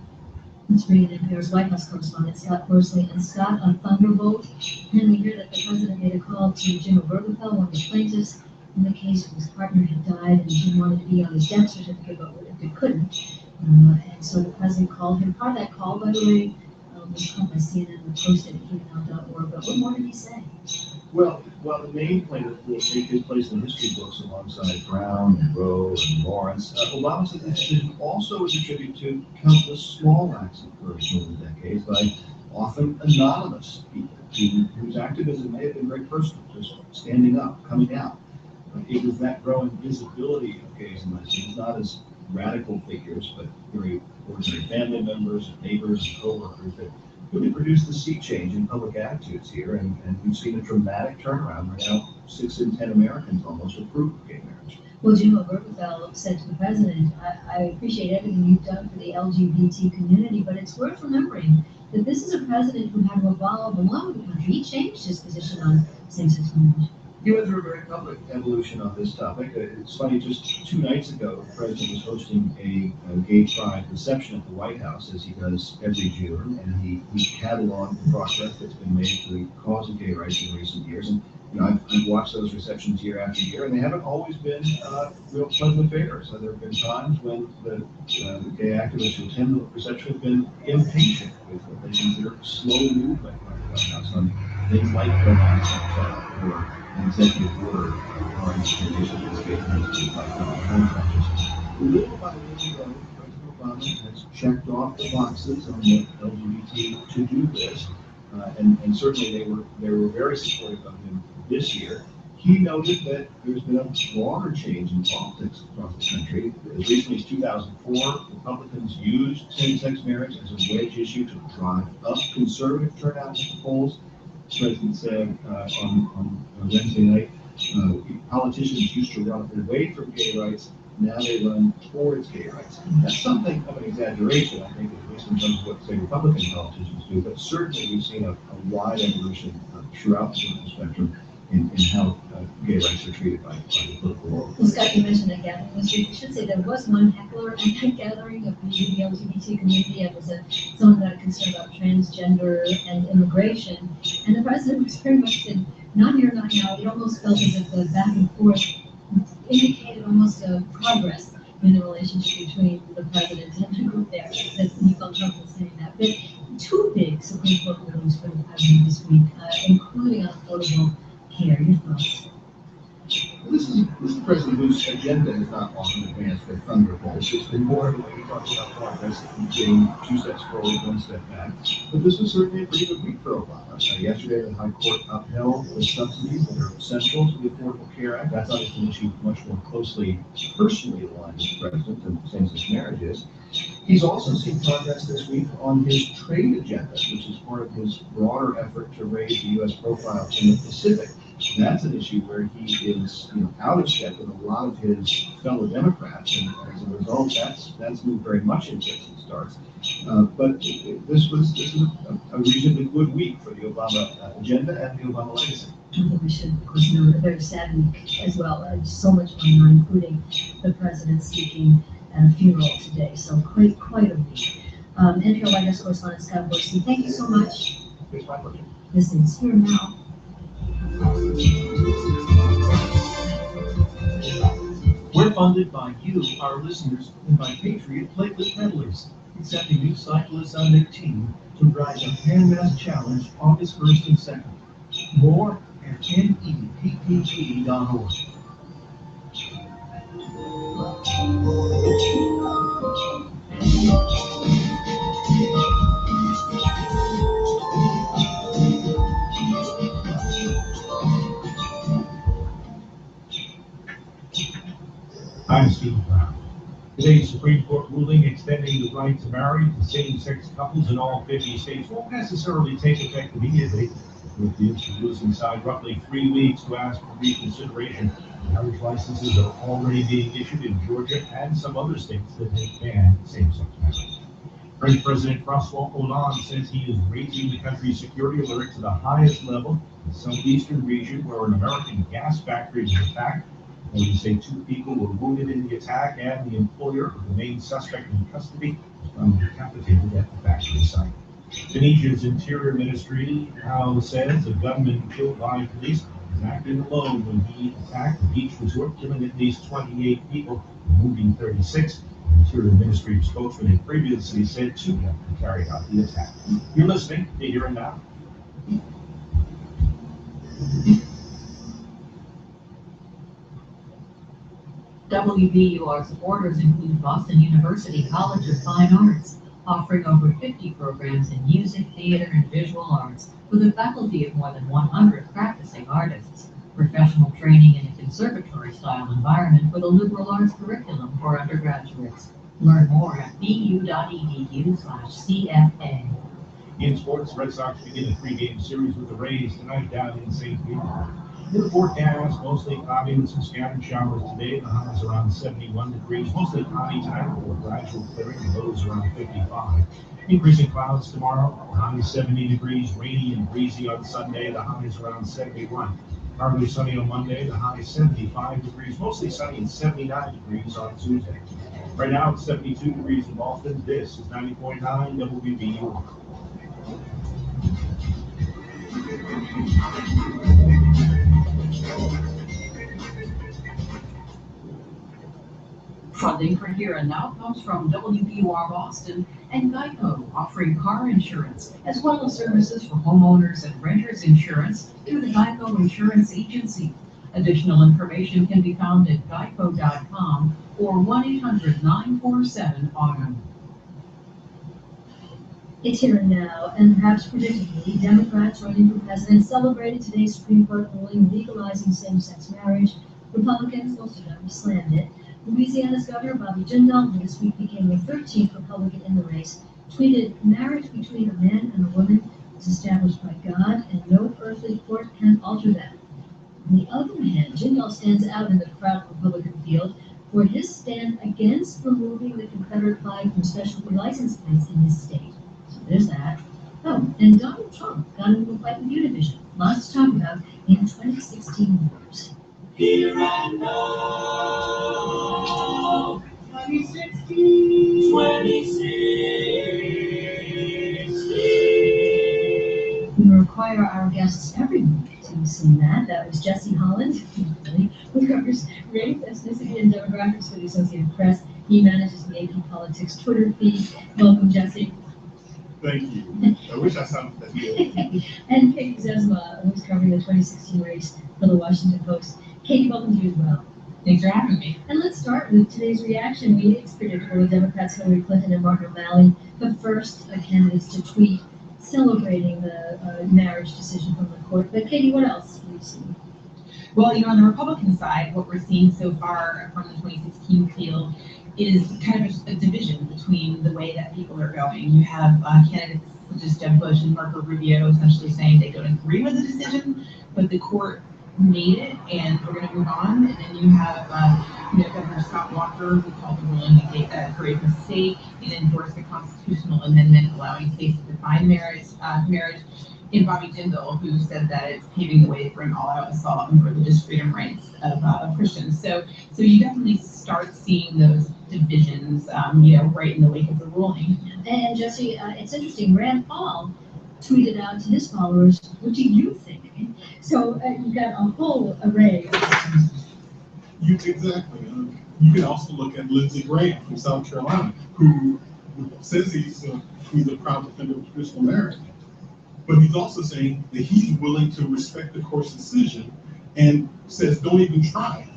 Let's read NPR's White House correspondent Scott Horsley. And Scott, on Thunderbolt, and we hear that the president made a call to Jim Obergefell, one of the plaintiffs in the case whose partner had died, and Jim wanted to be on his death certificate, but couldn't. And so the president called him. Part of that call, by the way, was called by CNN and posted at KNL.org. But what more did he say? Well, the main plaintiff will take his place in the history books alongside Brown and Roe and Lawrence. Obama said this decision also is a tribute to countless small acts of courage over the decades by often anonymous people whose activism may have been very personal, just standing up, coming out. It was that growing visibility of gays and lesbians, not as radical figures, but very ordinary family members, neighbors, and co-workers that really produced the sea change in public attitudes here, and we've seen a dramatic turnaround. Right now, 6 in 10 Americans almost approve of gay marriage. Well, Jim Obergefell said to the president, I appreciate everything you've done for the LGBT community, but it's worth remembering that this is a president who had evolved along with the country. He changed his position on same-sex marriage. He went through a very public evolution on this topic. It's funny, just 2 nights ago, the president was hosting a gay pride reception at the White House, as he does every June, and he cataloged the progress that's been made for the cause of gay rights in recent years. And I've watched those receptions year after year, and they haven't always been real pleasant affairs. There have been times when the gay activists who attend the reception have been impatient with what they consider slow movement. things like deadlines for an executive order or institution in this case, like home practice. Little by little, President Obama has checked off the boxes on the LGBT to-do list, and certainly they were very supportive of him this year. He noted that there's been a broader change in politics across the country. As recently as 2004, Republicans used same-sex marriage as a wedge issue to drive up conservative turnout at the polls. The president said on Wednesday night, politicians used to run away from gay rights. Now they run towards gay rights. That's something of an exaggeration, I think, at least in terms of what, say, Republican politicians do, but certainly we've seen a wide evolution throughout the political spectrum in how gay rights are treated by the political world. Well, Scott, you mentioned that gathering this week. I should say there was one heckler at that gathering of the LGBT community. It was someone that concerned about transgender and immigration. And the president was very much said, not here, not now. It almost felt as if the back and forth indicated almost a progress in the relationship between the president and the group there, that he felt comfortable saying that. But two big Supreme Court rulings for the president this week, including on affordable care. Your thoughts? This is a president whose agenda is not often advanced with thunderbolts. It's been more of a way he talks about progress, getting 2 steps forward, 1 step back. But this was certainly a pretty good week for Obama. Yesterday, the High Court upheld the subsidies that are central to the Affordable Care Act. That's obviously an issue much more closely, personally aligned with the president than same-sex marriage is. He's also seen progress this week on his trade agenda, which is part of his broader effort to raise the U.S. profile in the Pacific. That's an issue where he is, out of step with a lot of his fellow Democrats, and as a result, that's moved very much in fits and starts. But this is a reasonably good week for the Obama agenda and the Obama legacy. I think we should, of course, note a very sad week as well. So much going on, including the president speaking at a funeral today. So quite a week. NPR White House correspondent Scott Borstein, thank you so much. It's my pleasure. This is Here Now. We're funded by you, our listeners, and by Patriot Platelet Peddlers, accepting new cyclists on their team to ride the PanMass Challenge August 1st and 2nd. More at neppp.org. I'm Steve Brown. Today's Supreme Court ruling extending the right to marry to same-sex couples in all 50 states won't necessarily take effect immediately, with the issue losing side roughly 3 weeks to ask for reconsideration. Marriage licenses are already being issued in Georgia and some other states that have banned same-sex marriage. French President François Hollande says he is raising the country's security alert to the highest level in the southeastern region where an American gas factory was attacked. Police say 2 people were wounded in the attack, and the employer of the main suspect in custody was found decapitated at the factory site. Tunisia's Interior Ministry now says a gunman killed by police was acting alone when he attacked the beach resort, killing at least 28 people and wounding 36. The Interior Ministry spokesman had previously said 2 men carried out the attack. You're listening to Here and Now. WVUR supporters include Boston University College of Fine Arts, offering over 50 programs in music, theater, and visual arts, with a faculty of more than 100 practicing artists. Professional training in a conservatory-style environment with a liberal arts curriculum for undergraduates. Learn more at bu.edu/CFA. In sports, Red Sox begin a 3-game series with the Rays tonight down in St. Petersburg. The forecast, mostly cloudy with some scattered showers today. The highs around 71 degrees. Mostly cloudy tonight before gradual clearing. The lows around 55. Increasing clouds tomorrow. The highs 70 degrees. Rainy and breezy on Sunday. The highs around 71. Partly sunny on Monday. The highs 75 degrees. Mostly sunny and 79 degrees on Tuesday. Right now it's 72 degrees in Boston. This is 90.9 WVUR. Funding for Here and Now comes from WVUR Boston and Geico, offering car insurance, as well as services for homeowners and renters insurance through the Geico Insurance Agency. Additional information can be found at geico.com or 1-800-947-AUTO. It's here and now, and perhaps predictably, Democrats running for president celebrated today's Supreme Court ruling legalizing same-sex marriage. Republicans, most of them, slammed it. Louisiana's Governor Bobby Jindal, who this week became the 13th Republican in the race, tweeted, "Marriage between a man and a woman is established by God, and no earthly court can alter that." On the other hand, Jindal stands out in the crowded Republican field for his stand against removing the Confederate flag from specialty license plates in his state. So there's that. Oh, and Donald Trump got into a fight with Univision. Lots to talk about in 2016 wars. Here and now, 2016, 2016. We require our guests every week to see that. That was Jesse Holland, who covers race, ethnicity, and demographics for the Associated Press. He manages the AP Politics Twitter feed. Welcome, Jesse. Thank you. I wish I sounded that good. And Katie Zesma, who's covering the 2016 race for the Washington Post. Katie, welcome to you as well. Thanks for having me. And let's start with today's reaction. It's predictable with Democrats Hillary Clinton and Mark O'Malley, the first candidates to tweet celebrating the marriage decision from the court. But Katie, what else have you seen? Well, on the Republican side, what we're seeing so far from the 2016 field is kind of a division between the way that people are going. You have candidates such as Jeb Bush and Marco Rubio essentially saying they don't agree with the decision, but the court made it and we're going to move on. And then you have Governor Scott Walker, who called the ruling a great mistake and endorsed the constitutional amendment allowing states to define marriage. And Bobby Jindal, who said that it's paving the way for an all-out assault on religious freedom rights of Christians. So you definitely start seeing those divisions, right in the wake of the ruling. And Jesse, it's interesting. Rand Paul tweeted out to his followers, "What do you think?" So you've got a whole array of Exactly. You can also look at Lindsey Graham from South Carolina, who says he's a proud defender of traditional marriage. But he's also saying that he's willing to respect the court's decision and says don't even try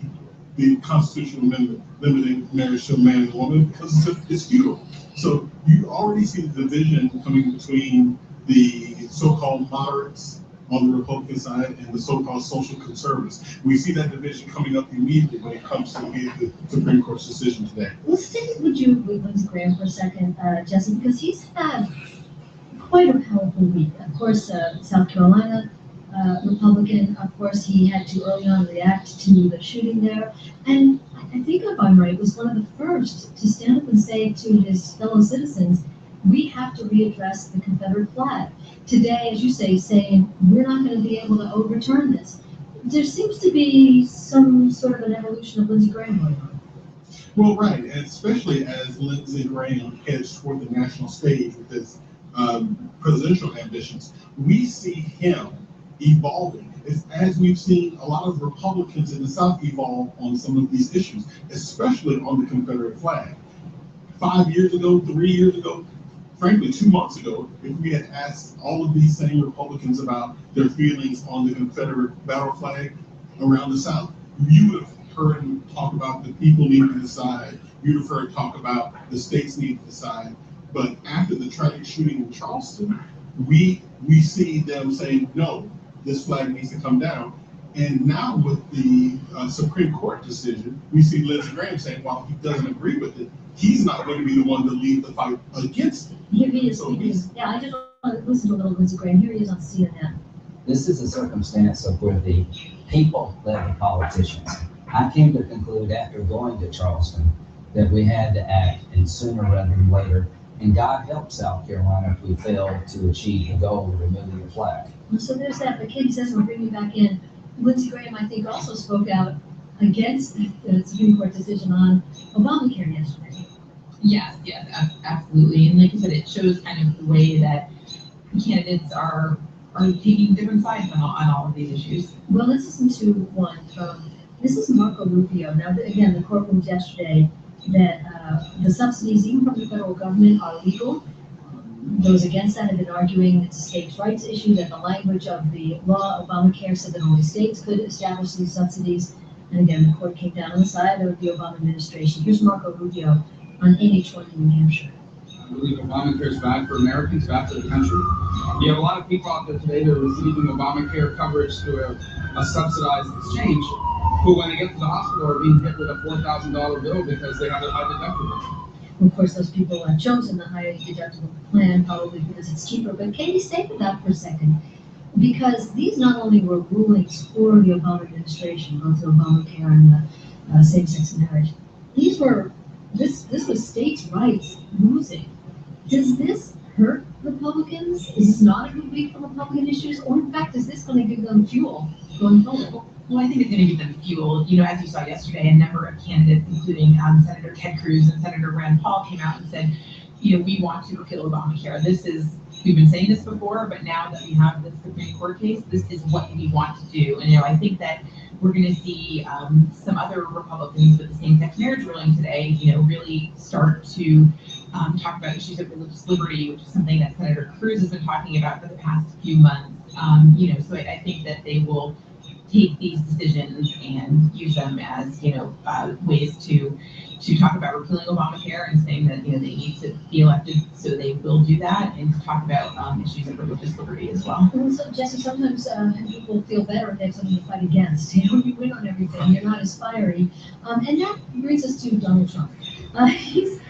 the constitutional amendment limiting marriage to a man and a woman because it's futile. So you already see the division coming between the so-called moderates on the Republican side and the so-called social conservatives. We see that division coming up immediately when it comes to the Supreme Court's decision today. Let's stick with Lindsey Graham for a second, Jesse, because he's had quite a powerful week. Of course, South Carolina Republican, of course, he had to early on react to the shooting there. And I think, if I'm right, was one of the first to stand up and say to his fellow citizens, we have to readdress the Confederate flag. Today, as you say, saying we're not going to be able to overturn this. There seems to be some sort of an evolution of Lindsey Graham going on. Well, right, and especially as Lindsey Graham heads toward the national stage with his presidential ambitions, we see him evolving. As we've seen a lot of Republicans in the South evolve on some of these issues, especially on the Confederate flag. 5 years ago, 3 years ago, frankly, 2 months ago, if we had asked all of these same Republicans about their feelings on the Confederate battle flag around the South, you would have heard them talk about the people need to decide. You'd have heard talk about the states need to decide. But after the tragic shooting in Charleston, we see them saying, no, this flag needs to come down. And now with the Supreme Court decision, we see Lindsey Graham saying, while he doesn't agree with it, he's not going to be the one to lead the fight against it. Here he is. I just want to listen to a little Lindsey Graham. Here he is on CNN. This is a circumstance of where the people led the politicians. I came to conclude after going to Charleston that we had to act, and sooner rather than later. And God help South Carolina if we fail to achieve the goal of removing the flag. Well, so there's that. But Katie says we'll bring you back in. Lindsey Graham, I think, also spoke out against the Supreme Court decision on Obamacare yesterday. Yes, absolutely. And like I said, it shows kind of the way that candidates are taking different sides on all of these issues. Well, let's listen to one from, this is Marco Rubio. Now, again, the court ruled yesterday that the subsidies, even from the federal government, are legal. Those against that have been arguing it's a states' rights issue, that the language of the law, Obamacare, said that only states could establish these subsidies. And again, the court came down on the side of the Obama administration. Here's Marco Rubio on NH1 in New Hampshire. I believe Obamacare is bad for Americans, bad for the country. You have a lot of people out there today that are receiving Obamacare coverage through a subsidized exchange, who when they get to the hospital are being hit with a $4,000 bill because they have a high deductible. Of course, those people have chosen the higher deductible plan probably because it's cheaper. But Katie, stay with that for a second, because these not only were rulings for the Obama administration, both the Obamacare and the same-sex marriage. These were this was states' rights losing. Does this hurt Republicans? Is this not a good week for Republican issues, or in fact, is this going to give them fuel going forward? Well, I think it's going to give them fuel. You know, as you saw yesterday, a number of candidates, including Senator Ted Cruz and Senator Rand Paul, came out and said, you know, we want to repeal Obamacare. We've been saying this before, but now that we have the Supreme Court case, this is what we want to do. And, you know, I think that we're going to see some other Republicans with the same-sex marriage ruling today, you know, really start to talk about issues of religious liberty, which is something that Senator Cruz has been talking about for the past few months. You know, so I think that they will take these decisions and use them as, you know, ways to talk about repealing Obamacare and saying that, you know, they need to be elected, so they will do that, and to talk about issues of religious liberty as well. Well, so, Jesse, sometimes people feel better if they have something to fight against. You know, you win on everything, you're not as fiery. And that brings us to Donald Trump. He's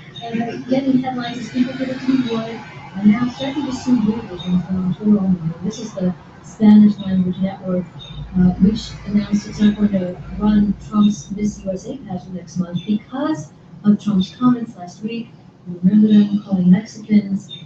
getting headlines as people predicted he would, and now starting to sue Univision from Twitter only. This is the Spanish language network, which announced it's not going to run Trump's Miss USA pageant next month because of Trump's comments last week. Remember them calling Mexicans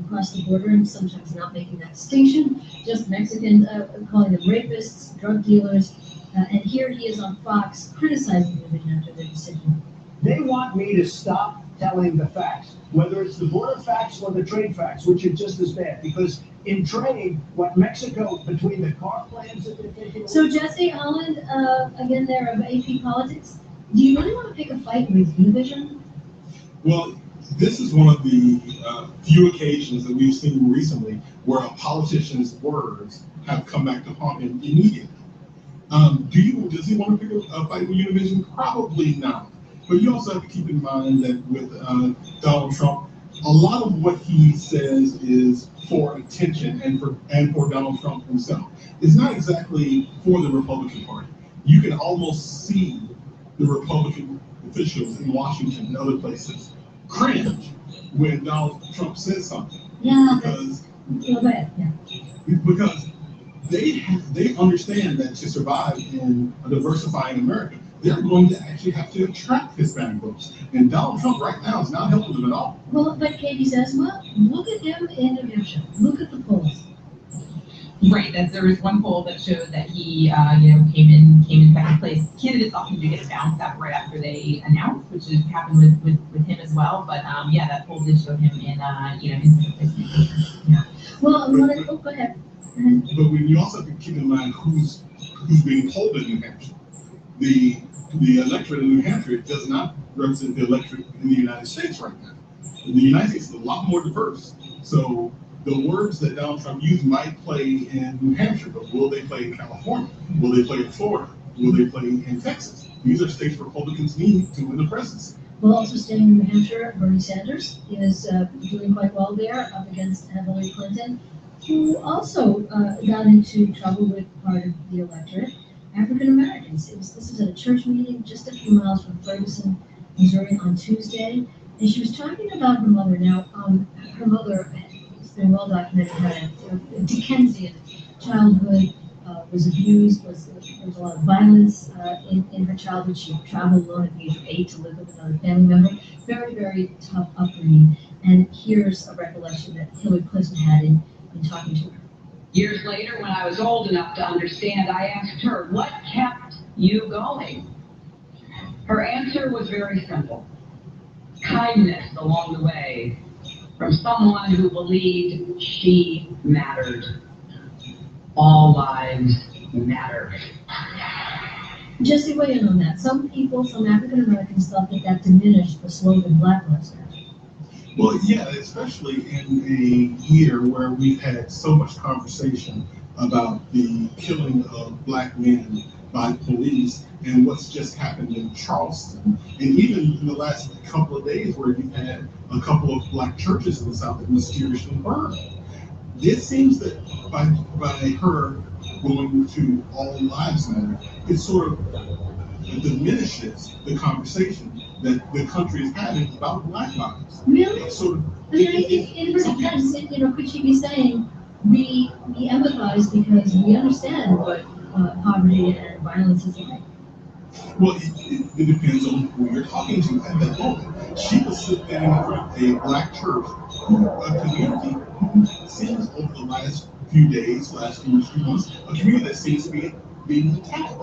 across the border and sometimes not making that distinction, just Mexicans, calling them rapists, drug dealers. And here he is on Fox criticizing Univision after their decision. They want me to stop telling the facts, whether it's the border facts or the trade facts, which are just as bad, because in trade, what Mexico, between the car plans that they're taking. So Jesse Holland, again there of AP Politics, do you really want to pick a fight with Univision? Well, this is one of the few occasions that we've seen recently where a politician's words have come back to haunt him immediately. Does he want to pick a fight with Univision? Probably not. But you also have to keep in mind that with Donald Trump, a lot of what he says is for attention and for Donald Trump himself. It's not exactly for the Republican Party. You can almost see the Republican officials in Washington and other places cringe when Donald Trump says something. Yeah. Because, Yeah. because they understand that to survive in a diversifying America, they're going to actually have to attract Hispanic votes. And Donald Trump right now is not helping them at all. Well, but Katie says, well, look at him in New Hampshire. Look at the polls. Right, there was one poll that showed that he, you know, came in second place. Candidates often do get bounced out right after they announce, which has happened with him as well. But yeah, that poll did show him in, you know, in second place. Yeah. Well, go ahead. But you also have to keep in mind who's being polled in New Hampshire. The electorate in New Hampshire does not represent the electorate in the United States right now. The United States is a lot more diverse. So the words that Donald Trump used might play in New Hampshire, but will they play in California? Will they play in Florida? Will they play in Texas? These are states Republicans need to win the presidency. Well, also staying in New Hampshire, Bernie Sanders is doing quite well there up against Hillary Clinton, who also got into trouble with part of the electorate. African Americans. This was at a church meeting just a few miles from Ferguson, Missouri on Tuesday, and she was talking about her mother. Now, her mother, it's been well documented, had a Dickensian childhood, was abused, there was a lot of violence in her childhood. She traveled alone at the age of 8 to live with another family member. Very, very tough upbringing. And here's a recollection that Hillary Clinton had in talking to her. Years later, when I was old enough to understand, I asked her, what kept you going? Her answer was very simple. Kindness along the way from someone who believed she mattered. All lives matter. Jesse, weigh in on that. Some people, some African Americans thought that diminished the slogan Black Lives Matter. Well, yeah, especially in a year where we've had so much conversation about the killing of Black men by police and what's just happened in Charleston. And even in the last couple of days where you've had a couple of Black churches in the South that mysteriously burned. It seems that by her going to All Lives Matter, it sort of diminishes the conversation that the country is having about Black lives. Really? It's sort of, In her defense, could she be saying, we empathize because we understand what poverty and violence is like? Well, it depends on who you're talking to at that moment. She was sitting in front of a Black church, a community who seems over the last few days, last few months, a community that seems to be being attacked.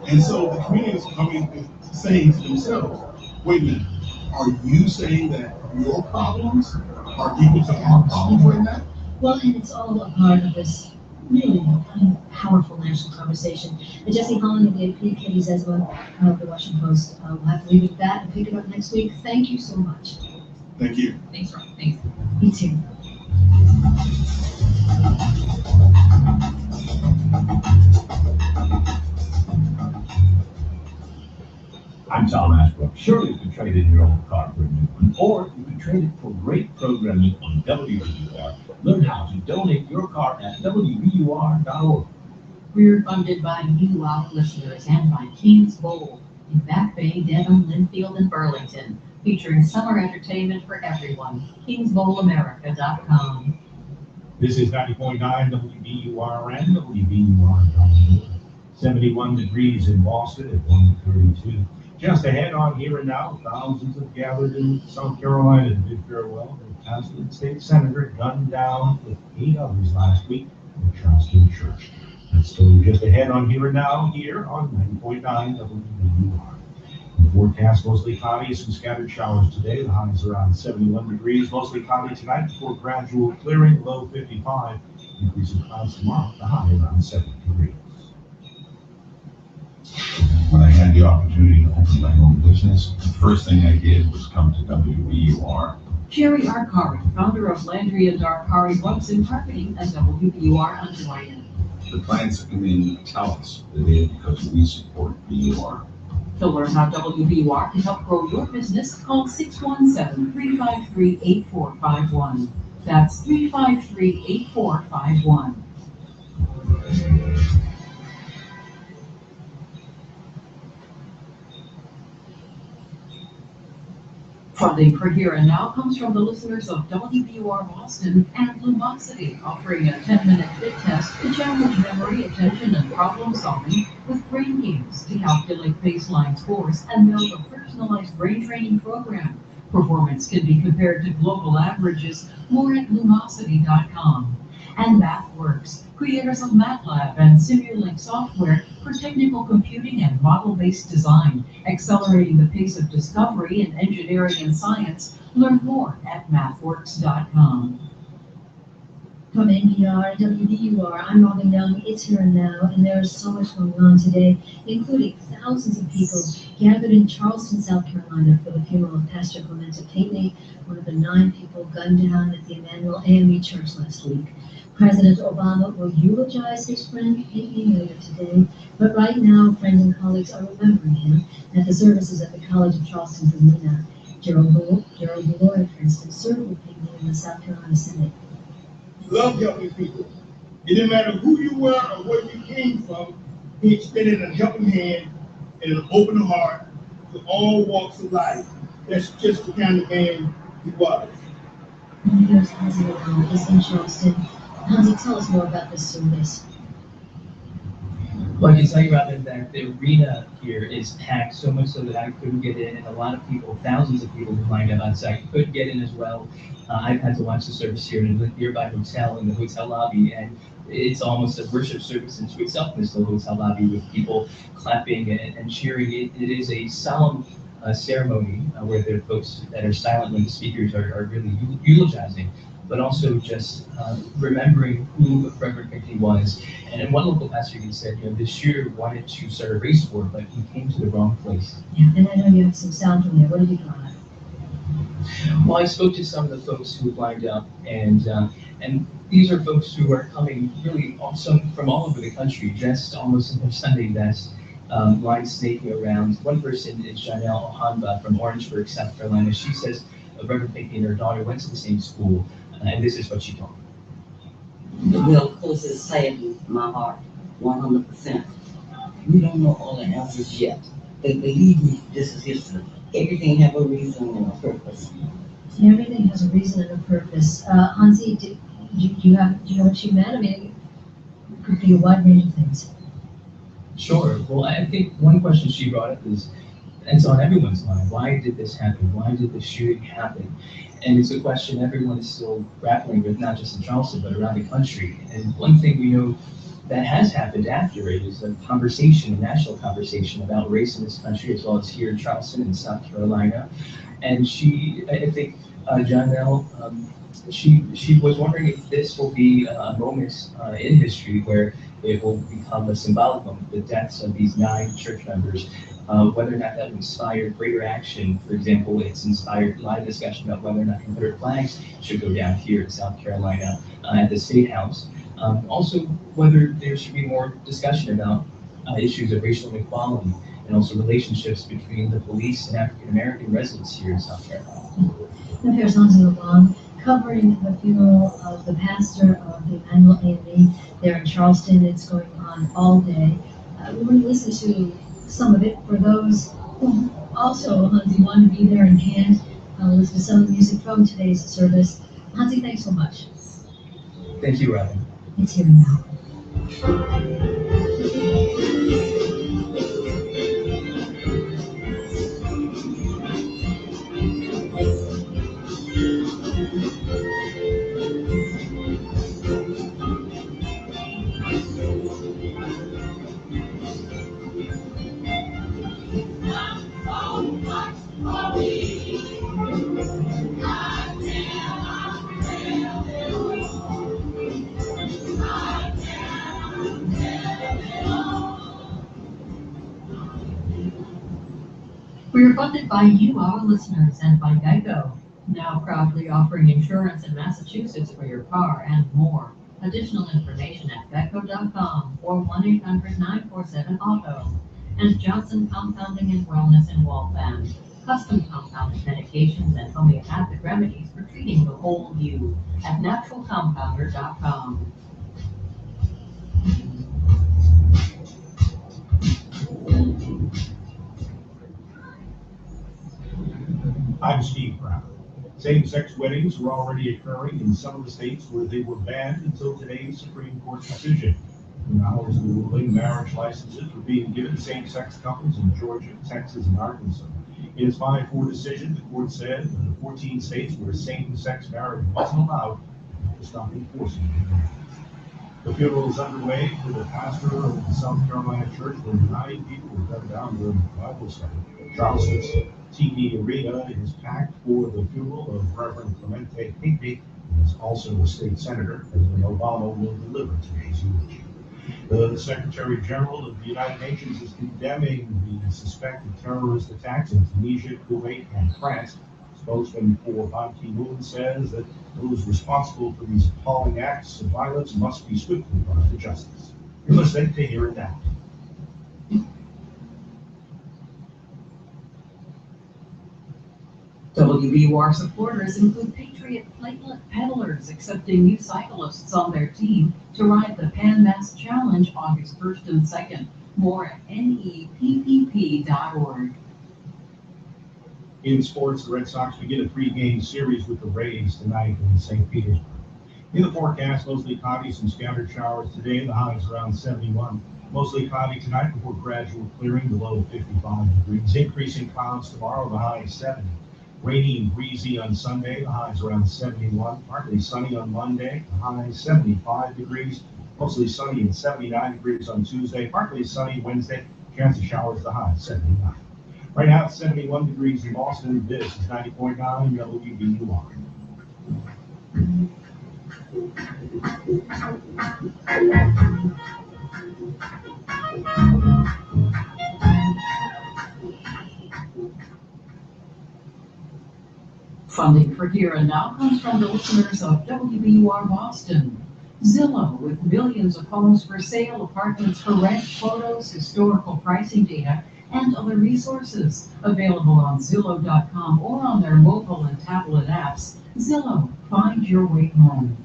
And so the community is coming and saying to themselves, wait a minute, are you saying that your problems are equal to our problems right now? Well, and it's all a part of this really powerful national conversation. And Jesse Holland of the AP, Katie Zesma of the Washington Post. We'll have to leave it at that and pick it up next week. Thank you so much. Thank you. Thanks, Rob. Thanks. Me too. I'm Tom Ashbrook. Surely you could trade in your old car for a new one, or you could trade it for great programming on WBUR. Learn how to donate your car at WBUR.org. We're funded by you, our listeners, and by Kings Bowl in Back Bay, Devon, Linfield, and Burlington, featuring summer entertainment for everyone. KingsBowlAmerica.com. This is 90.9 WBUR and WBUR.org. 71 degrees in Boston at 1:32. Just ahead on Here and Now, thousands have gathered in South Carolina to bid farewell to Pastor State Senator gunned down with 8 others last week in Charleston Church. That story just ahead on Here and Now, here on 90.9 WBUR. The forecast, mostly cloudy, some scattered showers today. The highs around 71 degrees, mostly cloudy tonight before gradual clearing, low 55. Increase in clouds tomorrow, the high around 70 degrees. When I had the opportunity to open my own business, the first thing I did was come to WBUR. Sherry Arcari, founder of Landry and Arcari Books and Marketing at WBUR Underwriting. The clients that come in tell us they're there because we support BUR. To learn how WBUR can help grow your business, call 617-353-8451. That's 353-8451. Funding for Here and Now comes from the listeners of WBUR Boston and Lumosity, offering a 10-minute fit test to challenge memory, attention, and problem solving with brain games to calculate baseline scores and build a personalized brain training program. Performance can be compared to global averages. More at Lumosity.com. And MathWorks, creators of MATLAB and Simulink software for technical computing and model-based design, accelerating the pace of discovery in engineering and science. Learn more at MathWorks.com. From NPR, WBUR, I'm Robin Young. It's Here and Now, and there is so much going on today, including thousands of people gathered in Charleston, South Carolina for the funeral of Pastor Clementa Pinckney, one of the 9 people gunned down at the Emmanuel AME Church last week. President Obama will eulogize his friend Pinckney later today, but right now, friends and colleagues are remembering him at the services at the College of Charleston's Arena. Gerald Malloy, for instance, served with Pinckney in the South Carolina Senate. Love helping people. It didn't matter who you were or where you came from, he extended a helping hand and an open heart to all walks of life. That's just the kind of man he was. And here's Hansi O'Connell, he's in Charleston. Hansi, tell us more about this service. Well, I can tell you, Robin, that the arena here is packed so much so that I couldn't get in, and a lot of people, thousands of people who lined up on site couldn't get in as well. I've had to watch the service here in a nearby hotel, in the hotel lobby, and it's almost a worship service into itself in this little hotel lobby with people clapping and cheering. It is a solemn ceremony where there are folks that are silent when the speakers are really eulogizing but also just remembering who Reverend Pinckney was. And one local pastor even said, this shooter wanted to start a race war, but he came to the wrong place. Yeah, and I know you have some sound from there. What did you draw? Well, I spoke to some of the folks who lined up, and these are folks who are coming really also from all over the country, dressed almost in their Sunday best, lines snaking around. One person is Janelle Ohanba from Orangeburg, South Carolina. She says Reverend Pinckney and her daughter went to the same school, and this is what she told me. Well, of course, it's saddened my heart, 100%. We don't know all the answers yet, but believe me, this is history. Everything have a reason and a purpose. Everything has a reason and a purpose. Hansi, do you know what she meant? I mean, it could be a wide range of things. Sure. Well, I think one question she brought up is, and it's on everyone's mind, why did this happen? Why did the shooting happen? And it's a question everyone is still grappling with, not just in Charleston, but around the country. And one thing we know that has happened after it is a conversation, a national conversation about race in this country, as well as here in Charleston and South Carolina. And I think Janelle, she was wondering if this will be a moment in history where it will become a symbolic moment, the deaths of these 9 church members, whether or not that will inspire greater action. For example, it's inspired a lot of discussion about whether or not Confederate flags should go down here in South Carolina at the State House. Also, whether there should be more discussion about issues of racial inequality and also relationships between the police and African American residents here in South Carolina. And here's Hansi Lalong covering the funeral of the pastor of the Emmanuel AME there in Charleston. It's going on all day. We're going to listen to some of it for those who also, Hansi, want to be there and can't. Listen to some of the music from today's service. Hansi, thanks so much. Thank you, Robin. It's here now. We are funded by you, our listeners, and by Geico, now proudly offering insurance in Massachusetts for your car and more. Additional information at geico.com or 1-800-947-AUTO. And Johnson Compounding and Wellness in Waltham, custom compounded medications and homeopathic remedies for treating the whole you at naturalcompounder.com. I'm Steve Brown. Same-sex weddings were already occurring in some of the states where they were banned until today's Supreme Court decision. Now, as the ruling, marriage licenses were being given to same-sex couples in Georgia, Texas, and Arkansas. In its 5-4 decision, the court said that the 14 states where same-sex marriage wasn't allowed to stop enforcing it. The funeral is underway for the pastor of the South Carolina church where 9 people were gunned down during the Bible study. Charleston's TD Arena is packed for the funeral of Reverend Clemente Pinckney, who is also a state senator. President Obama will deliver today's eulogy. The Secretary General of the United Nations is condemning the suspected terrorist attacks in Tunisia, Kuwait, and France. Spokesman for Ban Ki-moon says that those responsible for these appalling acts of violence must be swiftly brought to justice. You're listening to Here and Now. WBUR supporters include Patriot Platelet Peddlers, accepting new cyclists on their team to ride the Pan Mass Challenge August 1st and 2nd. More at neppp.org. In sports, the Red Sox begin a 3-game series with the Rays tonight in St. Petersburg. In the forecast, mostly cloudy, some scattered showers today. The high is around 71. Mostly cloudy tonight before gradual clearing, the low 55 degrees. Increasing clouds tomorrow, the high is 70. Rainy and breezy on Sunday, the high is around 71. Partly sunny on Monday, the high is 75 degrees. Mostly sunny and 79 degrees on Tuesday. Partly sunny Wednesday. Chance of showers, the high is 79. Right now it's 71 degrees in Boston. This is 90.9 WBUR. Funding for Here and Now comes from the listeners of WBUR Boston. Zillow, with millions of homes for sale, apartments for rent, photos, historical pricing data, and other resources available on Zillow.com or on their mobile and tablet apps. Zillow, find your way home.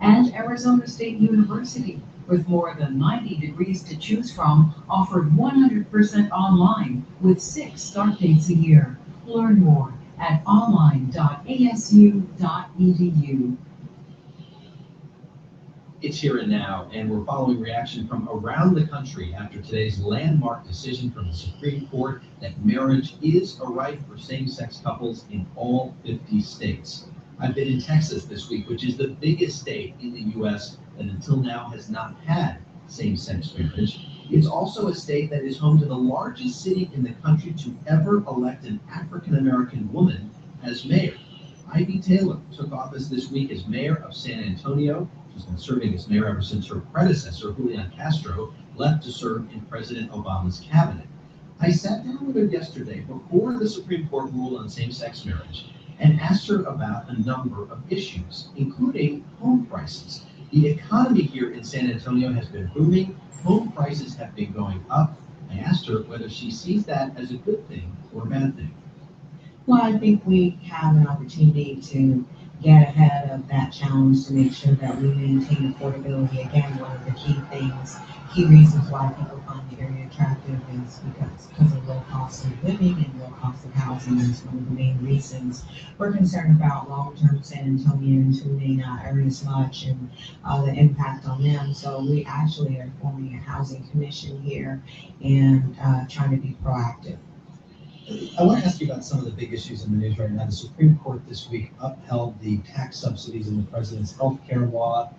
And Arizona State University, with more than 90 degrees to choose from, offered 100% online with 6 start dates a year. Learn more at online.asu.edu. It's Here and Now, and we're following reaction from around the country after today's landmark decision from the Supreme Court that marriage is a right for same-sex couples in all 50 states. I've been in Texas this week, which is the biggest state in the U.S. that until now has not had same-sex marriage. It's also a state that is home to the largest city in the country to ever elect an African-American woman as mayor. Ivy Taylor took office this week as mayor of San Antonio. She's been serving as mayor ever since her predecessor, Julian Castro, left to serve in President Obama's cabinet. I sat down with her yesterday before the Supreme Court ruled on same-sex marriage and asked her about a number of issues, including home prices. The economy here in San Antonio has been booming. Home prices have been going up. I asked her whether she sees that as a good thing or a bad thing. Well, I think we have an opportunity to get ahead of that challenge to make sure that we maintain affordability. Again, one of the key reasons why people find the area attractive is because of low cost of living and low cost of housing. That's one of the main reasons. We're concerned about long-term San Antonians who may not earn as much and the impact on them. So we actually are forming a housing commission here and trying to be proactive. I want to ask you about some of the big issues in the news right now. The Supreme Court this week upheld the tax subsidies in the president's health care law,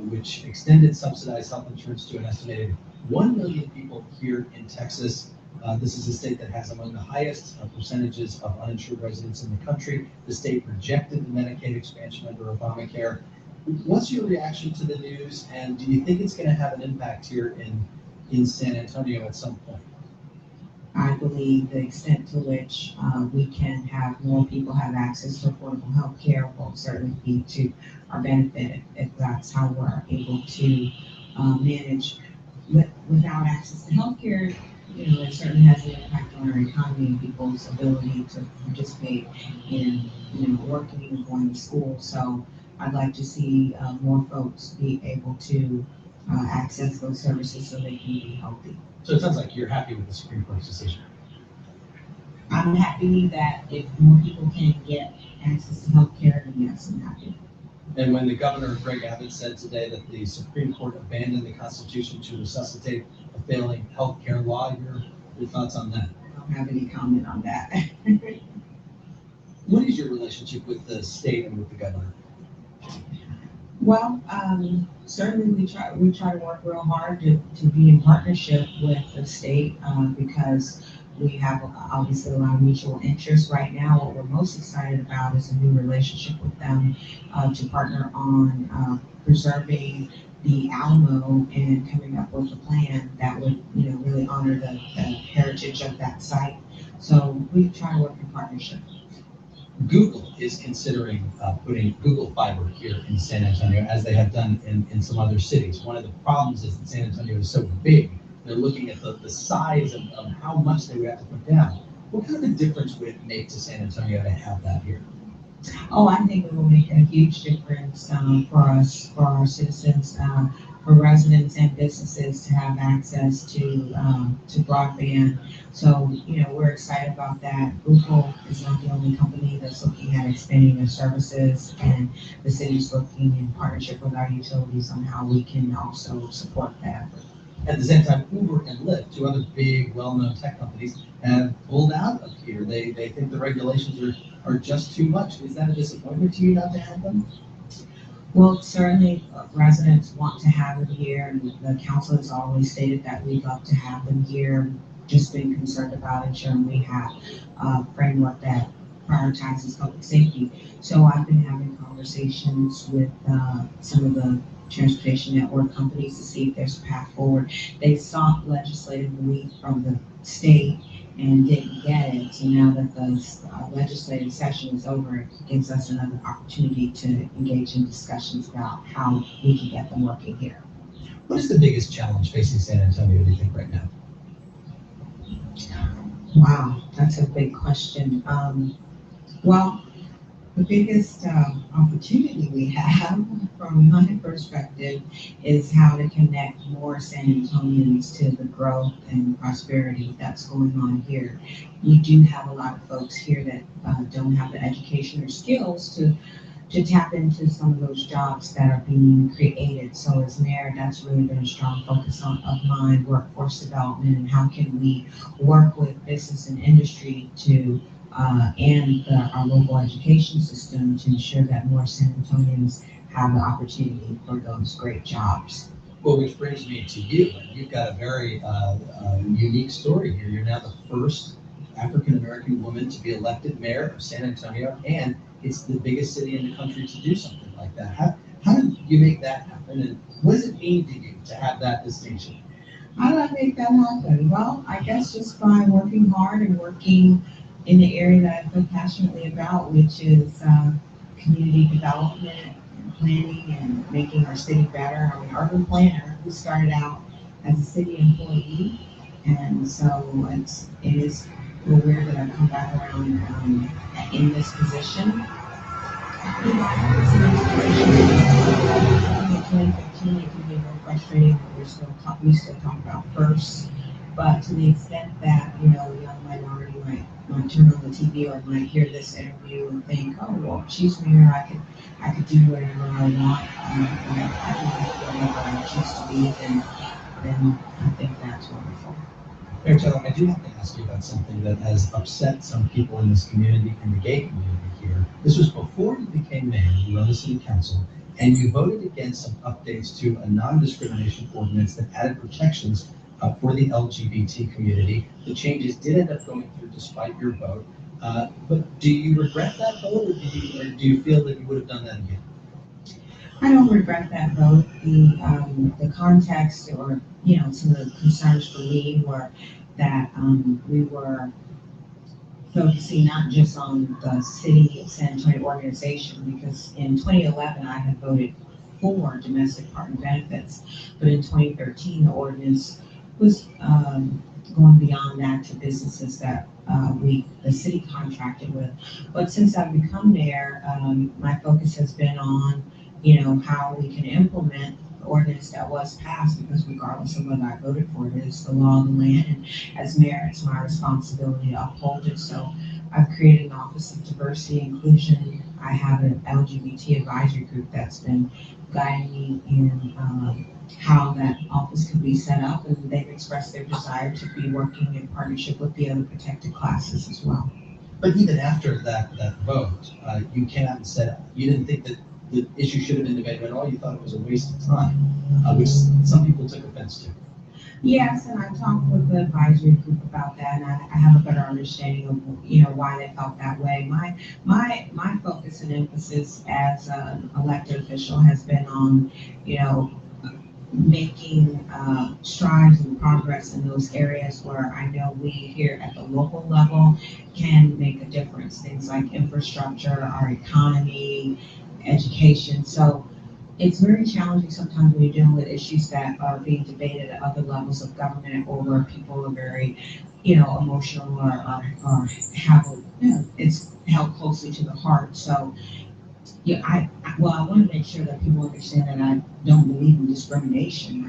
which extended subsidized health insurance to an estimated 1 million people here in Texas. This is a state that has among the highest percentages of uninsured residents in the country. The state rejected the Medicaid expansion under Obamacare. What's your reaction to the news, and do you think it's going to have an impact here in San Antonio at some point? I believe the extent to which we can have more people have access to affordable health care will certainly be to our benefit if that's how we're able to manage. Without access to health care, it certainly has an impact on our economy and people's ability to participate in, working and going to school. So I'd like to see more folks be able to access those services so they can be healthy. So it sounds like you're happy with the Supreme Court's decision. I'm happy that if more people can get access to health care, then yes, I'm happy. And when the governor, Greg Abbott, said today that the Supreme Court abandoned the Constitution to resuscitate a failing health care law, your thoughts on that? I don't have any comment on that. What is your relationship with the state and with the governor? Well, certainly we try to work real hard to be in partnership with the state because we have obviously a lot of mutual interests right now. What we're most excited about is a new relationship with them to partner on preserving the Alamo and coming up with a plan that would, really honor the heritage of that site. So we try to work in partnership. Google is considering putting Google Fiber here in San Antonio, as they have done in some other cities. One of the problems is that San Antonio is so big. They're looking at the size of how much they would have to put down. What kind of a difference would it make to San Antonio to have that here? Oh, I think it will make a huge difference for us, for our citizens, for residents and businesses to have access to broadband. So, we're excited about that. Google is not the only company that's looking at expanding their services, and the city's looking in partnership with our utilities on how we can also support that effort. At the same time, Uber and Lyft, two other big, well-known tech companies, have pulled out of here. They think the regulations are just too much. Is that a disappointment to you not to have them? Well, certainly residents want to have them here, and the council has always stated that we'd love to have them here. Just been concerned about ensuring we have a framework that prioritizes public safety. So I've been having conversations with some of the transportation network companies to see if there's a path forward. They sought legislative relief from the state and didn't get it. So now that the legislative session is over, it gives us another opportunity to engage in discussions about how we can get them working here. What is the biggest challenge facing San Antonio, do you think, right now? Wow, that's a big question. Well, the biggest opportunity we have, from my perspective, is how to connect more San Antonians to the growth and prosperity that's going on here. We do have a lot of folks here that don't have the education or skills to tap into some of those jobs that are being created. So as mayor, that's really been a strong focus of mine, workforce development, and how can we work with business and industry to and our local education system to ensure that more San Antonians have the opportunity for those great jobs. Well, which brings me to you. You've got a very unique story here. You're now the first African-American woman to be elected mayor of San Antonio, and it's the biggest city in the country to do something like that. How did you make that happen, and what does it mean to you to have that distinction? How did I make that happen? Well, I guess just by working hard and working in the area that I feel passionately about, which is community development and planning and making our city better. I'm an urban planner who started out as a city employee, and so it is a little weird that I've come back around in this position. In 2015, it can be more frustrating, but we still talk about first. But to the extent that, a young minority might turn on the TV or might hear this interview and think, oh, well, she's mayor, I could do whatever I want, I can be whatever I choose to be, then I think that's wonderful. Mayor Taylor, I do have to ask you about something that has upset some people in this community and the gay community here. This was before you became mayor, you were on the city council, and you voted against some updates to a non-discrimination ordinance that added protections for the LGBT community. The changes did end up going through despite your vote. But do you regret that vote, or do you feel that you would have done that again? I don't regret that vote. The context, or some of the concerns for me were that we were focusing not just on the city of San Antonio organization, because in 2011 I had voted for domestic partner benefits, but in 2013 the ordinance was going beyond that to businesses that the city contracted with. But since I've become mayor, my focus has been on how we can implement the ordinance that was passed, because regardless of whether I voted for it, it's the law of the land, and as mayor, it's my responsibility to uphold it. So I've created an Office of Diversity and Inclusion. I have an LGBT advisory group that's been guiding me in how that office could be set up, and they've expressed their desire to be working in partnership with the other protected classes as well. But even after that vote, you came out and said you didn't think that the issue should have been debated at all. You thought it was a waste of time, which some people took offense to. Yes, and I talked with the advisory group about that, and I have a better understanding of why they felt that way. My focus and emphasis as an elected official has been on making strides and progress in those areas where I know we here at the local level can make a difference. Things like infrastructure, our economy, education. So it's very challenging sometimes when you're dealing with issues that are being debated at other levels of government, or where people are very, emotional or have it's held closely to the heart. So I want to make sure that people understand that I don't believe in discrimination.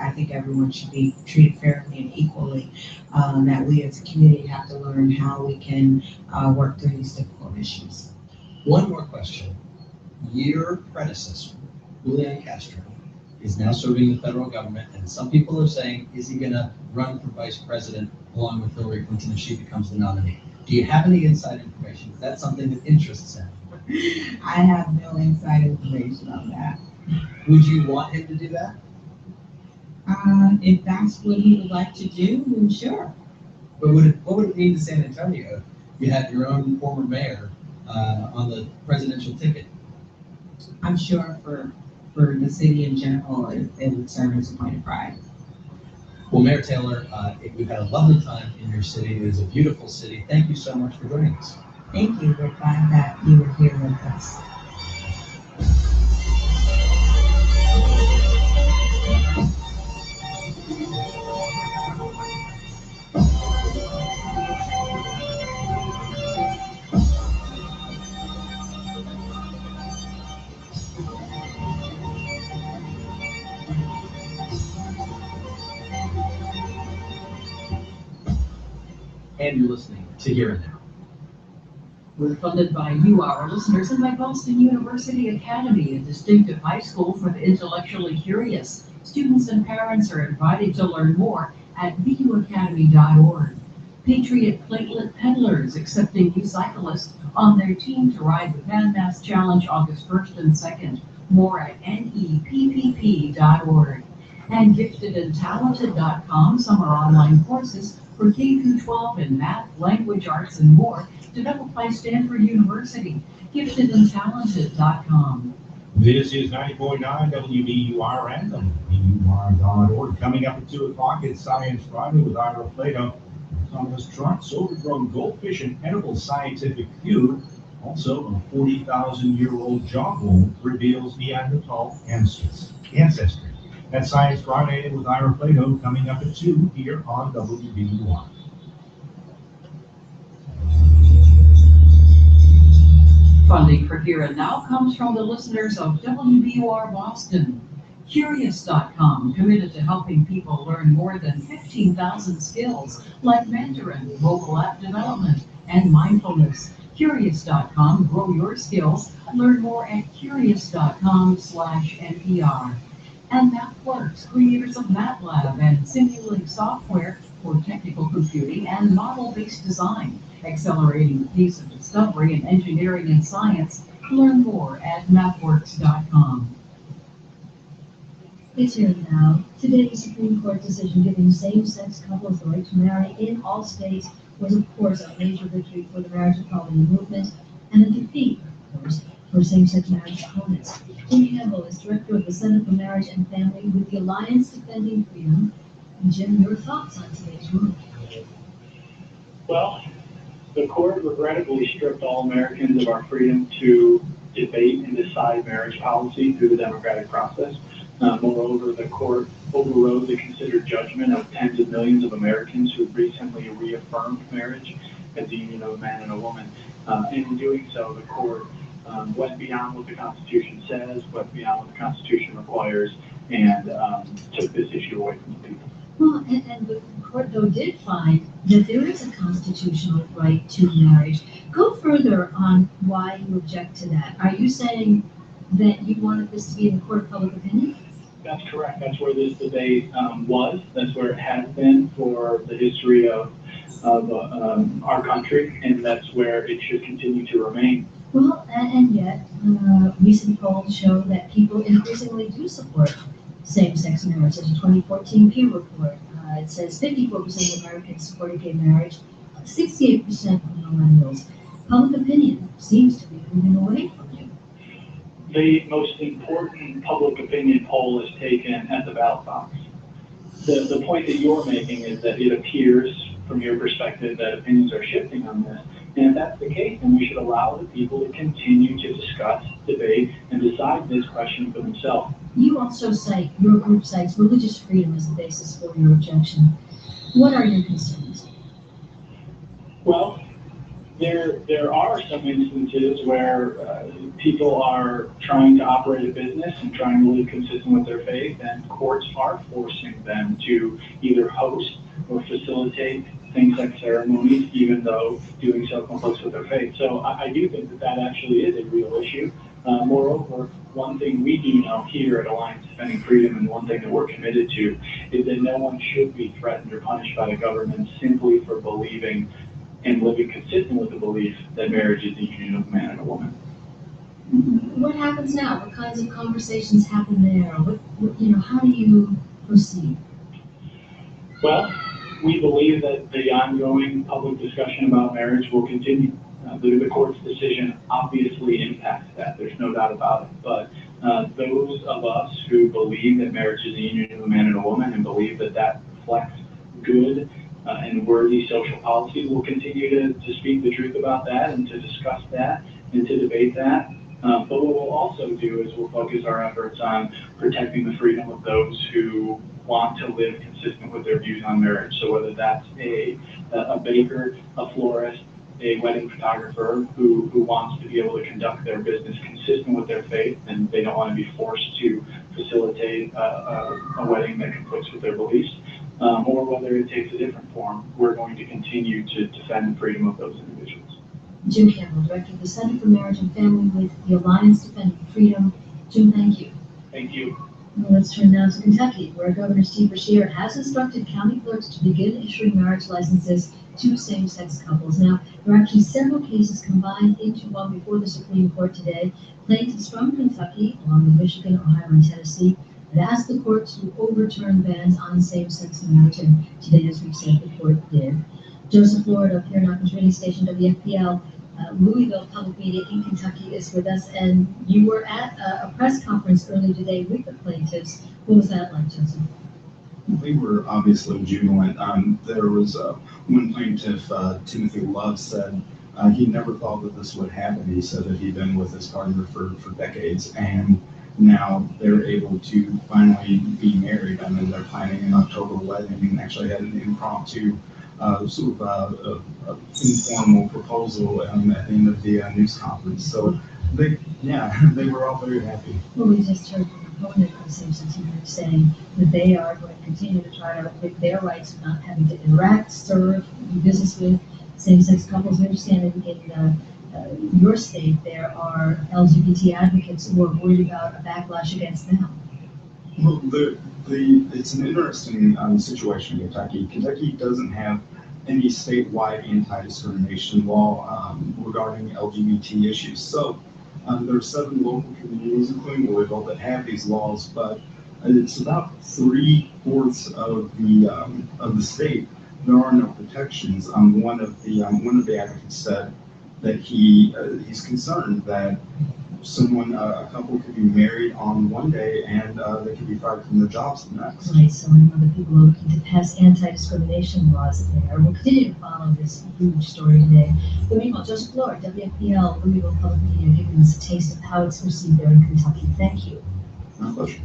I think everyone should be treated fairly and equally. That we as a community have to learn how we can work through these difficult issues. One more question. Your predecessor, Julian Castro, is now serving the federal government, and some people are saying, is he going to run for vice president along with Hillary Clinton if she becomes the nominee? Do you have any inside information? Is that something that interests him? I have no inside information on that. Would you want him to do that? If that's what he would like to do, then sure. But what would it mean to San Antonio you had your own former mayor on the presidential ticket. I'm sure for the city in general, it would serve as a point of pride. Well, Mayor Taylor, we've had a lovely time in your city. It is a beautiful city. Thank you so much for joining us. Thank you. We're glad that you were here with us. And you're listening to Here and Now. We're funded by you, our listeners, and by Boston University Academy, a distinctive high school for the intellectually curious. Students and parents are invited to learn more at vuacademy.org. Patriot Platelet Peddlers accepting new cyclists on their team to ride the Pan Mass Challenge August 1st and 2nd. More at neppp.org. And giftedandtalented.com, summer online courses for K-12 in math, language arts, and more, developed by Stanford University. Giftedandtalented.com. This is 90.9 WBUR and WBUR.org. Coming up at 2 o'clock, it's Science Friday with Ira Plato. Thomas Trucks, overgrown goldfish, and edible scientific food. Also, a 40,000-year-old jawbone reveals Neanderthal ancestry. That's Science Friday with Ira Plato coming up at 2 here on WBUR. Funding for Here and Now comes from the listeners of WBUR Boston. Curious.com, committed to helping people learn more than 15,000 skills like Mandarin, mobile app development, and mindfulness. Curious.com, grow your skills. Learn more at curious.com/NPR. And MathWorks, creators of MATLAB and simulating software for technical computing and model-based design, accelerating the pace of discovery in engineering and science. Learn more at mathworks.com. It's Here Now. Today's Supreme Court decision giving same-sex couples the right to marry in all states was, of course, a major victory for the marriage equality movement and a defeat, of course, for same-sex marriage opponents. Jim Campbell is director of the Center for Marriage and Family with the Alliance Defending Freedom. And Jim, your thoughts on today's ruling? Well, the court regrettably stripped all Americans of our freedom to debate and decide marriage policy through the democratic process. Moreover, the court overrode the considered judgment of tens of millions of Americans who recently reaffirmed marriage as the union of a man and a woman. And in doing so, the court went beyond what the Constitution says, went beyond what the Constitution requires, and took this issue away from the people. Well, and the court, though, did find that there is a constitutional right to marriage. Go further on why you object to that. Are you saying that you wanted this to be in the court of public opinion? That's correct. That's where this debate was. That's where it has been for the history of our country, and that's where it should continue to remain. Well, and yet, recent polls show that people increasingly do support same-sex marriage. There's a 2014 Pew report. It says 54% of Americans supported gay marriage, 68% of millennials. Public opinion seems to be moving away from you. The most important public opinion poll is taken at the ballot box. The point that you're making is that it appears, from your perspective, that opinions are shifting on this. And if that's the case, then we should allow the people to continue to discuss, debate, and decide this question for themselves. You also cite, your group cites religious freedom as the basis for your objection. What are your concerns? Well, there are some instances where people are trying to operate a business and trying to live consistent with their faith, and courts are forcing them to either host or facilitate same-sex ceremonies, even though doing so conflicts with their faith. So I do think that actually is a real issue. Moreover, one thing we do know here at Alliance Defending Freedom, and one thing that we're committed to, is that no one should be threatened or punished by the government simply for believing and living consistent with the belief that marriage is the union of a man and a woman. What happens now? What kinds of conversations happen there? How do you proceed? Well, We believe that the ongoing public discussion about marriage will continue. The court's decision obviously impacts that. There's no doubt about it. But those of us who believe that marriage is a union of a man and a woman and believe that that reflects good and worthy social policy will continue to speak the truth about that and to discuss that and to debate that. But what we'll also do is we'll focus our efforts on protecting the freedom of those who want to live consistent with their views on marriage. So whether that's a baker, a florist, a wedding photographer who wants to be able to conduct their business consistent with their faith and they don't want to be forced to facilitate a wedding that conflicts with their beliefs, or whether it takes a different form, we're going to continue to defend the freedom of those individuals. Jim Campbell, Director of the Center for Marriage and Family with the Alliance Defending Freedom. Jim, thank you. Thank you. Well, let's turn now to Kentucky, where Governor Steve Beshear has instructed county clerks to begin issuing marriage licenses to same-sex couples. Now, there are actually several cases combined into one before the Supreme Court today. Plaintiffs from Kentucky, along with Michigan, Ohio, and Tennessee, had asked the court to overturn bans on same-sex marriage, and today, as we've said, the court did. Joseph Lord of here Knockers radio station WFPL, Louisville Public Media in Kentucky is with us, and you were at a press conference earlier today with the plaintiffs. What was that like, Joseph? They were obviously jubilant. There was one plaintiff, Timothy Love, said he never thought that this would happen. He said that he'd been with his partner for decades, and now they're able to finally be married. I mean, they're planning an October wedding and actually had an impromptu sort of informal proposal at the end of the news conference. So they were all very happy. Well, we just heard from the opponent of same-sex marriage saying that they are going to continue to try to get their rights of not having to interact, serve, do business with same-sex couples. We understand in your state there are LGBT advocates who are worried about a backlash against them. Well, it's an interesting situation in Kentucky. Kentucky doesn't have any statewide anti-discrimination law regarding LGBT issues. So there are 7 local communities, including Louisville, that have these laws, but it's about 3/4 of the state. There are no protections. One of the advocates said that he's concerned that a couple could be married on one day and they could be fired from their jobs the next. Right, so I know that people are looking to pass anti-discrimination laws there. We'll continue to follow this huge story today. But meanwhile, Joseph Lord, WFPL, Louisville Public Media, giving us a taste of how it's received there in Kentucky. Thank you. My pleasure.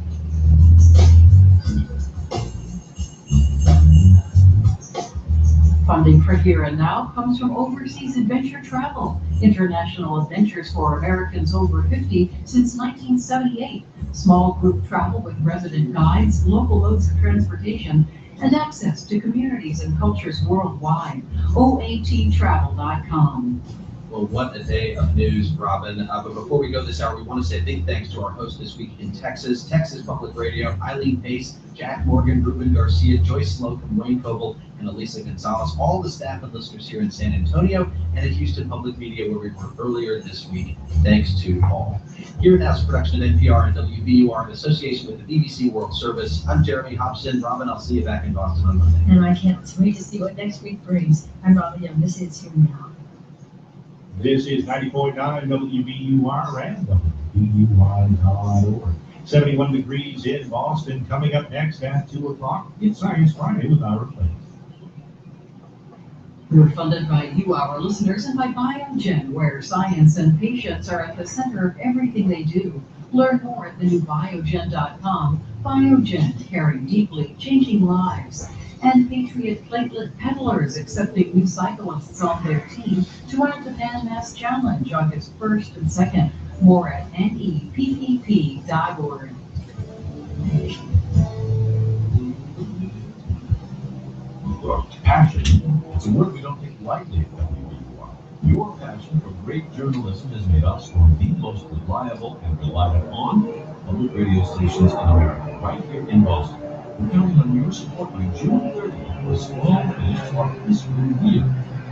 Funding for Here and Now comes from Overseas Adventure Travel, international adventures for Americans over 50 since 1978. Small group travel with resident guides, local modes of transportation, and access to communities and cultures worldwide. OATtravel.com. Well, what a day of news, Robin. But before we go this hour, we want to say a big thanks to our hosts this week in Texas, Texas Public Radio, Eileen Pace, Jack Morgan, Ruben Garcia, Joyce Slocum, Wayne Coble, and Elisa Gonzalez, all the staff and listeners here in San Antonio and at Houston Public Media, where we were earlier this week. Thanks to all. Here and Now's production at NPR and WVUR in association with the BBC World Service. I'm Jeremy Hobson. Robin, I'll see you back in Boston on Monday. And I can't wait to see what next week brings. I'm Robin Young. This is Here and Now. This is 90.9 WVUR and WVUR.org. 71 degrees in Boston. Coming up next at 2 o'clock, it's Science Friday with Ira Flynn. We're funded by you, our listeners, and by Biogen, where science and patients are at the center of everything they do. Learn more at the new Biogen.com. Biogen, caring deeply, changing lives. And Patriot Platelet Peddlers accepting new cyclists on their team to enter the Pan Mass Challenge August 1st and 2nd. More at neppp.org. Look, passion, it's a word we don't take lightly at WVUR. Your passion for great journalism has made us one of the most reliable and relied upon public radio stations in America, right here in Boston. We're counting on your support by June 30th for a small finish to our fiscal year.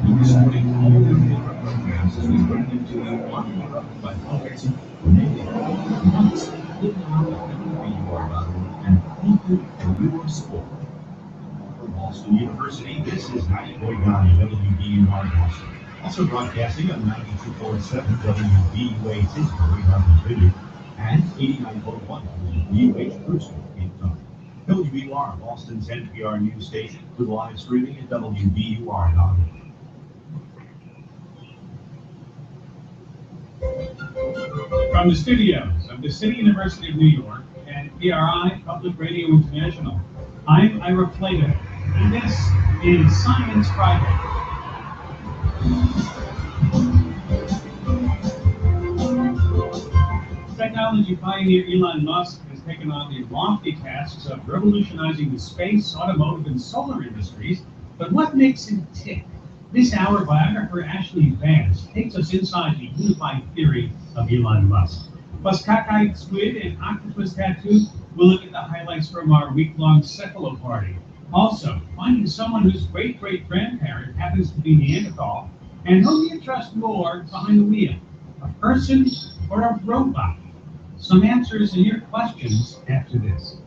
We'll be supporting all your favorite programs as we bring them to you uninterrupted by financing for nearly 4 months. Live now at WVUR.org and thank you for your support. Boston University. This is 90.9 WBUR Boston. Also broadcasting on 92.7 WBUA Tisbury, Harvard Vineyard, and 89.1 WBUH Brewster, Cape Cod. WBUR, Boston's NPR news station, with live streaming at WBUR.org. From the studios of the City University of New York and PRI Public Radio International, I'm Ira Plato, and this is Science Friday. Technology pioneer Elon Musk has taken on the lofty tasks of revolutionizing the space, automotive, and solar industries, but what makes him tick? This hour, biographer Ashley Vance takes us inside the unified theory of Elon Musk. Plus, cockeyed squid and octopus tattoo, we'll look at the highlights from our week-long Cephalo party. Also, finding someone whose great-great-grandparent happens to be Neanderthal, and whom you trust more behind the wheel, a person or a robot? Some answers and your questions after this.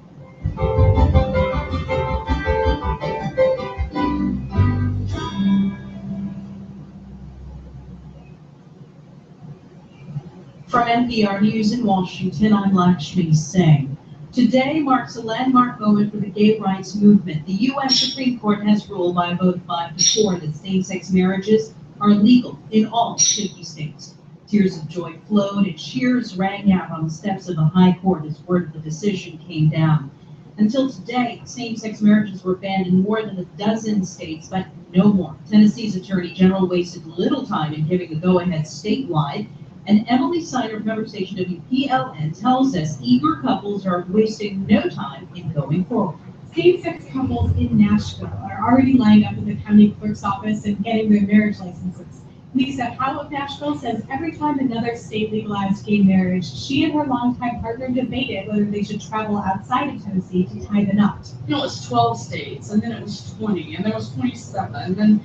From NPR News in Washington, I'm Lakshmi Singh. Today marks a landmark moment for the gay rights movement. The U.S. Supreme Court has ruled by a vote of 5-4 that same-sex marriages are legal in all 50 states. Tears of joy flowed and cheers rang out on the steps of the High Court as word of the decision came down. Until today, same-sex marriages were banned in more than a dozen states, but no more. Tennessee's Attorney General wasted little time in giving the go-ahead statewide, and Emily Sider of member station WPLN tells us eager couples are wasting no time in going forward. Same-sex couples in Nashville are already lined up in the county clerk's office and getting their marriage licenses. Lisa Howe of Nashville says every time another state legalized gay marriage, she and her longtime partner debated whether they should travel outside of Tennessee to tie the knot. You know, it's 12 states, and then it was 20, and there was 27,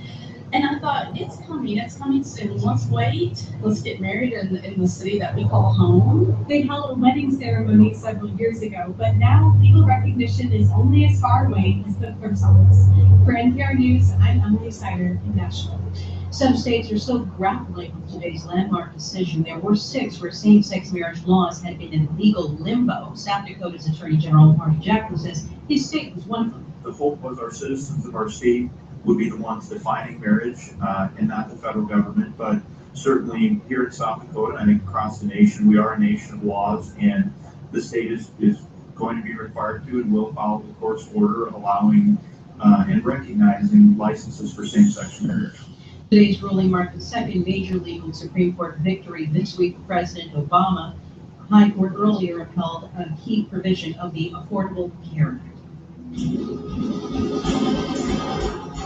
and I thought, it's coming soon. Let's wait. Let's get married in the city that we call home. They held a wedding ceremony several years ago, but now legal recognition is only as far away as the clerk's office. For NPR News, I'm Emily Sider in Nashville. Some states are still grappling with today's landmark decision. There were 6 where same-sex marriage laws had been in legal limbo. South Dakota's Attorney General Marty Jacklin says his state was one of them. The hope was our citizens of our state would be the ones defining marriage and not the federal government. But certainly here in South Dakota, I think across the nation, we are a nation of laws, and the state is going to be required to and will follow the court's order allowing and recognizing licenses for same-sex marriage. Today's ruling marked the second major legal Supreme Court victory this week for President Obama. The High Court earlier upheld a key provision of the Affordable Care Act.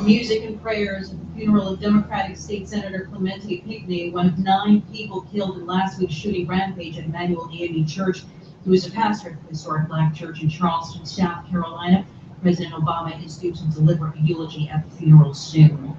Music and prayers at the funeral of Democratic State Senator Clemente Pinckney, one of 9 people killed in last week's shooting rampage at Emmanuel AME Church. He was a pastor at the historic Black Church in Charleston, South Carolina. President Obama is due to deliver a eulogy at the funeral soon.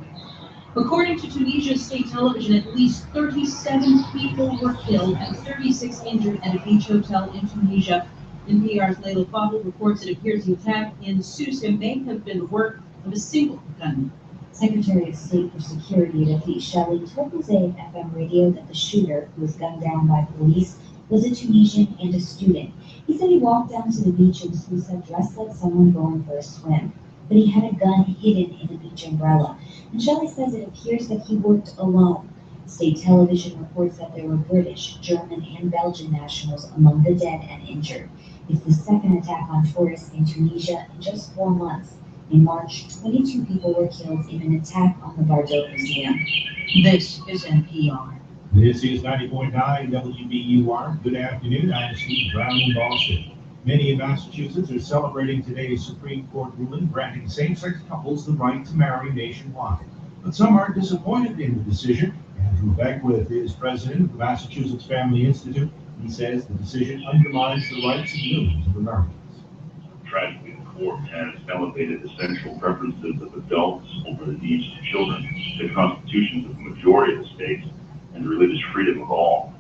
According to Tunisia state television, at least 37 people were killed and 36 injured at a beach hotel in Tunisia. NPR's Layla Fadel reports it appears the attack in Sousse may have been the work of a single gunman. Secretary of State for Security Rafiq Shali told Mosaic FM radio that the shooter, who was gunned down by police, was a Tunisian and a student. He said he walked down to the beach in Sousse dressed like someone going for a swim, but he had a gun hidden in a beach umbrella. And Shelley says it appears that he worked alone. State television reports that there were British, German, and Belgian nationals among the dead and injured. It's the second attack on tourists in Tunisia in just 4 months. In March, 22 people were killed in an attack on the Bardo Museum. This is NPR. This is 90.9 WBUR. Good afternoon. I'm Steve Brown in Boston. Many in Massachusetts are celebrating today's Supreme Court ruling granting same-sex couples the right to marry nationwide. But some are disappointed in the decision. Andrew Beckwith is president of the Massachusetts Family Institute. He says the decision undermines the rights of millions of Americans. Tragically, the court has elevated the sexual preferences of adults over the needs of children, the constitutions of the majority of the states, and the religious freedom of all.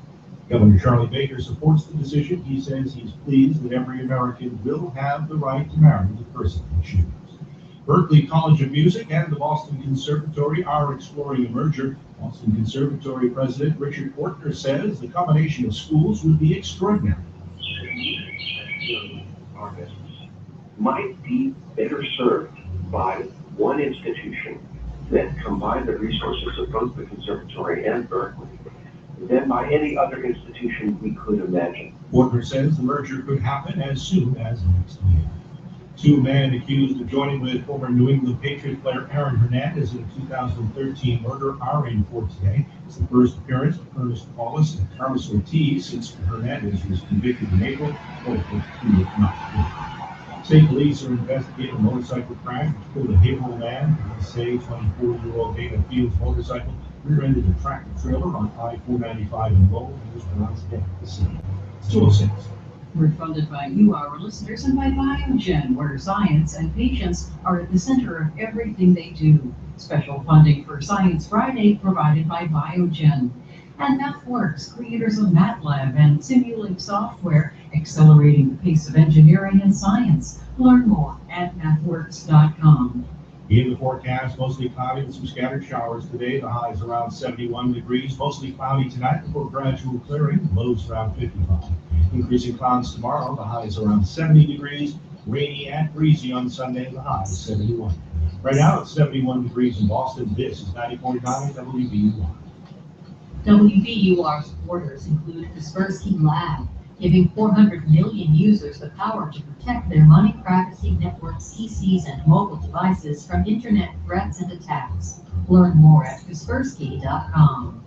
Governor Charlie Baker supports the decision. He says he's pleased that every American will have the right to marry the person he chooses. Berklee College of Music and the Boston Conservatory are exploring a merger. Boston Conservatory President Richard Portner says the combination of schools would be extraordinary. Our business might be better served by one institution that combined the resources of both the conservatory and Berklee than by any other institution we could imagine. Portner says the merger could happen as soon as next year. Two men accused of joining with former New England Patriot player Aaron Hernandez in a 2013 murder are in court today. It's the first appearance of Ernest Wallace and Carlos Ortiz since Hernandez was convicted in April. Both were pleaded not guilty. State police are investigating a motorcycle crash which killed a Haverhill man. Police say 24-year-old Dana Fields motorcycle rear-ended a tractor trailer on I-495 in Lowell and was pronounced dead at the scene. It's 2:06. We're funded by you, our listeners, and by Biogen, where science and patients are at the center of everything they do. Special funding for Science Friday provided by Biogen. And MathWorks, creators of MATLAB and Simulink software, accelerating the pace of engineering and science. Learn more at mathworks.com. In the forecast, mostly cloudy with some scattered showers today. The highs around 71 degrees. Mostly cloudy tonight before gradual clearing. Lows around 55. Increasing clouds tomorrow. The highs around 70 degrees. Rainy and breezy on Sunday. The high is 71. Right now it's 71 degrees in Boston. This is 90.9 WBUR. WBUR supporters include Kaspersky Lab, giving 400 million users the power to protect their money, privacy, networks, PCs, and mobile devices from internet threats and attacks. Learn more at Kaspersky.com.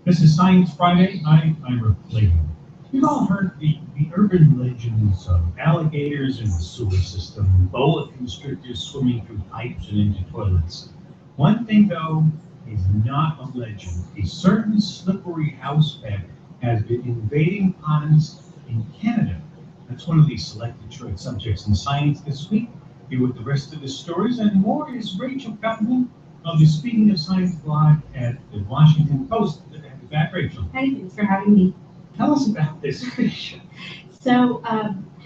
This is Science Friday. I'm Ira Flavin. You've all heard the urban legends of alligators in the sewer system, boa constrictors swimming through pipes and into toilets. One thing, though, is not a legend. A certain slippery house pet has been invading ponds in Canada. That's one of the selected short subjects in Science this week. Here with the rest of the stories and more is Rachel Gutman of the Speaking of Science blog at the Washington Post. Good to have you back, Rachel. Hi, thanks for having me. Tell us about this. So,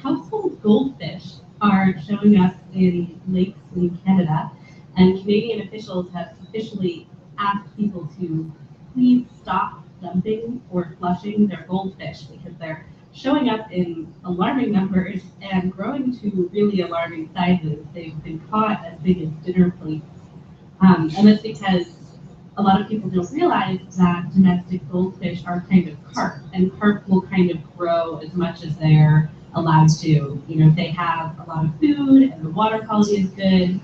household goldfish are showing up in lakes in Canada, and Canadian officials have officially asked people to please stop dumping or flushing their goldfish because they're showing up in alarming numbers and growing to really alarming sizes. They've been caught as big as dinner plates. And that's because a lot of people don't realize that domestic goldfish are kind of carp, and carp will kind of grow as much as they're allowed to. You know, if they have a lot of food and the water quality is good,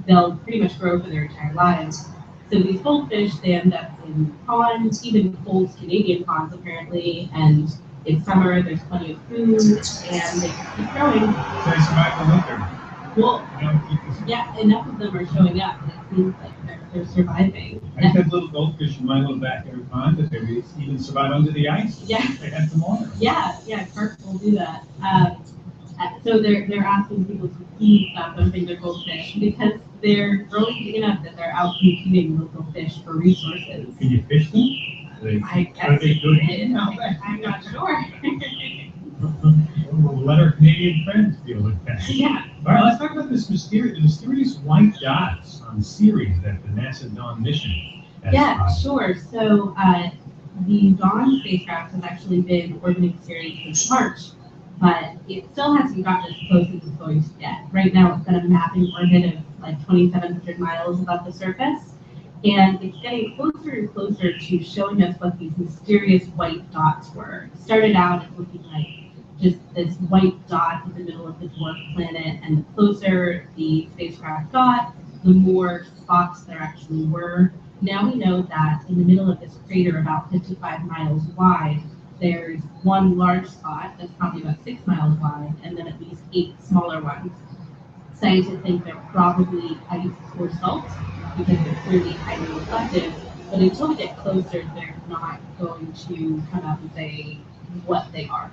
they'll pretty much grow for their entire lives. So these goldfish, they end up in ponds, even cold Canadian ponds apparently, and in summer there's plenty of food and they keep growing. So they survive the winter. Well, yeah, enough of them are showing up. It seems like they're surviving. I just have little goldfish in my little backyard pond that they even survive under the ice. Yeah. They have some water. Yeah, carp will do that. So they're asking people to please stop dumping their goldfish because they're growing big enough that they're out competing local fish for resources. Can you fish them? I guess are they good? I'm not sure. We'll let our Canadian friends deal with that. Yeah. All right, let's talk about the mysterious white dots on Ceres that the NASA Dawn mission has spotted. Sure. So the Dawn spacecraft has actually been orbiting Ceres since March, but it still hasn't gotten as close as it's going to get. Right now, it's got a mapping orbit of like 2,700 miles above the surface, and it's getting closer and closer to showing us what these mysterious white dots were. It started out as looking like just this white dot in the middle of the dwarf planet, and the closer the spacecraft got, the more spots there actually were. Now we know that in the middle of this crater, about 55 miles wide, there's one large spot that's probably about 6 miles wide, and then at least 8 smaller ones. Scientists think they're probably ice or salt because they're clearly highly reflective, but until we get closer, they're not going to come out and say what they are.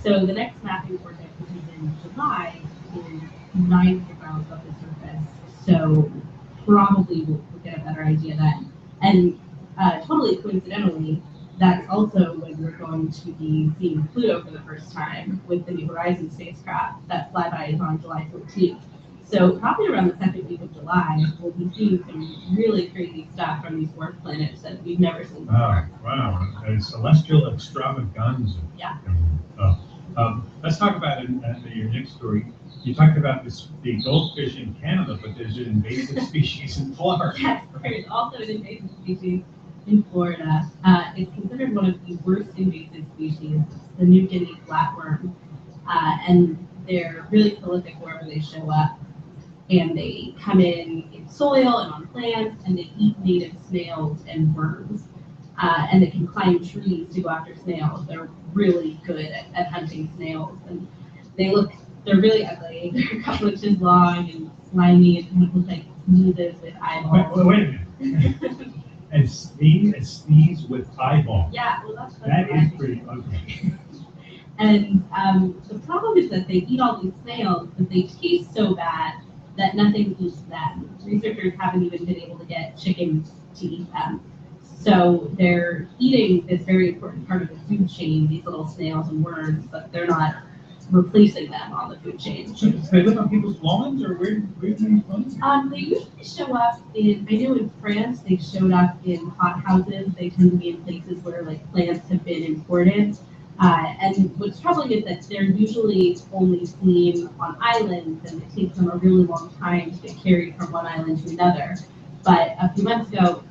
So the next mapping orbit, which is in July, is 900 miles above the surface. So probably we'll get a better idea then. And totally coincidentally, that's also when we're going going to be seeing Pluto for the first time with the New Horizons spacecraft. That flyby is on July 14th. So probably around the second week of July, we'll be seeing some really crazy stuff from these dwarf planets that we've never seen before. Wow, celestial extravaganza. Yeah. Let's talk about your next story. You talked about the goldfish in Canada, but there's an invasive species in Florida. Yes, there's also an invasive species in Florida. It's considered one of the worst invasive species, the New Guinea flatworm. And they're really prolific wherever they show up. And they come in soil and on plants, and they eat native snails and worms. And they can climb trees to go after snails. They're really good at hunting snails. And they're really ugly. They're a couple inches long and slimy and kind of look like sneezes with eyeballs. Wait a minute. And sneeze with eyeballs. Yeah, well, that is pretty ugly. And the problem is that they eat all these snails, but they taste so bad that nothing eats them. Researchers haven't even been able to get chickens to eat them. So they're eating this very important part of the food chain, these little snails and worms, but they're not replacing them on the food chain. So they live on people's lawns, or where do they live? They usually show up I know in France, they showed up in hothouses. They tend to be in places where like plants have been imported. And what's troubling is that they're usually only seen on islands, and it takes them a really long time to get carried from one island to another. But a few months ago,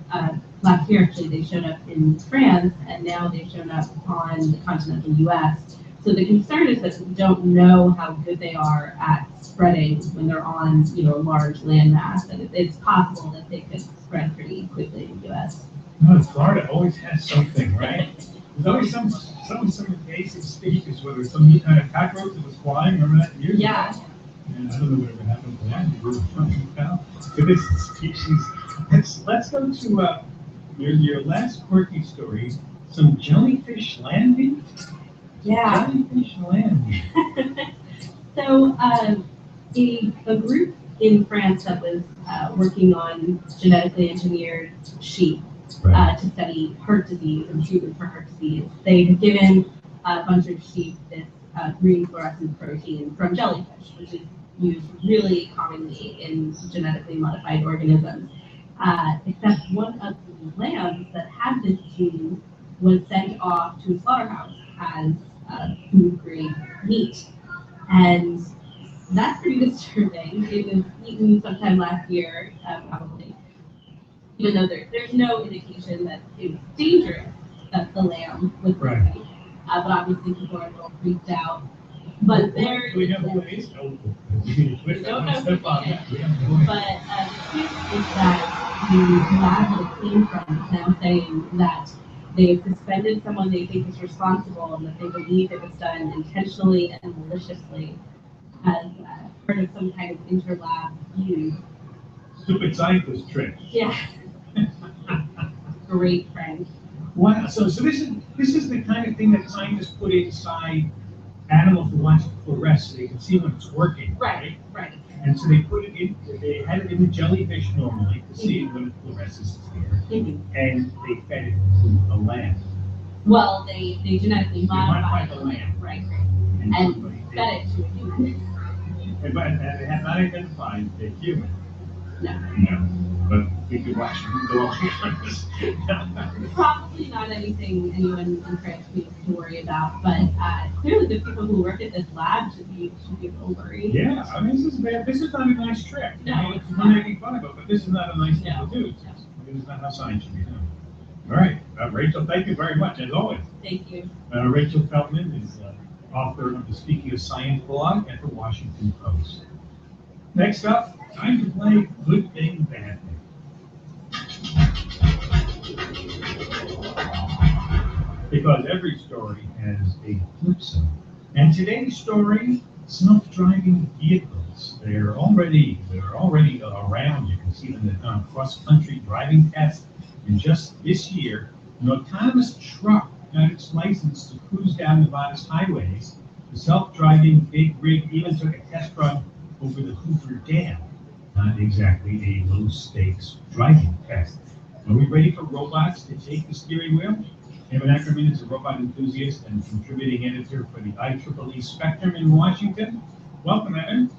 last year actually, they showed up in France, and now they've shown up on the continental US. So the concern is that we don't know how good they are at spreading when they're on, a large landmass, and it's possible that they could spread pretty quickly in the US. No, Florida always has something, right? There's always some invasive species, whether it's some kind of cockroach that was flying, remember that years ago? And I don't know whatever happened to that. We were talking about. So this species. Let's go to your last quirky story. Some jellyfish landing. Yeah. Jellyfish landing. So a group in France that was working on genetically engineered sheep to study heart disease and treatment for heart disease. They had given a bunch of sheep this green fluorescent protein from jellyfish, which is used really commonly in genetically modified organisms. Except one of the lambs that had this gene was sent off to a slaughterhouse as food-grade meat. And that's pretty disturbing. It was eaten sometime last year, probably. Even though there's no indication that it was dangerous that the lamb was eaten. But obviously people are a little freaked out. But there we have a ways. we don't know who did it. But the truth is that the lab that it came from is now saying that they've suspended someone they think is responsible and that they believe it was done intentionally and maliciously as part of some kind of interlab feud. Stupid scientist trick. Yeah. Great, Frank. Wow. So this is the kind of thing that scientists put inside animals to watch it fluoresce so they can see when it's working. Right. And so they put it in. They had it in the jellyfish normally to see when it fluoresces is there, and they fed it to a lamb. Well, they genetically modified the lamb, right, and fed it to a human. And they have not identified the human. No. But we could watch the watch. Probably not anything anyone in France needs to worry about, but clearly the people who work at this lab should be a little worried. Yeah, I mean, this is bad. This is not a nice trick. No, it's not making fun of it, but this is not a nice thing to do. This is not how science should be done. All right, Rachel, thank you very much, as always. Thank you. Rachel Feldman is author of the Speaking of Science blog at the Washington Post. Next up, time to play Good Thing, Bad Thing. Because every story has a flip side. And today's story, self-driving vehicles. They're already around. You can see them on cross-country driving tests. And just this year, an autonomous truck got its license to cruise down Nevada's highways. The self-driving big rig even took a test run over the Hoover Dam. Not exactly a low-stakes driving test. Are we ready for robots to take the steering wheel? David Ackerman is a robot enthusiast and contributing editor for the IEEE Spectrum in Washington. Welcome, Evan.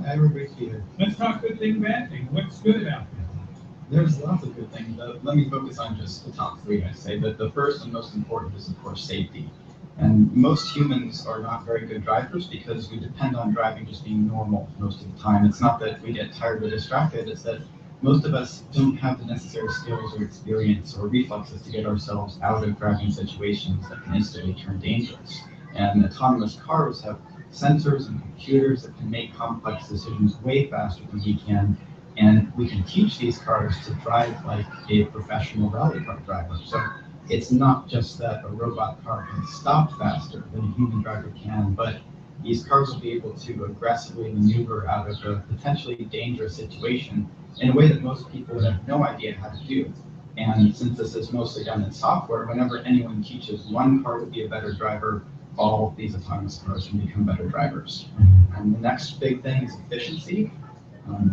Hi, everybody here. Let's talk good thing, bad thing. What's good about this? There's lots of good things. Let me focus on just the top three. I say that the first and most important is, of course, safety. And most humans are not very good drivers because we depend on driving just being normal most of the time. It's not that we get tired or distracted, it's that most of us don't have the necessary skills or experience or reflexes to get ourselves out of driving situations that can instantly turn dangerous. And autonomous cars have sensors and computers that can make complex decisions way faster than we can. And we can teach these cars to drive like a professional rally car driver. So it's not just that a robot car can stop faster than a human driver can, but these cars will be able to aggressively maneuver out of a potentially dangerous situation in a way that most people would have no idea how to do. And since this is mostly done in software, whenever anyone teaches one car to be a better driver, all of these autonomous cars can become better drivers. And the next big thing is efficiency.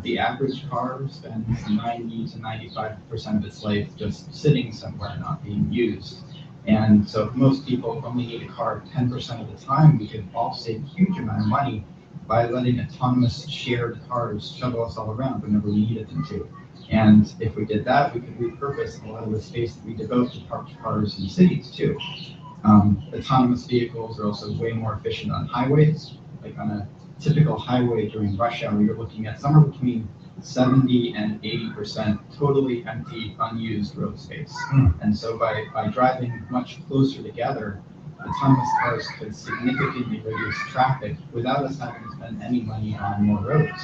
The average car spends 90 to 95% of its life just sitting somewhere not being used. And so if most people only need a car 10% of the time, we could all save a huge amount of money by letting autonomous shared cars shuttle us all around whenever we needed them to. And if we did that, we could repurpose a lot of the space that we devote to parked cars in cities too. Autonomous vehicles are also way more efficient on highways. Like on a typical highway during rush hour, you're looking at somewhere between 70 and 80% totally empty, unused road space. And so by driving much closer together, autonomous cars could significantly reduce traffic without us having to spend any money on more roads.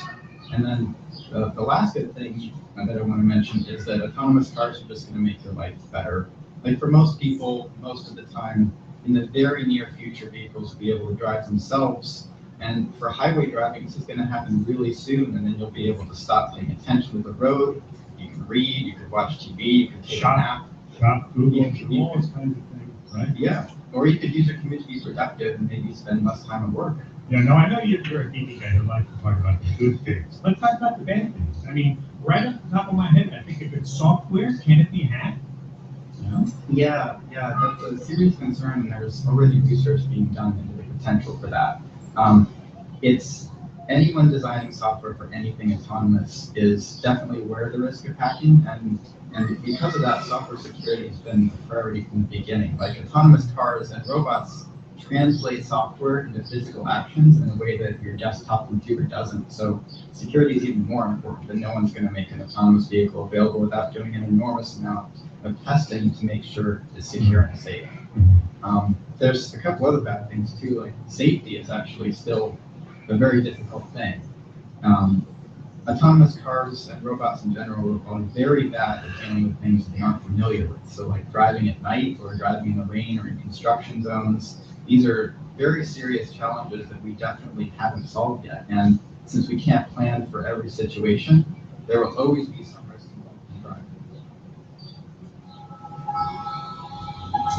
And then the last good thing that I want to mention is that autonomous cars are just going to make your life better. Like for most people, most of the time, in the very near future, vehicles will be able to drive themselves. And for highway driving, this is going to happen really soon, and then you'll be able to stop paying attention to the road. You can read, you can watch TV, you can take a nap. Shop, Google, all those kinds of things, right? Yeah, or you could use your commute to be productive and maybe spend less time at work. Yeah, no, I know you're a geeky guy who likes to talk about the good things. Let's talk about the bad things. I mean, right off the top of my head, I think if it's software, can it be hacked? Yeah, that's a serious concern, and there's already research being done into the potential for that. It's anyone designing software for anything autonomous is definitely aware of the risk of hacking, and because of that, software security has been a priority from the beginning. Like autonomous cars and robots translate software into physical actions in a way that your desktop computer doesn't. So security is even more important, and no one's going to make an autonomous vehicle available without doing an enormous amount of testing to make sure it's secure and safe. There's a couple other bad things too, like safety is actually still a very difficult thing. Autonomous cars and robots in general are very bad at dealing with things that they aren't familiar with. So like driving at night or driving in the rain or in construction zones, these are very serious challenges that we definitely haven't solved yet. And since we can't plan for every situation, there will always be some risk involved in driving.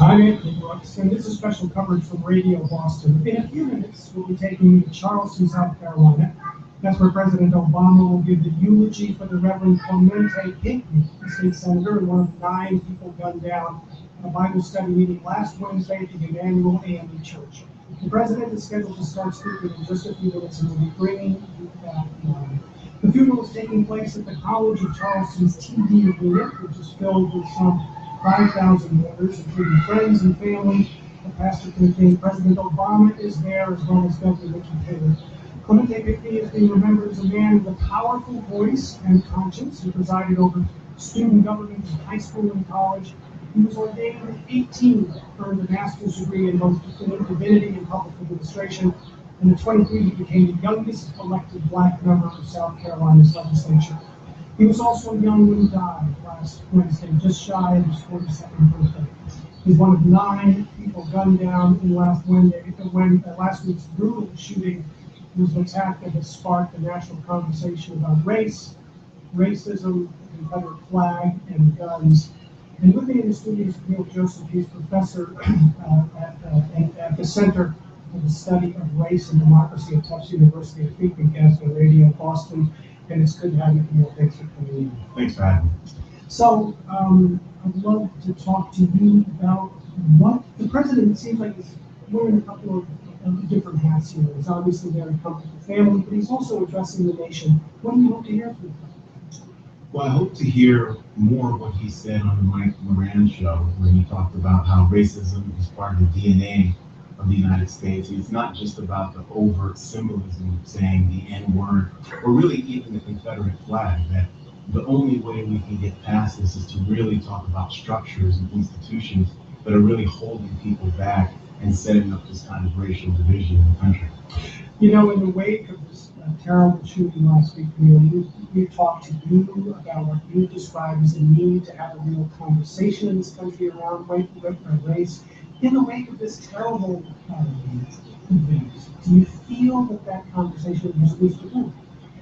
I'm Anthony Brooks, and this is special coverage from Radio Boston. In a few minutes, we'll be taking you to Charleston, South Carolina. That's where President Obama will give the eulogy for the Reverend Clemente Pinckney, the state senator and one of 9 people gunned down at a Bible study meeting last Wednesday at the Emmanuel AME Church. The president is scheduled to start speaking in just a few minutes, and will be bringing you back on. The funeral is taking place at the College of Charleston's TD Arena, which is filled with some 5,000 voters, including friends and family. The pastor contained President Obama is there, as well as Governor Nikki Haley. Clemente Pinckney is being remembered as a man with a powerful voice and conscience. He presided over student government in high school and college. He was ordained at 18, earned a master's degree in both divinity and public administration. And at 23, he became the youngest elected black member of South Carolina's legislature. He was also young when he died last Wednesday, just shy of his 42nd birthday. He's one of 9 people gunned down in last week's brutal shooting was an attack that has sparked a national conversation about race, racism, the Confederate flag, and guns. And with me in the studio is Neil Joseph. He's professor at the Center for the Study of Race and Democracy at Tufts University. A frequent guest on Radio Boston, and it's good to have you, Neil. Thanks for coming in. Thanks for having me. So I'd love to talk to you about what the president seems like is wearing a couple of different hats here. He's obviously very comfortable family, but he's also addressing the nation. What do you hope to hear from him? Well, I hope to hear more of what he said on the Mike Moran show, when he talked about how racism is part of the DNA of the United States. It's not just about the overt symbolism of saying the N-word, or really even the Confederate flag, that the only way we can get past this is to really talk about structures and institutions that are really holding people back and setting up this kind of racial division in the country. You know, in the wake of this terrible shooting last week, we talked to you about what you described as a need to have a real conversation in this country around race. In the wake of this terrible event, do you feel that conversation has reached a point?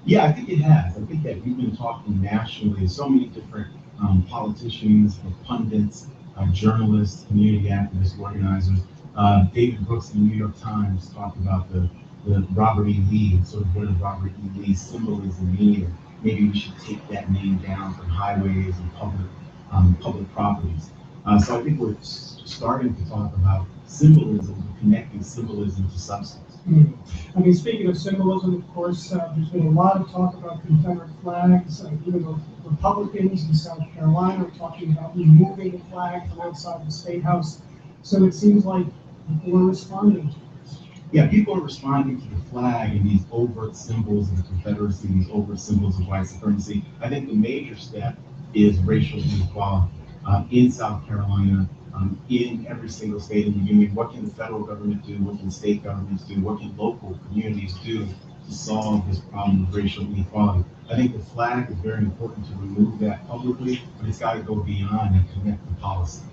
Yeah, I think it has. I think that we've been talking nationally, so many different politicians, pundits, journalists, community activists, organizers. David Brooks in the New York Times talked about the Robert E. Lee, and sort of what does Robert E. Lee's symbolism mean, and maybe we should take that name down from highways and public properties. So I think we're starting to talk about symbolism, connecting symbolism to substance. I mean, speaking of symbolism, of course, there's been a lot of talk about Confederate flags. Even the Republicans in South Carolina are talking about removing the flag from outside the State House. So it seems like people are responding. Yeah, people are responding to the flag and these overt symbols of the Confederacy, these overt symbols of white supremacy. I think the major step is racial inequality. In South Carolina, in every single state in the union, what can the federal government do? What can state governments do? What can local communities do to solve this problem of racial inequality? I think the flag is very important to remove that publicly, but it's got to go beyond and connect the policy.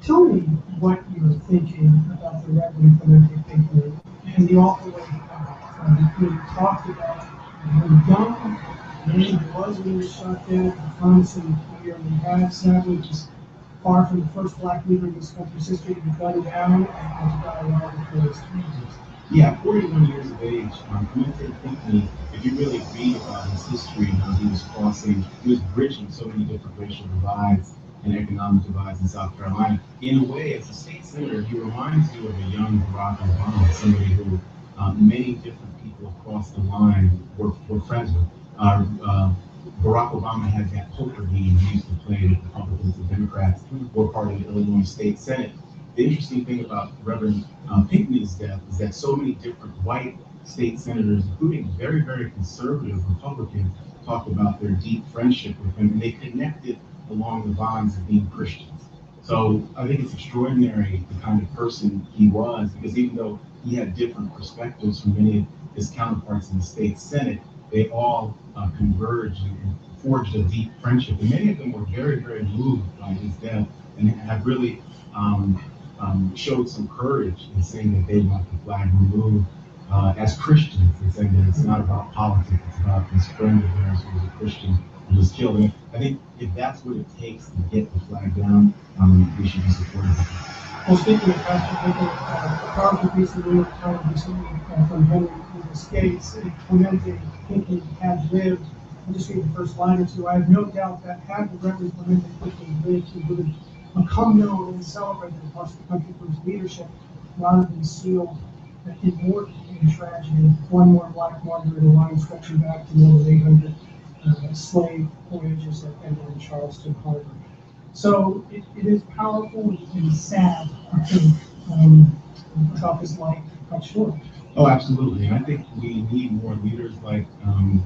Tell me what you're thinking about the Reverend Clemente Pinckney and the awful way he talked about when young man was being shot dead at the pharmacy here. We had sadly just far from the first black leader in this country's history to be gunned down and to die well before his time. Yeah, 41 years of age, Clemente Pinckney, if you really read about his history and how he was bridging so many different racial divides and economic divides in South Carolina. In a way, as a state senator, he reminds you of a young Barack Obama, somebody who many different people across the line were friends with. Barack Obama had that poker game he used to play with Republicans and Democrats who were part of the Illinois State Senate. The interesting thing about Reverend Pinckney's death is that so many different white state senators, including very, very conservative Republicans, talked about their deep friendship with him, and they connected along the bonds of being Christians. So I think it's extraordinary the kind of person he was, because even though he had different perspectives from many of his counterparts in the state Senate, they all converged and forged a deep friendship. And many of them were very, very moved by his death and have really showed some courage in saying that they want the flag removed as Christians, and saying that it's not about politics, it's about this friend of theirs who was a Christian who was killed. And I think if that's what it takes to get the flag down, we should be supportive of it. Well, speaking of Pastor Pinckney, Carlton piece in the New York Times recently from Henry States, Clemente Pinckney had lived. I'll just read the first line or two. I have no doubt that had the Reverend Clemente Pinckney lived, he would have become known and celebrated across the country for his leadership, rather than sealed in more in tragedy. One more black martyr in a line stretching back to more than 800 slave voyages that ended in Charleston Harbor. So it is powerful and sad, I think, about his life cut short. Oh, absolutely. And I think we need more leaders like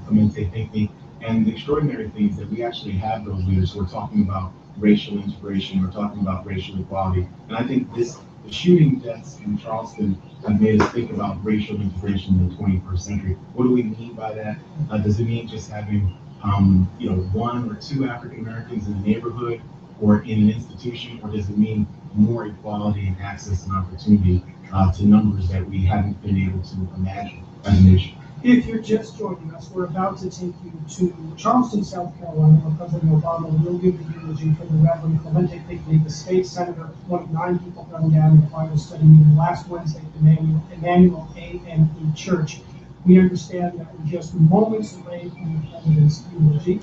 Clemente Pinckney. And the extraordinary thing is that we actually have those leaders who are talking about racial integration, we're talking about racial equality. And I think the shooting deaths in Charleston have made us think about racial integration in the 21st century. What do we mean by that? Does it mean just having one or two African Americans in a neighborhood or in an institution, or does it mean more equality and access and opportunity to numbers that we haven't been able to imagine as a nation? If you're just joining us, we're about to take you to Charleston, South Carolina, where President Obama will give the eulogy for the Reverend Clemente Pinckney, the state senator, one of 9 people gunned down in a Bible study meeting last Wednesday at Emmanuel AME Church. We understand that we're just moments away from the president's eulogy.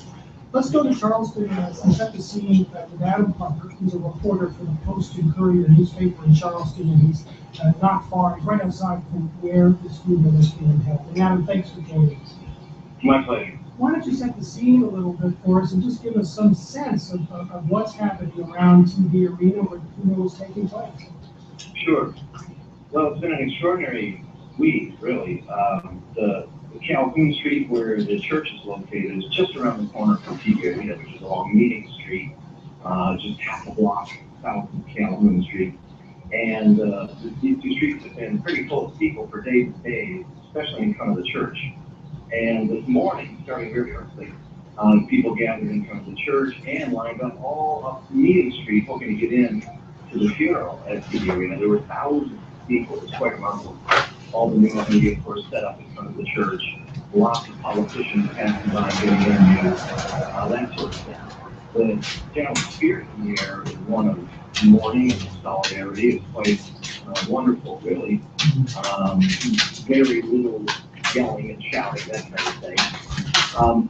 Let's go to Charleston and set the scene with Adam Parker. He's a reporter for the Post and Courier newspaper in Charleston, and he's not far. He's right outside from where this funeral is being held. And Adam, thanks for joining us. My pleasure. Why don't you set the scene a little bit for us and just give us some sense of what's happening around TV Arena where the funeral is taking place? Sure. Well, it's been an extraordinary week, really. The Calhoun Street, where the church is located, is just around the corner from TV Arena, which is along Meeting Street, just half a block south of Calhoun Street. And these two streets have been pretty full of people for days and days, especially in front of the church. And this morning, starting very early, people gathered in front of the church and lined up all up Meeting Street, hoping to get in to the funeral at TV Arena. There were thousands of people. It was quite remarkable. All the news media, of course, set up in front of the church. Lots of politicians passing by, getting interviews, that sort of thing. The general spirit in the air is one of mourning and solidarity. It's quite wonderful, really. Very little yelling and shouting, that kind of thing.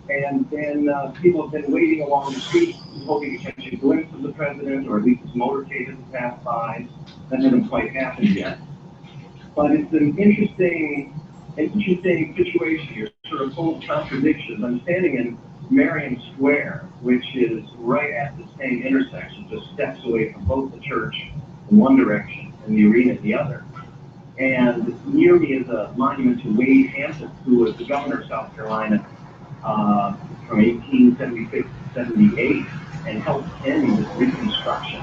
And then people have been waiting along the street, hoping to catch a glimpse of the president, or at least his motorcade has passed by. That hasn't quite happened yet. But it's an interesting situation here, sort of full of contradictions. I'm standing in Marion Square, which is right at the same intersection, just steps away from both the church in one direction and the arena in the other. And near me is a monument to Wade Hampton, who was the governor of South Carolina from 1876 to 78 and helped end Reconstruction.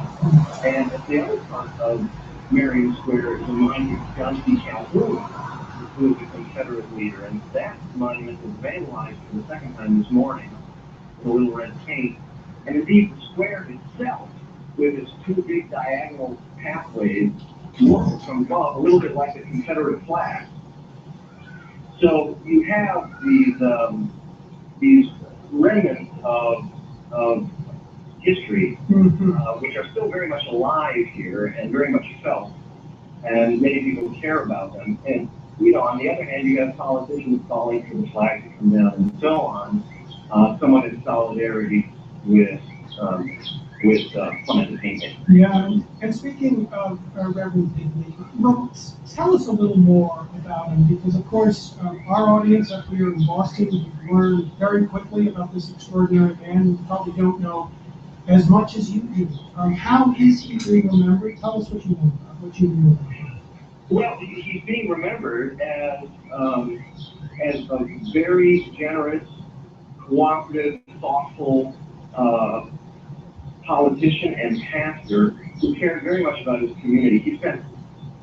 And at the other front of Marion Square is a monument to John C. Calhoun, who was a Confederate leader. And that monument was vandalized for the second time this morning with a little red paint. And indeed, the square itself, with its two big diagonal pathways, looks from above a little bit like a Confederate flag. So you have these remnants of history, which are still very much alive here and very much felt, and many people care about them. And on the other hand, you have politicians calling for the flag to come down and so on, somewhat in solidarity with Clement painting. Yeah, and speaking of Reverend Higley, tell us a little more about him, because of course our audience up here in Boston, we've learned very quickly about this extraordinary man. We probably don't know as much as you do. How is he being remembered? Tell us what you know about him. Well, he's being remembered as a very generous, cooperative, thoughtful politician and pastor who cared very much about his community. He spent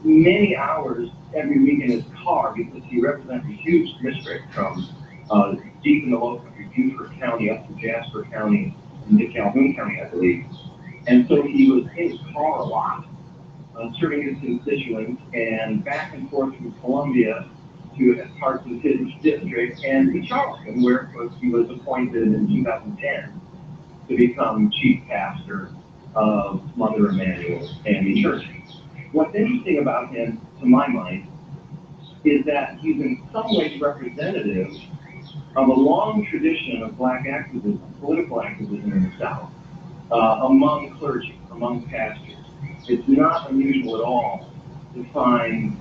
many hours every week in his car because he represents a huge district from deep in the low country, Beaufort County up to Jasper County into Calhoun County, I believe. And so he was in his car a lot, serving his constituents, and back and forth from Columbia to parts of his district, and to Charleston, where of course he was appointed in 2010 to become chief pastor of Mother Emanuel AME Church. What's interesting about him, to my mind, is that he's in some ways representative of a long tradition of black activism, political activism in the South, among clergy, among pastors. It's not unusual at all to find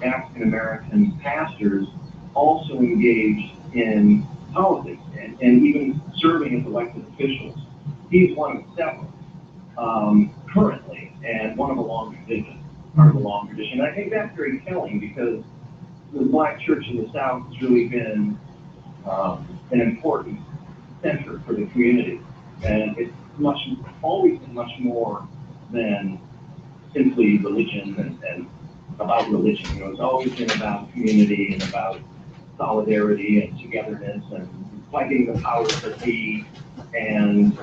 African American pastors also engaged in politics and even serving as elected officials. He's one of several currently, and one of a long tradition, part of a long tradition. And I think that's very telling because the black church in the South has really been an important center for the community, and it's always been much more than simply religion and about religion. It's always been about community and about solidarity and togetherness and fighting the powers that be and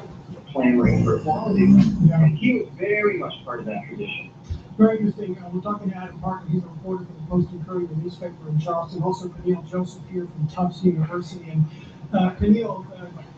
clamoring for equality. And he was very much part of that tradition. Very interesting. We're talking to Adam Parker. He's a reporter for the Post and Courier newspaper in Charleston. Also, Camille Joseph here from Tufts University. And Camille,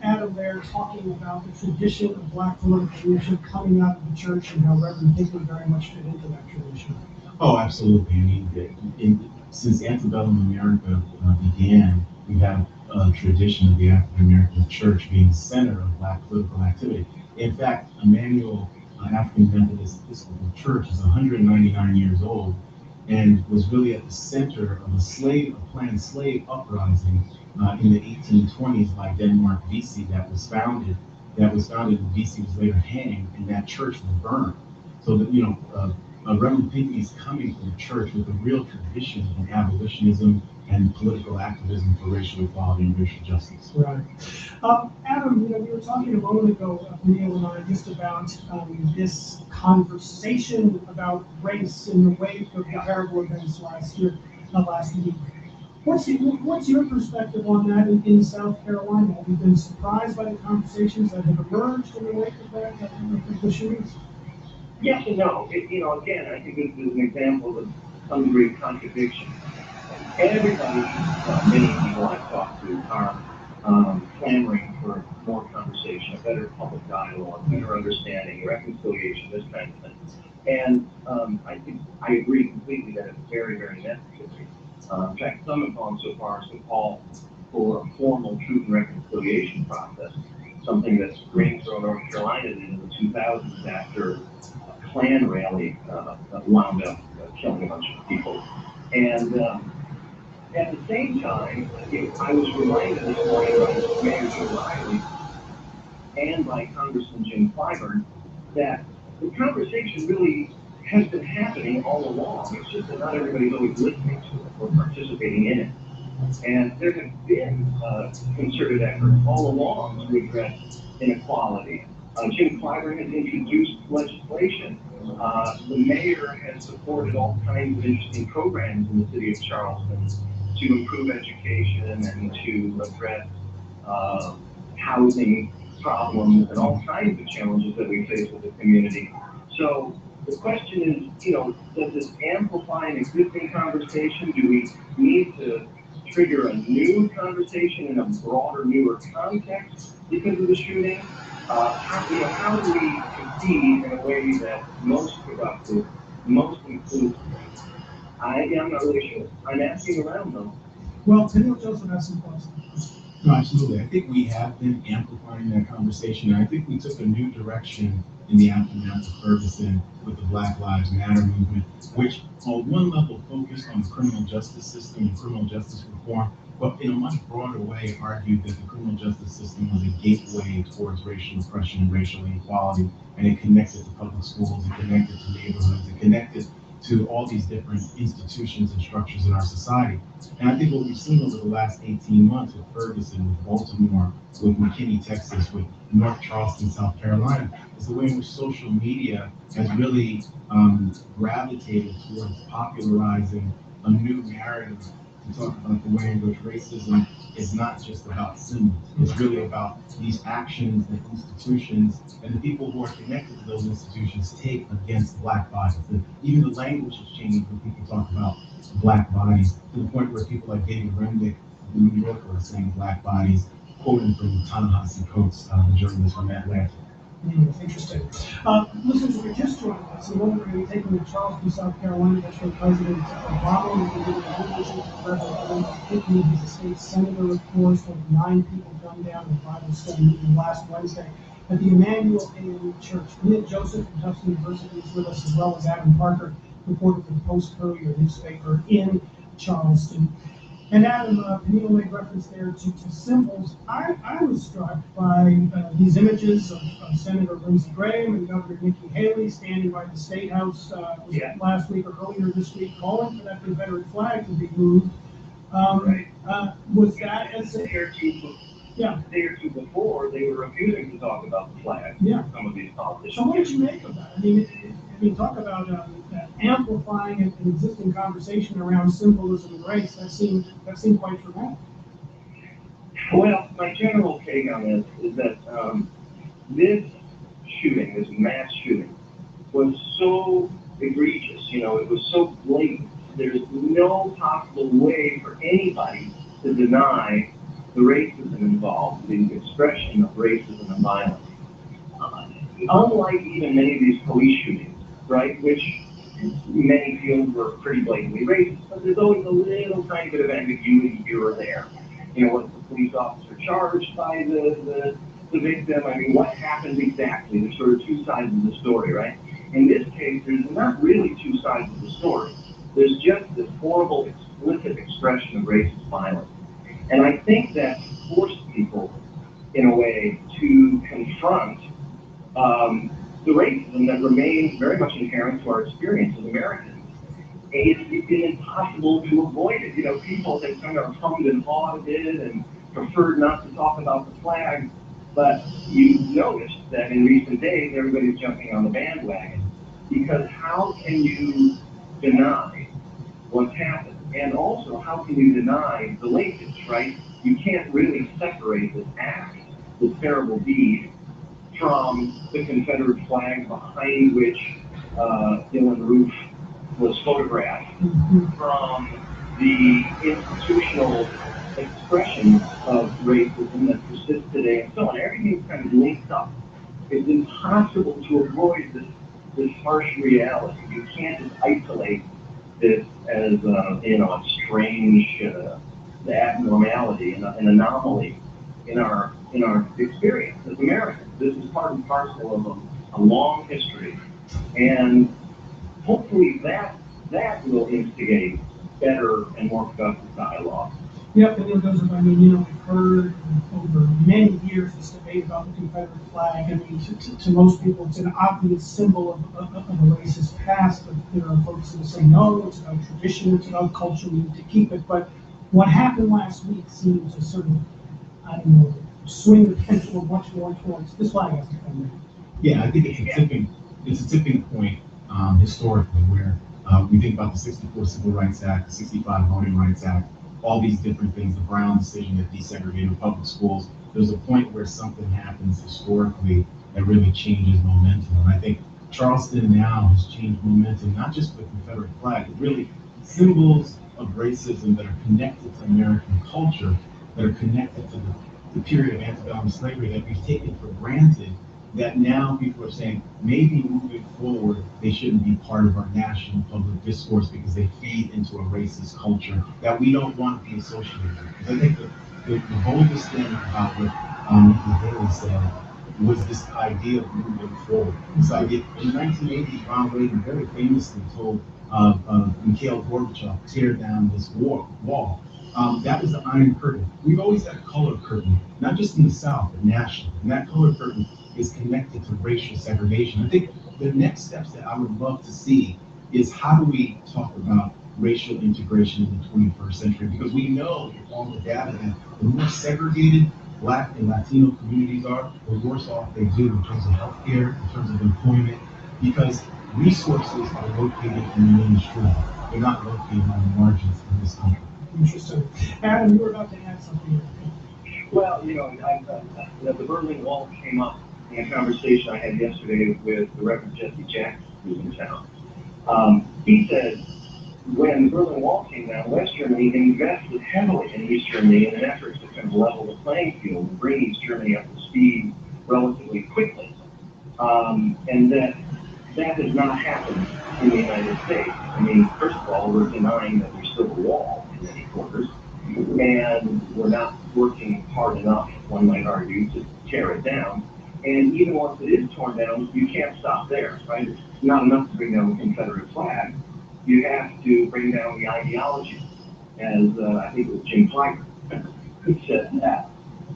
Adam there talking about the tradition of black political leadership coming out of the church and how Reverend Higley very much fit into that tradition. Oh, absolutely. I mean, since antebellum America began, we have a tradition of the African American church being the center of Black political activity. In fact, Emmanuel African Methodist Episcopal Church is 199 years old and was really at the center of a planned slave uprising in the 1820s by Denmark Vesey that was founded, and Vesey was later hanged, and that church was burned. So that, Reverend Pinckney is coming from a church with a real tradition of abolitionism and political activism for racial equality and racial justice. Right. Adam, we were talking a moment ago, Neil and I, just about this conversation about race in the wake of the terrible events last week. What's your perspective on that in South Carolina? Have you been surprised by the conversations that have emerged in the wake of that, of the shootings? Yes and no. Again, I think this is an example of some degree of contradiction. Everybody, many people I've talked to are clamoring for more conversation, a better public dialogue, better understanding, reconciliation, this kind of thing. And I think I agree completely that it's very, very necessary. In fact, some have gone so far as to call for a formal truth and reconciliation process, something that Greensboro, North Carolina did in the 2000s after a Klan rally wound up killing a bunch of people. And at the same time, I was reminded this morning by Mayor Joe Riley and by Congressman Jim Clyburn that the conversation really has been happening all along. It's just that not everybody's always listening to it or participating in it. And there have been concerted efforts all along to address inequality. Jim Clyburn has introduced legislation. The mayor has supported all kinds of interesting programs in the city of Charleston to improve education and to address housing problems and all kinds of challenges that we face with the community. So the question is, does this amplify an existing conversation? Do we need to trigger a new conversation in a broader, newer context because of the shooting? How do we proceed in a way that's most productive, most inclusive? I'm not really sure. I'm asking around though. Well, Neil Joseph has some thoughts. No, absolutely. I think we have been amplifying that conversation. And I think we took a new direction in the aftermath of Ferguson with the Black Lives Matter movement, which on one level focused on the criminal justice system and criminal justice reform, but in a much broader way argued that the criminal justice system was a gateway towards racial oppression and racial inequality, and it connected to public schools, it connected to neighborhoods, it connected to all these different institutions and structures in our society. And I think what we've seen over the last 18 months with Ferguson, with Baltimore, with McKinney, Texas, with North Charleston, South Carolina, is the way in which social media has really gravitated towards popularizing a new narrative to talk about the way in which racism is not just about symbols. It's really about these actions that institutions and the people who are connected to those institutions take against Black bodies. And even the language has changed when people talk about Black bodies, to the point where people like David Remnick, the New Yorker, are saying Black bodies, quoting from Ta-Nehisi Coates, the journalist from Atlanta. Interesting. Listeners, if you're just joining us, and we're going to be taking to Charleston, South Carolina. That's where President Obama will be giving a eulogy to President Pinckney. He's a state senator, of course. There were 9 people gunned down in a Bible study meeting last Wednesday at the Emmanuel AME Church. Neil Joseph from Tufts University is with us, as well as Adam Parker, reporter for the Post-Courier newspaper in Charleston. And Adam, Neil made reference there to symbols. I was struck by these images of Senator Lindsey Graham and Governor Nikki Haley standing by the State House last week or earlier this week, calling for that Confederate flag to be moved. Was that as a day or two before, they were refusing to talk about the flag. Some of these politicians. So what did you make of that? I mean, talk about amplifying an existing conversation around symbolism and race. That seemed quite dramatic. Well, my general take on this is that this shooting, this mass shooting, was so egregious. It was so blatant. There's no possible way for anybody to deny the racism involved, the expression of racism and violence. Unlike even many of these police shootings, right, which many feel were pretty blatantly racist, but there's always a little tiny bit of ambiguity here or there. You know, was the police officer charged by the victim? I mean, what happened exactly? There's sort of two sides of the story, right? In this case, there's not really two sides of the story. There's just this horrible, explicit expression of racist violence. And I think that forced people, in a way, to confront the racism that remains very much inherent to our experience as Americans. It's been impossible to avoid it. You know, people have kind of hummed and hawed it and preferred not to talk about the flag, but you noticed that in recent days, everybody's jumping on the bandwagon. Because how can you deny what's happened? And also, how can you deny the linkage, right? You can't really separate this act, this terrible deed, from the Confederate flag behind which Dylann Roof was photographed, from the institutional expression of racism that persists today, and so on. Everything's kind of linked up. It's impossible to avoid this harsh reality. You can't just isolate this as a strange abnormality, an anomaly in our experience as Americans. This is part and parcel of a long history, and hopefully that will instigate better and more productive dialogue. Yep, and it goes, I mean, you know, we've heard over many years this debate about the Confederate flag. I mean, to most people, it's an obvious symbol of a racist past, but there are folks who say, no, it's about tradition, it's about culture, we need to keep it. But what happened last week seems to sort of, I don't know, swing the pendulum much more towards this flag has to come in. Yeah, I think it's a tipping point historically where we think about the 64 Civil Rights Act, the 65 Voting Rights Act, all these different things, the Brown decision that desegregated public schools. There's a point where something happens historically that really changes momentum. And I think Charleston now has changed momentum, not just with the Confederate flag, but really symbols of racism that are connected to American culture, that are connected to the period of antebellum slavery that we've taken for granted, that now people are saying maybe moving forward they shouldn't be part of our national public discourse because they feed into a racist culture that we don't want to be associated with. Because I think the boldest thing about what Nikki Haley said was this idea of moving forward. This idea, in 1980, Ronald Reagan very famously told Mikhail Gorbachev, tear down this wall. That was the Iron Curtain. We've always had a color curtain, not just in the South, but nationally. And that color curtain is connected to racial segregation. I think the next steps that I would love to see is how do we talk about racial integration in the 21st century? Because we know from all the data that the more segregated Black and Latino communities are, the worse off they do in terms of healthcare, in terms of employment, because resources are located in the mainstream. They're not located on the margins in this country. Interesting. Adam, you were about to add something. Well, you know, the Berlin Wall came up in a conversation I had yesterday with the Reverend Jesse Jackson, who's in town. He said when the Berlin Wall came down, West Germany invested heavily in East Germany in an effort to kind of level the playing field and bring East Germany up to speed relatively quickly. And that has not happened in the United States. I mean, first of all, we're denying that there's still a wall in many quarters, and we're not working hard enough, one might argue, to tear it down. And even once it is torn down, you can't stop there, right? It's not enough to bring down the Confederate flag. You have to bring down the ideology, as I think it was Jim Clyburn who said that.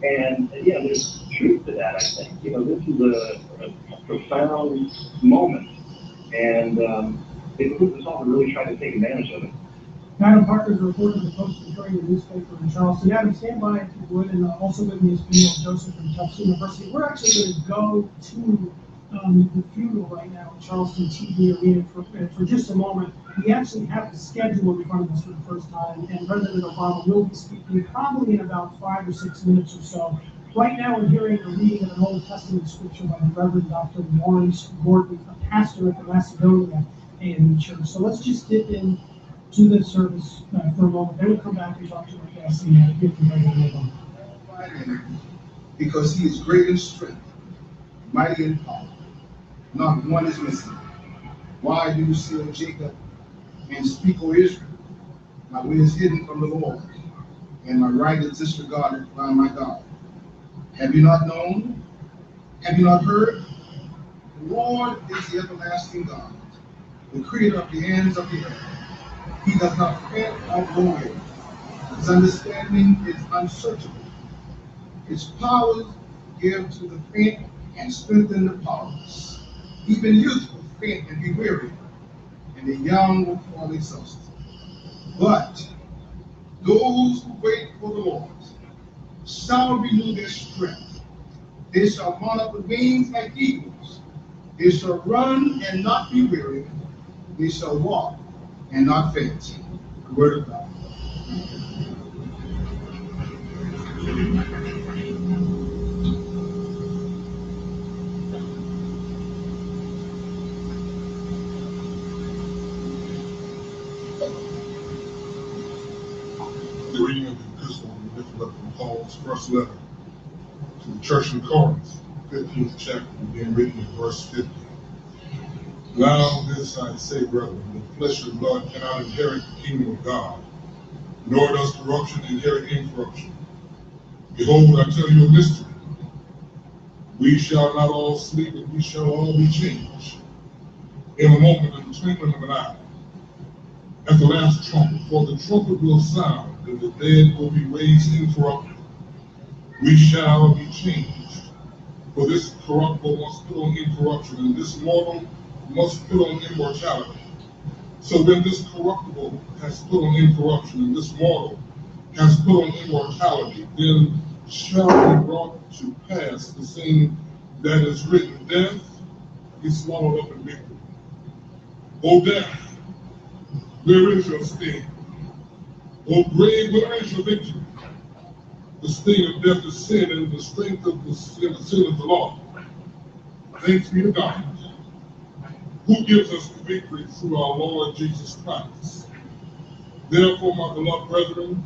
And yeah, there's truth to that, I think. You know, this is a profound moment, and it behooves us all to really try to take advantage of it. Adam Parker's a reporter for the Post-Victoria newspaper in Charleston. Adam, stand by if you would, and also with me is Neil Joseph from Tufts University. We're actually going to go to the funeral right now at Charleston TV Arena for just a moment. We actually have the schedule in front of us for the first time, and President Obama will be speaking probably in about 5 or 6 minutes or so. Right now, we're hearing a reading of an Old Testament scripture by the Reverend Dr. Lawrence Gordon, a pastor at the Macedonia AME Church. So let's just dip in to the service for a moment. Then we'll come back and talk to our guests and hear from President Obama. Because he is great in strength, mighty in power. Not one is missing. Why do you see, O Jacob, and speak, O Israel? My way is hidden from the Lord, and my right is disregarded by my God. Have you not known? Have you not heard? The Lord is the everlasting God, the creator of the ends of the earth. He does not faint or grow weary. His understanding is unsearchable. His powers give to the faint and strengthen the powerless. Even youth will faint and be weary, and the young will fall exhausted. But those who wait for the Lord shall renew their strength. They shall mount up with wings like eagles. They shall run and not be weary. They shall walk and not faint. The word of God. The reading of the epistle lifted up from Paul's first letter to the church in Corinth, 15th chapter, being written in verse 50. Now this I say, brethren, the flesh and blood cannot inherit the kingdom of God, nor does corruption inherit incorruption. Behold, I tell you a mystery. We shall not all sleep, but we shall all be changed. In a moment, in the twinkling of an eye, at the last trumpet, for the trumpet will sound, and the dead will be raised incorruptible. We shall be changed. For this corruptible must put on incorruption, and this mortal must put on immortality. So when this corruptible has put on incorruption, and this mortal has put on immortality, then shall be brought to pass the same that is written, death is swallowed up in victory. O death, where is your sting? O grave, where is your victory? The sting of death is sin, and the strength of the sin is the law. Thanks be to God, who gives us the victory through our Lord Jesus Christ. Therefore, my beloved brethren,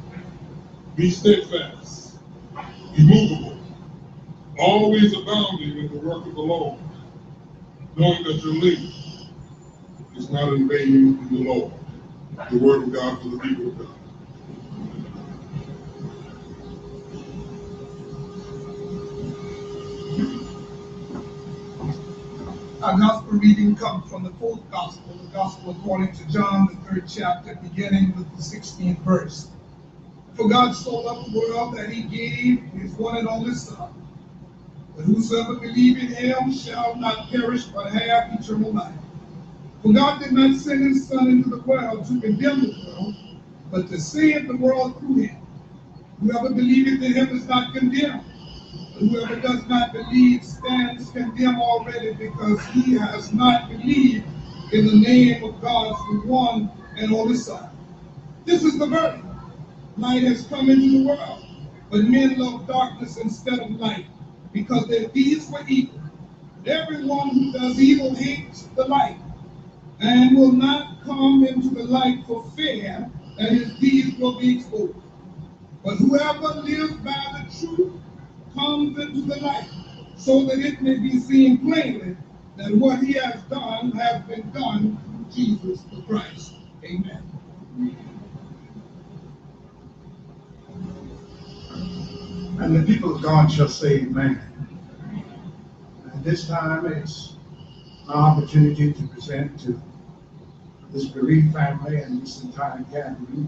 be steadfast, immovable, always abounding in the work of the Lord, knowing that your labor is not in vain in the Lord. The word of God for the people of God. Our gospel reading comes from the fourth gospel, the gospel according to John, the 3rd chapter, beginning with the 16th verse. For God so loved the world that he gave his one and only Son, that whosoever believe in him shall not perish but have eternal life. For God did not send his Son into the world to condemn the world, but to save the world through him. Whoever believeth in him is not condemned. Whoever does not believe stands condemned already, because he has not believed in the name of God's one and only Son. This is the verdict. Light has come into the world, but men love darkness instead of light, because their deeds were evil. Everyone who does evil hates the light, and will not come into the light for fear that his deeds will be exposed. But whoever lives by the truth comes into the light, so that it may be seen plainly that what he has done has been done through Jesus the Christ. Amen. And the people of God shall say amen. And this time it's an opportunity to present to this bereaved family and this entire gathering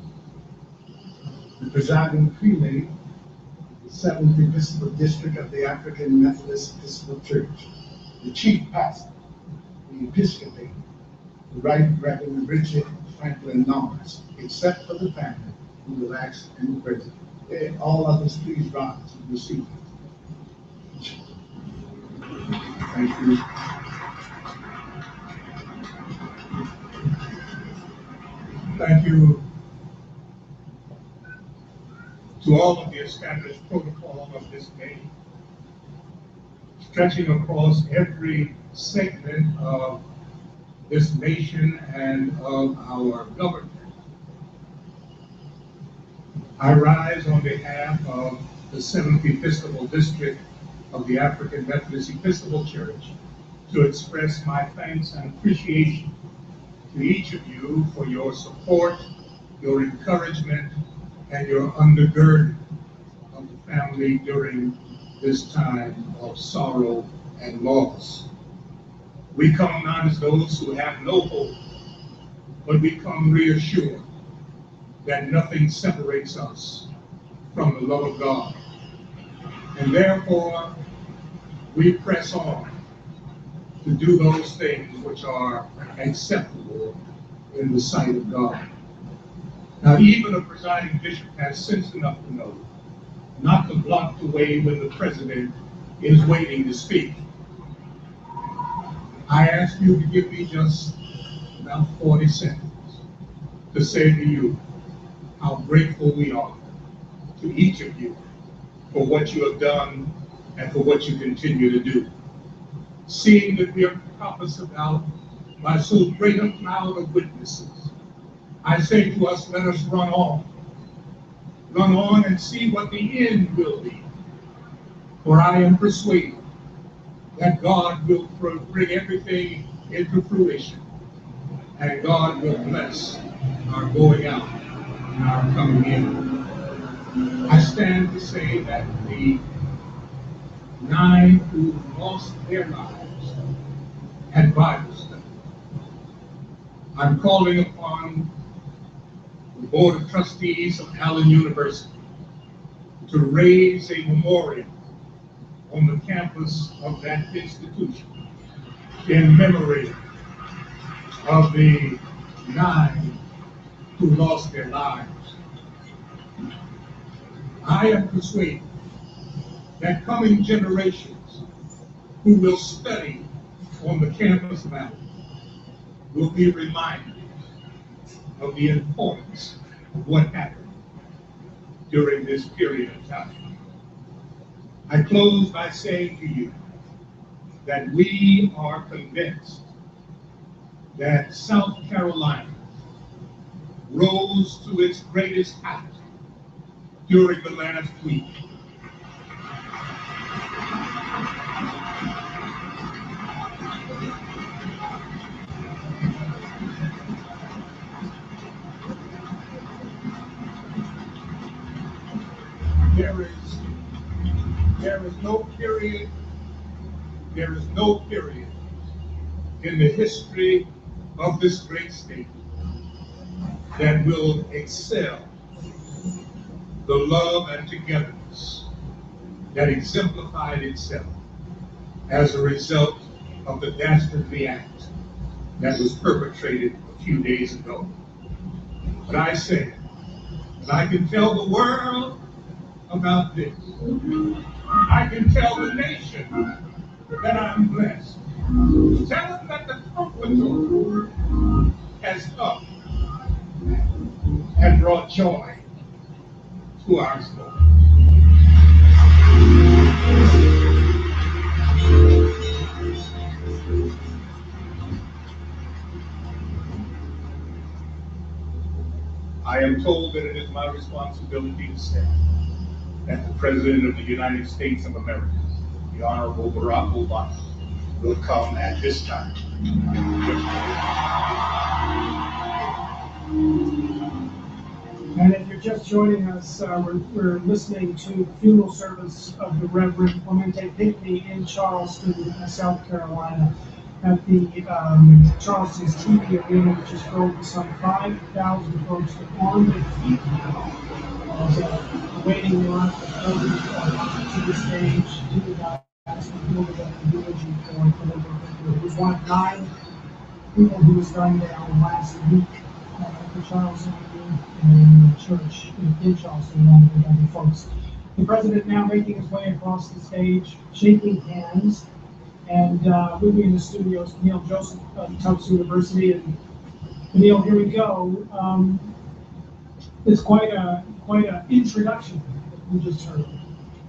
the presiding prelate of the 7th Episcopal District of the African Methodist Episcopal Church, the chief pastor, the episcopate, the Right Reverend Richard Franklin Norris, except for the family who will act in the present. All others, please rise and receive. Thank you. Thank you to all of the established protocol of this day, stretching across every segment of this nation and of our government. I rise on behalf of the 7th Episcopal District of the African Methodist Episcopal Church to express my thanks and appreciation to each of you for your support, your encouragement, and your undergirding of the family during this time of sorrow and loss. We come not as those who have no hope, but we come reassured that nothing separates us from the love of God. And therefore, we press on to do those things which are acceptable in the sight of God. Now, even a presiding bishop has sense enough to know not to block the way when the president is waiting to speak. I ask you to give me just about 40 seconds to say to you how grateful we are to each of you for what you have done and for what you continue to do. Seeing that we are compassed about by so great a cloud of witnesses, I say to us, let us run on. Run on and see what the end will be. For I am persuaded that God will bring everything into fruition, and God will bless our going out and our coming in. I stand to say that the 9 who lost their lives at Bible study, I'm calling upon the Board of Trustees of Allen University to raise a memorial on the campus of that institution in memory of the 9 who lost their lives. I am persuaded that coming generations who will study on the campus of Allen will be reminded of the importance of what happened during this period of time. I close by saying to you that we are convinced that South Carolina rose to its greatest height during the last week. There is no period in the history of this great state that will excel the love and togetherness that exemplified itself as a result of the dastardly act that was perpetrated a few days ago. But I say, and I can tell the world about this. I can tell the nation that I'm blessed. Tell them that the Comforter has come and brought joy to our soul. I am told that it is my responsibility to say that the President of the United States of America, the Honorable Barack Obama, will come at this time. And if you're just joining us, we're listening to the funeral service of the Reverend Clemente Pinckney in Charleston, South Carolina, at the Charleston's TV Arena, which is filled with some 5,000 folks that are on their feet now, waiting line to the stage, to the guys who delivered the eulogy for who's one of 9 people who was gunned down last week at the Charleston and church in Charleston, along with other folks. The president now making his way across the stage, shaking hands, and with me in the studio is Neil Joseph of Tufts University. And Neil, here we go. It's quite a introduction that we just heard.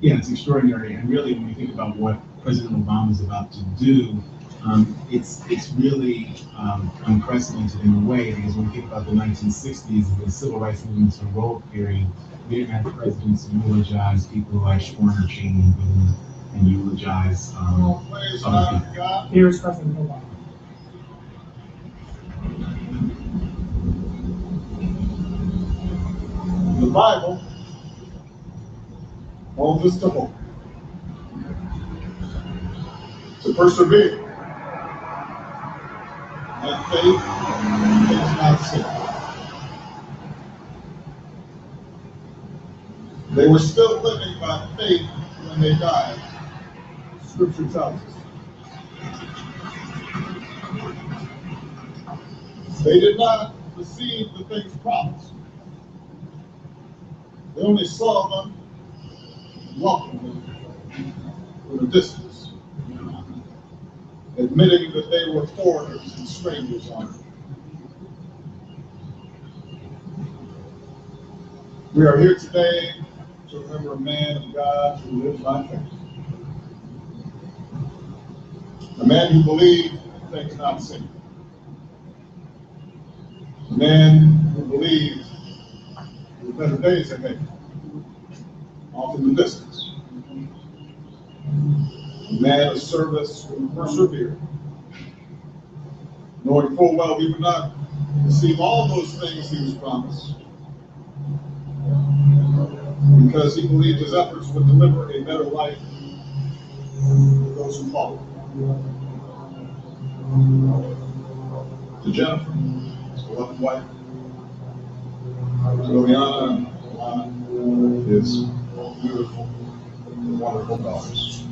Yeah, it's extraordinary, and really, when you think about what President Obama is about to do, it's really unprecedented in a way, because when you think about the 1960s, the civil rights movement's heroic period, we didn't have presidents who eulogize people like Schwerner, Cheney, and eulogize other people. Here is President Obama. The Bible holds us to hope, to persevere, and faith is not sin. They were still living by faith when they died, Scripture tells us. They did not receive the things promised. They only saw them, welcomed them from a distance, admitting that they were foreigners and strangers on earth. We are here today to remember a man of God who lived by faith. A man who believed things not seen. A man who believed there were better days ahead, off in the distance. A man of service who persevered, knowing full well he would not receive all those things he was promised, because he believed his efforts would deliver a better life to those who followed. To Jennifer, his beloved wife, to Liliana and Alana, his beautiful and wonderful daughters.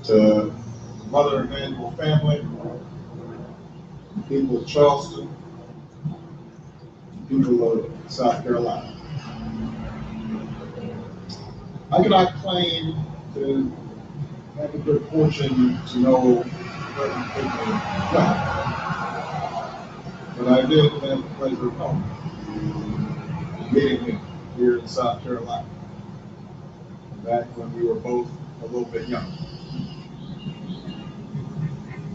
To Mother Emanuel family, the people of Charleston, the people of South Carolina. I cannot claim to have the good fortune to know President Pickney well, but I did have the pleasure of knowing, meeting him here in South Carolina, back when we were both a little bit younger.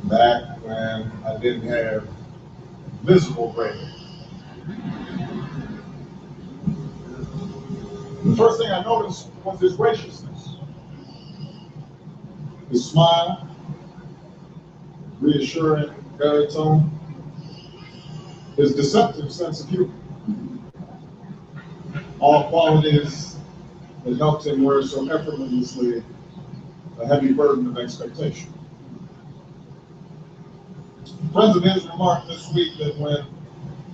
Back when I didn't have visible gray hair. The first thing I noticed was his graciousness, his smile, reassuring baritone, his deceptive sense of humor, all qualities that helped him wear so effortlessly a heavy burden of expectation. Friends of his remarked this week that when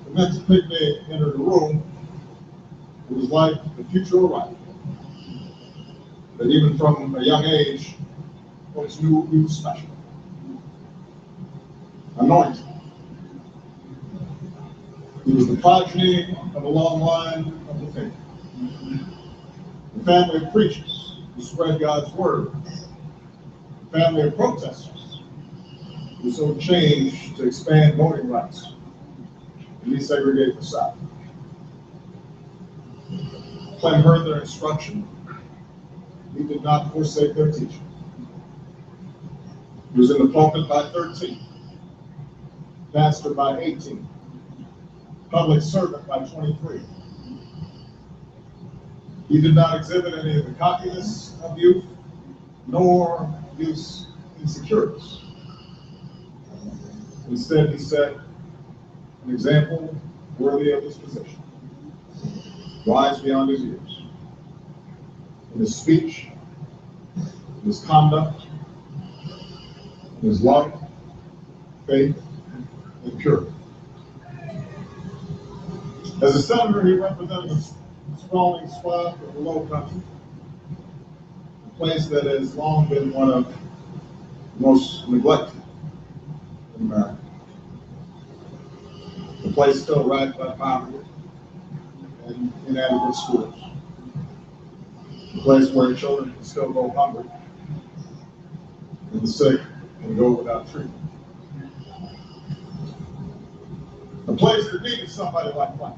the Mentor Pickney entered the room, it was like the future arrived. That even from a young age, folks knew he was special. Anointed. He was the progeny of a long line of the faith. The family of preachers who spread God's word. The family of protesters who sought change to expand voting rights and desegregate the South. Clem heard their instruction. He did not forsake their teaching. He was in the pulpit by 13, pastor by 18, public servant by 23. He did not exhibit any of the cockiness of youth, nor youth's insecurities. Instead, he set an example worthy of his position. Wise beyond his years. In his speech, in his conduct, in his love, faith, and purity. As a senator, he represented a sprawling swath of the Low Country, a place that has long been one of the most neglected in America. The place still racked by poverty and inadequate schools. A place where children can still go hungry and the sick can go without treatment. A place that needed somebody like Mike.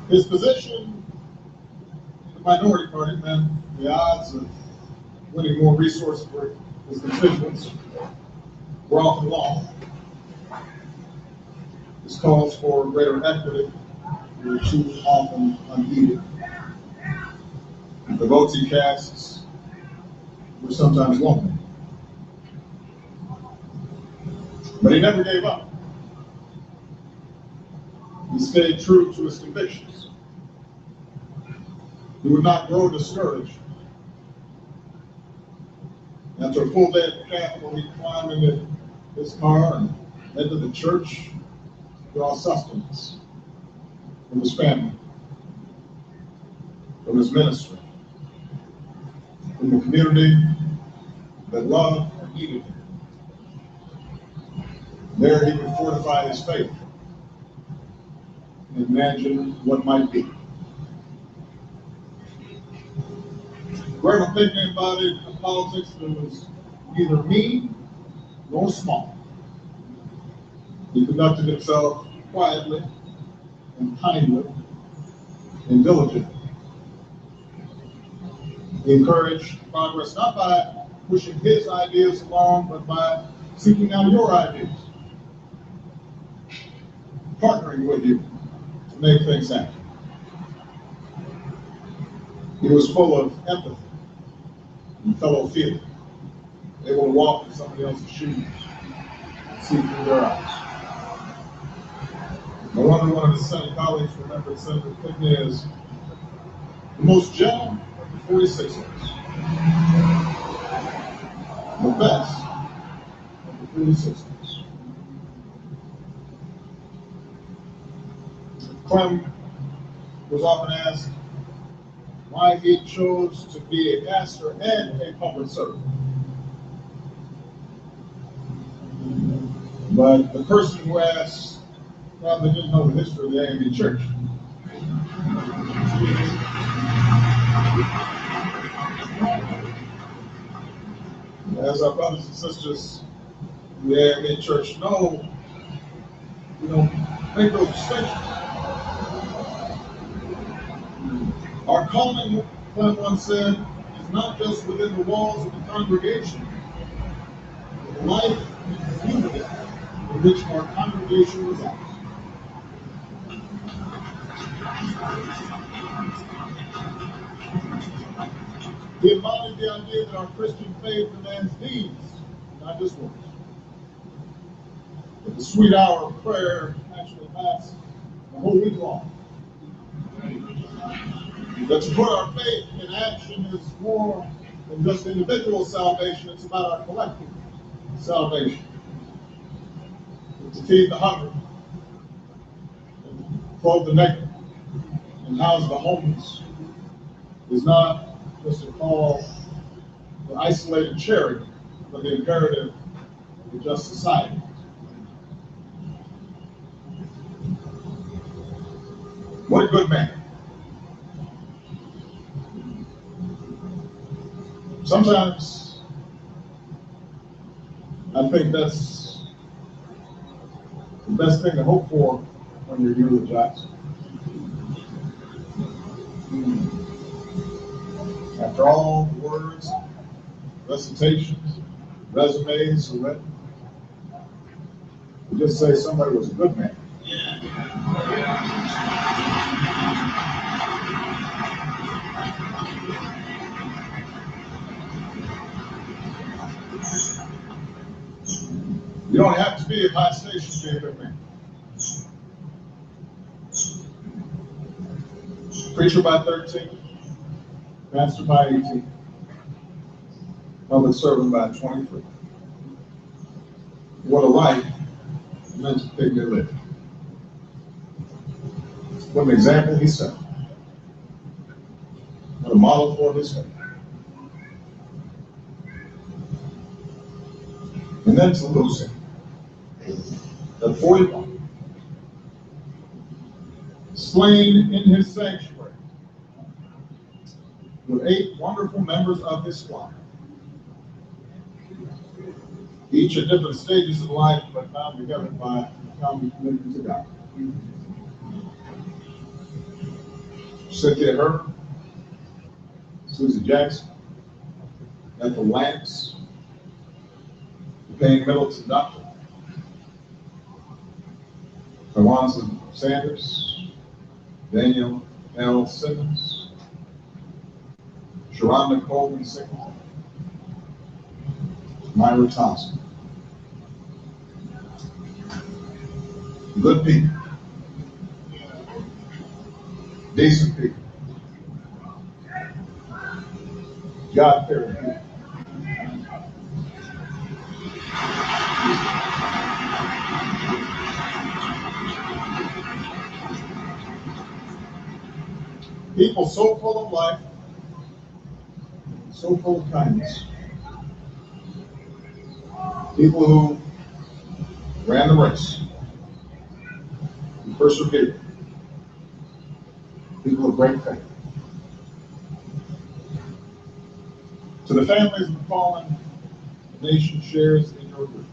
His position in the minority party meant the odds of winning more resources for his constituents were often long. His calls for greater equity were too often unheeded. The votes he casts were sometimes lonely. But he never gave up. He stayed true to his convictions. He would not grow discouraged. After a full day at the Capitol, he climbed into his car and entered the church to draw sustenance from his family, from his ministry, from the community that loved and needed him. There he would fortify his faith and imagine what might be. Reverend Pinckney embodied a politics that was neither mean nor small. He conducted himself quietly and kindly and diligently. He encouraged progress not by pushing his ideas along, but by seeking out your ideas, partnering with you to make things happen. He was full of empathy and fellow feeling, able to walk in somebody else's shoes and see through their eyes. No wonder one of his Senate colleagues remembered Senator Pinckney as the most gentle of the 46ers, the best of the 46ers. Clem was often asked why he chose to be a pastor and a public servant. But the person who asked probably didn't know the history of the AME Church. As our brothers and sisters in the AME Church know, we don't make those distinctions. Our calling, Clem once said, is not just within the walls of the congregation, but the life and community in which our congregation resides. He embodied the idea that our Christian faith demands deeds, not just words. That the sweet hour of prayer actually lasts the whole week long. That to put our faith in action is more than just individual salvation, it's about our collective salvation. To feed the hungry, clothe the naked, and house the homeless is not just a call for isolated charity, but the imperative of a just society. What a good man. Sometimes I think that's the best thing to hope for when you're eulogized. After all the words, recitations, resumes are written, you just say somebody was a good man. You don't have to be at high station to be a good man. Preacher by 13, pastor by 18, public servant by 23. What a life meant to Pinckney live. What an example he set. What a model for his faith. And then to lose him at 41, slain in his sanctuary with 8 wonderful members of his squad, each at different stages of life, but bound together by common commitment to God. Cynthia Herbert, Susie Jackson, Ethel Lance, Payne Middleton Doctor, Alonzo Sanders, Daniel L. Simmons, Sharonda Coleman Singleton, Myra Thompson, good people, decent people, God-fearing people. People so full of life, so full of kindness. People who ran the race, who persevered. People of great faith. To the families of the fallen, the nation shares in your grief.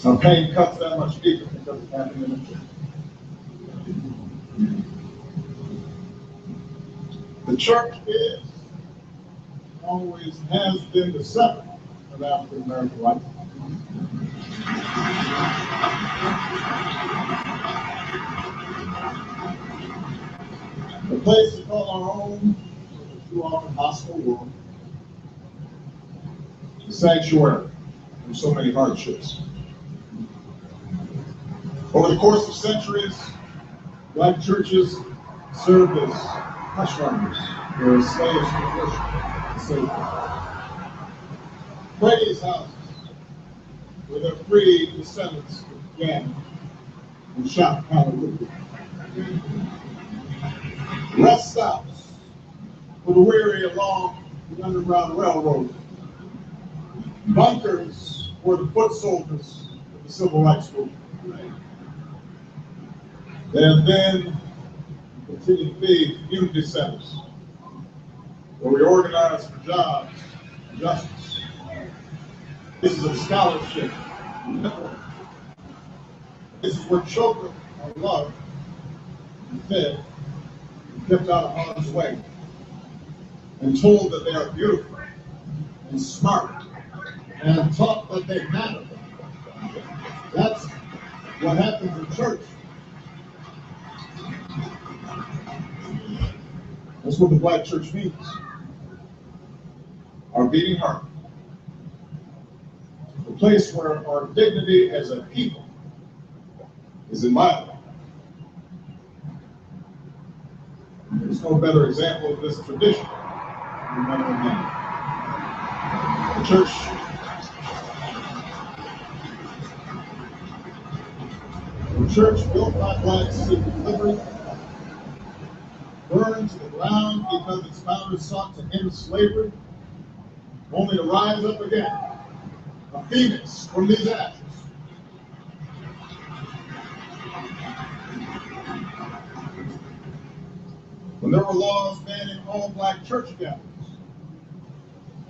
Our pain cuts that much deeper because it's happening in the church. The church is, always has been the center of African American life. The place we call our own, in a too often hostile world, the sanctuary from so many hardships. Over the course of centuries, black churches served as hush money where slaves could worship and save. Praise houses where their free descendants could gather and shout hallelujah. Rest stops for the weary along the Underground Railroad. Bunkers for the foot soldiers of the Civil Rights Movement. There have been continue to be community centers where we organize for jobs and justice. This is a scholarship. This is where children are loved and fed and kept out of harm's way and told that they are beautiful and smart and taught that they matter. That's what happens in church. That's what the black church means. Our beating heart. The place where our dignity as a people is inviolable. There's no better example of this tradition than Mentor Man. The church built by blacks seeking liberty, burned to the ground because its founders sought to end slavery, only to rise up again, a phoenix from these ashes. When there were laws banning all black church gatherings,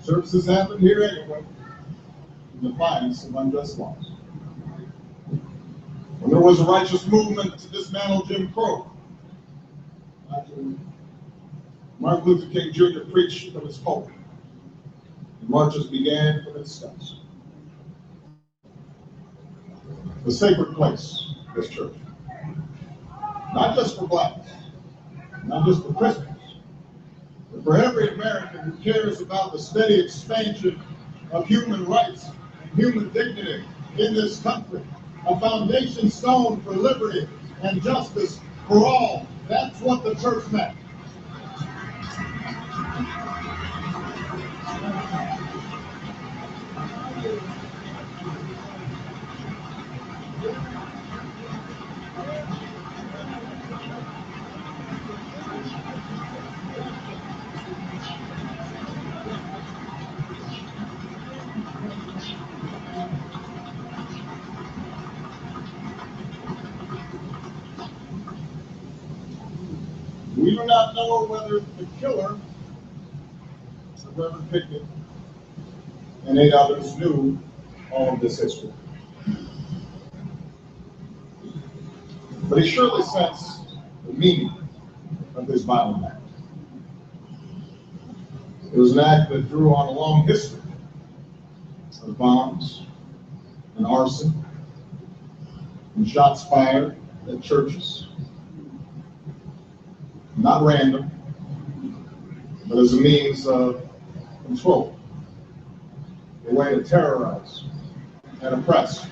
services happened here anyway, in defiance of unjust laws. When there was a righteous movement to dismantle Jim Crow, Martin Luther King Jr. preached from his pulpit, and marches began from its steps. The sacred place, this church, not just for blacks, not just for Christians, but for every American who cares about the steady expansion of human rights and human dignity in this country, a foundation stone for liberty and justice for all. That's what the church meant. We do not know whether the killer, of Reverend Pickett, and 8 others knew all of this history. But he surely sensed the meaning of this violent act. It was an act that drew on a long history of bombs and arson and shots fired at churches. Not random, but as a means of control, a way to terrorize and oppressed.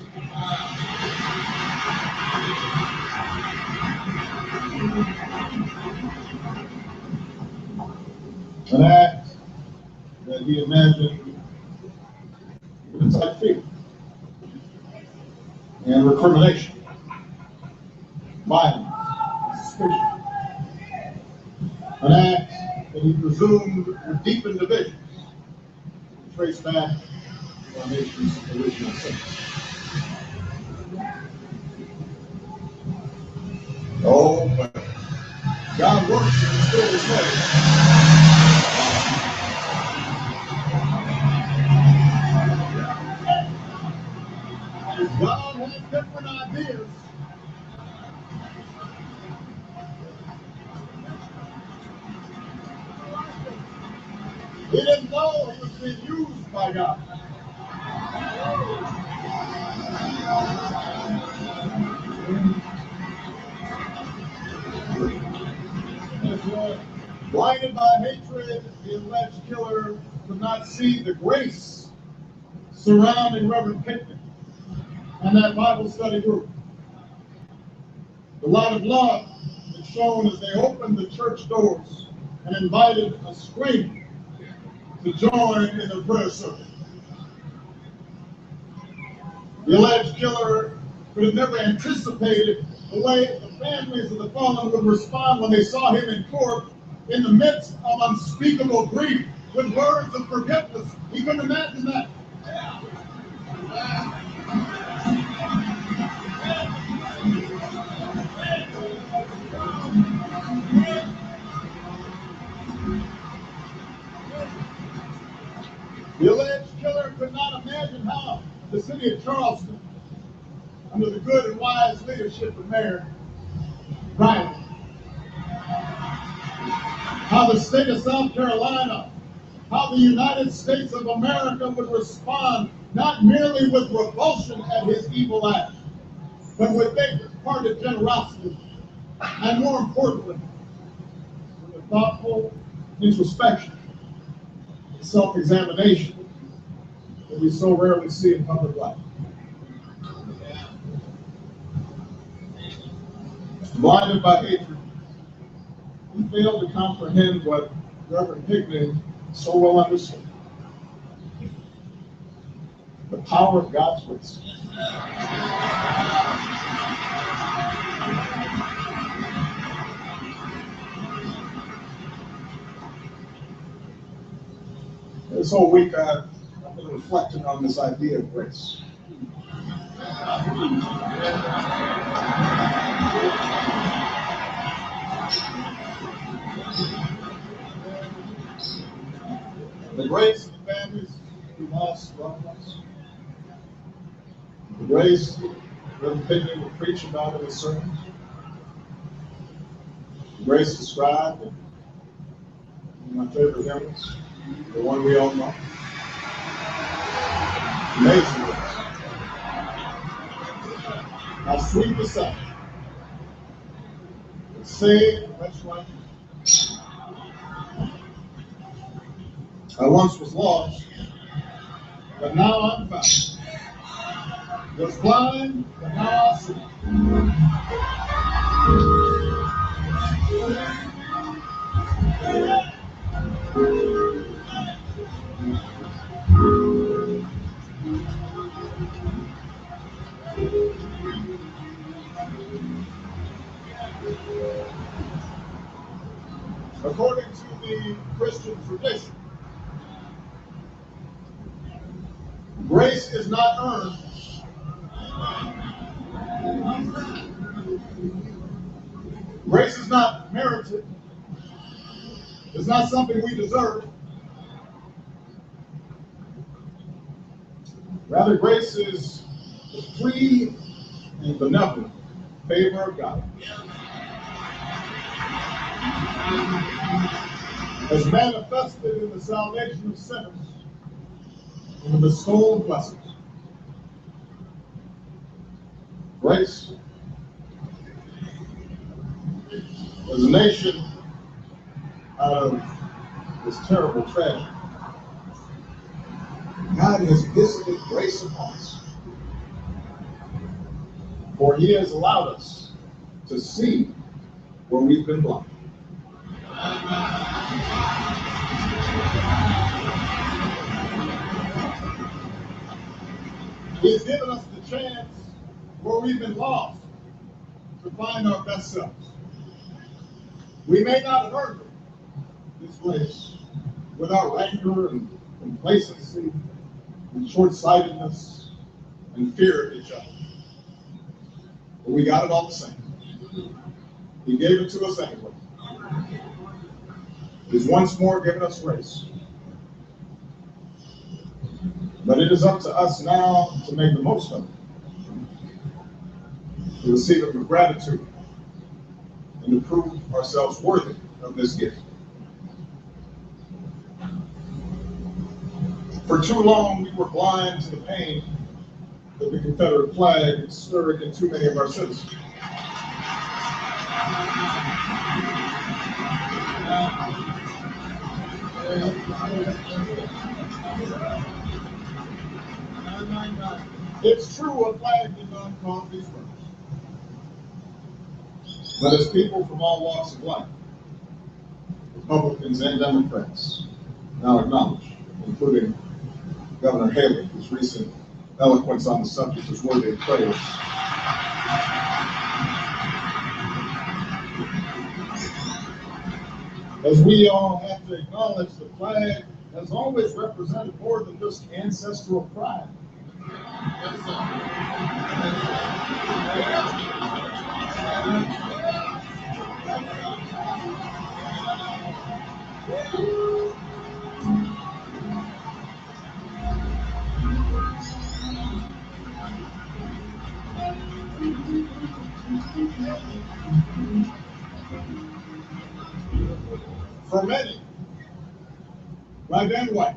An act that he imagined would incite fear and recrimination, violence, suspicion. An act that he presumed would deepen divisions and trace back to our nation's original sin. Oh, but God works in mysterious ways. God has different ideas. He didn't know he was being used by God. Blinded by hatred, the alleged killer could not see the grace surrounding Reverend Pickton and that Bible study group. The light of love that shone as they opened the church doors and invited a stranger to join in the prayer circle. The alleged killer could have never anticipated the way the families of the fallen would respond when they saw him in court in the midst of unspeakable grief with words of forgiveness. He couldn't imagine that. The alleged killer could not imagine how the city of Charleston, under the good and wise leadership of Mayor Riley, how the state of South Carolina, how the United States of America would respond not merely with revulsion at his evil act, but with big-hearted generosity, and more importantly, with a thoughtful introspection and self-examination that we so rarely see in public life. Blinded by hatred, he failed to comprehend what Reverend Pickton so well understood: the power of God's grace. This whole week I've been reflecting on this idea of grace. The grace of the families who lost loved ones. The grace Reverend Pickton would preach about in his sermons. The grace described in one of my favorite hymns, the one we all know. Amazing grace. How sweet the sound that saved a wretch like me. I once was lost, but now I'm found. Was blind, but now I see. According to the Christian tradition, grace is not earned. Grace is not merited. It's not something we deserve. Rather, grace is the free and benevolent favor of God, as manifested in the salvation of sinners and the bestowal of blessings. Grace. As a nation, out of this terrible tragedy, God has visited grace upon us. for he has allowed us to see where we've been blind. He has given us the chance where we've been lost to find our best selves. We may not have earned this place without anger and complacency and short-sightedness and fear of each other. But we got it all the same. He gave it to us anyway. He's once more given us grace. But it is up to us now to make the most of it, to receive it with gratitude, and to prove ourselves worthy of this gift. For too long, we were blind to the pain that the Confederate flag stirred in too many of our citizens. It's true, a flag did not cause these words. But as people from all walks of life, Republicans and Democrats, now acknowledge, including Governor Haley, whose recent eloquence on the subject is worthy of praise. As we all have to acknowledge, the flag has always represented more than just ancestral pride. For many, black and white,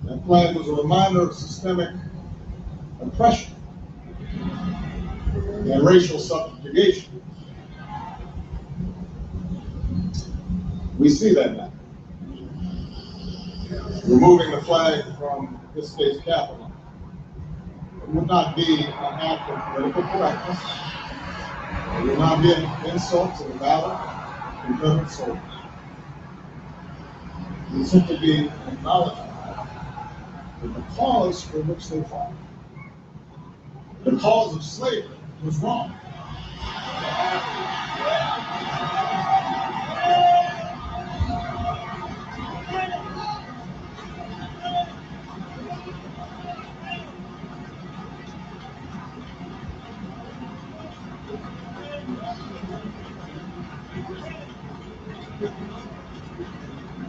that flag was a reminder of systemic oppression and racial subjugation. We see that now. Removing the flag from this state's capital would not be an act of political correctness. It would not be an insult to the valor of Confederate soldiers. It would simply be an acknowledgement that the cause for which they fought, the cause of slavery, was wrong.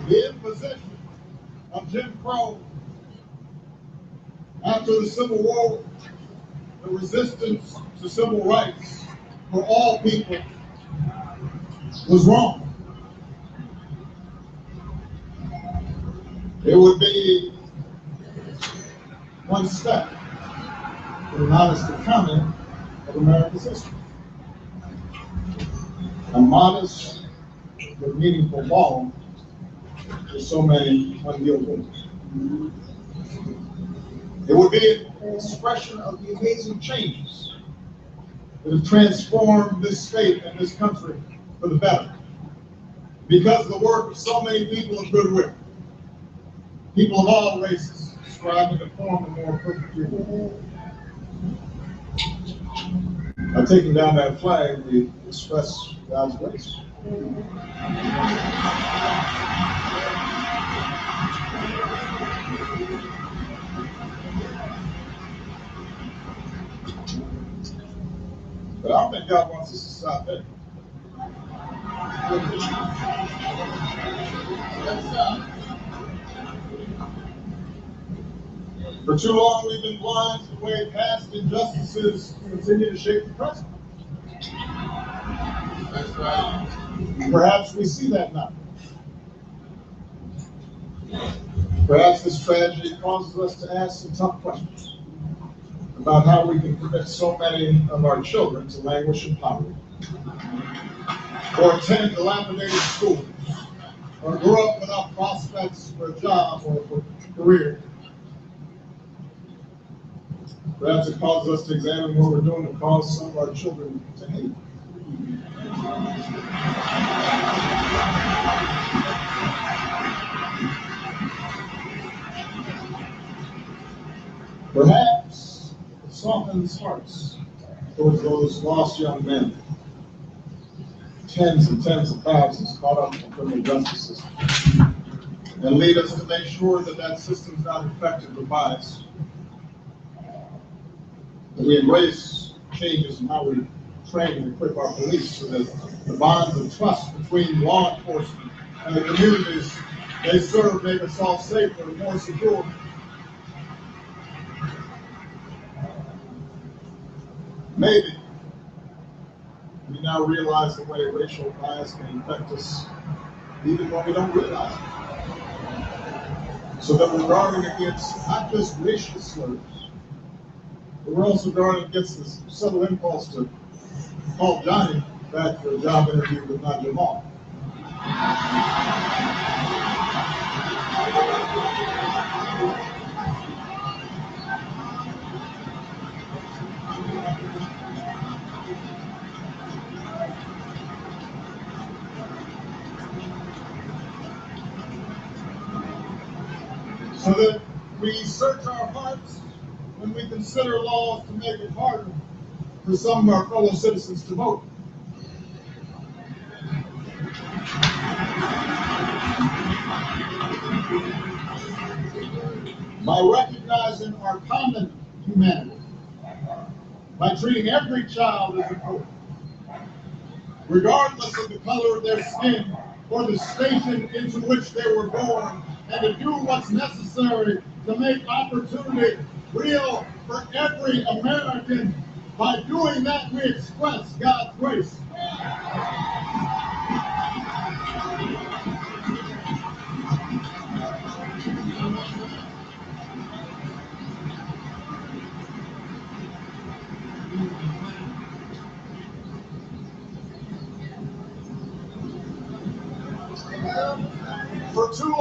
The imposition of Jim Crow after the Civil War, the resistance to civil rights for all people was wrong. It would be one step in an honest accounting of America's history. A modest but meaningful balm for so many unhealed wounds. It would be an expression of the amazing changes that have transformed this state and this country for the better. Because of the work of so many people of goodwill, people of all races striving to form a more perfect union. By taking down that flag, we express God's grace. But I don't think God wants us to stop there. For too long, we've been blind to the way past injustices continue to shape the present. That's right. Perhaps we see that now. Perhaps this tragedy causes us to ask some tough questions about how we can permit so many of our children to languish in poverty, or attend dilapidated schools, or grow up without prospects for a job or for a career. Perhaps it causes us to examine what we're doing to cause some of our children to hate. Perhaps it softens hearts towards those lost young men. Tens and tens of thousands caught up in the criminal justice system. And lead us to make sure that that system's not infected with bias. That we embrace changes in how we train and equip our police so that the bonds of trust between law enforcement and the communities they serve make us all safer and more secure. Maybe we now realize the way racial bias can infect us even when we don't realize it. So that we're guarding against not just racial slurs, but we're also guarding against this subtle impulse to call Johnny back for a job interview with not Jamal. So that we search our hearts when we consider laws to make it harder for some of our fellow citizens to vote. By recognizing our common humanity, by treating every child as equal, regardless of the color of their skin or the station into which they were born, and to do what's necessary to make opportunity real for every American. By doing that, we express God's grace. For too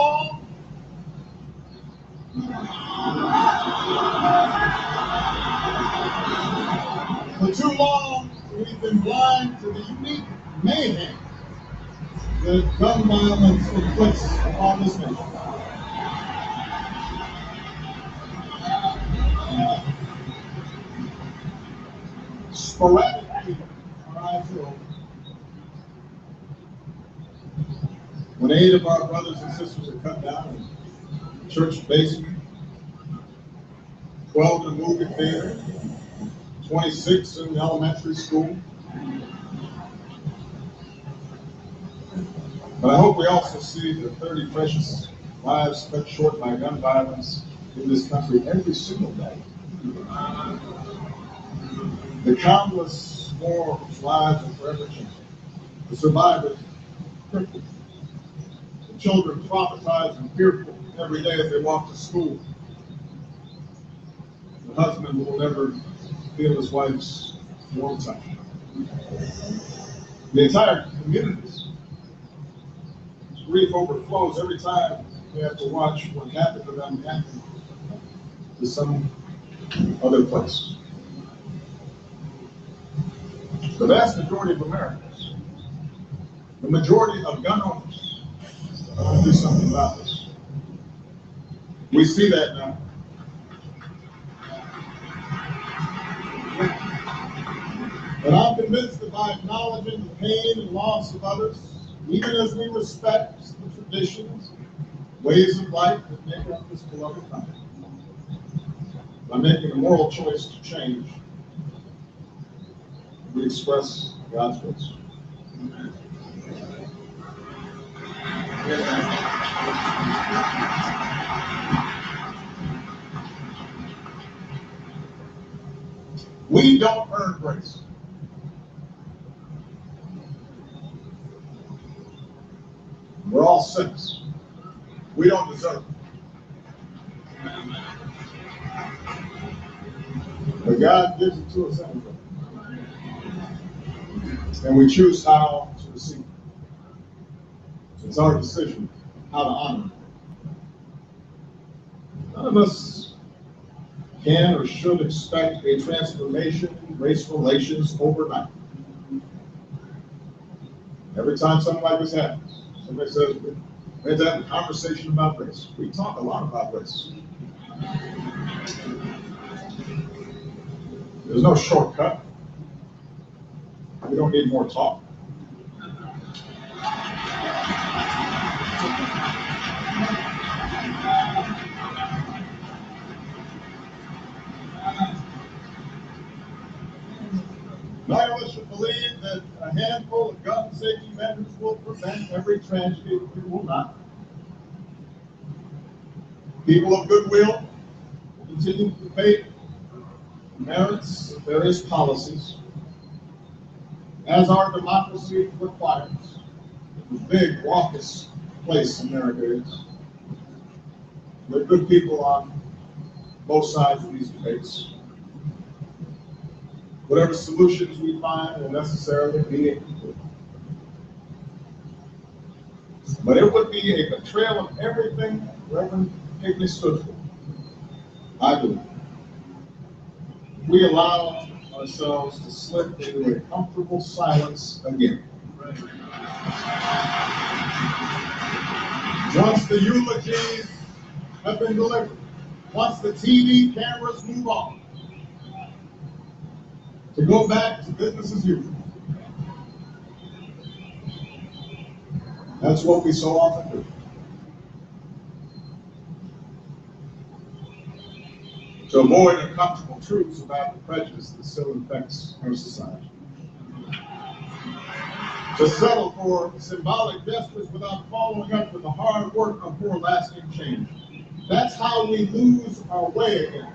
long, we've been blind to the unique mayhem that gun violence inflicts upon this nation. Sporadically, our eyes are open. When 8 of our brothers and sisters are cut down in church basement, 12 in a movie theater, 26 in elementary school. But I hope we also see the 30 precious lives cut short by gun violence in this country every single day. The countless more whose lives are forever changed. The survivors crippled. The children traumatized and fearful every day as they walk to school. The husband will never feel his wife's warm touch. The entire community's grief overflows every time we have to watch what happened to them happen to some other place. The vast majority of Americans, the majority of gun owners, want to do something about this. We see that now. And I'm convinced that by acknowledging the pain and loss of others, even as we respect the traditions, ways of life that make up this beloved country, by making a moral choice to change, we express God's grace. We don't earn grace. We're all sinners. We don't deserve it. But God gives it to us anyway. And we choose how to receive it. It's our decision how to honor it. None of us can or should expect a transformation in race relations overnight. Every time something like this happens, somebody says, we have to have a conversation about race. We talk a lot about race. There's no shortcut. We don't need more talk. None of us should believe that a handful of gun safety measures will prevent every tragedy. It will not. People of goodwill will continue to debate the merits of various policies, as our democracy requires. The big, raucous place America is. There are good people on both sides of these debates. Whatever solutions we find will necessarily be incomplete. But it would be a betrayal of everything Reverend Higley stood for, I believe. We allow ourselves to slip into a comfortable silence again. Once the eulogies have been delivered, once the TV cameras move on, to go back to business as usual. That's what we so often do. To avoid uncomfortable truths about the prejudice that still infects our society. To settle for symbolic gestures without following up with the hard work of more lasting change. That's how we lose our way again.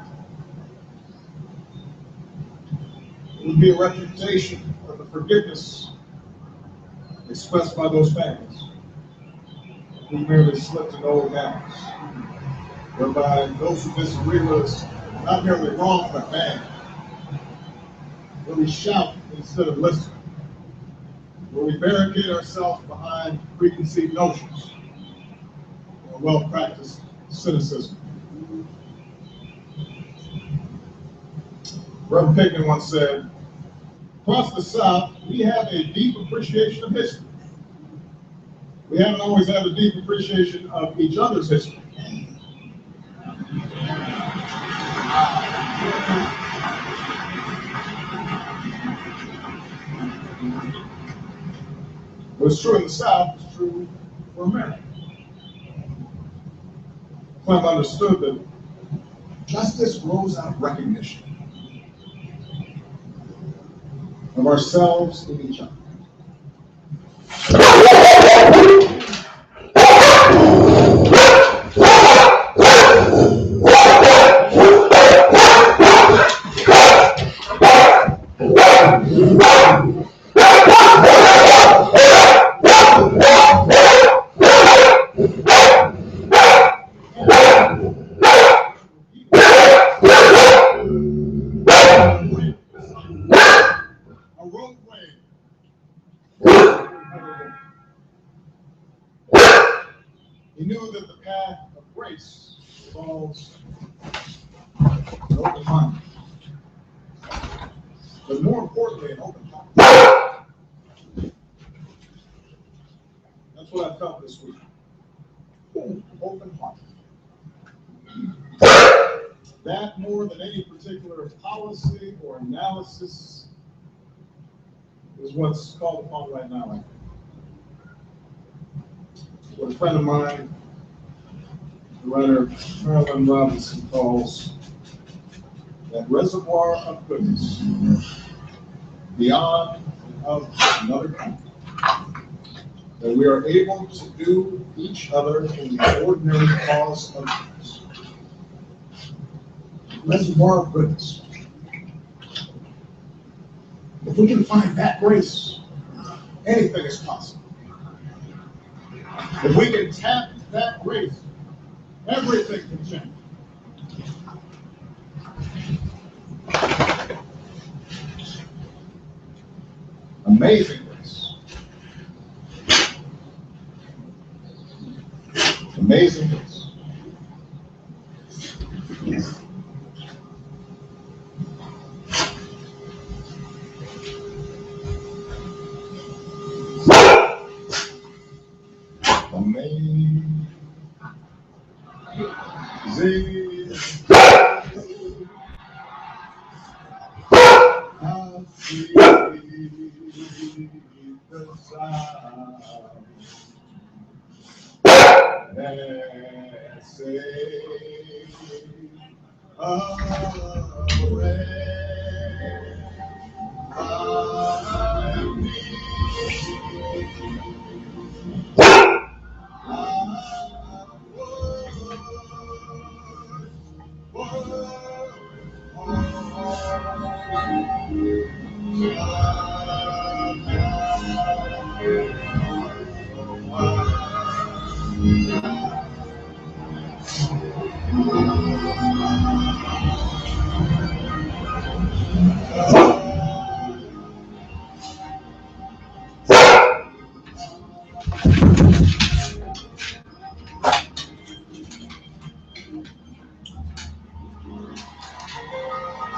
It would be a reputation of the forgiveness expressed by those families who merely slipped into old habits, whereby those who disagree with us are not merely wrong but bad, where we shout instead of listen, where we barricade ourselves behind preconceived notions or well-practiced cynicism. Reverend Pickman once said, across the South, we have a deep appreciation of history. We haven't always had a deep appreciation of each other's history. What's true in the South is true for America. Clem understood that justice grows out of recognition of ourselves and each other. He knew that the path of grace involves an open mind, but more importantly, an open heart. That's what I felt this week. Open heart. That more than any particular policy or analysis is what's called upon right now, I think. What a friend of mine, the writer Marilyn Robinson, calls that reservoir of goodness beyond and of another kind, that we are able to do each other in the ordinary cause of things. Reservoir of goodness. If we can find that grace, anything is possible. If we can tap that grace, everything can change. Amazing grace. Amazing grace. amazing. How sweet the sound that saves a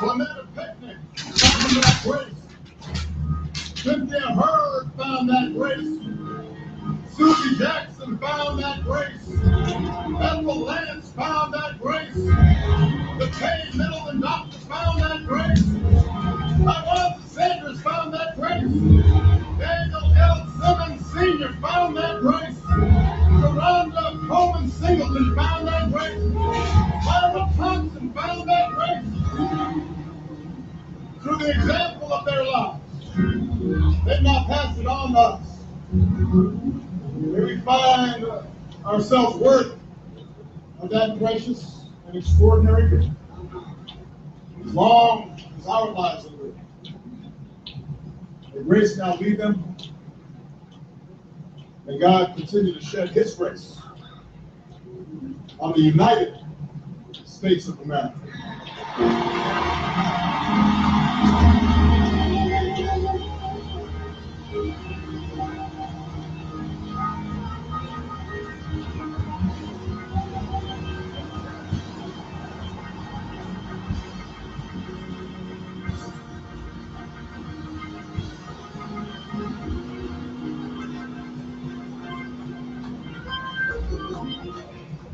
Clementa Picnic found that grace. Cynthia Hurd found that grace. Susie Jackson found that grace. Ethel Lance found that grace. The Kay Middleton doctor found that grace. Iwanza Sanders found that grace. Daniel L. Simmons Sr. found that grace. Sharonda Coleman Singleton found that grace. Myra Thompson found that grace. Through the example of their lives, they now pass it on to us. May we find ourselves worthy of that gracious and extraordinary gift, as long as our lives are lived. May grace now lead them. May God continue to shed His grace on the United States of America.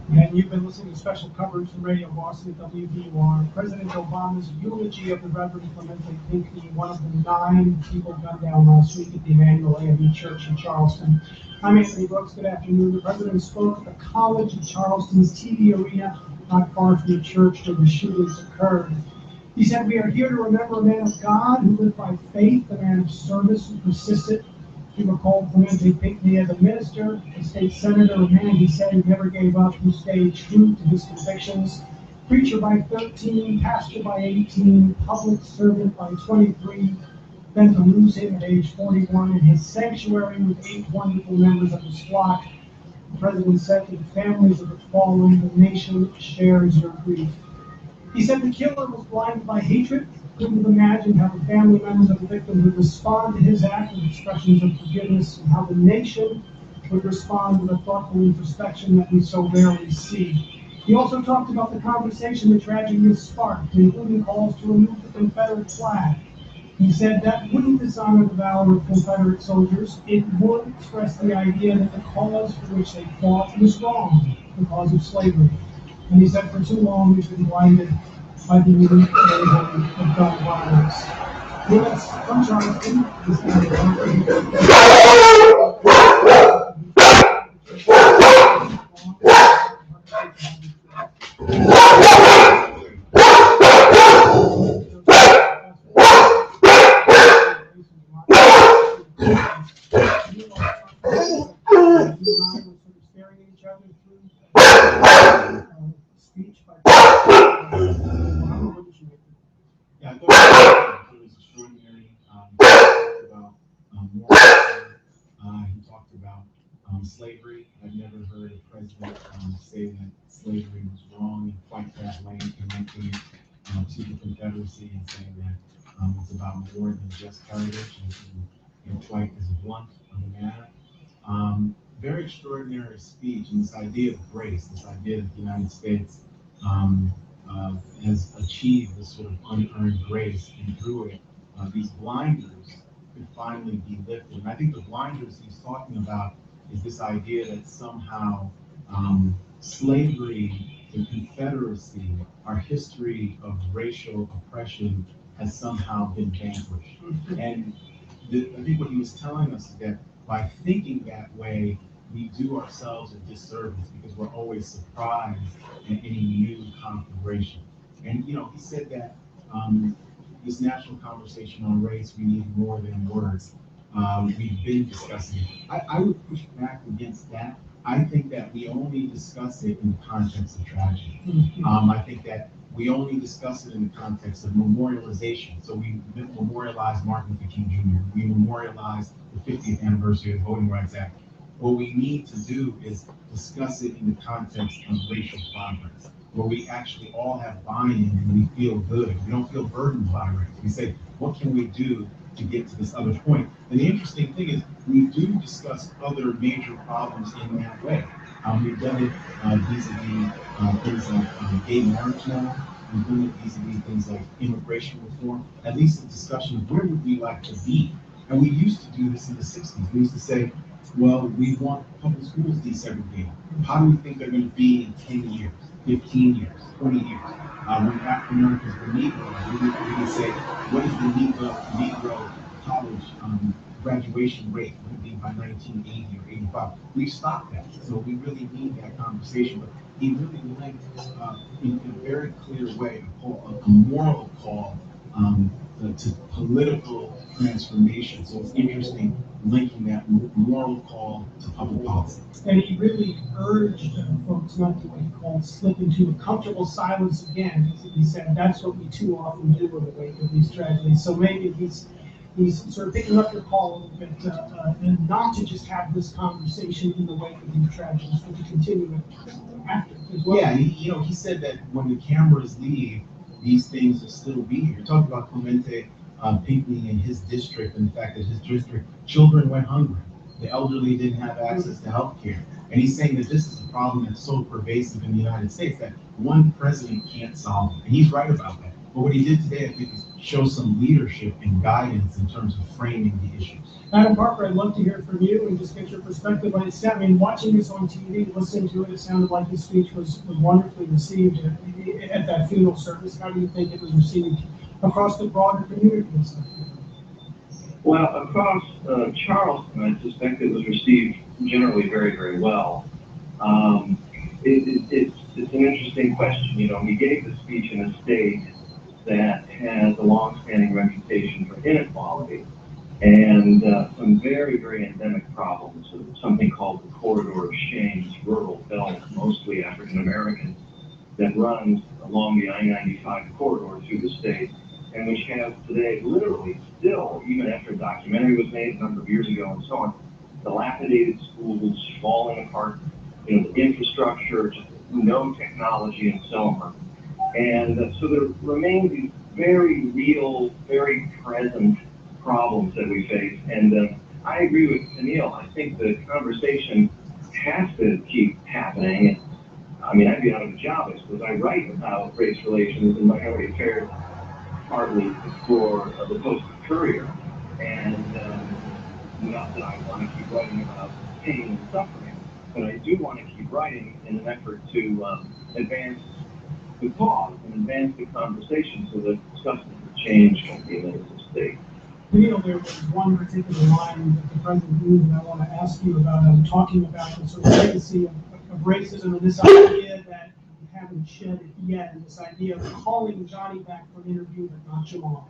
And you've been listening to special coverage from Radio Boston at WVUR. President Obama's eulogy of the Reverend Clementa Pinckney, one of the 9 people gunned down last week at the Emmanuel AME Church in Charleston. I'm Anthony Brooks. Good afternoon. The president spoke at the College of Charleston's TV arena, not far from the church where the shootings occurred. He said, "We are here to remember a man of God who lived by faith, a man of service who persisted." He recalled Clementa Pinckney as a minister, a state senator, a man he said he never gave up, who stayed true to his convictions. Preacher by 13, pastor by 18, public servant by 23, then to lose him at age 41 in his sanctuary with 8 wonderful members of his flock. The president said to the families of the fallen, the nation shares your grief. He said the killer was blinded by hatred. Couldn't have imagined how the family members of the victim would respond to his act with expressions of forgiveness, and how the nation would respond with a thoughtful introspection that we so rarely see. He also talked about the conversation the tragedy has sparked, including calls to remove the Confederate flag. He said that wouldn't dishonor the valor of Confederate soldiers. It would express the idea that the cause for which they fought was wrong, the cause of slavery. And he said for too long we've been blinded by the unique mayhem of gun violence. With us from Charleston is Yeah, I thought it was extraordinary. He talked about he talked about slavery. I've never heard a president say that slavery was wrong and fight that lane, connecting it to the Confederacy and saying that it's about more than just heritage and fight as a blunt of the matter. Very extraordinary speech, and this idea of grace, this idea that the United States has achieved this sort of unearned grace, and through it, these blinders could finally be lifted. And I think the blinders he's talking about is this idea that somehow slavery and Confederacy, our history of racial oppression, has somehow been vanquished. And I think what he was telling us is that by thinking that way, we do ourselves a disservice because we're always surprised in any new conflagration. And he said that this national conversation on race, we need more than words. We've been discussing it. I would push back against that. I think that we only discuss it in the context of tragedy. I think that we only discuss it in the context of memorialization. So we memorialize Martin Luther King Jr. We memorialize the 50th anniversary of the Voting Rights Act. What we need to do is discuss it in the context of racial progress, where we actually all have buy-in and we feel good. We don't feel burdened by race. We say, what can we do to get to this other point? And the interesting thing is, we do discuss other major problems in that way. We've done it vis-a-vis things like gay marriage now. We've done it vis-a-vis things like immigration reform. At least a discussion of where would we like to be. And we used to do this in the 60s. We used to say, well, we want public schools desegregated. How do we think they're going to be in 10 years, 15 years, 20 years? When African Americans were Negroes, we would say, what is the Negro college graduation rate going to be by 1980 or 85? We've stopped that. So we really need that conversation. But he really linked, in a very clear way, a moral call to political transformation. So it's interesting linking that moral call to public policy. And he really urged folks not to, what he called, slip into a comfortable silence again. He said that's what we too often do in the wake of these tragedies. So maybe he's sort of picking up your call a little bit, and not to just have this conversation in the wake of these tragedies, but to continue it after as well. Yeah, he said that when the cameras leave, these things will still be here. Talking about Clemente Pinckney in his district, and the fact that his district, children went hungry. The elderly didn't have access to health care. And he's saying that this is a problem that's so pervasive in the United States that one president can't solve it. And he's right about that. But what he did today, I think, is show some leadership and guidance in terms of framing the issues. Adam Parker, I'd love to hear from you and just get your perspective on it. I mean, watching this on TV, listening to it, it sounded like his speech was wonderfully received at that funeral service. How do you think it was received across the broader community? Well, across Charleston, I suspect it was received generally very, very well. It's an interesting question. He gave the speech in a state that has a long-standing reputation for inequality and some very, very endemic problems. Something called the Corridor of Shame, rural belt, mostly African American, that runs along the I-95 corridor through the state, and which has today literally still, even after a documentary was made a number of years ago and so on, dilapidated schools, falling apart, the infrastructure, just no technology and so on. And so there remain these very real, very present problems that we face. And I agree with Anil. I think the conversation has to keep happening. I mean, I'd be out of a job, I suppose. I write about race relations and minority affairs partly for the Post-Courier. And not that I want to keep writing about pain and suffering, but I do want to keep writing in an effort to advance the cause and advance the conversation so that substantive change can be made in the state. There was one particular line that the president used, and I want to ask you about, talking about the sort of legacy of racism and this idea that you haven't shed it yet, and this idea of calling Johnny back for an interview but not Jamal.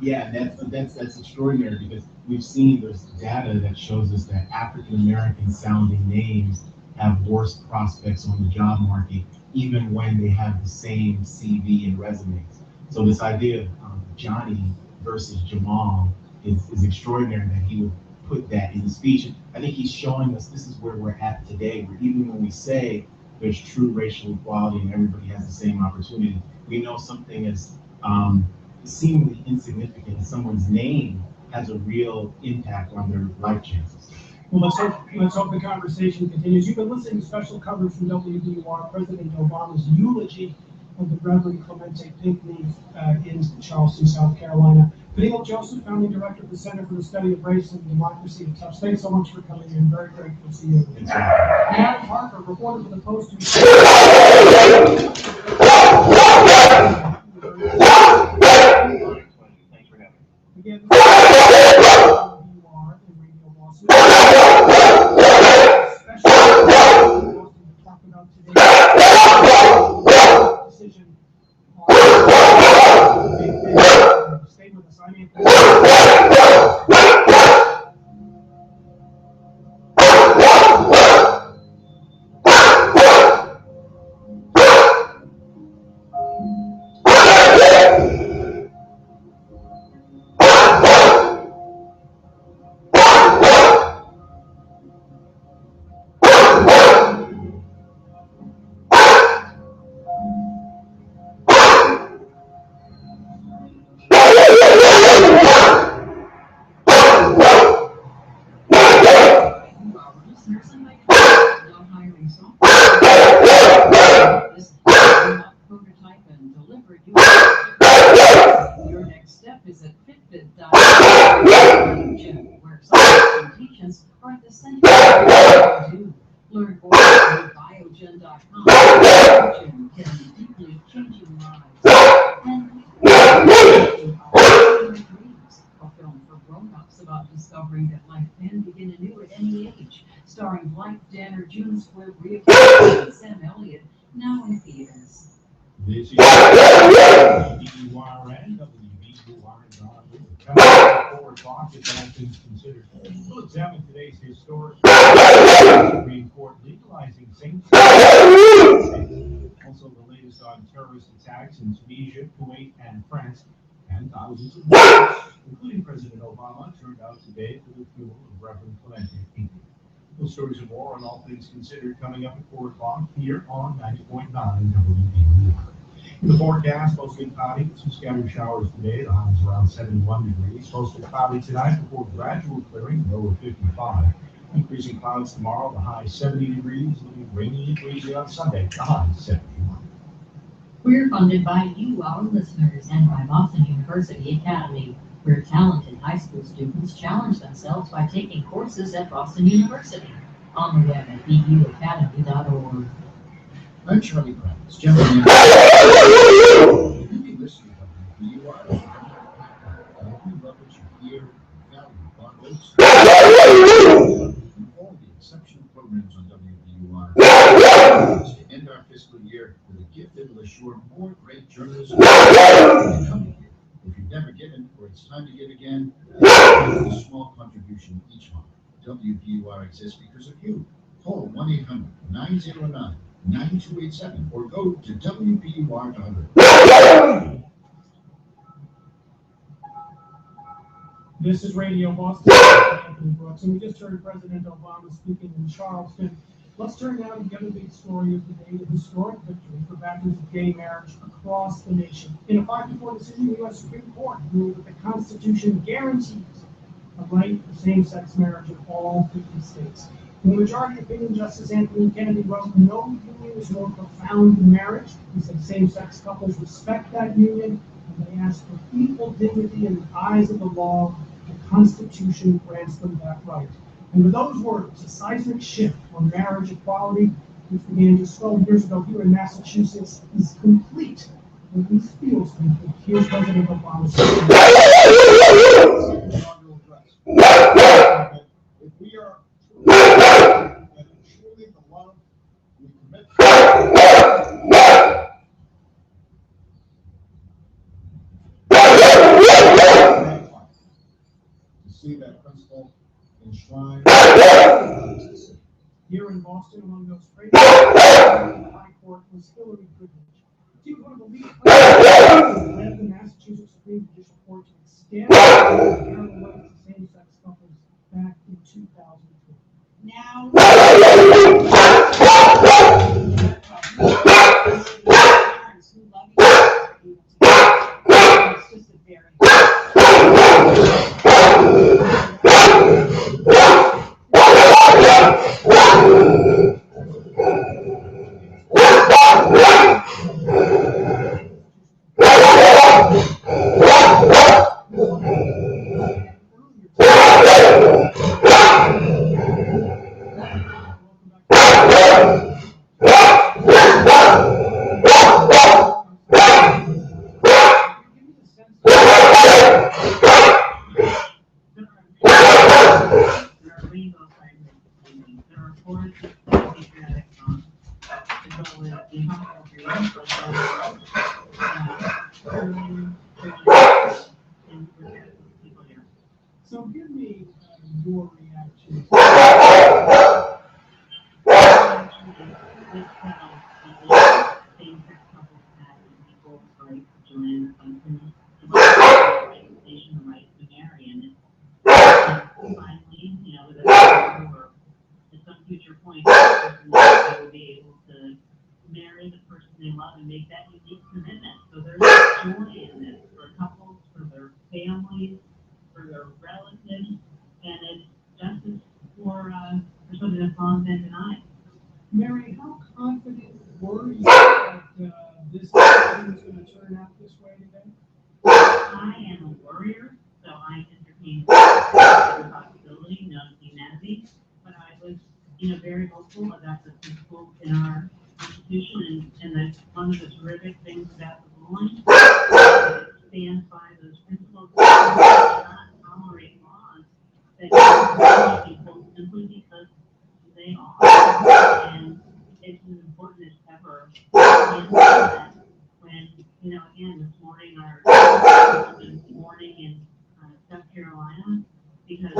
Yeah, that's extraordinary because we've seen there's data that shows us that African American sounding names have worse prospects on the job market, even when they have the same CV and resumes. So this idea of Johnny versus Jamal is extraordinary that he would put that in the speech. And I think he's showing us this is where we're at today, where even when we say there's true racial equality and everybody has the same opportunity, we know something as seemingly insignificant as someone's name has a real impact on their life chances. Well, let's hope the conversation continues. You've been listening to special coverage from WBUR, President Obama's eulogy of the Reverend Clemente Pinckney in Charleston, South Carolina. Vanille Joseph, founding director of the Center for the Study of Race and Democracy at Tufts. Thanks so much for coming in. Very grateful to see you. And Adam Parker, reporter for the Post. Again, you are in Radio Boston. Special to talk about today's decision. Stay with us. I'm Anthony. Your next step is at Fitbit.com, where science and teachings are at the center of what you do. Learn more at Biogen.com. Biogen can deeply changing lives. And dreams, a film for grown-ups about discovering that life can begin anew at any age, starring Blythe Danner, June Squibb, Rhea Perkins, and Sam Elliott, now in theaters. This is WBUR and WBUR.org. Coming up at 4 o'clock, it's all things considered. We'll examine today's historic Supreme Court legalizing same-sex. Also, the latest on terrorist attacks in Tunisia, Kuwait, and France, and thousands of Muslims, including President Obama, turned out today for the funeral of Reverend Clemente Pinckney. Those stories and more on All Things Considered coming up at 4 o'clock here on 90.9 WBUR. In the forecast, mostly cloudy, some scattered showers today. The high is around 71 degrees. Mostly cloudy tonight before gradual clearing, low of 55. Increasing clouds tomorrow, the high 70 degrees. Looking rainy and breezy on Sunday, the high 71. We're funded by you, our listeners, and by Boston University Academy, where talented high school students challenge themselves by taking courses at Boston University. On the web at buacademy.org. I'm Charlie Kravitz, General Manager. You be listening to WBUR. We love what you hear and value our links. And all the exceptional programs on WBUR. To end our fiscal year with a gift that will assure more great journalism. If you've never given or it's time to give again, a small contribution each month. WBUR exists because of you. Call 1-800-909-9287 or go to WBUR.org. This is Radio Boston. Anthony Brooks, and we just heard President Obama speaking in Charleston. Let's turn now to the other big story of the day, the historic victory for backers of gay marriage across the nation. In a 5-4 decision, the U.S. Supreme Court ruled that the Constitution guarantees a right for same-sex marriage in all 50 states. In the majority opinion, Justice Anthony Kennedy wrote, "No union is more profound than marriage." He said same-sex couples respect that union, and they ask for equal dignity in the eyes of the law. The Constitution grants them that right. And with those words, a seismic shift on marriage equality, which began just 12 years ago here in Massachusetts, is complete, or at least feels complete. Here's President Obama's speech. If we are truly the love we commit to see that principle enshrined. Here in Boston, among those great the High Court was Hillary Goodrich. She was one of the leaders who led the Massachusetts Supreme Judicial Court to extend marital rights to same-sex couples back in 2002. Now, it's just a very forward to the patriotic song. As well as the humble dreams, but and we're here, people here. So give me your reaction. Same-sex couples had equal right to join the the right to marry, and finally, at some future point, they will be able to marry the person they love and make that unique commitment. So there's joy in this for couples, for their families, for their relatives, and it's justice for something that's long been denied. Mary, how confident were you that this decision was going to turn out this way today? I am a warrior, so I entertain the possibility, no humanity, but I was, very hopeful about the principles in our Constitution, and that's one of the terrific things about the ruling. It stands by those principles and does not tolerate laws that discriminate people simply because they are. And it's as important as ever that when, again, this morning in South Carolina, because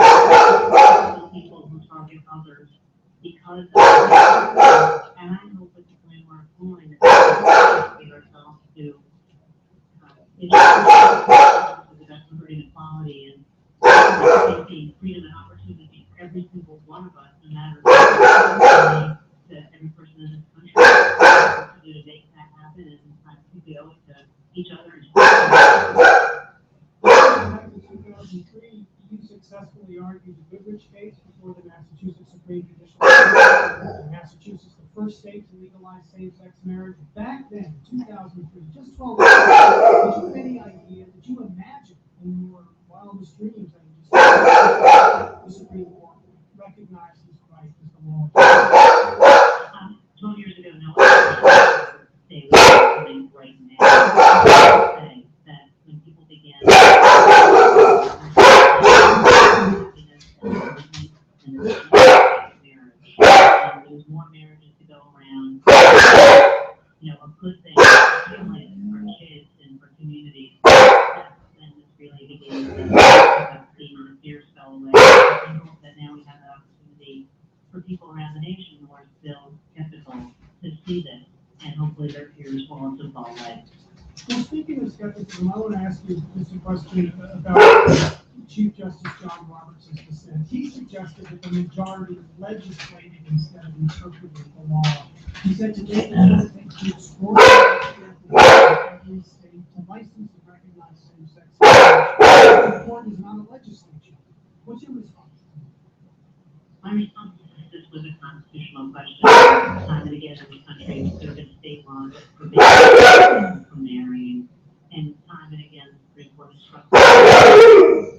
people who target others because of and I hope with the way we're going that we ourselves to the best of inequality and making freedom and opportunity for every single one of us, no matter what to every person in this country, to make that happen, and I think we owe it to each other and Back in 2003, you successfully argued the Goodrich case before the Massachusetts Supreme Judicial Court. Massachusetts, the first state to legalize same-sex marriage. Back then, 2003, just 12 years ago, did you have any idea, did you imagine in your wildest dreams that the Supreme Court recognized this right as the law? 12 years ago, no one say right now. Say that when people begin there's more marriages to go around. A good thing for families, for kids, and for communities. And this really begins to see the fears fell away. I hope that now we have the opportunity for people around the nation who are still skeptical to see this, and hopefully their fears will also fall away. Well, speaking of skepticism, I want to ask you just a question about Chief Justice John Roberts' dissent. He suggested that the majority legislated instead of interpreted the law. He said today that it takes extraordinary every state to license and recognize same-sex marriage. The court is not a legislature. What's your response? My response is this was a constitutional question. Time and again in the country, there have been state laws that forbid from marrying, and time and again the Supreme Court has struck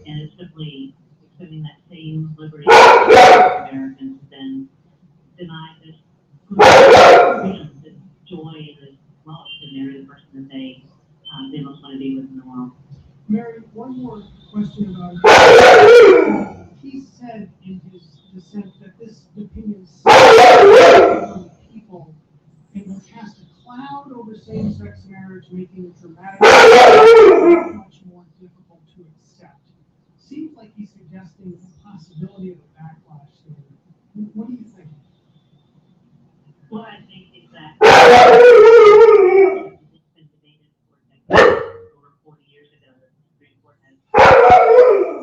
and it's simply extending that same liberty to Americans, then deny this freedom, this joy, and this love to marry the person that they most want to be with in the world. Mary, one more question about it. He said in his dissent that this opinion from people and will cast a cloud over same-sex marriage, making it dramatically much more difficult to accept. Seems like he's suggesting the possibility of a backlash there. What do you think? Well, I think it's that it's been debated for decades. Over 40 years ago, the Supreme Court has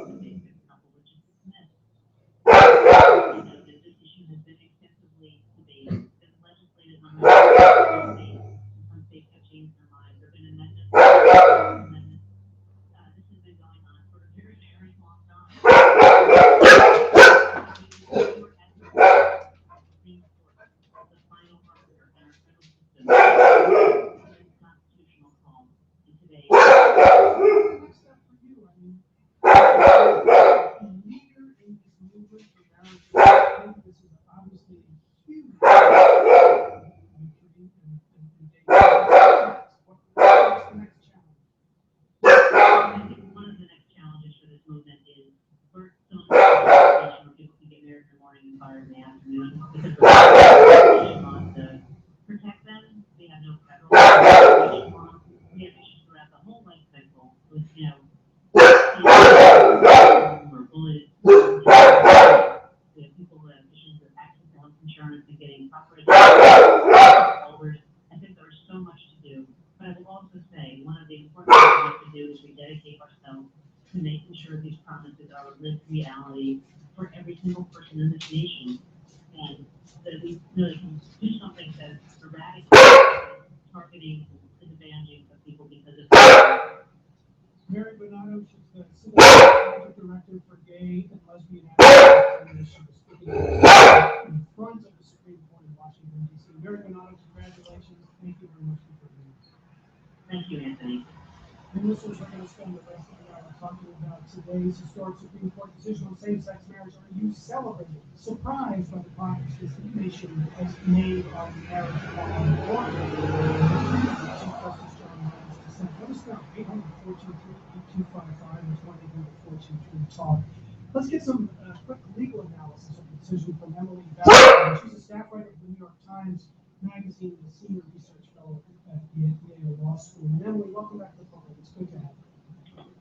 debated a couple which is dismissed. This issue has been extensively debated. It's been legislated on some states have changed their minds. There have been amendments. This has been going on for a very, very long time. Saturday afternoon because we're laws to protect them. We have no federal regulation law. We have issues throughout the whole life cycle with, we're bullied. We have people who have issues with access to health insurance and getting proper education. I think there's so much to do. But I will also say, one of the important things we have to do is we dedicate ourselves to making sure these promises are a lived reality for every single person in this nation. And that we really can do something to eradicate targeting and disadvantaging of people because of Mary Bernardo, she's the Civil Project Director for Gay and Lesbian Advocacy Initiatives in front of the Supreme Court in Washington, D.C. Mary Bernardo, congratulations. Thank you very much for being here. Thank you, Anthony. And listeners, we're going to spend the rest of the hour talking about today's historic Supreme Court decision on same-sex marriage. Are you celebrated, surprised by the progress this nation has made on marriage law? Chief Justice John Roberts dissent. Let us know. 800-423-8255 is 1-800-423-TALK. Let's get some quick legal analysis of the decision from Emily Bell. She's a staff writer for the New York Times Magazine and a senior research fellow at the Yale Law School. And Emily, welcome back to the program. It's good to have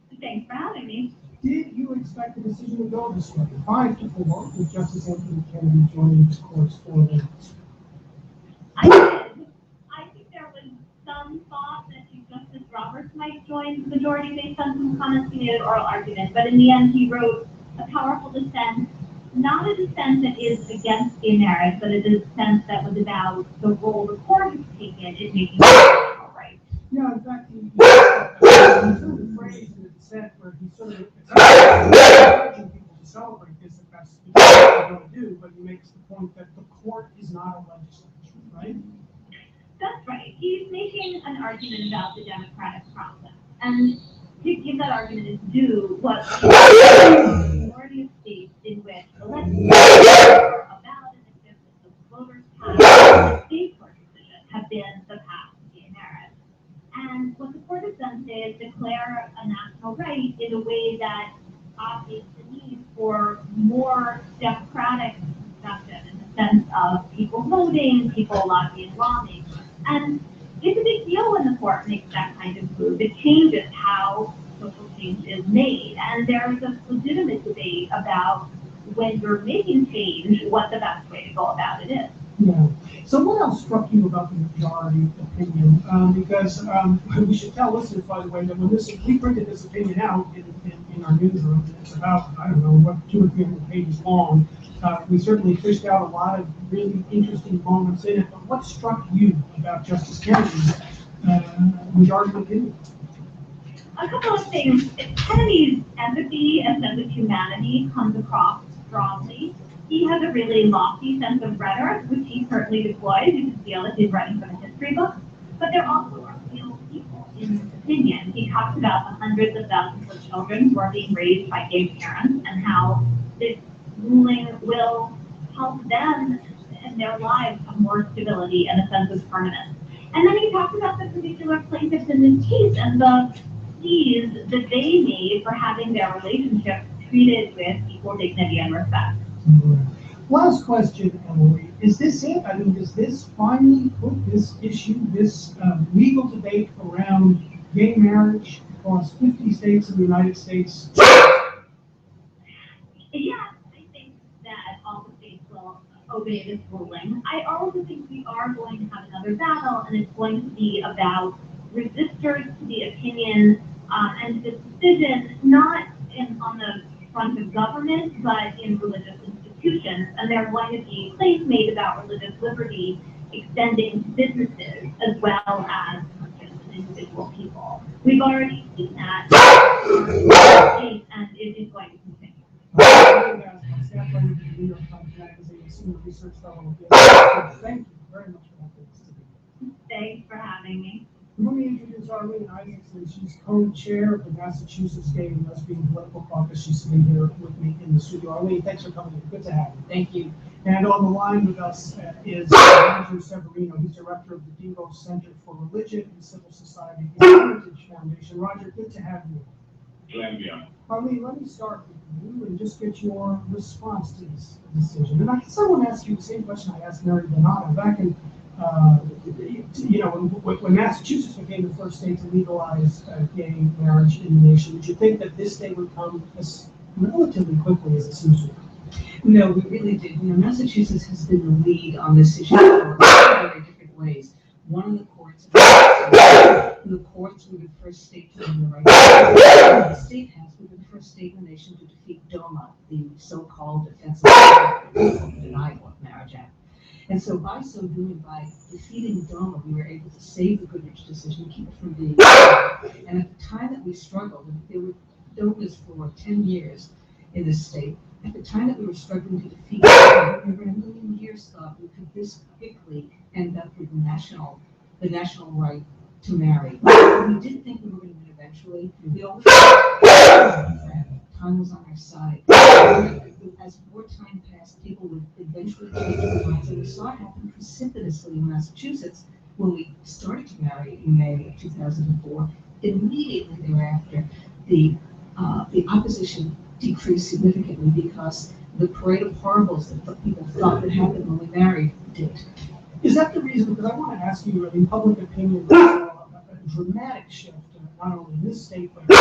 you. Thanks for having me. Did you expect the decision to go this way? 5-4, with Justice Anthony Kennedy joining the court's 4 votes. I did. I think there was some thought that Chief Justice Roberts might join the majority based on some comments he made at oral argument, but in the end he wrote a powerful dissent, not a dissent that is against gay marriage, but a dissent that was about the role the court has taken in making it all right. Yeah, in fact, he sort of phrased in the dissent where he sort of encouraging people to celebrate this, if that's what they're going to do, but he makes the point that the court is not a legislature, right? That's right. He's making an argument about the democratic process. And to give that argument its due, what the majority of states in which the legislature or a ballot initiative that the voters pass a state court decision have been the path to gay marriage. And what the court has done today is declare a national right in a way that obviates the need for more democratic discussion in the sense of people voting, people lobbying lawmakers. And it's a big deal when the court makes that kind of move. It changes how social change is made. And there's a legitimate debate about when you're making change, what the best way to go about it is. Yeah. So what else struck you about the majority opinion? Because we should tell listeners, by the way, that when we printed this opinion out in our newsroom, and it's about, I don't know, 200 or 300 pages long. We certainly fished out a lot of really interesting moments in it. But what struck you about Justice Kennedy's majority opinion? A couple of things. Kennedy's empathy and sense of humanity comes across strongly. He has a really lofty sense of rhetoric, which he certainly deploys. You can feel that he's writing from a history book. But there also are real people in his opinion. He talks about the hundreds of thousands of children who are being raised by gay parents and how this ruling will help them in their lives have more stability and a sense of permanence. And then he talks about the particular plaintiffs in this case and the pleas that they made for having their relationship treated with equal dignity and respect. Last question, Emily. Is this it? I mean, does this finally put this issue, this legal debate around gay marriage across 50 states in the United States? Yeah, I think that all the states will obey this ruling. I also think we are going to have another battle, and it's going to be about resistors to the opinion and this decision, not on the front of government, but in religious institutions. And there are going to be claims made about religious liberty extending to businesses as well as Christians and individual people. We've already seen that, and it is going to continue. Staff writer for the New York Times Magazine, a senior research fellow. Thank you very much for that. Thanks for having me. Let me introduce Arlene Isaacson. She's co-chair of the Massachusetts Gay and Lesbian Political Caucus. She's sitting here with me in the studio. Arlene, thanks for coming in. Good to have you. Thank you. And on the line with us is Roger Severino. He's director of the DeVos Center for Religion and Civil Society and Heritage Foundation. Roger, good to have you. Glad to be on. Arlene, let me start with you and just get your response to this decision. And I guess I want to ask you the same question I asked Mary Donato back in, when Massachusetts became the first state to legalize gay marriage in the nation. Did you think that this day would come as relatively quickly as it seems to? No, we really did. Massachusetts has been the lead on this issue for very different ways. One in the courts, we were the first state to win the right. The state has, we've been the first state in the nation to defeat DOMA, the so-called Defense of Denial of Marriage Act. And so by so doing, by defeating DOMA, we were able to save the Goodrich decision, keep it from being. And at the time that we struggled, and there were DOMAs for 10 years in this state, at the time that we were struggling to defeat DOMA, we were in a million years thought we could this quickly end up with the national right to marry. We did think we were going to win eventually. We always time was on our side. As more time passed, people would eventually change their minds, and we saw it happen precipitously in Massachusetts when we started to marry in May of 2004. Immediately thereafter, the opposition decreased significantly because the parade of horribles that people thought would happen when we married did. Is that the reason? Because I want to ask you, in public opinion, a dramatic shift, not only in this state, but in the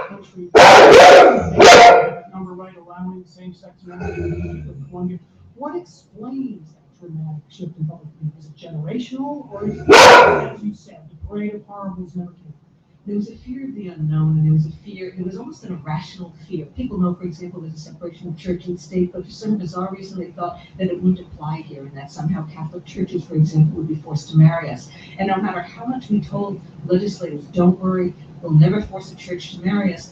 country. Number right, allowing same-sex marriage in Columbia. What explains that dramatic shift in public opinion? Is it generational, or is it, as you said, the parade of horribles never came? There was a fear of the unknown, and there was a fear, it was almost an irrational fear. People know, for example, there's a separation of church and state, but for some bizarre reason they thought that it wouldn't apply here, and that somehow Catholic churches, for example, would be forced to marry us. And no matter how much we told legislators, don't worry, we'll never force a church to marry us,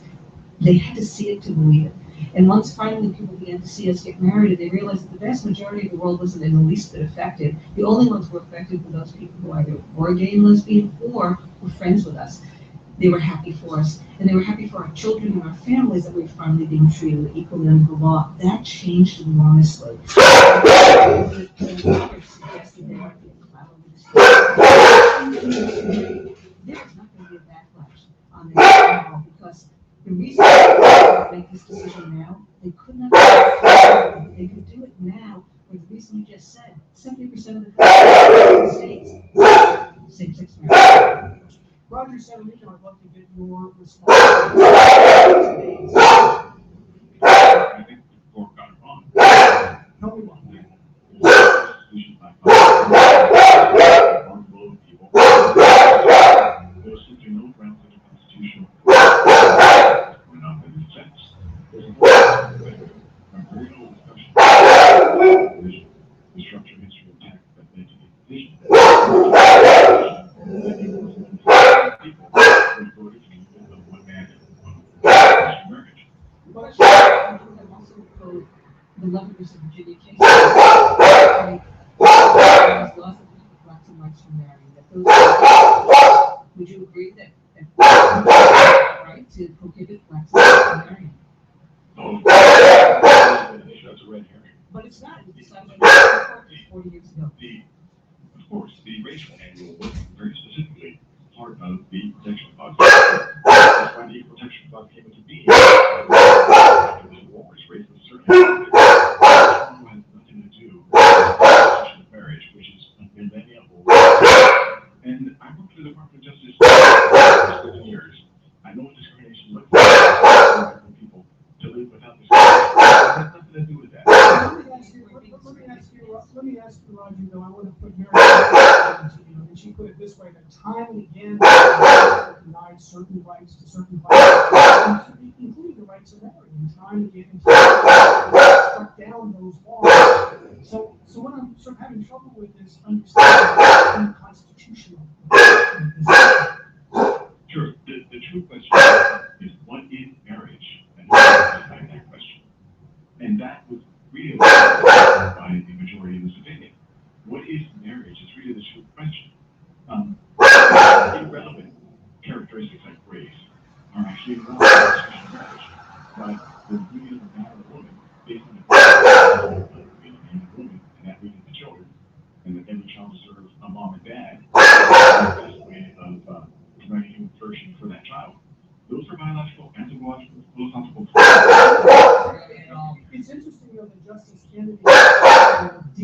they had to see it to believe it. And once finally people began to see us get married, they realized that the vast majority of the world wasn't in the least bit affected. The only ones who were affected were those people who either were gay and lesbian or were friends with us. They were happy for us, and they were happy for our children and our families that we were finally being treated equally under the law. That changed enormously. There is not going to be a backlash on this at all, because the reason they make this decision now, they could not do it. They could do it now for the reason you just said. 70% of the states same-sex marriage. Roger Salamino, I'd love to get your response. I think the court got it wrong. Tell me why. People. There's simply no grounds in the Constitution. We're not going to sex. There's a very little discussion. The structure, history, and tax that led to the division. People voted for one man and one marriage. But also code the Lovers of Virginia case. Laws of blacks and whites from marrying. Would you agree that right to prohibit blacks and whites from marrying? Oh, that's a red herring. But it's not. It was decided by the court 40 years ago. Of course, the racial angle was very specifically part of the Protection Clause. That's why the Protection Clause came into being. After the wars, race was certainly has nothing to do with the marriage, which is in many of and I worked for the Department of Justice for 7 years. I know what discrimination looks like for people to live without discrimination. It has nothing to do with that. Let me ask you, Roger, though, I want to put Mary to you, and she put it this way, that time and again, denied certain rights to certain rights, including the right to marry, and time and again, struck down those laws. So what I'm sort of having trouble with is understanding the constitutional. Sure. The true question is, what is marriage? And who decided that question? And that was really by the majority of this opinion. What is marriage? Is really the true question. Irrelevant characteristics like race are actually relevant to marriage. But the union of a man and a woman, based on the man and a woman, and that leads to children, and that every child deserves a mom and dad, the best way of providing a version for that child. Those are biological, anthropological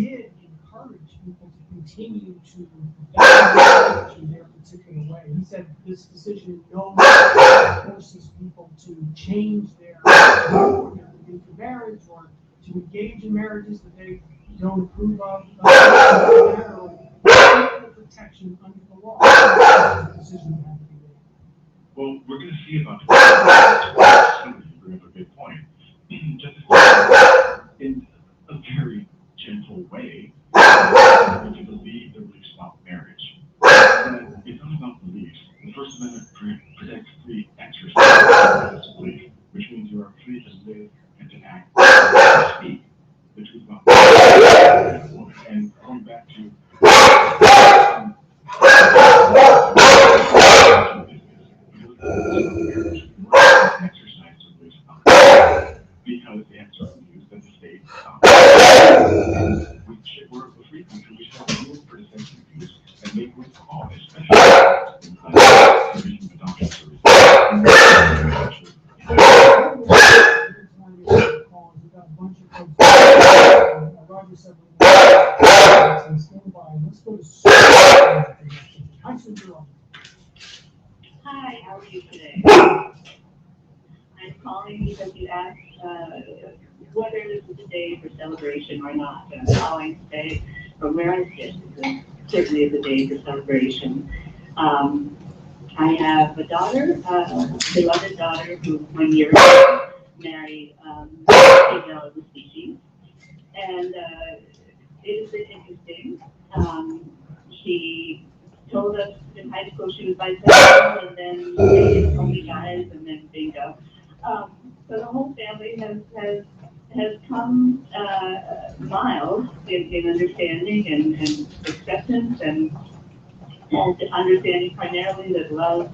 did encourage people to continue to act in their particular way. He said this decision no longer forces people to change their into marriage or to engage in marriages that they don't approve of, or protection under the law. Decision that had to be made. Well, we're going to see about that. You bring up a good point. Just in a very gentle way, to believe the beliefs about marriage. But it's not about beliefs. The First Amendment protects free exercise of this belief, which means you are free to live and to act and to speak the truth about marriage. And going back to exercise their beliefs about marriage because they have certain views that the state we're a free country. We should have room for dissenting views and make room for all, especially in adoption services. Roger said, let's go to Hi, how are you today? I'm calling because you asked whether this is a day for celebration or not. And I'm calling today from where I sit. It's certainly is a day for celebration. I have a daughter, a beloved daughter, who 1 year ago married a female of the species. And it has been interesting. She told us in high school she was bisexual, and then dated only guys, and then bingo. So the whole family has come mild in understanding and acceptance and understanding primarily that love,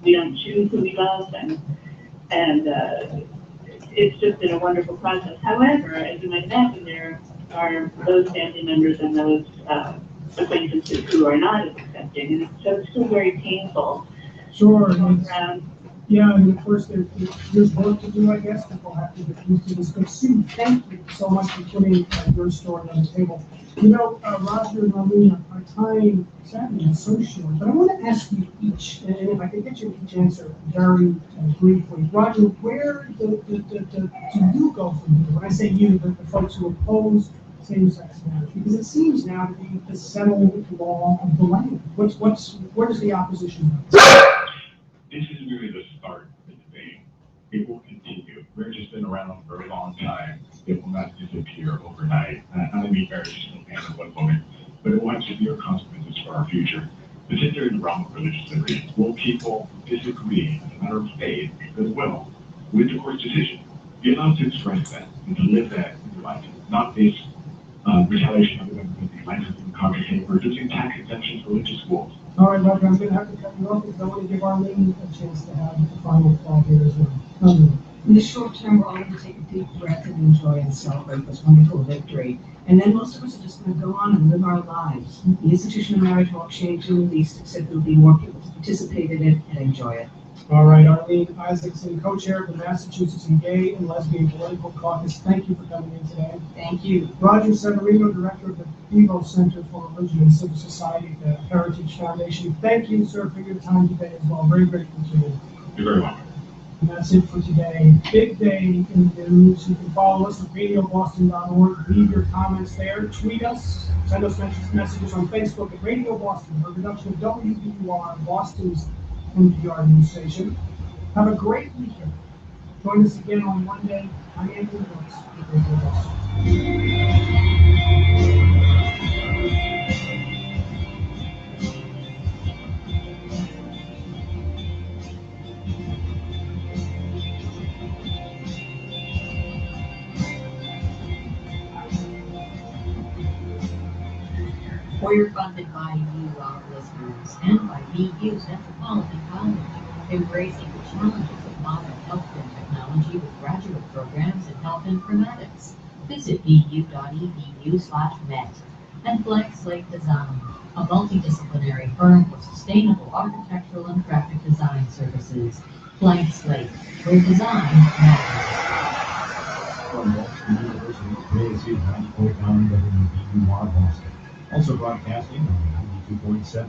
we don't choose who we love, and it's just been a wonderful process. However, as you might imagine, there are those family members and those acquaintances who are not as accepting, and it's still very painful. Sure. Yeah, I mean, of course, there's work to do, I guess. People have to get used to this. But Sue, thank you so much for putting your story on the table. You know, Roger and Marlene, our time sadly is so short, but I want to ask you each, and if I could get you each answer very briefly. Roger, where do you go from here? When I say you, the folks who oppose same-sex marriage, because it seems now to be the settled law of the land. Where does the opposition go? This is really the start of the debate. It will continue. Marriage has been around for a long time. It will not disappear overnight. I mean, marriage is no man and one woman, but it will have severe consequences for our future, particularly in the realm of religious liberty. Will people who disagree as a matter of faith, goodwill, with the court's decision, be allowed to express that and to live that in their life, not face retaliation of the licensing, congregation, or reducing tax exemptions for religious schools? All right, Roger, I'm going to have to cut you off because I want to give Arlene a chance to have the final thought here as well. In the short term, we're all going to take a deep breath and enjoy and celebrate this wonderful victory. And then most of us are just going to go on and live our lives. The institution of marriage won't change in the least, except there'll be more people to participate in it and enjoy it. All right, Arlene Isaacson, co-chair of the Massachusetts Gay and Lesbian Political Caucus. Thank you for coming in today. Thank you. Roger Severino, director of the Devo Center for Religion and Civil Society, the Heritage Foundation. Thank you, sir, for your time today as well. Very grateful to you. You're very welcome. And that's it for today. Big day in the news. You can follow us at radioboston.org. Leave your comments there. Tweet us. Send us messages on Facebook at Radio Boston, a production of WBUR, Boston's NPR news station. Have a great weekend. Join us again on Monday. I'm Andrew Brooks with Radio Boston. We're funded by you, our listeners, and by BU's Metropolitan College, embracing the challenges of modern healthcare technology with graduate programs in health informatics. Visit bu.edu/met. And Blank Slate Design, a multidisciplinary firm for sustainable architectural and graphic design services. Blank Slate, where design matters. from Boston University, today is 90.9 WBUR Boston. Also broadcasting on 92.7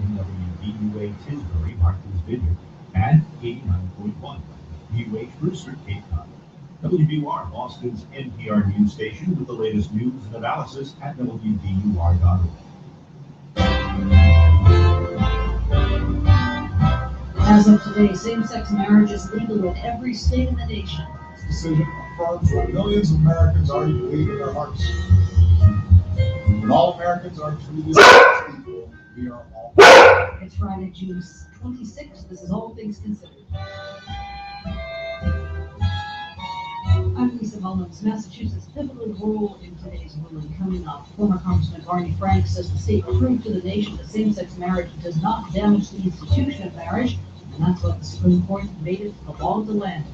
WBUA Tisbury, Martha's Vineyard, and 89.1 WBUH Brewster, Cape Cod. WBUR, Boston's NPR news station, with the latest news and analysis at WBUR.org. As of today, same-sex marriage is legal in every state in the nation. This decision affirms what millions of Americans already believe in their hearts. When all Americans are treated as equal, we are all. It's Friday, June 26th. This is All Things Considered. I'm Lisa Mullins. Massachusetts' pivotal role in today's ruling coming up. Former Congressman Barney Frank says the state proved to the nation that same-sex marriage does not damage the institution of marriage, and that's what the Supreme Court made it the law of the land.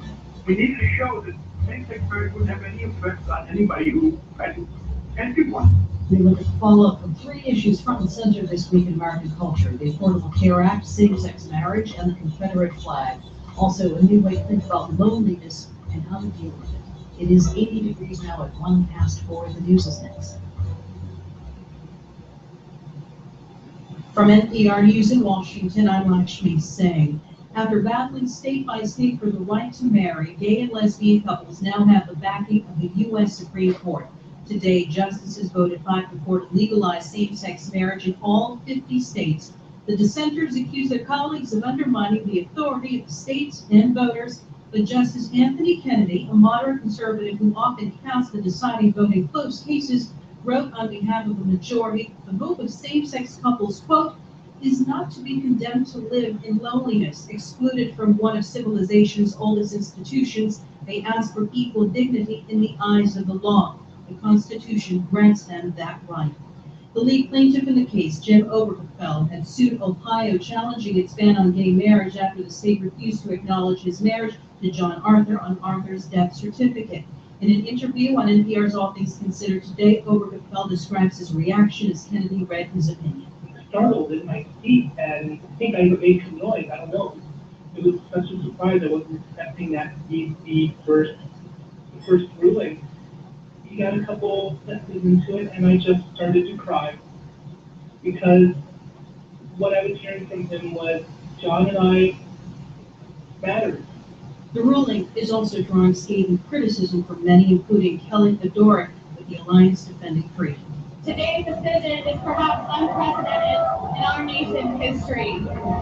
We need to show that same-sex marriage wouldn't have any effect on anybody who hadn't ended one. We look at the follow-up from three issues front and center this week in American culture: the Affordable Care Act, same-sex marriage, and the Confederate flag. Also, a new way to think about loneliness and how to deal with it. It is 80 degrees now at 4:01. The news is next. From NPR News in Washington, I'm Lakshmi Singh. After battling state by state for the right to marry, gay and lesbian couples now have the backing of the U.S. Supreme Court. Today, justices voted 5-4 to legalize same-sex marriage in all 50 states. The dissenters accuse their colleagues of undermining the authority of the states and voters. But Justice Anthony Kennedy, a moderate conservative who often casts the deciding vote in close cases, wrote on behalf of the majority, the hope of same-sex couples, quote, is not to be condemned to live in loneliness, excluded from one of civilization's oldest institutions. They ask for equal dignity in the eyes of the law. The Constitution grants them that right. The lead plaintiff in the case, Jim Obergefell, had sued Ohio challenging its ban on gay marriage after the state refused to acknowledge his marriage to John Arthur on Arthur's death certificate. In an interview on NPR's All Things Considered today, Obergefell describes his reaction as Kennedy read his opinion. Startled in my seat, and I think I made some noise. I don't know. It was such a surprise. I wasn't expecting that to be the first ruling. He got a couple sentences into it, and I just started to cry because what I was hearing from him was John and I mattered. The ruling is also drawing scathing criticism from many, including Kelly Fedoruk with the Alliance Defending Freedom. Today's decision is perhaps unprecedented in our nation's history.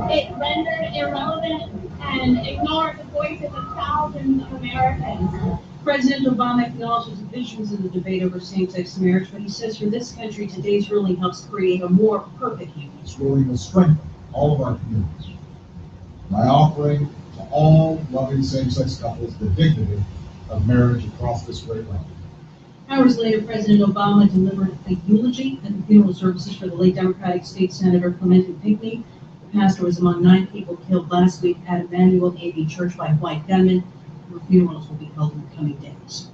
It rendered irrelevant and ignored the voices of thousands of Americans. President Obama acknowledges divisions in the debate over same-sex marriage, but he says for this country, today's ruling helps create a more perfect union. This ruling will strengthen all of our communities by offering to all loving same-sex couples the dignity of marriage across this great land. Hours later, President Obama delivered a eulogy at the funeral services for the late Democratic State Senator Clemente Pinckney. The pastor was among 9 people killed last week at Emmanuel AV Church by white gunmen. The funerals will be held in the coming days.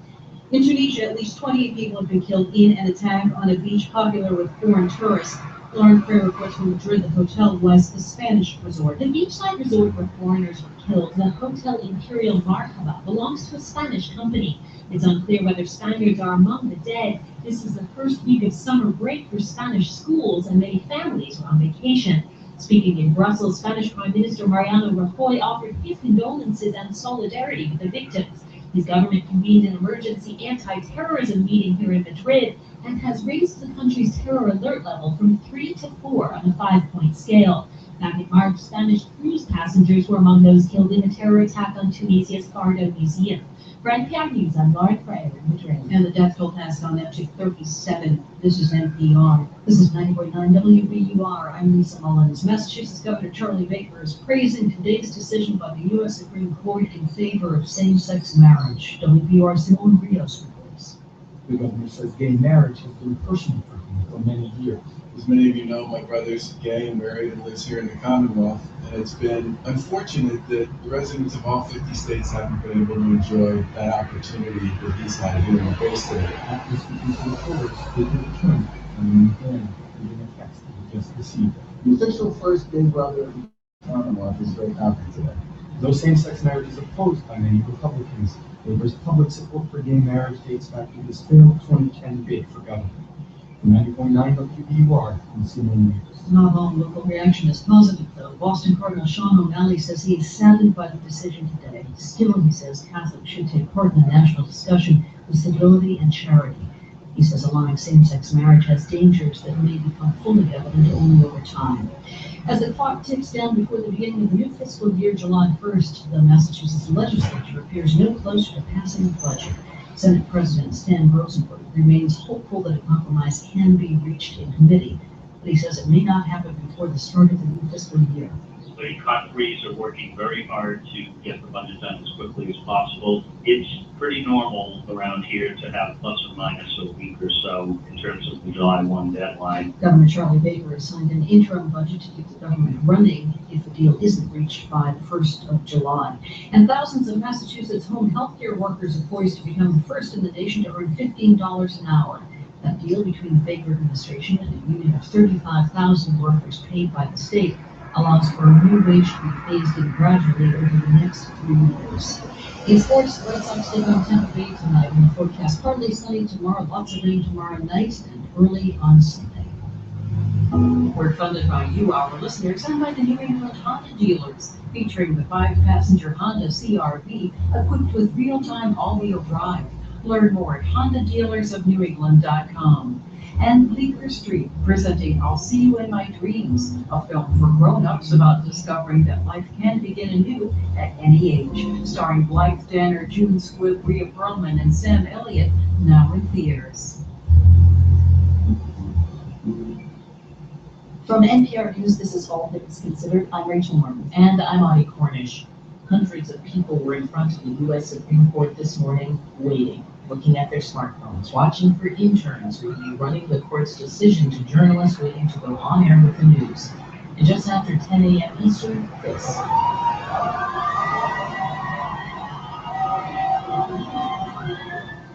In Tunisia, at least 28 people have been killed in an attack on a beach popular with foreign tourists. Lauren Craig reports from Madrid. The hotel was a Spanish resort. The beachside resort where foreigners were killed, the Hotel Imperial Marhaba, belongs to a Spanish company. It's unclear whether Spaniards are among the dead. This is the first week of summer break for Spanish schools, and many families are on vacation. Speaking in Brussels, Spanish Prime Minister Mariano Rajoy offered his condolences and solidarity with the victims. His government convened an emergency anti-terrorism meeting here in Madrid and has raised the country's terror alert level from 3 to 4 on a 5-point scale. Back in March, Spanish cruise passengers were among those killed in a terror attack on Tunisia's Bardo Museum. For NPR News, I'm Lauren Craig in Madrid. And the death toll has gone up to 37. This is NPR. This is 90.9 WBUR. I'm Lisa Mullins. Massachusetts Governor Charlie Baker is praising today's decision by the U.S. Supreme Court in favor of same-sex marriage. WBUR Simone Rios reports. The governor says gay marriage has been personal for him for many years. As many of you know, my brother's gay and married and lives here in the Commonwealth, and it's been unfortunate that the residents of all 50 states haven't been able to enjoy that opportunity that he's had here in the Bay State. After speaking to reporters, they did return and then reading a text that we just received. The official first gay brother in the Commonwealth is very happy today. Though same-sex marriage is opposed by many Republicans, Labor's public support for gay marriage dates back to his failed 2010 bid for governor. From 90.9 WBUR, I'm Simon Reeves. Not all local reaction is positive, though. Boston Cardinal Sean O'Malley says he is saddened by the decision today. Still, he says Catholics should take part in the national discussion with civility and charity. He says allowing same-sex marriage has dangers that may become fully evident only over time. As the clock ticks down before the beginning of the new fiscal year, July 1st, the Massachusetts legislature appears no closer to passing a budget. Senate President Stan Rosenberg remains hopeful that a compromise can be reached in committee, but he says it may not happen before the start of the new fiscal year. The conferees are working very hard to get the budget done as quickly as possible. It's pretty normal around here to have plus or minus a week or so in terms of the July 1 deadline. Governor Charlie Baker has signed an interim budget to keep the government running if the deal isn't reached by the 1st of July. And thousands of Massachusetts home health care workers are poised to become the first in the nation to earn $15 an hour. That deal between the Baker administration and a union of 35,000 workers paid by the state allows for a new wage to be phased in gradually over the next 3 years. In sports, Red Sox take on Tampa Bay tonight, and the forecast partly sunny tomorrow, lots of rain tomorrow night, and early on Sunday. We're funded by you, our listeners, and by the New England Honda dealers, featuring the 5-passenger Honda CR-V equipped with real-time all-wheel drive. Learn more at HondaDealersOfNewEngland.com. And Bleecker Street, presenting I'll See You in My Dreams, a film for grown-ups about discovering that life can begin anew at any age. Starring Blythe Danner, June Squibb, Rhea Perlman, and Sam Elliott, now in theaters. From NPR News, this is All Things Considered. I'm Rachel Martin. And I'm Audie Cornish. Hundreds of people were in front of the U.S. Supreme Court this morning, waiting, looking at their smartphones, watching for interns who would be running the court's decision to journalists waiting to go on air with the news. And just after 10 a.m. Eastern, this.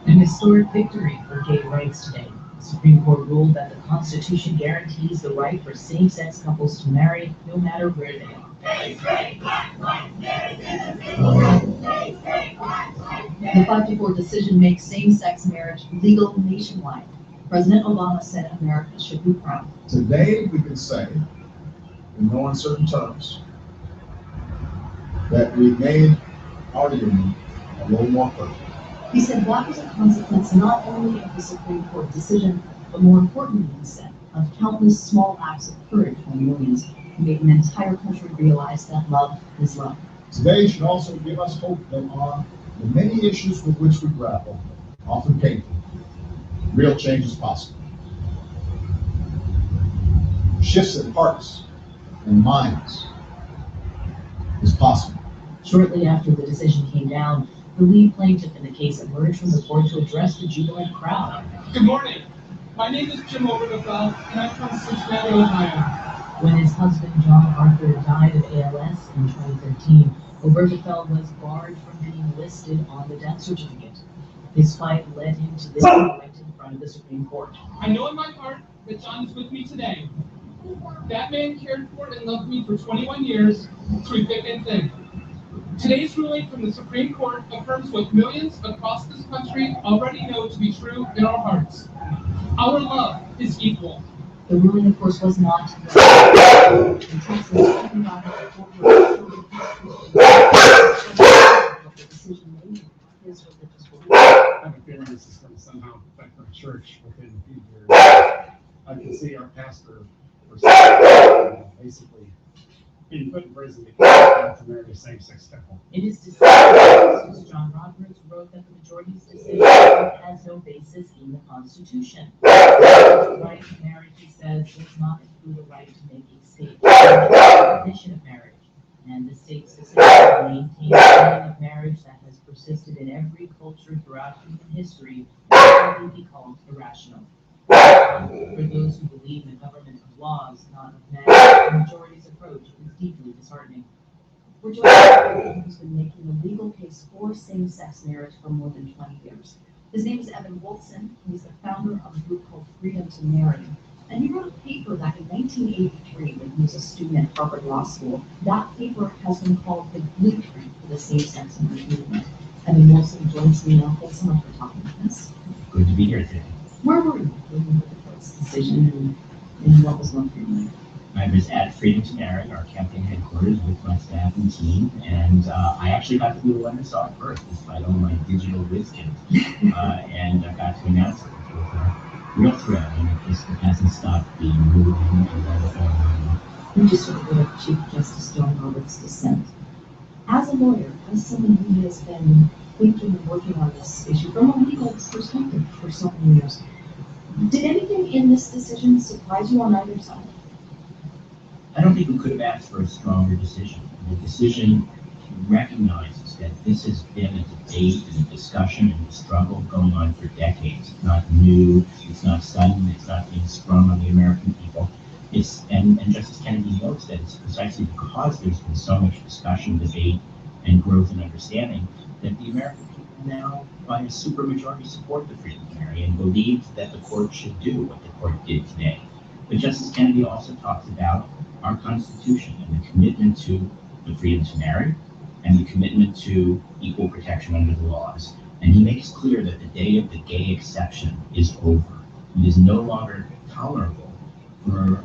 An historic victory for gay rights today. The Supreme Court ruled that the Constitution guarantees the right for same-sex couples to marry no matter where they are. The 5-4 decision makes same-sex marriage legal nationwide. President Obama said America should be proud. Today, we can say, in no uncertain terms, that we made our union a little more perfect. He said that was a consequence not only of the Supreme Court decision, but more importantly, he said, of countless small acts of courage by millions who made an entire country realize that love is love. Today should also give us hope that on the many issues with which we grapple, often painful, real change is possible. Shifts in hearts and minds is possible. Shortly after the decision came down, the lead plaintiff in the case emerged from the court to address the jubilant crowd. Good morning. My name is Jim Obergefell, and I'm from Cincinnati, Ohio. When his husband, John Arthur, died of ALS in 2013, Obergefell was barred from being listed on the death certificate. His fight led him to this moment in front of the Supreme Court. I know in my heart that John is with me today. That man cared for and loved me for 21 years through thick and thin. Today's ruling from the Supreme Court affirms what millions across this country already know to be true in our hearts. Our love is equal. The ruling, of course, was not. The decision made his religious belief. I have a feeling this is going to somehow affect our church within a few years. I can see our pastor basically being put in prison because to marry a same-sex couple. In his decision, John Roberts wrote that the majority's decision has no basis in the Constitution. The right to marriage, he says, does not include a right to make a state definition of marriage, and the state specifically maintains a meaning of marriage that has persisted in every culture throughout human history that can be called irrational. For those who believe in the government of laws, not of men, the majority's approach is deeply disheartening. We're joined by a man who's been making a legal case for same-sex marriage for more than 20 years. His name is Evan Wolfson. He's the founder of a group called Freedom to Marry. And he wrote a paper back in 1983 when he was a student at Harvard Law School. That paper has been called the blueprint for the same-sex marriage movement. Evan Wilson joins me now. Thanks so much for talking with us. Good to be here today. Where were you when you heard the court's decision and what was going through your mind? I was at Freedom to Marry, our campaign headquarters, with my staff and team, and I actually got to be the one that saw it first, despite all my digital wisdom, and I got to announce it, which was a real thrill, and it just hasn't stopped being moving and wonderful. You just heard of Chief Justice John Roberts' dissent. As a lawyer, as someone who has been thinking and working on this issue from a legal perspective for so many years, did anything in this decision surprise you on either side? I don't think we could have asked for a stronger decision. The decision recognizes that this has been a debate and a discussion and a struggle going on for decades. It's not new, it's not sudden, it's not being sprung on the American people. And Justice Kennedy notes that it's precisely because there's been so much discussion, debate, and growth and understanding that the American people now, by a supermajority, support the freedom to marry and believe that the court should do what the court did today. But Justice Kennedy also talks about our Constitution and the commitment to the freedom to marry and the commitment to equal protection under the laws. And he makes clear that the day of the gay exception is over. It is no longer tolerable for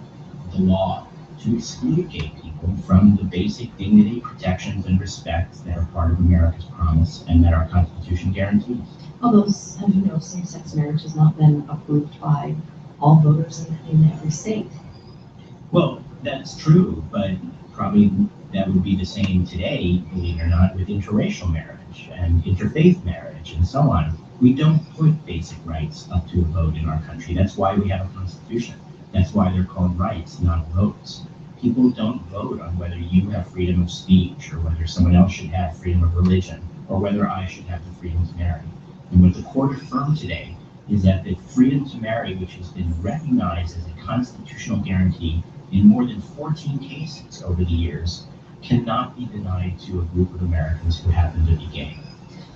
the law to exclude gay people from the basic dignity, protections, and respect that are part of America's promise and that our Constitution guarantees. Although, as you know, same-sex marriage has not been approved by all voters in every state. Well, that's true, but probably that would be the same today, believe it or not, with interracial marriage and interfaith marriage and so on. We don't put basic rights up to a vote in our country. That's why we have a constitution. That's why they're called rights, not votes. People don't vote on whether you have freedom of speech or whether someone else should have freedom of religion or whether I should have the freedom to marry. And what the court affirmed today is that the freedom to marry, which has been recognized as a constitutional guarantee in more than 14 cases over the years, cannot be denied to a group of Americans who happen to be gay.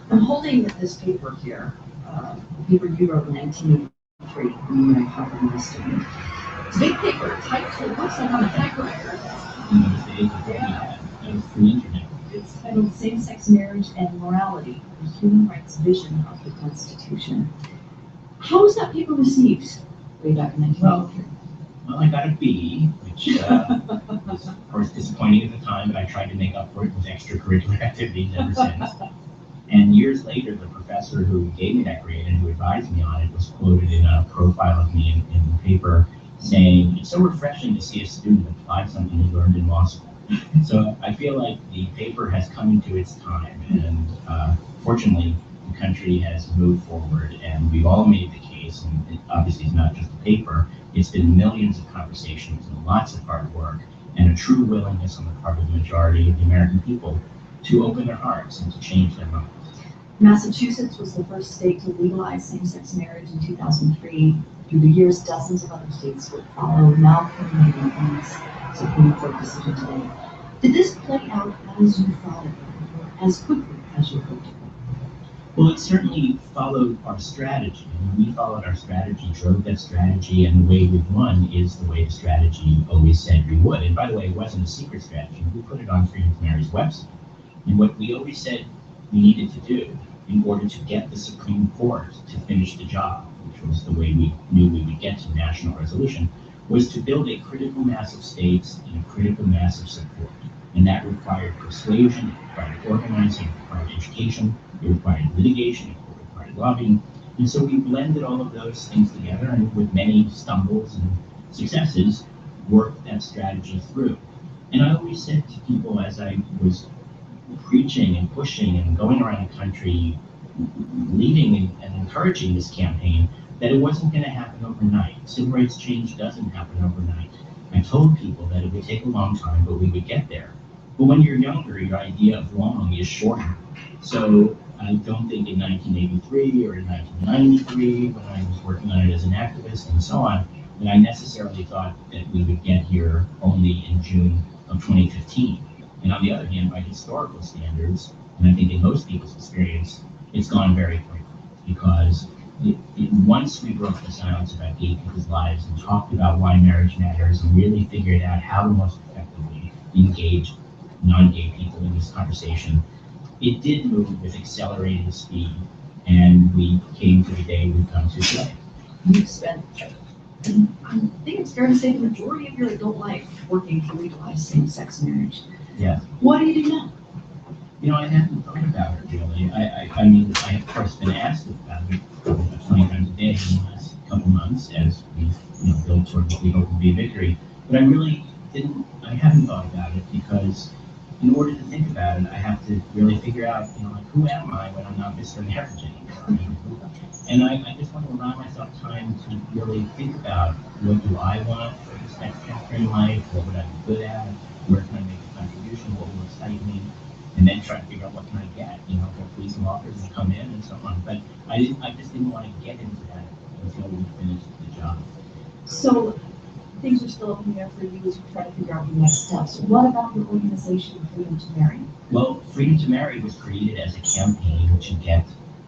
I'm holding this paper here, a paper you wrote in 1983 when you were a Harvard Law student. It's a big paper, typed, it looks like on a typewriter. In those days, before we had free internet. It's titled Same-Sex Marriage and Morality, the Human Rights Vision of the Constitution. How was that paper received way back in 1983? Well, I got a B, which was of course disappointing at the time, but I tried to make up for it with extracurricular activities ever since. And years later, the professor who gave me that grade and who advised me on it was quoted in a profile of me in the paper saying, "It's so refreshing to see a student apply something he learned in law school." So I feel like the paper has come into its time, and fortunately, the country has moved forward, and we've all made the case, and it obviously is not just a paper, it's been millions of conversations and lots of hard work, and a true willingness on the part of the majority of the American people to open their hearts and to change their minds. Massachusetts was the first state to legalize same-sex marriage in 2003. Through the years, dozens of other states would follow, now culminating in this Supreme Court decision today. Did this play out as you thought it would, or as quickly as you hoped it would? Well, it certainly followed our strategy. And we followed our strategy, drove that strategy, and the way we've won is the way the strategy always said we would. And by the way, it wasn't a secret strategy. We put it on Freedom to Marry's website. And what we always said we needed to do in order to get the Supreme Court to finish the job, which was the way we knew we would get to national resolution, was to build a critical mass of states and a critical mass of support. And that required persuasion, it required organizing, it required education, it required litigation, it required lobbying. And so we blended all of those things together, and with many stumbles and successes, worked that strategy through. And I always said to people as I was preaching and pushing and going around the country, leading and encouraging this campaign, that it wasn't going to happen overnight. Civil rights change doesn't happen overnight. I told people that it would take a long time, but we would get there. But when you're younger, your idea of long is shorter. So I don't think in 1983 or in 1993, when I was working on it as an activist and so on, that I necessarily thought that we would get here only in June of 2015. And on the other hand, by historical standards, and I think in most people's experience, it's gone very quickly because once we broke the silence about gay people's lives and talked about why marriage matters and really figured out how to most effectively engage non-gay people in this conversation, it did move with accelerated speed, and we came to the day we've come to today. You've spent, I think it's fair to say, the majority of your adult life working to legalize same-sex marriage. Yeah. What do you do now? You know, I haven't thought about it really. I mean, I have of course been asked about it 20 times a day in the last couple months as we, build toward what we hope will be a victory. But I really haven't thought about it because in order to think about it, I have to really figure out, like, who am I when I'm not Mr. Marriage anymore? And I just want to allow myself time to really think about what do I want for this next chapter in life, what would I be good at, where can I make a contribution, what will excite me, and then try to figure out what can I get, hopefully some offers will come in and so on. But I just didn't want to get into that until we finished the job. So things are still up in the air for you as you try to figure out the next steps. What about your organization, Freedom to Marry? Well, Freedom to Marry was created as a campaign to get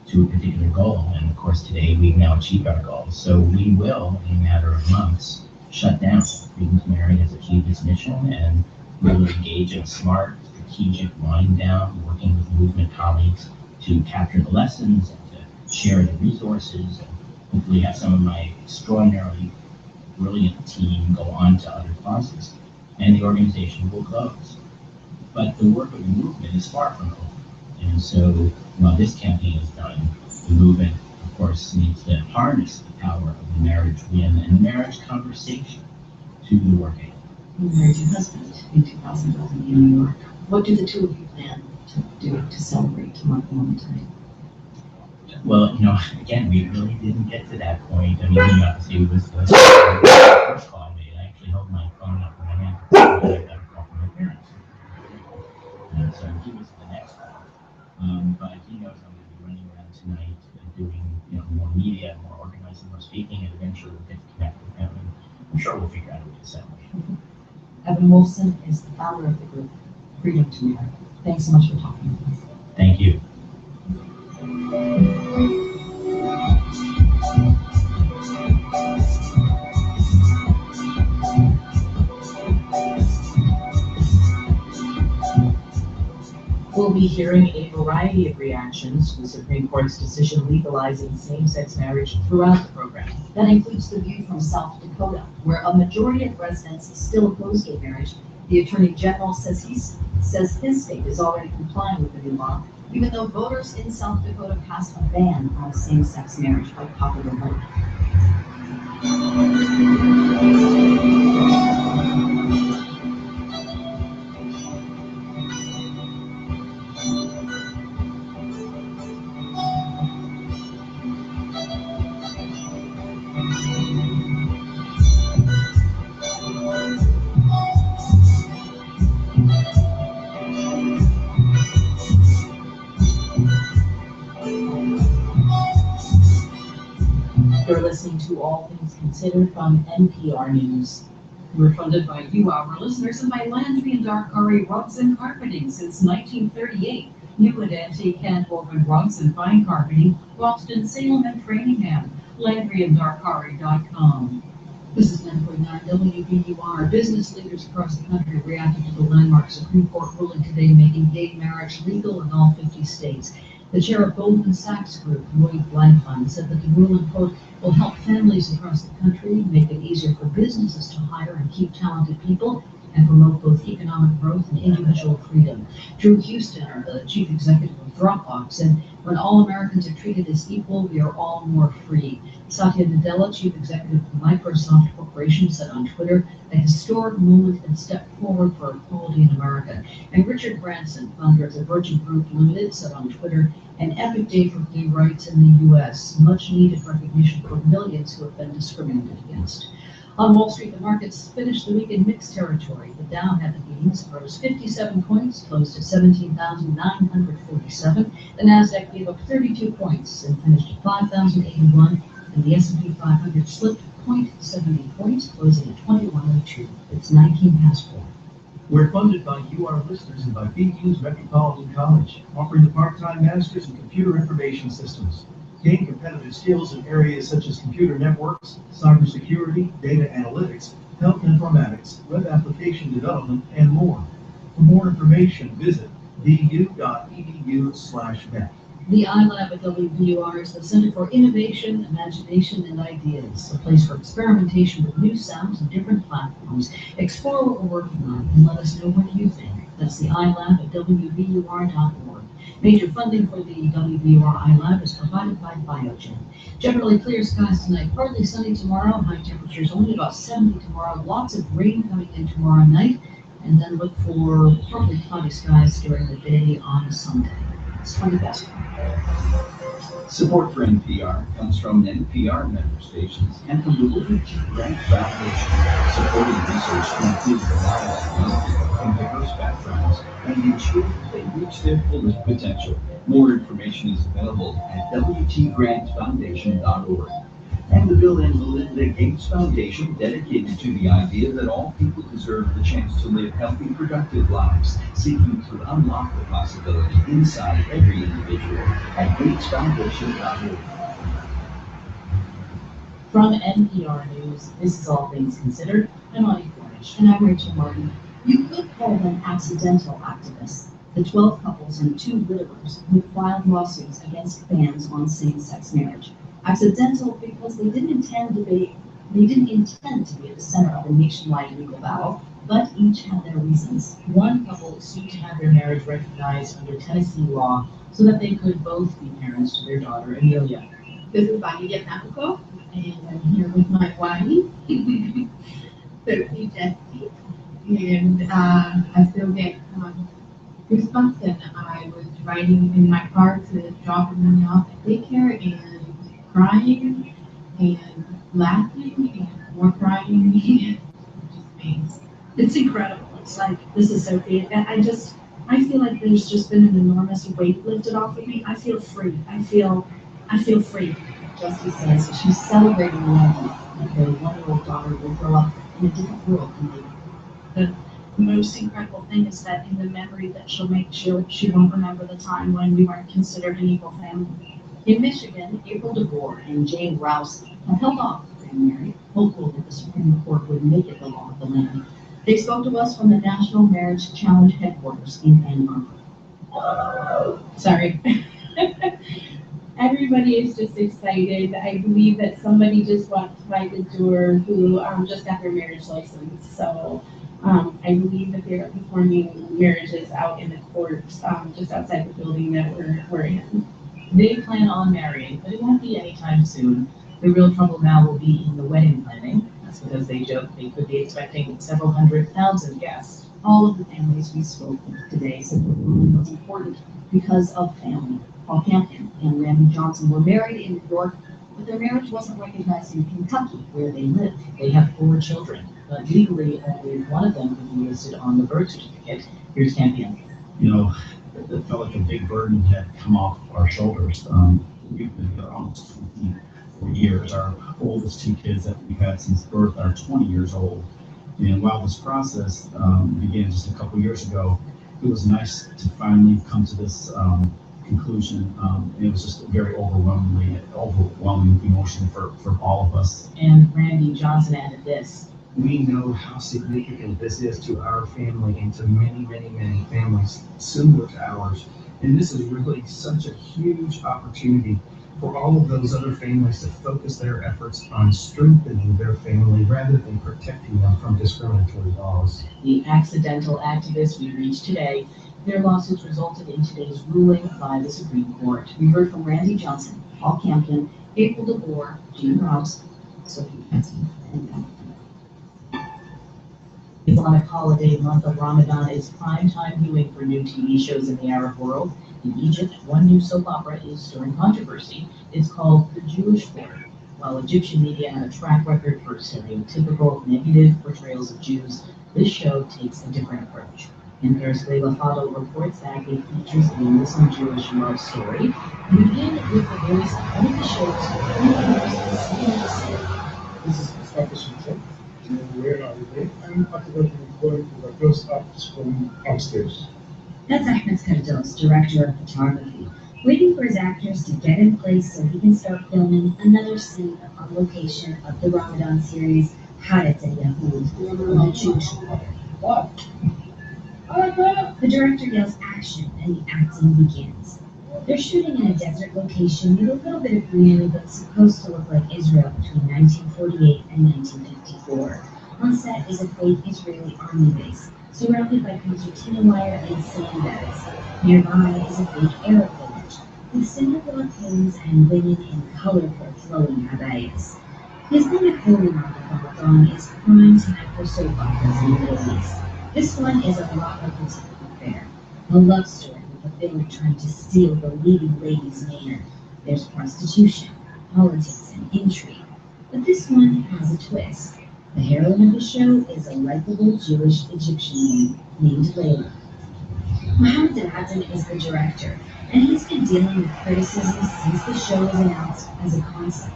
to a particular goal, and of course today we've now achieved our goal. So we will, in a matter of months, shut down. Freedom to Marry has achieved its mission, and we will engage in a smart, strategic wind down, working with movement colleagues to capture the lessons and to share the resources, and hopefully have some of my extraordinarily brilliant team go on to other causes, and the organization will close. But the work of the movement is far from over. And so while this campaign is done, the movement, of course, needs to harness the power of the marriage win and the marriage conversation to the working. You married your husband in 2012 in New York. What do the two of you plan to do to celebrate, to mark the moment today? Well, again, we really didn't get to that point. I mean, obviously, it was the first call I made. I actually held my phone up in my hand and I got a call from my parents. And so he was the next call. But he knows I'm going to be running around tonight and doing, more media, more organizing, more speaking, and eventually we'll get to connect with him. And I'm sure we'll figure out a way to celebrate. Evan Wolfson is the founder of the group Freedom to Marry. Thanks so much for talking with us. Thank you. We'll be hearing a variety of reactions to the Supreme Court's decision legalizing same-sex marriage throughout the program. That includes the view from South Dakota, where a majority of residents still oppose gay marriage. The Attorney General says his state is already complying with the new law, even though voters in South Dakota passed a ban on same-sex marriage by popular vote. You're listening to All Things Considered from NPR News. We're funded by you, our listeners, and by Landry and Darkari Rugs and Carpeting since 1938. New and antique hand-woven rugs and fine carpeting, Boston, Salem, and Framingham. LandryandDarkari.com. This is 9.9 WBUR. Business leaders across the country reacted to the landmark Supreme Court ruling today making gay marriage legal in all 50 states. The chair of Goldman Sachs Group, Lloyd Blankfein, said that the ruling, quote, will help families across the country, make it easier for businesses to hire and keep talented people, and promote both economic growth and individual freedom. Drew Houston, the chief executive of Dropbox, said, when all Americans are treated as equal, we are all more free. Satya Nadella, chief executive of Microsoft Corporation, said on Twitter, a historic moment and step forward for equality in America. And Richard Branson, founder of the Virgin Group Limited, said on Twitter, an epic day for gay rights in the U.S., much needed recognition for millions who have been discriminated against. On Wall Street, the markets finished the week in mixed territory. The Dow had the gains, rose 57 points, closed at 17,947. The Nasdaq gave up 32 points and finished at 5,081. And the S&P 500 slipped 0.70 points, closing at 2102. It's 19 past 4. We're funded by you, our listeners, and by Big U's Metropolitan College, offering the part-time masters in computer information systems. Gain competitive skills in areas such as computer networks, cybersecurity, data analytics, health informatics, web application development, and more. For more information, visit vu.edu/vet. The iLab at WVUR is the Center for Innovation, Imagination, and Ideas, a place for experimentation with new sounds and different platforms. Explore what we're working on and let us know what you think. That's the iLab at WVUR.org. Major funding for the WVUR iLab is provided by Biogen. Generally clear skies tonight, partly sunny tomorrow, high temperatures only about 70 tomorrow, lots of rain coming in tomorrow night, and then look for partly cloudy skies during the day on Sunday. It's 20 best. Support for NPR comes from NPR member stations and from the William G. Grant Foundation, supporting research to improve the lives of young people from diverse backgrounds and ensure they reach their fullest potential. More information is available at wtgrantfoundation.org. And the Bill and Melinda Gates Foundation, dedicated to the idea that all people deserve the chance to live healthy, productive lives, seeking to unlock the possibility inside every individual at gatesfoundation.org. From NPR News, this is All Things Considered. I'm Audie Cornish. And I'm Rachel Martin. You could call them accidental activists, the 12 couples and 2 widowers who filed lawsuits against bans on same-sex marriage. Accidental because they didn't intend to be at the center of a nationwide legal battle, but each had their reasons. One couple sued to have their marriage recognized under Tennessee law so that they could both be parents to their daughter, Amelia. This is Vanilla Nabucco, and I'm here with my wife, Sophie Jessie, and I still get goosebumps, and I was riding in my car to drop them off at daycare, and crying and laughing and more crying and just amazed. It's incredible. It's like, this is Sophie. And I feel like there's just been an enormous weight lifted off of me. I feel free. I feel free. Jessie says she's celebrating the idea that her 1-year-old daughter will grow up in a different world than they do. The most incredible thing is that in the memory that she'll make, she won't remember the time when we weren't considered an equal family. In Michigan, April DeBoer and Jane Rouse have held off getting married, hopeful that the Supreme Court would make it the law of the land. They spoke to us from the National Marriage Challenge headquarters in Ann Arbor. Sorry. Everybody is just excited. I believe that somebody just walked by the door who just got their marriage license. So I believe that they are performing marriages out in the courts just outside the building that we're in. They plan on marrying, but it won't be anytime soon. The real trouble now will be in the wedding planning. That's because they joke they could be expecting several 100,000 guests. All of the families we spoke with today said the ruling was important because of family. Paul Campion and Randy Johnson were married in New York, but their marriage wasn't recognized in Kentucky, where they live. They have 4 children, but legally only one of them could be listed on the birth certificate. Here's Campion. You know, it felt like a big burden had come off our shoulders. We've been together almost 24 years. Our oldest 2 kids that we've had since birth are 20 years old. And while this process began just a couple years ago, it was nice to finally come to this conclusion. It was just very overwhelming emotion for all of us. And Randy Johnson added this. We know how significant this is to our family and to many, many, many families similar to ours. And this is really such a huge opportunity for all of those other families to focus their efforts on strengthening their family rather than protecting them from discriminatory laws. The accidental activists we reached today, their lawsuits resulted in today's ruling by the Supreme Court. We heard from Randy Johnson, Paul Campion, April DeBoer, Jane Rouse, Sophie Jessie, and the Islamic holiday month of Ramadan is primetime viewing for new TV shows in the Arab world. In Egypt, one new soap opera is stirring controversy. It's called The Jewish Quarter. While Egyptian media have a track record for stereotypical, negative portrayals of Jews, this show takes a different approach. NPR's Leila Fadel reports that it features a Muslim-Jewish love story. We begin with the voice of one of the show's This is Mustafa Shimsek. Where are we today? I'm going to the first office from upstairs. That's Ahmed Kardos, Director of Photography. waiting for his actors to get in place so he can start filming another scene on location of the Ramadan series, Haret al-Yahud, the Jewish Quarter. The director yells action and the acting begins. They're shooting in a desert location with a little bit of greenery that's supposed to look like Israel between 1948 and 1954. On set is a fake Israeli army base, surrounded by concertina wire and sandbags. Nearby is a fake Arab village, with cinder-block homes and women in colorful flowing abayas. The Islamic holy month of Ramadan is prime time for soap operas in the Middle East. This one is a lot like the typical fare, a love story with a villain trying to steal the leading lady's man. There's prostitution, politics, and intrigue. But this one has a twist. The heroine of the show is a likable Jewish Egyptian woman named Layla. Mohammed Al-Adin is the director, and he's been dealing with criticism since the show was announced as a concept.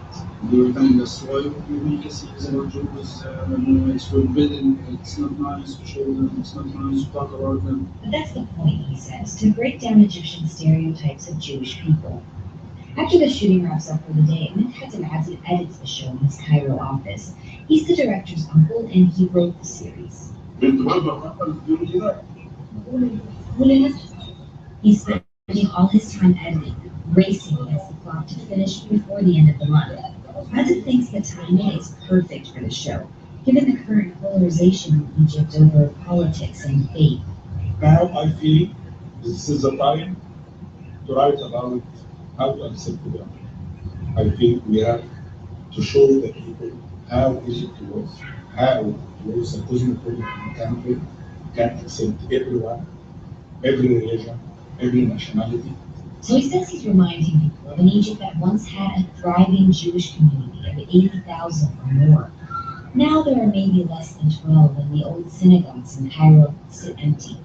They were telling us why we make a series about Jews, it's forbidden, it's not nice to show them, it's not nice to talk about them. But that's the point, he says, to break down Egyptian stereotypes of Jewish people. After the shooting wraps up for the day, Medhat Al-Adin edits the show in his Cairo office. He's the director's uncle, and he wrote the series. He's spending all his time editing, racing against the clock to finish before the end of the month. Adin thinks the timing is perfect for the show, given the current polarization in Egypt over politics and faith. Now I feel this is the time to write about how to accept them. I think we have to show the people how Egypt was, how it was a cosmopolitan country, can accept everyone, every religion, every nationality. So he says he's reminding people of an Egypt that once had a thriving Jewish community of 80,000 or more. Now there are maybe less than 12, and the old synagogues in Cairo sit empty.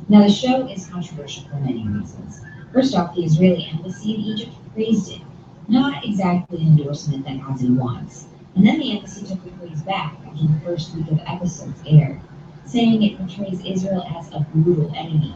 Now the show is controversial for many reasons. First off, the Israeli embassy in Egypt praised it, not exactly an endorsement that Adin wants. And then the embassy took the praise back after the first week of episodes aired, saying it portrays Israel as a brutal enemy.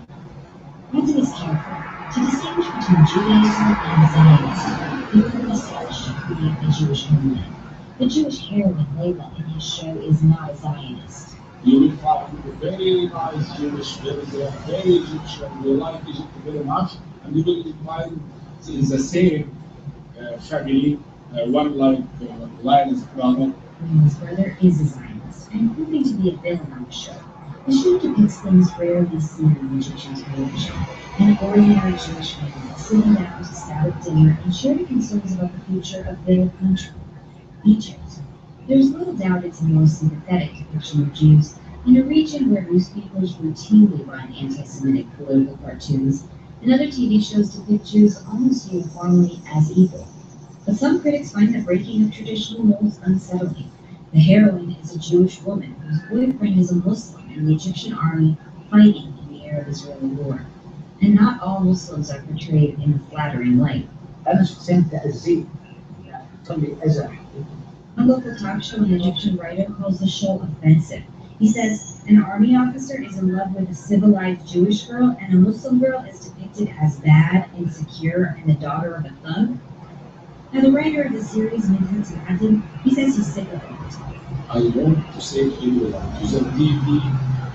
Adin is careful to distinguish between Judaism and Zionism, in order to establish and create a Jewish homeland. The Jewish heroine Layla in his show is not a Zionist. You will find a very nice Jewish, very Egyptian, we like Egypt very much, and you will find in the same family, one like Linus brother. His brother is a Zionist, and proving to be a villain on the show. The show depicts things rarely seen on Egyptian television. An ordinary Jewish family sitting down to Sabbath dinner and sharing concerns about the future of their country, Egypt. There's little doubt it's a more sympathetic depiction of Jews in a region where newspapers routinely run anti-Semitic political cartoons, and other TV shows depict Jews almost uniformly as evil. But some critics find the breaking of traditional molds unsettling. The heroine is a Jewish woman whose boyfriend is a Muslim in the Egyptian army fighting in the Arab-Israeli war. And not all Muslims are portrayed in a flattering light. A local talk show and Egyptian writer calls the show offensive. He says an army officer is in love with a civilized Jewish girl, and a Muslim girl is depicted as bad, insecure, and the daughter of a thug. Now, the writer of the series, Medhat Al-Adin, he says he's sick of it. I want to say to everyone, to the TV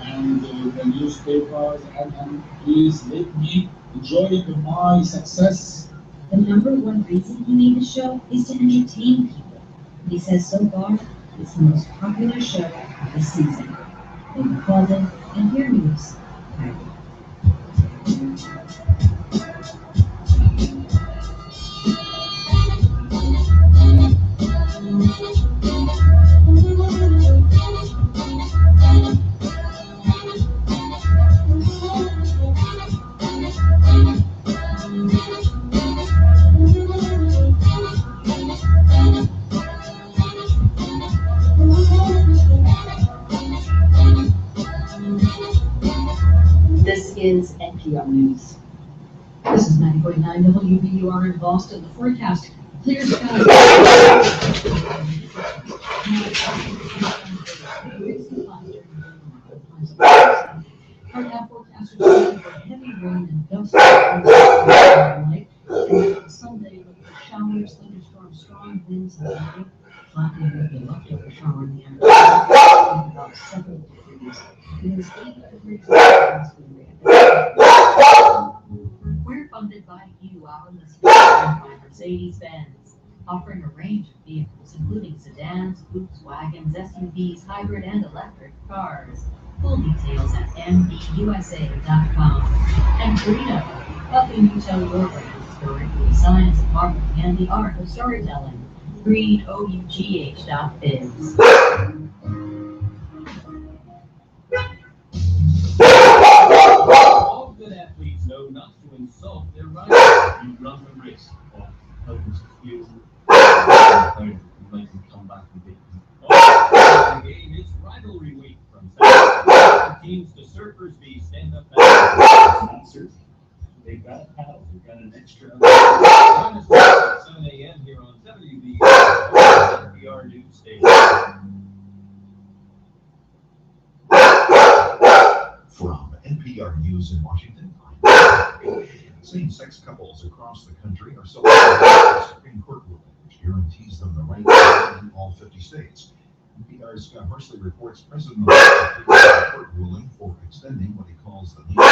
and the newspapers, and please let me enjoy my success. The number one reason he made the show is to entertain people. He says so far, it's the most popular show of the season. David Clausen, NPR News, Cairo. This is NPR News. This is 90.9 WBUR in Boston. The forecast, clear skies. Our now forecasters are for heavy rain and gusts of wind. Thursday, flattening with a leftover shower in the afternoon, about 70 degrees. It is 8 degrees Celsius. We're funded by you, our listeners, by Mercedes-Benz, offering a range of vehicles, including sedans, coupes, wagons, SUVs, hybrid, and electric cars. Full details at mbUSA.com. And Greeno, helping you tell your brand story through the science of marketing and the art of storytelling. GreenOUGH.biz. All good athletes know not to insult their rivals. You run the risk of helping to fuel and make them come back and beat them. Also, the game is rivalry week from Saturday. Teams to surfers v stand-up sponsors. They've got paddles. We've got an extra. Join us at 7 a.m. here on WBR, NPR News Station. From NPR News in Washington, same-sex couples across the country are celebrating the Supreme Court ruling, which guarantees them the right to vote in all 50 states. NPR's Scott Horsley reports President Obama took the court ruling for extending what he calls the legal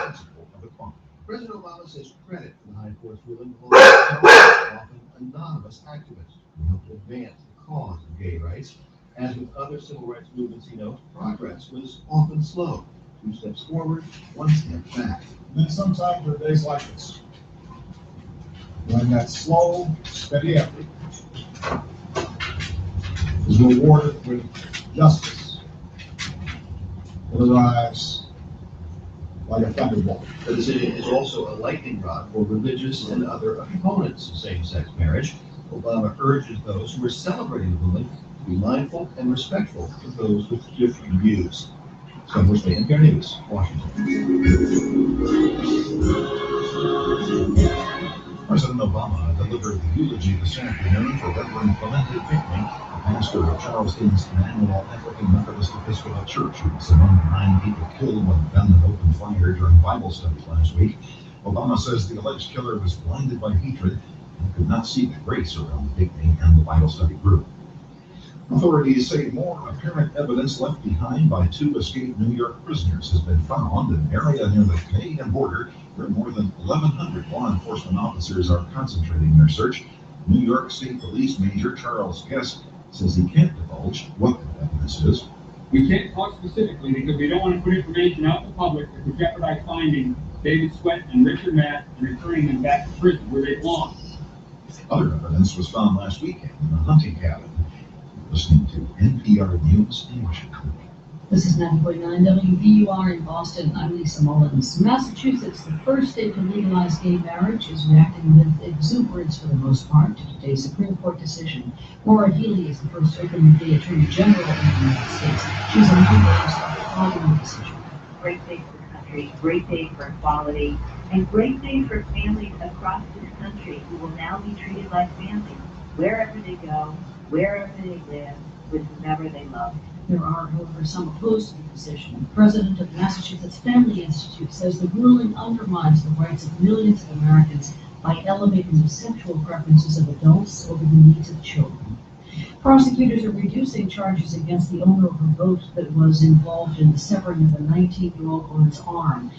principle of equality. President Obama says credit for the High Court's ruling goes to often anonymous activists who helped advance the cause of gay rights. As with other civil rights movements, he notes, progress was often slow. 2 steps forward, 1 step back. And then sometimes there are days like this, when that slow, steady effort is rewarded with justice that arrives like a thunderbolt. The decision is also a lightning rod for religious and other opponents of same-sex marriage. Obama urges those who are celebrating the ruling to be mindful and respectful of those with different views. Scott Horsley, NPR News, Washington. President Obama delivered the eulogy this afternoon for Reverend Clemente Pinckney, the pastor of Charleston's Emmanuel African Methodist Episcopal Church, who was among the 9 people killed when gunmen opened fire during Bible studies last week. Obama says the alleged killer was blinded by hatred and could not see the grace around Pinckney and the Bible study group. Authorities say more apparent evidence left behind by 2 escaped New York prisoners has been found in an area near the Canadian border where more than 1,100 law enforcement officers are concentrating their search. New York State Police Major Charles Guest says he can't divulge what the evidence is. We can't talk specifically because we don't want to put information out to the public that would jeopardize finding David Sweat and Richard Matt and returning them back to prison where they belong. Other evidence was found last weekend in a hunting cabin. Listening to NPR News in Washington. This is 90.9 WBUR in Boston. I'm Lisa Mullins. Massachusetts, the first state to legalize gay marriage, is reacting with exuberance for the most part to today's Supreme Court decision. Maura Healey is the first openly gay Attorney General in the United States. She's a member of the decision. Great day for the country, great day for equality, and great day for families across this country who will now be treated like families, wherever they go, wherever they live, with whomever they love. There are, however, some opposed to the decision. The president of the Massachusetts Family Institute says the ruling undermines the rights of millions of Americans by elevating the sexual preferences of adults over the needs of children. Prosecutors are reducing charges against the owner of a boat that was involved in the severing of a 19-year-old woman's arm.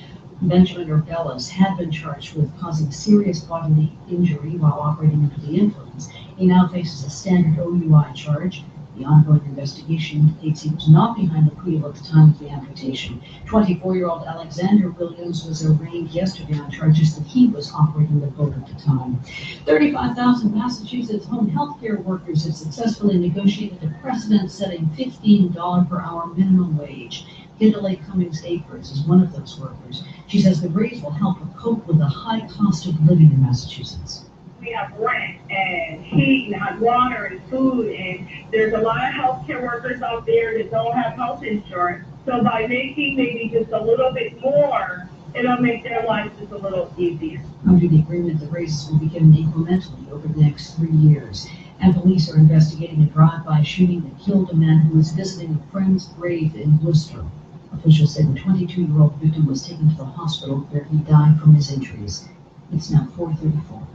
Benjamin Urbelis had been charged with causing serious bodily injury while operating under the influence. He now faces a standard OUI charge. The ongoing investigation indicates he was not behind the wheel at the time of the amputation. 24-year-old Alexander Williams was arraigned yesterday on charges that he was operating the boat at the time. 35,000 Massachusetts home health care workers have successfully negotiated a precedent-setting $15 per hour minimum wage. Hidalay Cummings Akers is one of those workers. She says the raise will help her cope with the high cost of living in Massachusetts. We have rent and heat and hot water and food, and there's a lot of healthcare workers out there that don't have health insurance. So by making maybe just a little bit more, it'll make their lives just a little easier. Under the agreement, the raises will be given incrementally over the next 3 years. And police are investigating a drive-by shooting that killed a man who was visiting a friend's grave in Worcester. Officials say the 22-year-old victim was taken to the hospital where he died from his injuries. It's now 4:34.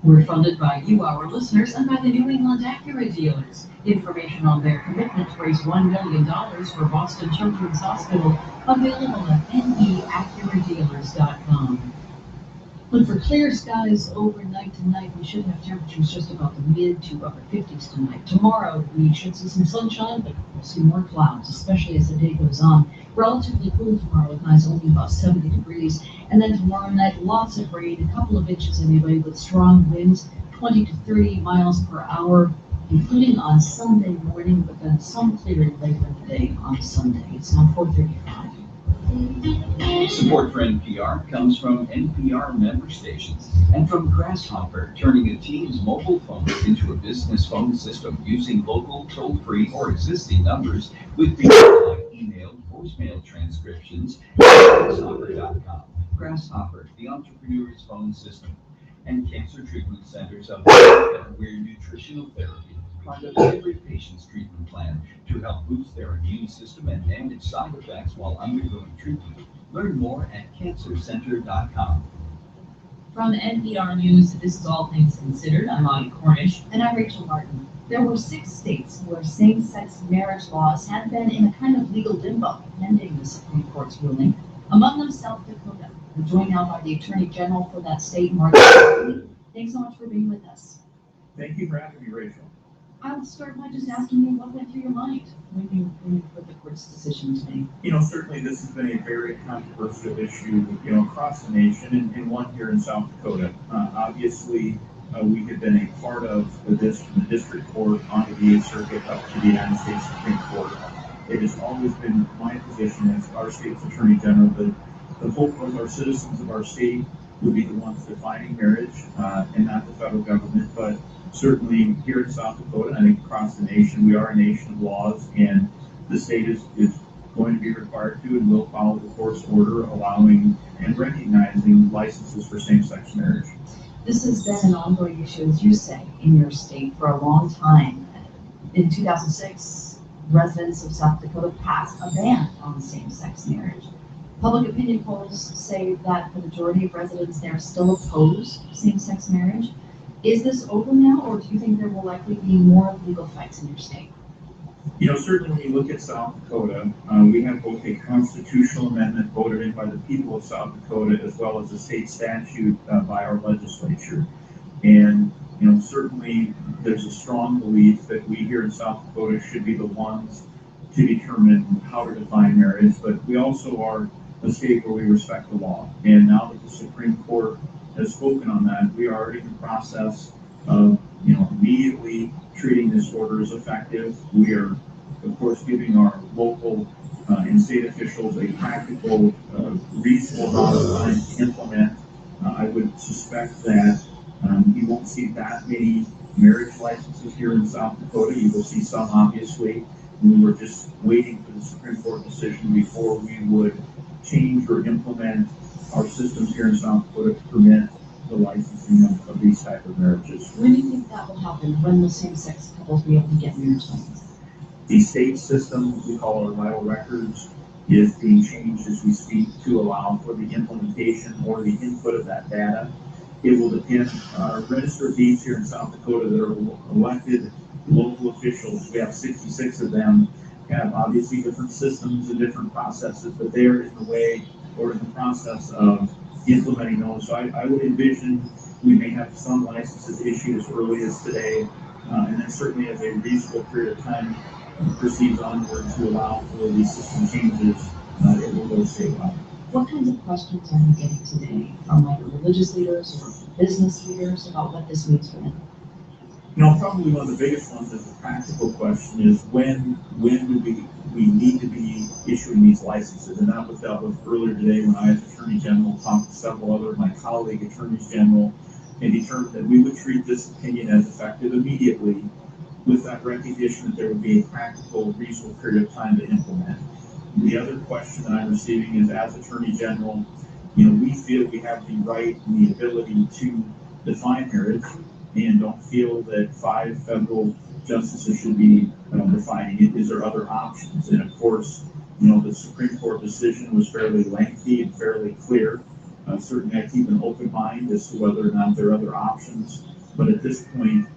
We're funded by you, our listeners, and by the New England Acura dealers. Information on their commitment to raise $1 million for Boston Children's Hospital available at neacuradealers.com. Look for clear skies overnight tonight. We should have temperatures just about the mid to upper 50s tonight. Tomorrow, we should see some sunshine, but we'll see more clouds, especially as the day goes on. Relatively cool tomorrow with highs only about 70 degrees. And then tomorrow night, lots of rain, a couple of inches anyway, with strong winds, 20 to 30 miles per hour, including on Sunday morning, but then some clearing later in the day on Sunday. It's now 4:35. Support for NPR comes from NPR member stations and from Grasshopper, turning a team's mobile phones into a business phone system using local, toll-free, or existing numbers with features like email, voicemail transcriptions, at grasshopper.com. Grasshopper, the entrepreneur's phone system. And Cancer Treatment Centers of America, where nutritional therapy is part of every patient's treatment plan to help boost their immune system and manage side effects while undergoing treatment. Learn more at cancercenter.com. From NPR News, this is All Things Considered. I'm Audie Cornish. And I'm Rachel Martin. There were 6 states where same-sex marriage laws had been in a kind of legal limbo pending the Supreme Court's ruling. Among them, South Dakota. We're joined now by the Attorney General for that state, Mark. Thanks so much for being with us. Thank you for having me, Rachel. I'll start by just asking you what went through your mind when you heard the court's decision today. Certainly this has been a very controversial issue, across the nation and one here in South Dakota. Obviously, we have been a part of this from the district court onto the 8th Circuit up to the United States Supreme Court. It has always been my position as our state's Attorney General that the hope of our citizens of our state would be the ones defining marriage and not the federal government. But certainly here in South Dakota, I think across the nation, we are a nation of laws, and the state is going to be required to and will follow the court's order allowing and recognizing licenses for same-sex marriage. This has been an ongoing issue, as you say, in your state for a long time. In 2006, residents of South Dakota passed a ban on same-sex marriage. Public opinion polls say that the majority of residents there still oppose same-sex marriage. Is this over now, or do you think there will likely be more legal fights in your state? Certainly when you look at South Dakota, we have both a constitutional amendment voted in by the people of South Dakota as well as a state statute by our legislature. And, certainly there's a strong belief that we here in South Dakota should be the ones to determine how to define marriage, but we also are a state where we respect the law. And now that the Supreme Court has spoken on that, we are in the process of, immediately treating this order as effective. We are, of course, giving our local and state officials a practical, reasonable amount of time to implement. I would suspect that you won't see that many marriage licenses here in South Dakota. You will see some, obviously. We were just waiting for the Supreme Court decision before we would change or implement our systems here in South Dakota to permit the licensing of these type of marriages. When do you think that will happen? When will same-sex couples be able to get marriage licenses? The state system, we call our vital records, is being changed as we speak to allow for the implementation or the input of that data. It will depend on our register of deeds here in South Dakota that are elected local officials. We have 66 of them, have obviously different systems and different processes, but they're in the way or in the process of implementing those. So I would envision we may have some licenses issued as early as today, and then certainly as a reasonable period of time proceeds onward to allow for these system changes, it will go statewide. What kinds of questions are you getting today from either religious leaders or business leaders about what this means for them? Probably one of the biggest ones is the practical question is when do we need to be issuing these licenses? And that was dealt with earlier today when I, as Attorney General, talked to several other of my colleague Attorneys General and determined that we would treat this opinion as effective immediately with that recognition that there would be a practical, reasonable period of time to implement. The other question that I'm receiving is, as Attorney General, we feel we have the right and the ability to define marriage and don't feel that 5 federal justices should be defining it. Is there other options? And of course, the Supreme Court decision was fairly lengthy and fairly clear. Certainly I keep an open mind as to whether or not there are other options. but at this point,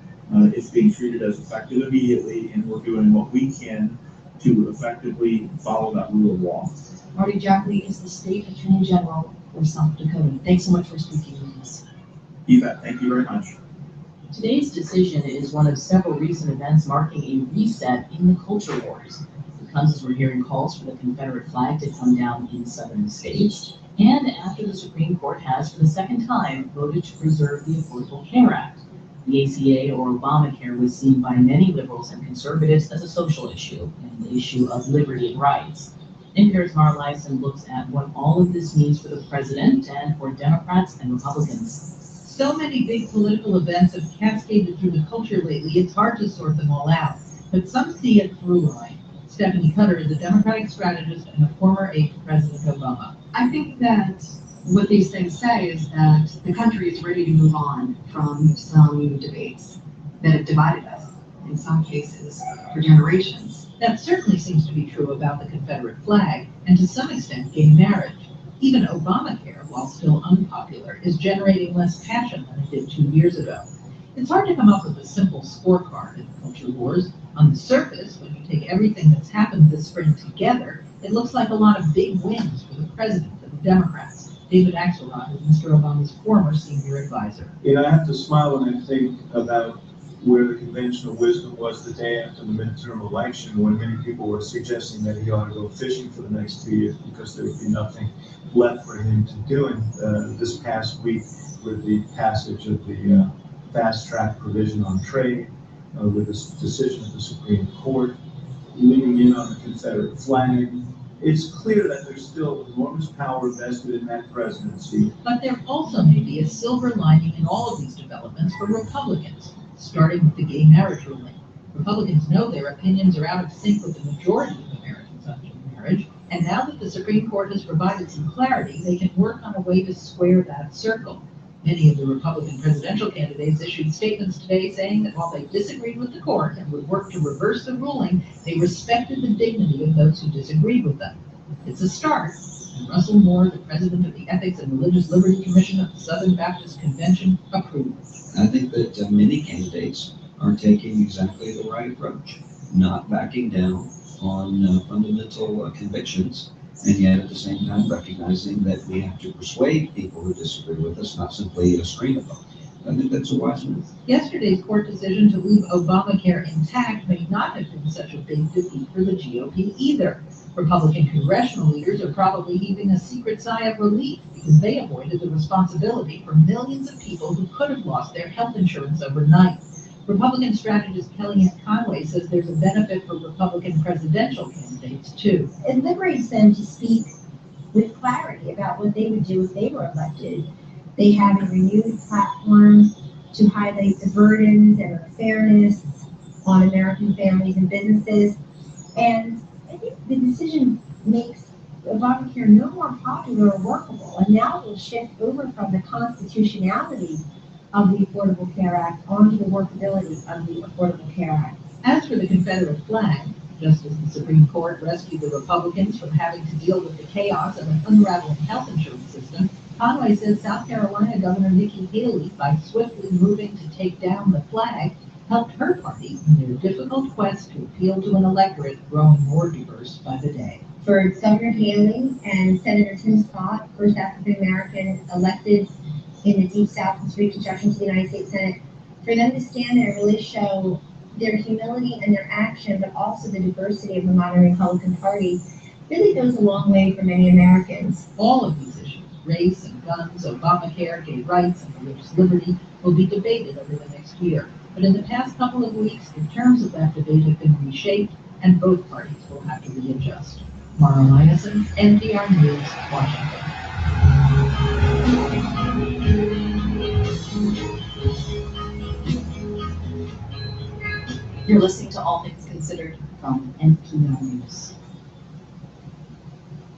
it's being treated as effective immediately, and we're doing what we can to effectively follow that rule of law. Marty Jackley is the State Attorney General for South Dakota. Thanks so much for speaking with us. Yvette, thank you very much. Today's decision is one of several recent events marking a reset in the culture wars. It comes as we're hearing calls for the Confederate flag to come down in southern states, and after the Supreme Court has, for the second time, voted to preserve the Affordable Care Act. The ACA, or Obamacare, was seen by many liberals and conservatives as a social issue, and the issue of liberty and rights. NPR's Mara Liasson looks at what all of this means for the president and for Democrats and Republicans. So many big political events have cascaded through the culture lately, it's hard to sort them all out. But some see a through line. Stephanie Cutter is a Democratic strategist and a former aide to President Obama. I think that what these things say is that the country is ready to move on from some debates that have divided us, in some cases, for generations. That certainly seems to be true about the Confederate flag, and to some extent gay marriage. Even Obamacare, while still unpopular, is generating less passion than it did 2 years ago. It's hard to come up with a simple scorecard in culture wars. On the surface, when you take everything that's happened this spring together, it looks like a lot of big wins for the president and the Democrats. David Axelrod is Mr. Obama's former senior advisor. I have to smile when I think about where the conventional wisdom was the day after the midterm election, when many people were suggesting that he ought to go fishing for the next 2 years because there would be nothing left for him to do. And this past week, with the passage of the fast track provision on trade, with this decision of the Supreme Court, leaning in on the Confederate flag, it's clear that there's still enormous power vested in that presidency. But there also may be a silver lining in all of these developments for Republicans, starting with the gay marriage ruling. Republicans know their opinions are out of sync with the majority of Americans on gay marriage, and now that the Supreme Court has provided some clarity, they can work on a way to square that circle. Many of the Republican presidential candidates issued statements today saying that while they disagreed with the court and would work to reverse the ruling, they respected the dignity of those who disagreed with them. It's a start, and Russell Moore, the president of the Ethics and Religious Liberty Commission of the Southern Baptist Convention, approved. I think that many candidates are taking exactly the right approach, not backing down on fundamental convictions, and yet at the same time recognizing that we have to persuade people who disagree with us, not simply screen them. I think that's a wise move. Yesterday's court decision to leave Obamacare intact may not have been such a big defeat for the GOP either. Republican congressional leaders are probably heaving a secret sigh of relief because they avoided the responsibility for millions of people who could have lost their health insurance overnight. Republican strategist Kellyanne Conway says there's a benefit for Republican presidential candidates too. It liberates them to speak with clarity about what they would do if they were elected. They have a renewed platform to highlight the burdens and unfairness on American families and businesses. And I think the decision makes Obamacare no more popular or workable, and now will shift over from the constitutionality of the Affordable Care Act onto the workability of the Affordable Care Act. As for the Confederate flag, just as the Supreme Court rescued the Republicans from having to deal with the chaos of an unraveling health insurance system, Conway says South Carolina Governor Nikki Haley, by swiftly moving to take down the flag, helped her party in their difficult quest to appeal to an electorate growing more diverse by the day. For Governor Haley and Senator Tim Scott, first African American elected in the Deep South and Reconstruction to the United States Senate, for them to stand there and really show their humility and their action, but also the diversity of the modern Republican Party, really goes a long way for many Americans. All of these issues, race and guns, Obamacare, gay rights, and religious liberty, will be debated over the next year. But in the past couple of weeks, the terms of that debate have been reshaped, and both parties will have to readjust. Mara Liasson, NPR News, Washington. You're listening to All Things Considered from NPR News.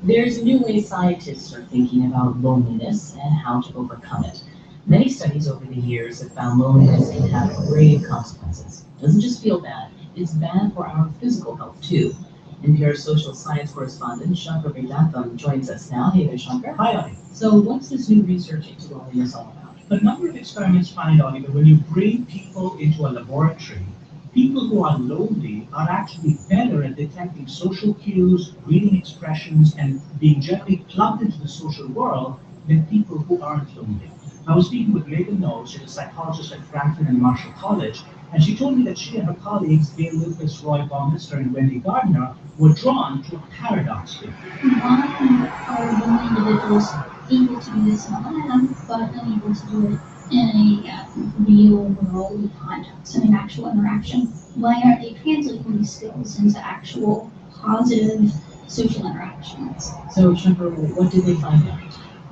There's new ways scientists are thinking about loneliness and how to overcome it. Many studies over the years have found loneliness can have grave consequences. It doesn't just feel bad, it's bad for our physical health too. NPR's social science correspondent Shankar Vedantam joins us now. Hey there, Shankar. Hi, Ani. So what's this new research into loneliness all about? A number of experiments find out that when you bring people into a laboratory, people who are lonely are actually better at detecting social cues, reading expressions, and being generally plugged into the social world than people who aren't lonely. I was speaking with Megan Knowles, she's a psychologist at Franklin and Marshall College, and she told me that she and her colleagues, Gail Lucas, Roy Baumeister, and Wendy Gardner, were drawn to a paradox here. Why are lonely individuals able to do this in a lab, but unable to do it in a real world context, in an actual interaction? Why aren't they translating these skills into actual positive social interactions? So, Shemper, what did they find out?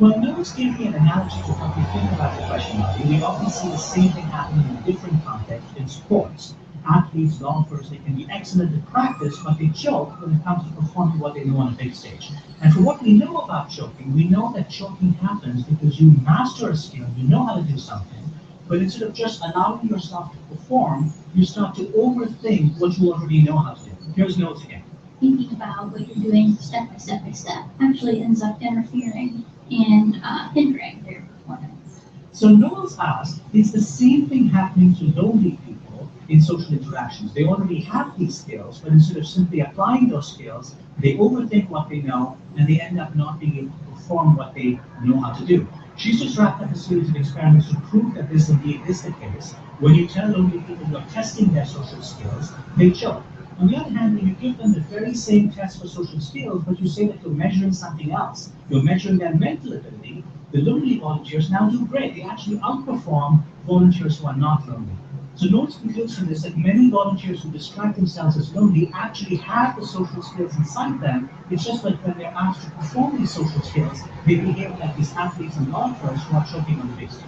Well, Knowles gave me an analogy to help you think about the question. We often see the same thing happening in a different context in sports. Athletes, golfers, they can be excellent at practice, but they choke when it comes to performing what they know on a big stage. And for what we know about choking, we know that choking happens because you master a skill, you know how to do something, but instead of just allowing yourself to perform, you start to overthink what you already know how to do. Here's Knowles again. Thinking about what you're doing step by step by step actually ends up interfering and hindering their performance. So Knowles asked, is the same thing happening to lonely people in social interactions? They already have these skills, but instead of simply applying those skills, they overthink what they know, and they end up not being able to perform what they know how to do. She's just wrapped up a series of experiments to prove that this indeed is the case. When you tell lonely people you're testing their social skills, they choke. On the other hand, when you give them the very same test for social skills, but you say that you're measuring something else, you're measuring their mental ability, the lonely volunteers now do great. They actually outperform volunteers who are not lonely. So Knowles concludes from this that many volunteers who describe themselves as lonely actually have the social skills inside them. It's just that when they're asked to perform these social skills, they behave like these athletes and golfers who are choking on the big stage.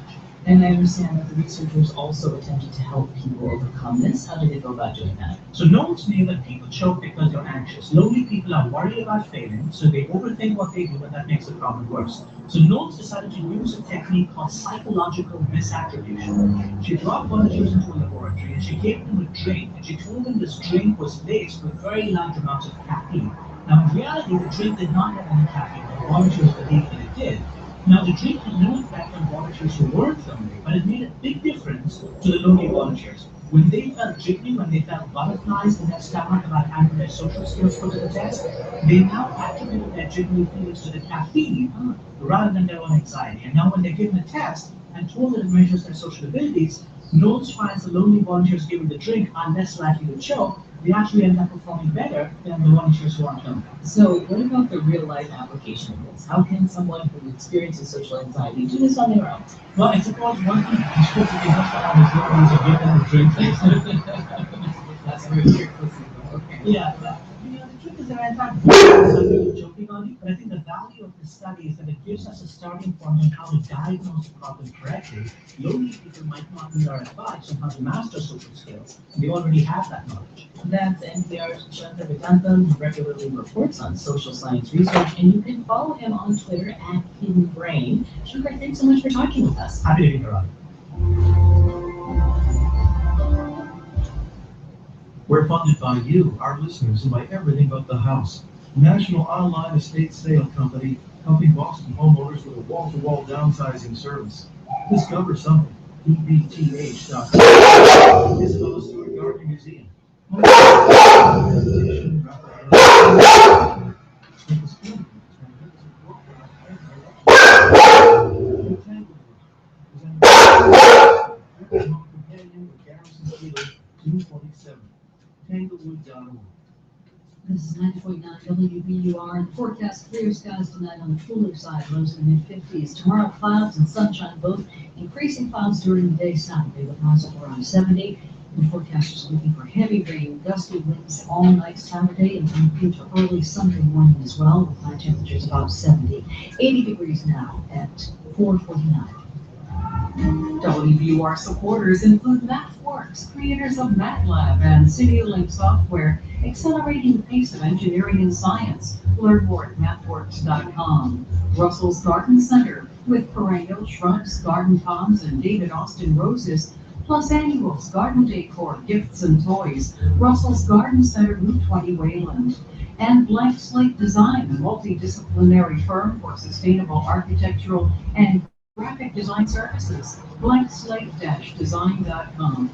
And I understand that the researchers also attempted to help people overcome this. How did they go about doing that? So Knowles knew that people choke because they're anxious. Lonely people are worried about failing, so they overthink what they do, and that makes the problem worse. So Knowles decided to use a technique called psychological misattribution. She brought volunteers into a laboratory and she gave them a drink, and she told them this drink was laced with very large amounts of caffeine. Now in reality, the drink did not have any caffeine, but volunteers believed that it did. Now, the drink had no effect on volunteers who weren't lonely, but it made a big difference to the lonely volunteers. When they felt jiggly, when they felt butterflies in their stomach about having their social skills put to the test, they now attributed their jiggly feelings to the caffeine rather than their own anxiety. And now when they're given a test and told that it measures their social abilities, Knowles finds the lonely volunteers given the drink are less likely to choke. They actually end up performing better than the volunteers who aren't lonely. So what about the real life application of this? How can someone who experiences social anxiety do this on their own? Well, I suppose one thing I'm supposed to be much better is to give them a drink. That's very tricky. Okay. Yeah. You know, the truth is that I thought really joking on it, but I think the value of this study is that it gives us a starting point on how to diagnose the problem correctly. Lonely people might not need our advice on how to master social skills. They already have that knowledge. That's NPR's Shankar Vedantam, who regularly reports on social science research, and you can follow him on Twitter at Hidden Brain. Shankar, thanks so much for talking with us. Happy to be here, Robbie. We're funded by you, our listeners, and by Everything But the House, national online estate sale company helping Boston homeowners with a wall-to-wall downsizing service. Discover something. EBTH.com. Visit us to our Garden Museum. This is 9.9 WBUR. The forecast, clear skies tonight on the cooler side, lows in the mid-50s. Tomorrow, clouds and sunshine both. Increasing clouds during the day Saturday with highs of around 70. The forecast is looking for heavy rain, gusty winds all night Saturday and into early Sunday morning as well, with high temperatures about 70. 80 degrees now at 4:49. WBUR supporters include MathWorks, creators of MATLAB and CityLink software, accelerating the pace of engineering and science. Learn more at mathworks.com. Russell's Garden Center, with perennial shrubs, garden palms, and David Austin roses, plus annuals, garden decor, gifts, and toys. Russell's Garden Center, Route 20 Wayland. And Blank Slate Design, a multidisciplinary firm for sustainable architectural and graphic design services. blankslate-design.com.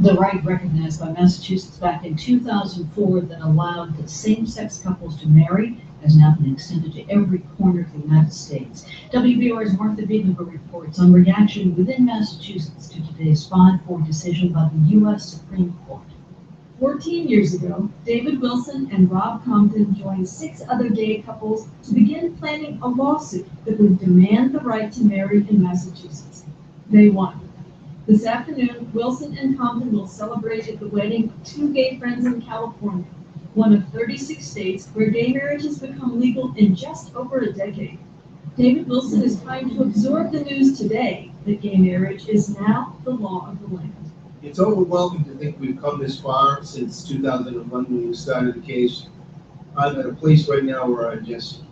The right recognized by Massachusetts back in 2004 that allowed the same-sex couples to marry has now been extended to every corner of the United States. WBR's Martha Biebenberg reports on reaction within Massachusetts to today's 5-4 decision by the U.S. Supreme Court. 14 years ago, David Wilson and Rob Compton joined 6 other gay couples to begin planning a lawsuit that would demand the right to marry in Massachusetts. They won. This afternoon, Wilson and Compton will celebrate at the wedding of 2 gay friends in California, one of 36 states where gay marriage has become legal in just over a decade. David Wilson is trying to absorb the news today that gay marriage is now the law of the land. It's overwhelming to think we've come this far since 2001 when we started the case. I'm at a place right now where I'm just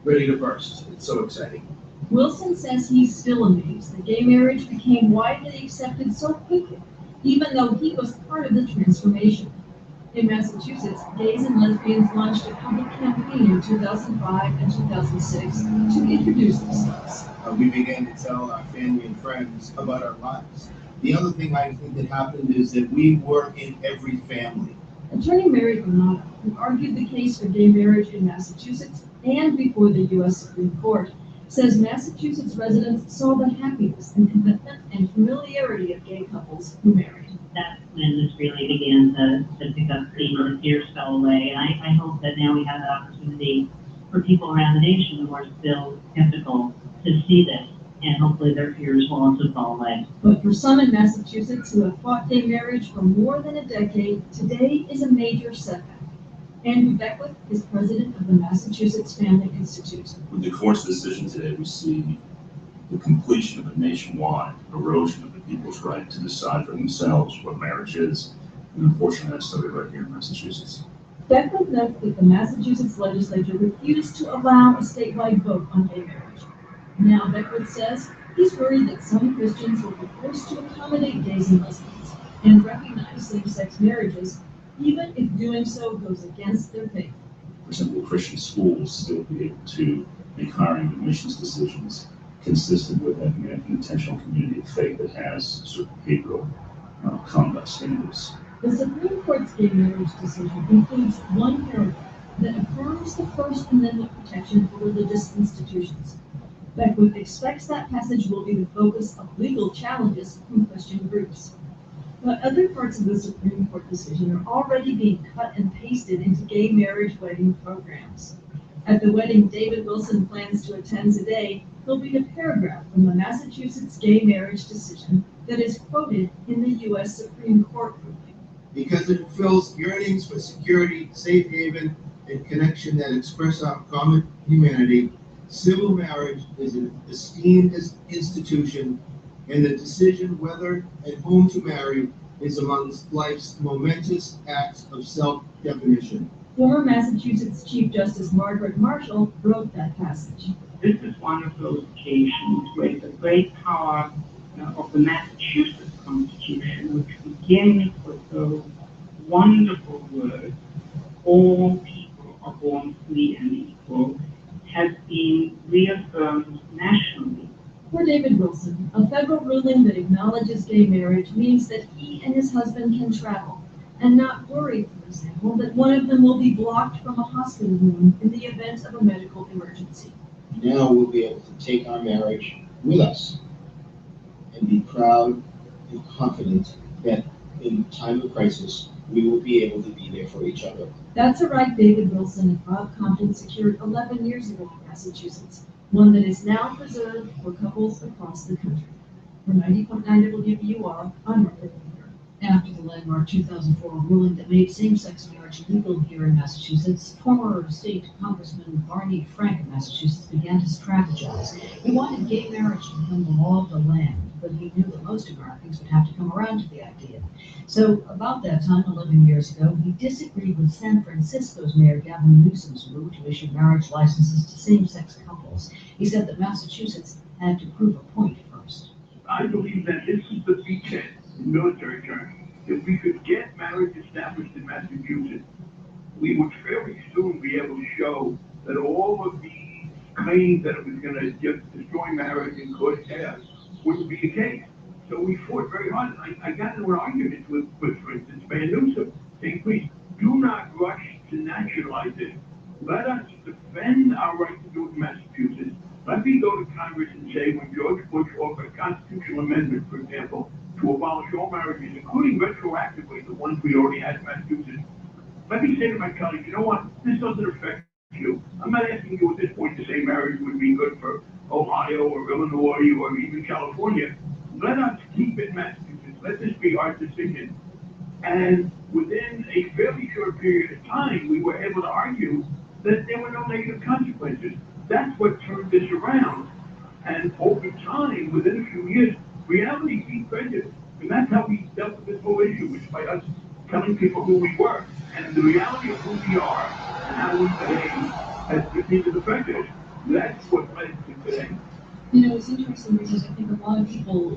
ready to burst. It's so exciting. Wilson says he's still amazed that gay marriage became widely accepted so quickly, even though he was part of the transformation. In Massachusetts, gays and lesbians launched a public campaign in 2005 and 2006 to introduce themselves. We began to tell our family and friends about our lives. The other thing I think that happened is that we were in every family. Attorney Mary Granado, who argued the case for gay marriage in Massachusetts and before the U.S. Supreme Court, says Massachusetts residents saw the happiness and commitment and familiarity of gay couples who married. That's when this really began to pick up steam and the fears fell away. And I hope that now we have that opportunity for people around the nation who are still skeptical to see this, and hopefully their fears will also fall away. But for some in Massachusetts who have fought gay marriage for more than a decade, today is a major setback. Andrew Beckwith is president of the Massachusetts Family Institute. With the court's decision today, we see the completion of a nationwide erosion of the people's right to decide for themselves what marriage is. And unfortunately, that's started right here in Massachusetts. Beckwith notes that the Massachusetts legislature refused to allow a statewide vote on gay marriage. Now, Beckwith says he's worried that some Christians will be forced to accommodate gays and lesbians and recognize same-sex marriages, even if doing so goes against their faith. For example, Christian schools still be able to make hiring and admissions decisions consistent with having an intentional community of faith that has certain behavioral conduct standards. The Supreme Court's gay marriage decision includes one paragraph that affirms the First Amendment protection for religious institutions. Beckwith expects that passage will be the focus of legal challenges from Christian groups. But other parts of the Supreme Court decision are already being cut and pasted into gay marriage wedding programs. At the wedding David Wilson plans to attend today, there'll be a paragraph from the Massachusetts gay marriage decision that is quoted in the U.S. Supreme Court ruling. Because it fulfills yearnings for security, safe haven, and connection that express our common humanity, civil marriage is an esteemed institution, and the decision whether and whom to marry is amongst life's momentous acts of self-definition. Former Massachusetts Chief Justice Margaret Marshall wrote that passage. This is one of those occasions where the great power of the Massachusetts Constitution, which begins with those wonderful words, all people are born free and equal, has been reaffirmed nationally. For David Wilson, a federal ruling that acknowledges gay marriage means that he and his husband can travel and not worry, for example, that one of them will be blocked from a hospital room in the event of a medical emergency. Now we'll be able to take our marriage with us and be proud and confident that in time of crisis, we will be able to be there for each other. That's a right David Wilson and Rob Compton secured 11 years ago in Massachusetts, one that is now preserved for couples across the country. For 90.9 WBUR, I'm Martha Biebenberg. After the landmark 2004 ruling that made same-sex marriage legal here in Massachusetts, former state Congressman Barney Frank of Massachusetts began to strategize. He wanted gay marriage to become the law of the land, but he knew that most Americans would have to come around to the idea. So about that time, 11 years ago, he disagreed with San Francisco's Mayor Gavin Newsom's move to issue marriage licenses to same-sex couples. He said that Massachusetts had to prove a point first. I believe that this is the beachhead in military terms. If we could get marriage established in Massachusetts, we would fairly soon be able to show that all of these claims that it was going to destroy marriage and cause chaos wouldn't be the case. So we fought very hard. I got into an argument with for instance, Mayor Newsom, saying, please, do not rush to nationalize it. Let us defend our right to do it in Massachusetts. Let me go to Congress and say, when George Bush offered a constitutional amendment, for example, to abolish all marriages, including retroactively the ones we already had in Massachusetts, let me say to my colleagues, you know what, this doesn't affect you. I'm not asking you at this point to say marriage would be good for Ohio or Illinois or even California. Let us keep it Massachusetts. Let this be our decision. And within a fairly short period of time, we were able to argue that there were no negative consequences. That's what turned this around. And over time, within a few years, reality beat prejudice. And that's how we dealt with this whole issue, was by us telling people who we were. And the reality of who we are and how we behave has defeated the prejudice. That's what led to today. You know, it's interesting because I think a lot of people,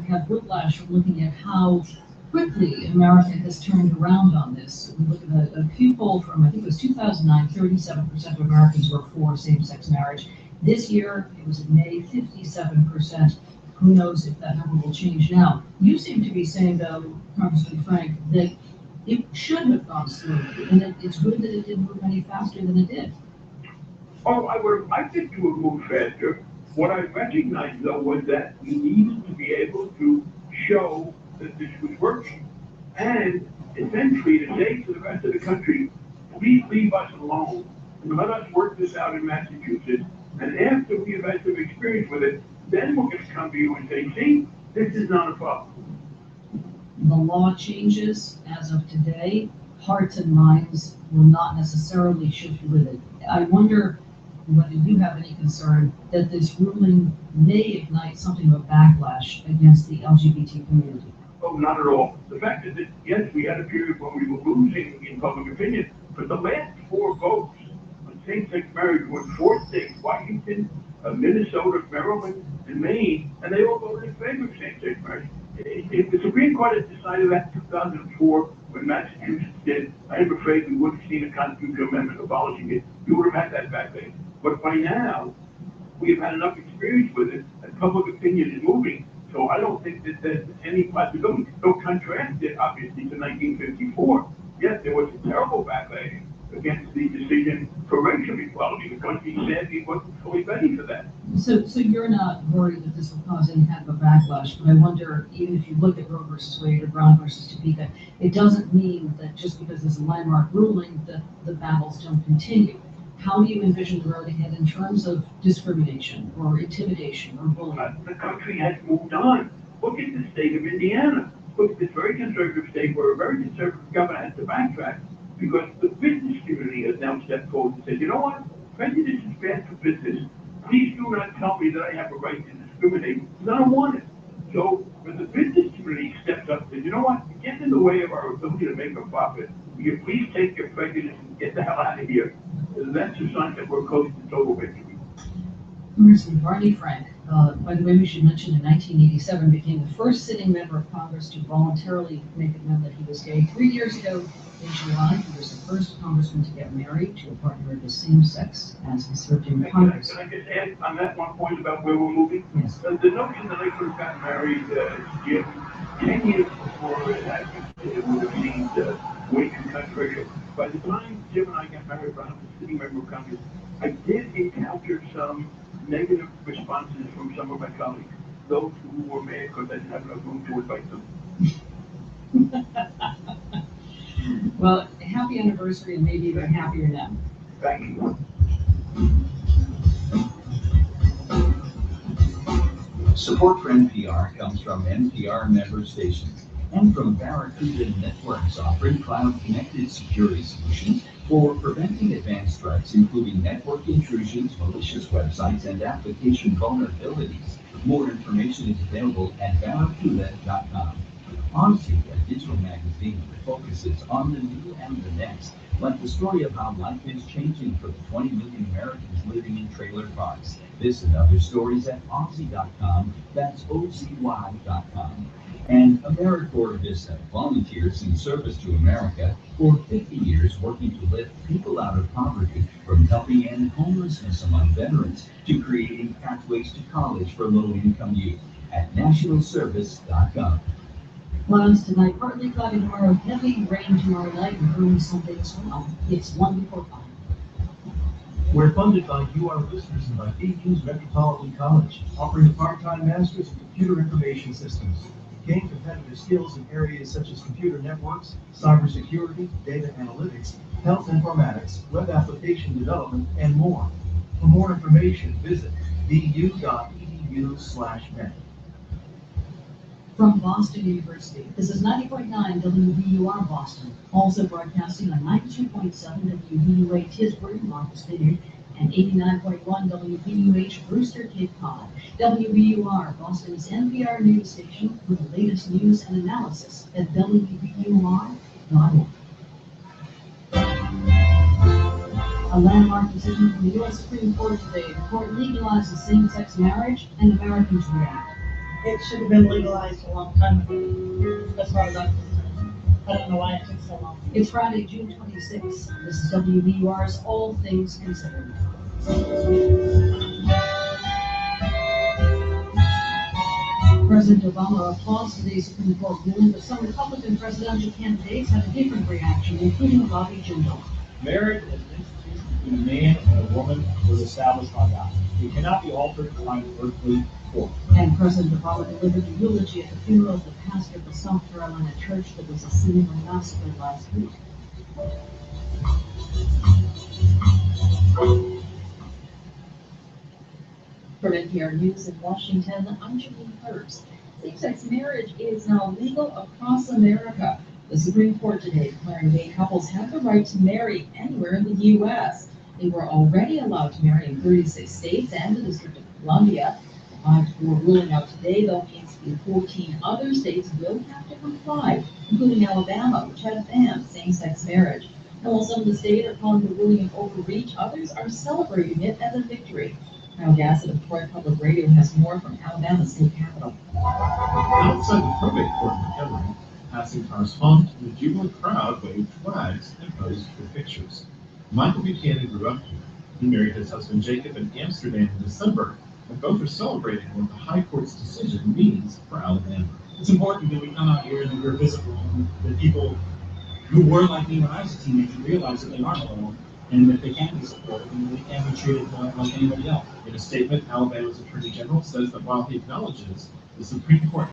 have whiplash from looking at how quickly America has turned around on this. We look at a Pew poll from, I think it was 2009, 37% of Americans were for same-sex marriage. This year, it was in May, 57%. Who knows if that number will change now? You seem to be saying, though, Congressman Frank, that it should have gone slowly, and that it's good that it didn't move any faster than it did. Oh, I think it would move faster. What I recognized, though, was that we needed to be able to show that this was working. And essentially to say to the rest of the country, please leave us alone and let us work this out in Massachusetts. And after we have had some experience with it, then we're going to come to you and say, see, this is not a problem. The law changes as of today. Hearts and minds will not necessarily shift with it. I wonder whether you have any concern that this ruling may ignite something of a backlash against the LGBT community. Oh, not at all. The fact is that, yes, we had a period when we were losing in public opinion, but the last 4 votes on same-sex marriage were in 4 states, Washington, Minnesota, Maryland, and Maine, and they all voted in favor of same-sex marriage. If the Supreme Court had decided that in 2004, when Massachusetts did, I am afraid we would have seen a constitutional amendment abolishing it. We would have had that backlash. But by now, we have had enough experience with it, and public opinion is moving. So I don't think that there's any possibility. Don't contrast it, obviously, to 1954. Yes, there was a terrible backlash against the decision for racial equality. The country sadly wasn't fully ready for that. So you're not worried that this will cause any kind of a backlash, but I wonder, even if you look at Roe versus Wade or Brown versus Topeka, it doesn't mean that just because there's a landmark ruling that the battles don't continue. How do you envision the road ahead in terms of discrimination or intimidation or bullying? The country has moved on. Look at the state of Indiana. Look at this very conservative state where a very conservative governor has to backtrack because the business community has now stepped forward and said, you know what? Prejudice is bad for business. Please do not tell me that I have a right to discriminate because I don't want it. So when the business community steps up and says, you know what? You get in the way of our ability to make a profit. Will you please take your prejudice and get the hell out of here? That's a sign that we're close to total victory. Congressman Barney Frank, by the way, we should mention in 1987 became the first sitting member of Congress to voluntarily make it known that he was gay. 3 years ago in July, he was the first congressman to get married to a partner of the same sex as he served in Congress. Can I just add on that one point about where we're moving? Yes. The notion that I could have gotten married to Jim 10 years before it happened, it would have seemed way too controversial. By the time Jim and I got married, when I was a sitting member of Congress, I did encounter some negative responses from some of my colleagues, those who were mad because I didn't have enough room to invite them. Well, happy anniversary and maybe even happier now. Thank you. Support for NPR comes from NPR member stations and from Barracuda Networks, offering cloud-connected security solutions for preventing advanced threats, including network intrusions, malicious websites, and application vulnerabilities. More information is available at barracuda.com. Odyssey, a digital magazine that focuses on the new and the next, like the story of how life is changing for the 20 million Americans living in trailer parks. This and other stories at Ozy.com. That's OZY.com. And AmeriCorps Vista volunteers in service to America for 50 years, working to lift people out of poverty, from helping end homelessness among veterans to creating pathways to college for low-income youth at nationalservice.gov. Clouds tonight, partly cloudy tomorrow, heavy rain tomorrow night, and early Sunday as well. It's 1 before 5. We're funded by you, our listeners, and by BU's Metropolitan College, offering a part-time master's in computer information systems. Gain competitive skills in areas such as computer networks, cybersecurity, data analytics, health informatics, web application development, and more. For more information, visit bu.edu/med. From Boston University, this is 90.9 WBUR Boston, also broadcasting on 92.7 WBUA Tisbury, Marcus Vineyard, and 89.1 WBUH Brewster Cape Cod. WBUR, Boston's NPR news station, with the latest news and analysis at WBUR.org. A landmark decision from the U.S. Supreme Court today. The court legalizes same-sex marriage, and Americans react. It should have been legalized a long time ago, as far as I'm concerned. I don't know why it took so long. It's Friday, June 26th. This is WBUR's All Things Considered. President Obama applauds today's Supreme Court ruling, but some Republican presidential candidates have a different reaction, including Bobby Jindal. Marriage as an institution between a man and a woman was established by God. It cannot be altered by earthly force. And President Obama delivered a eulogy at the funeral of the pastor of the South Carolina church that was seemingly massacred last week. From NPR News in Washington, I'm Janine Hurst. Same-sex marriage is now legal across America. The Supreme Court today declaring gay couples have the right to marry anywhere in the U.S. They were already allowed to marry in 36 states and the District of Columbia. The 5-4 ruling out today, though, means the 14 other states will have to comply, including Alabama, which has banned same-sex marriage. And while some of the states are calling the ruling an overreach, others are celebrating it as a victory. Kyle Gassett of Troy Public Radio has more from Alabama's state capitol. Outside the probate court in Montgomery, passing cars honked, and the jubilant crowd waved flags and posed for pictures. Michael Buchanan grew up here. He married his husband Jacob in Amsterdam in December, and both are celebrating what the High Court's decision means for Alabama. It's important that we come out here and that we're visible, and that people who were like me when I was a teenager realize that they aren't alone, and that they can be supported, and they can be treated like anybody else. In a statement, Alabama's Attorney General says that while he acknowledges the Supreme Court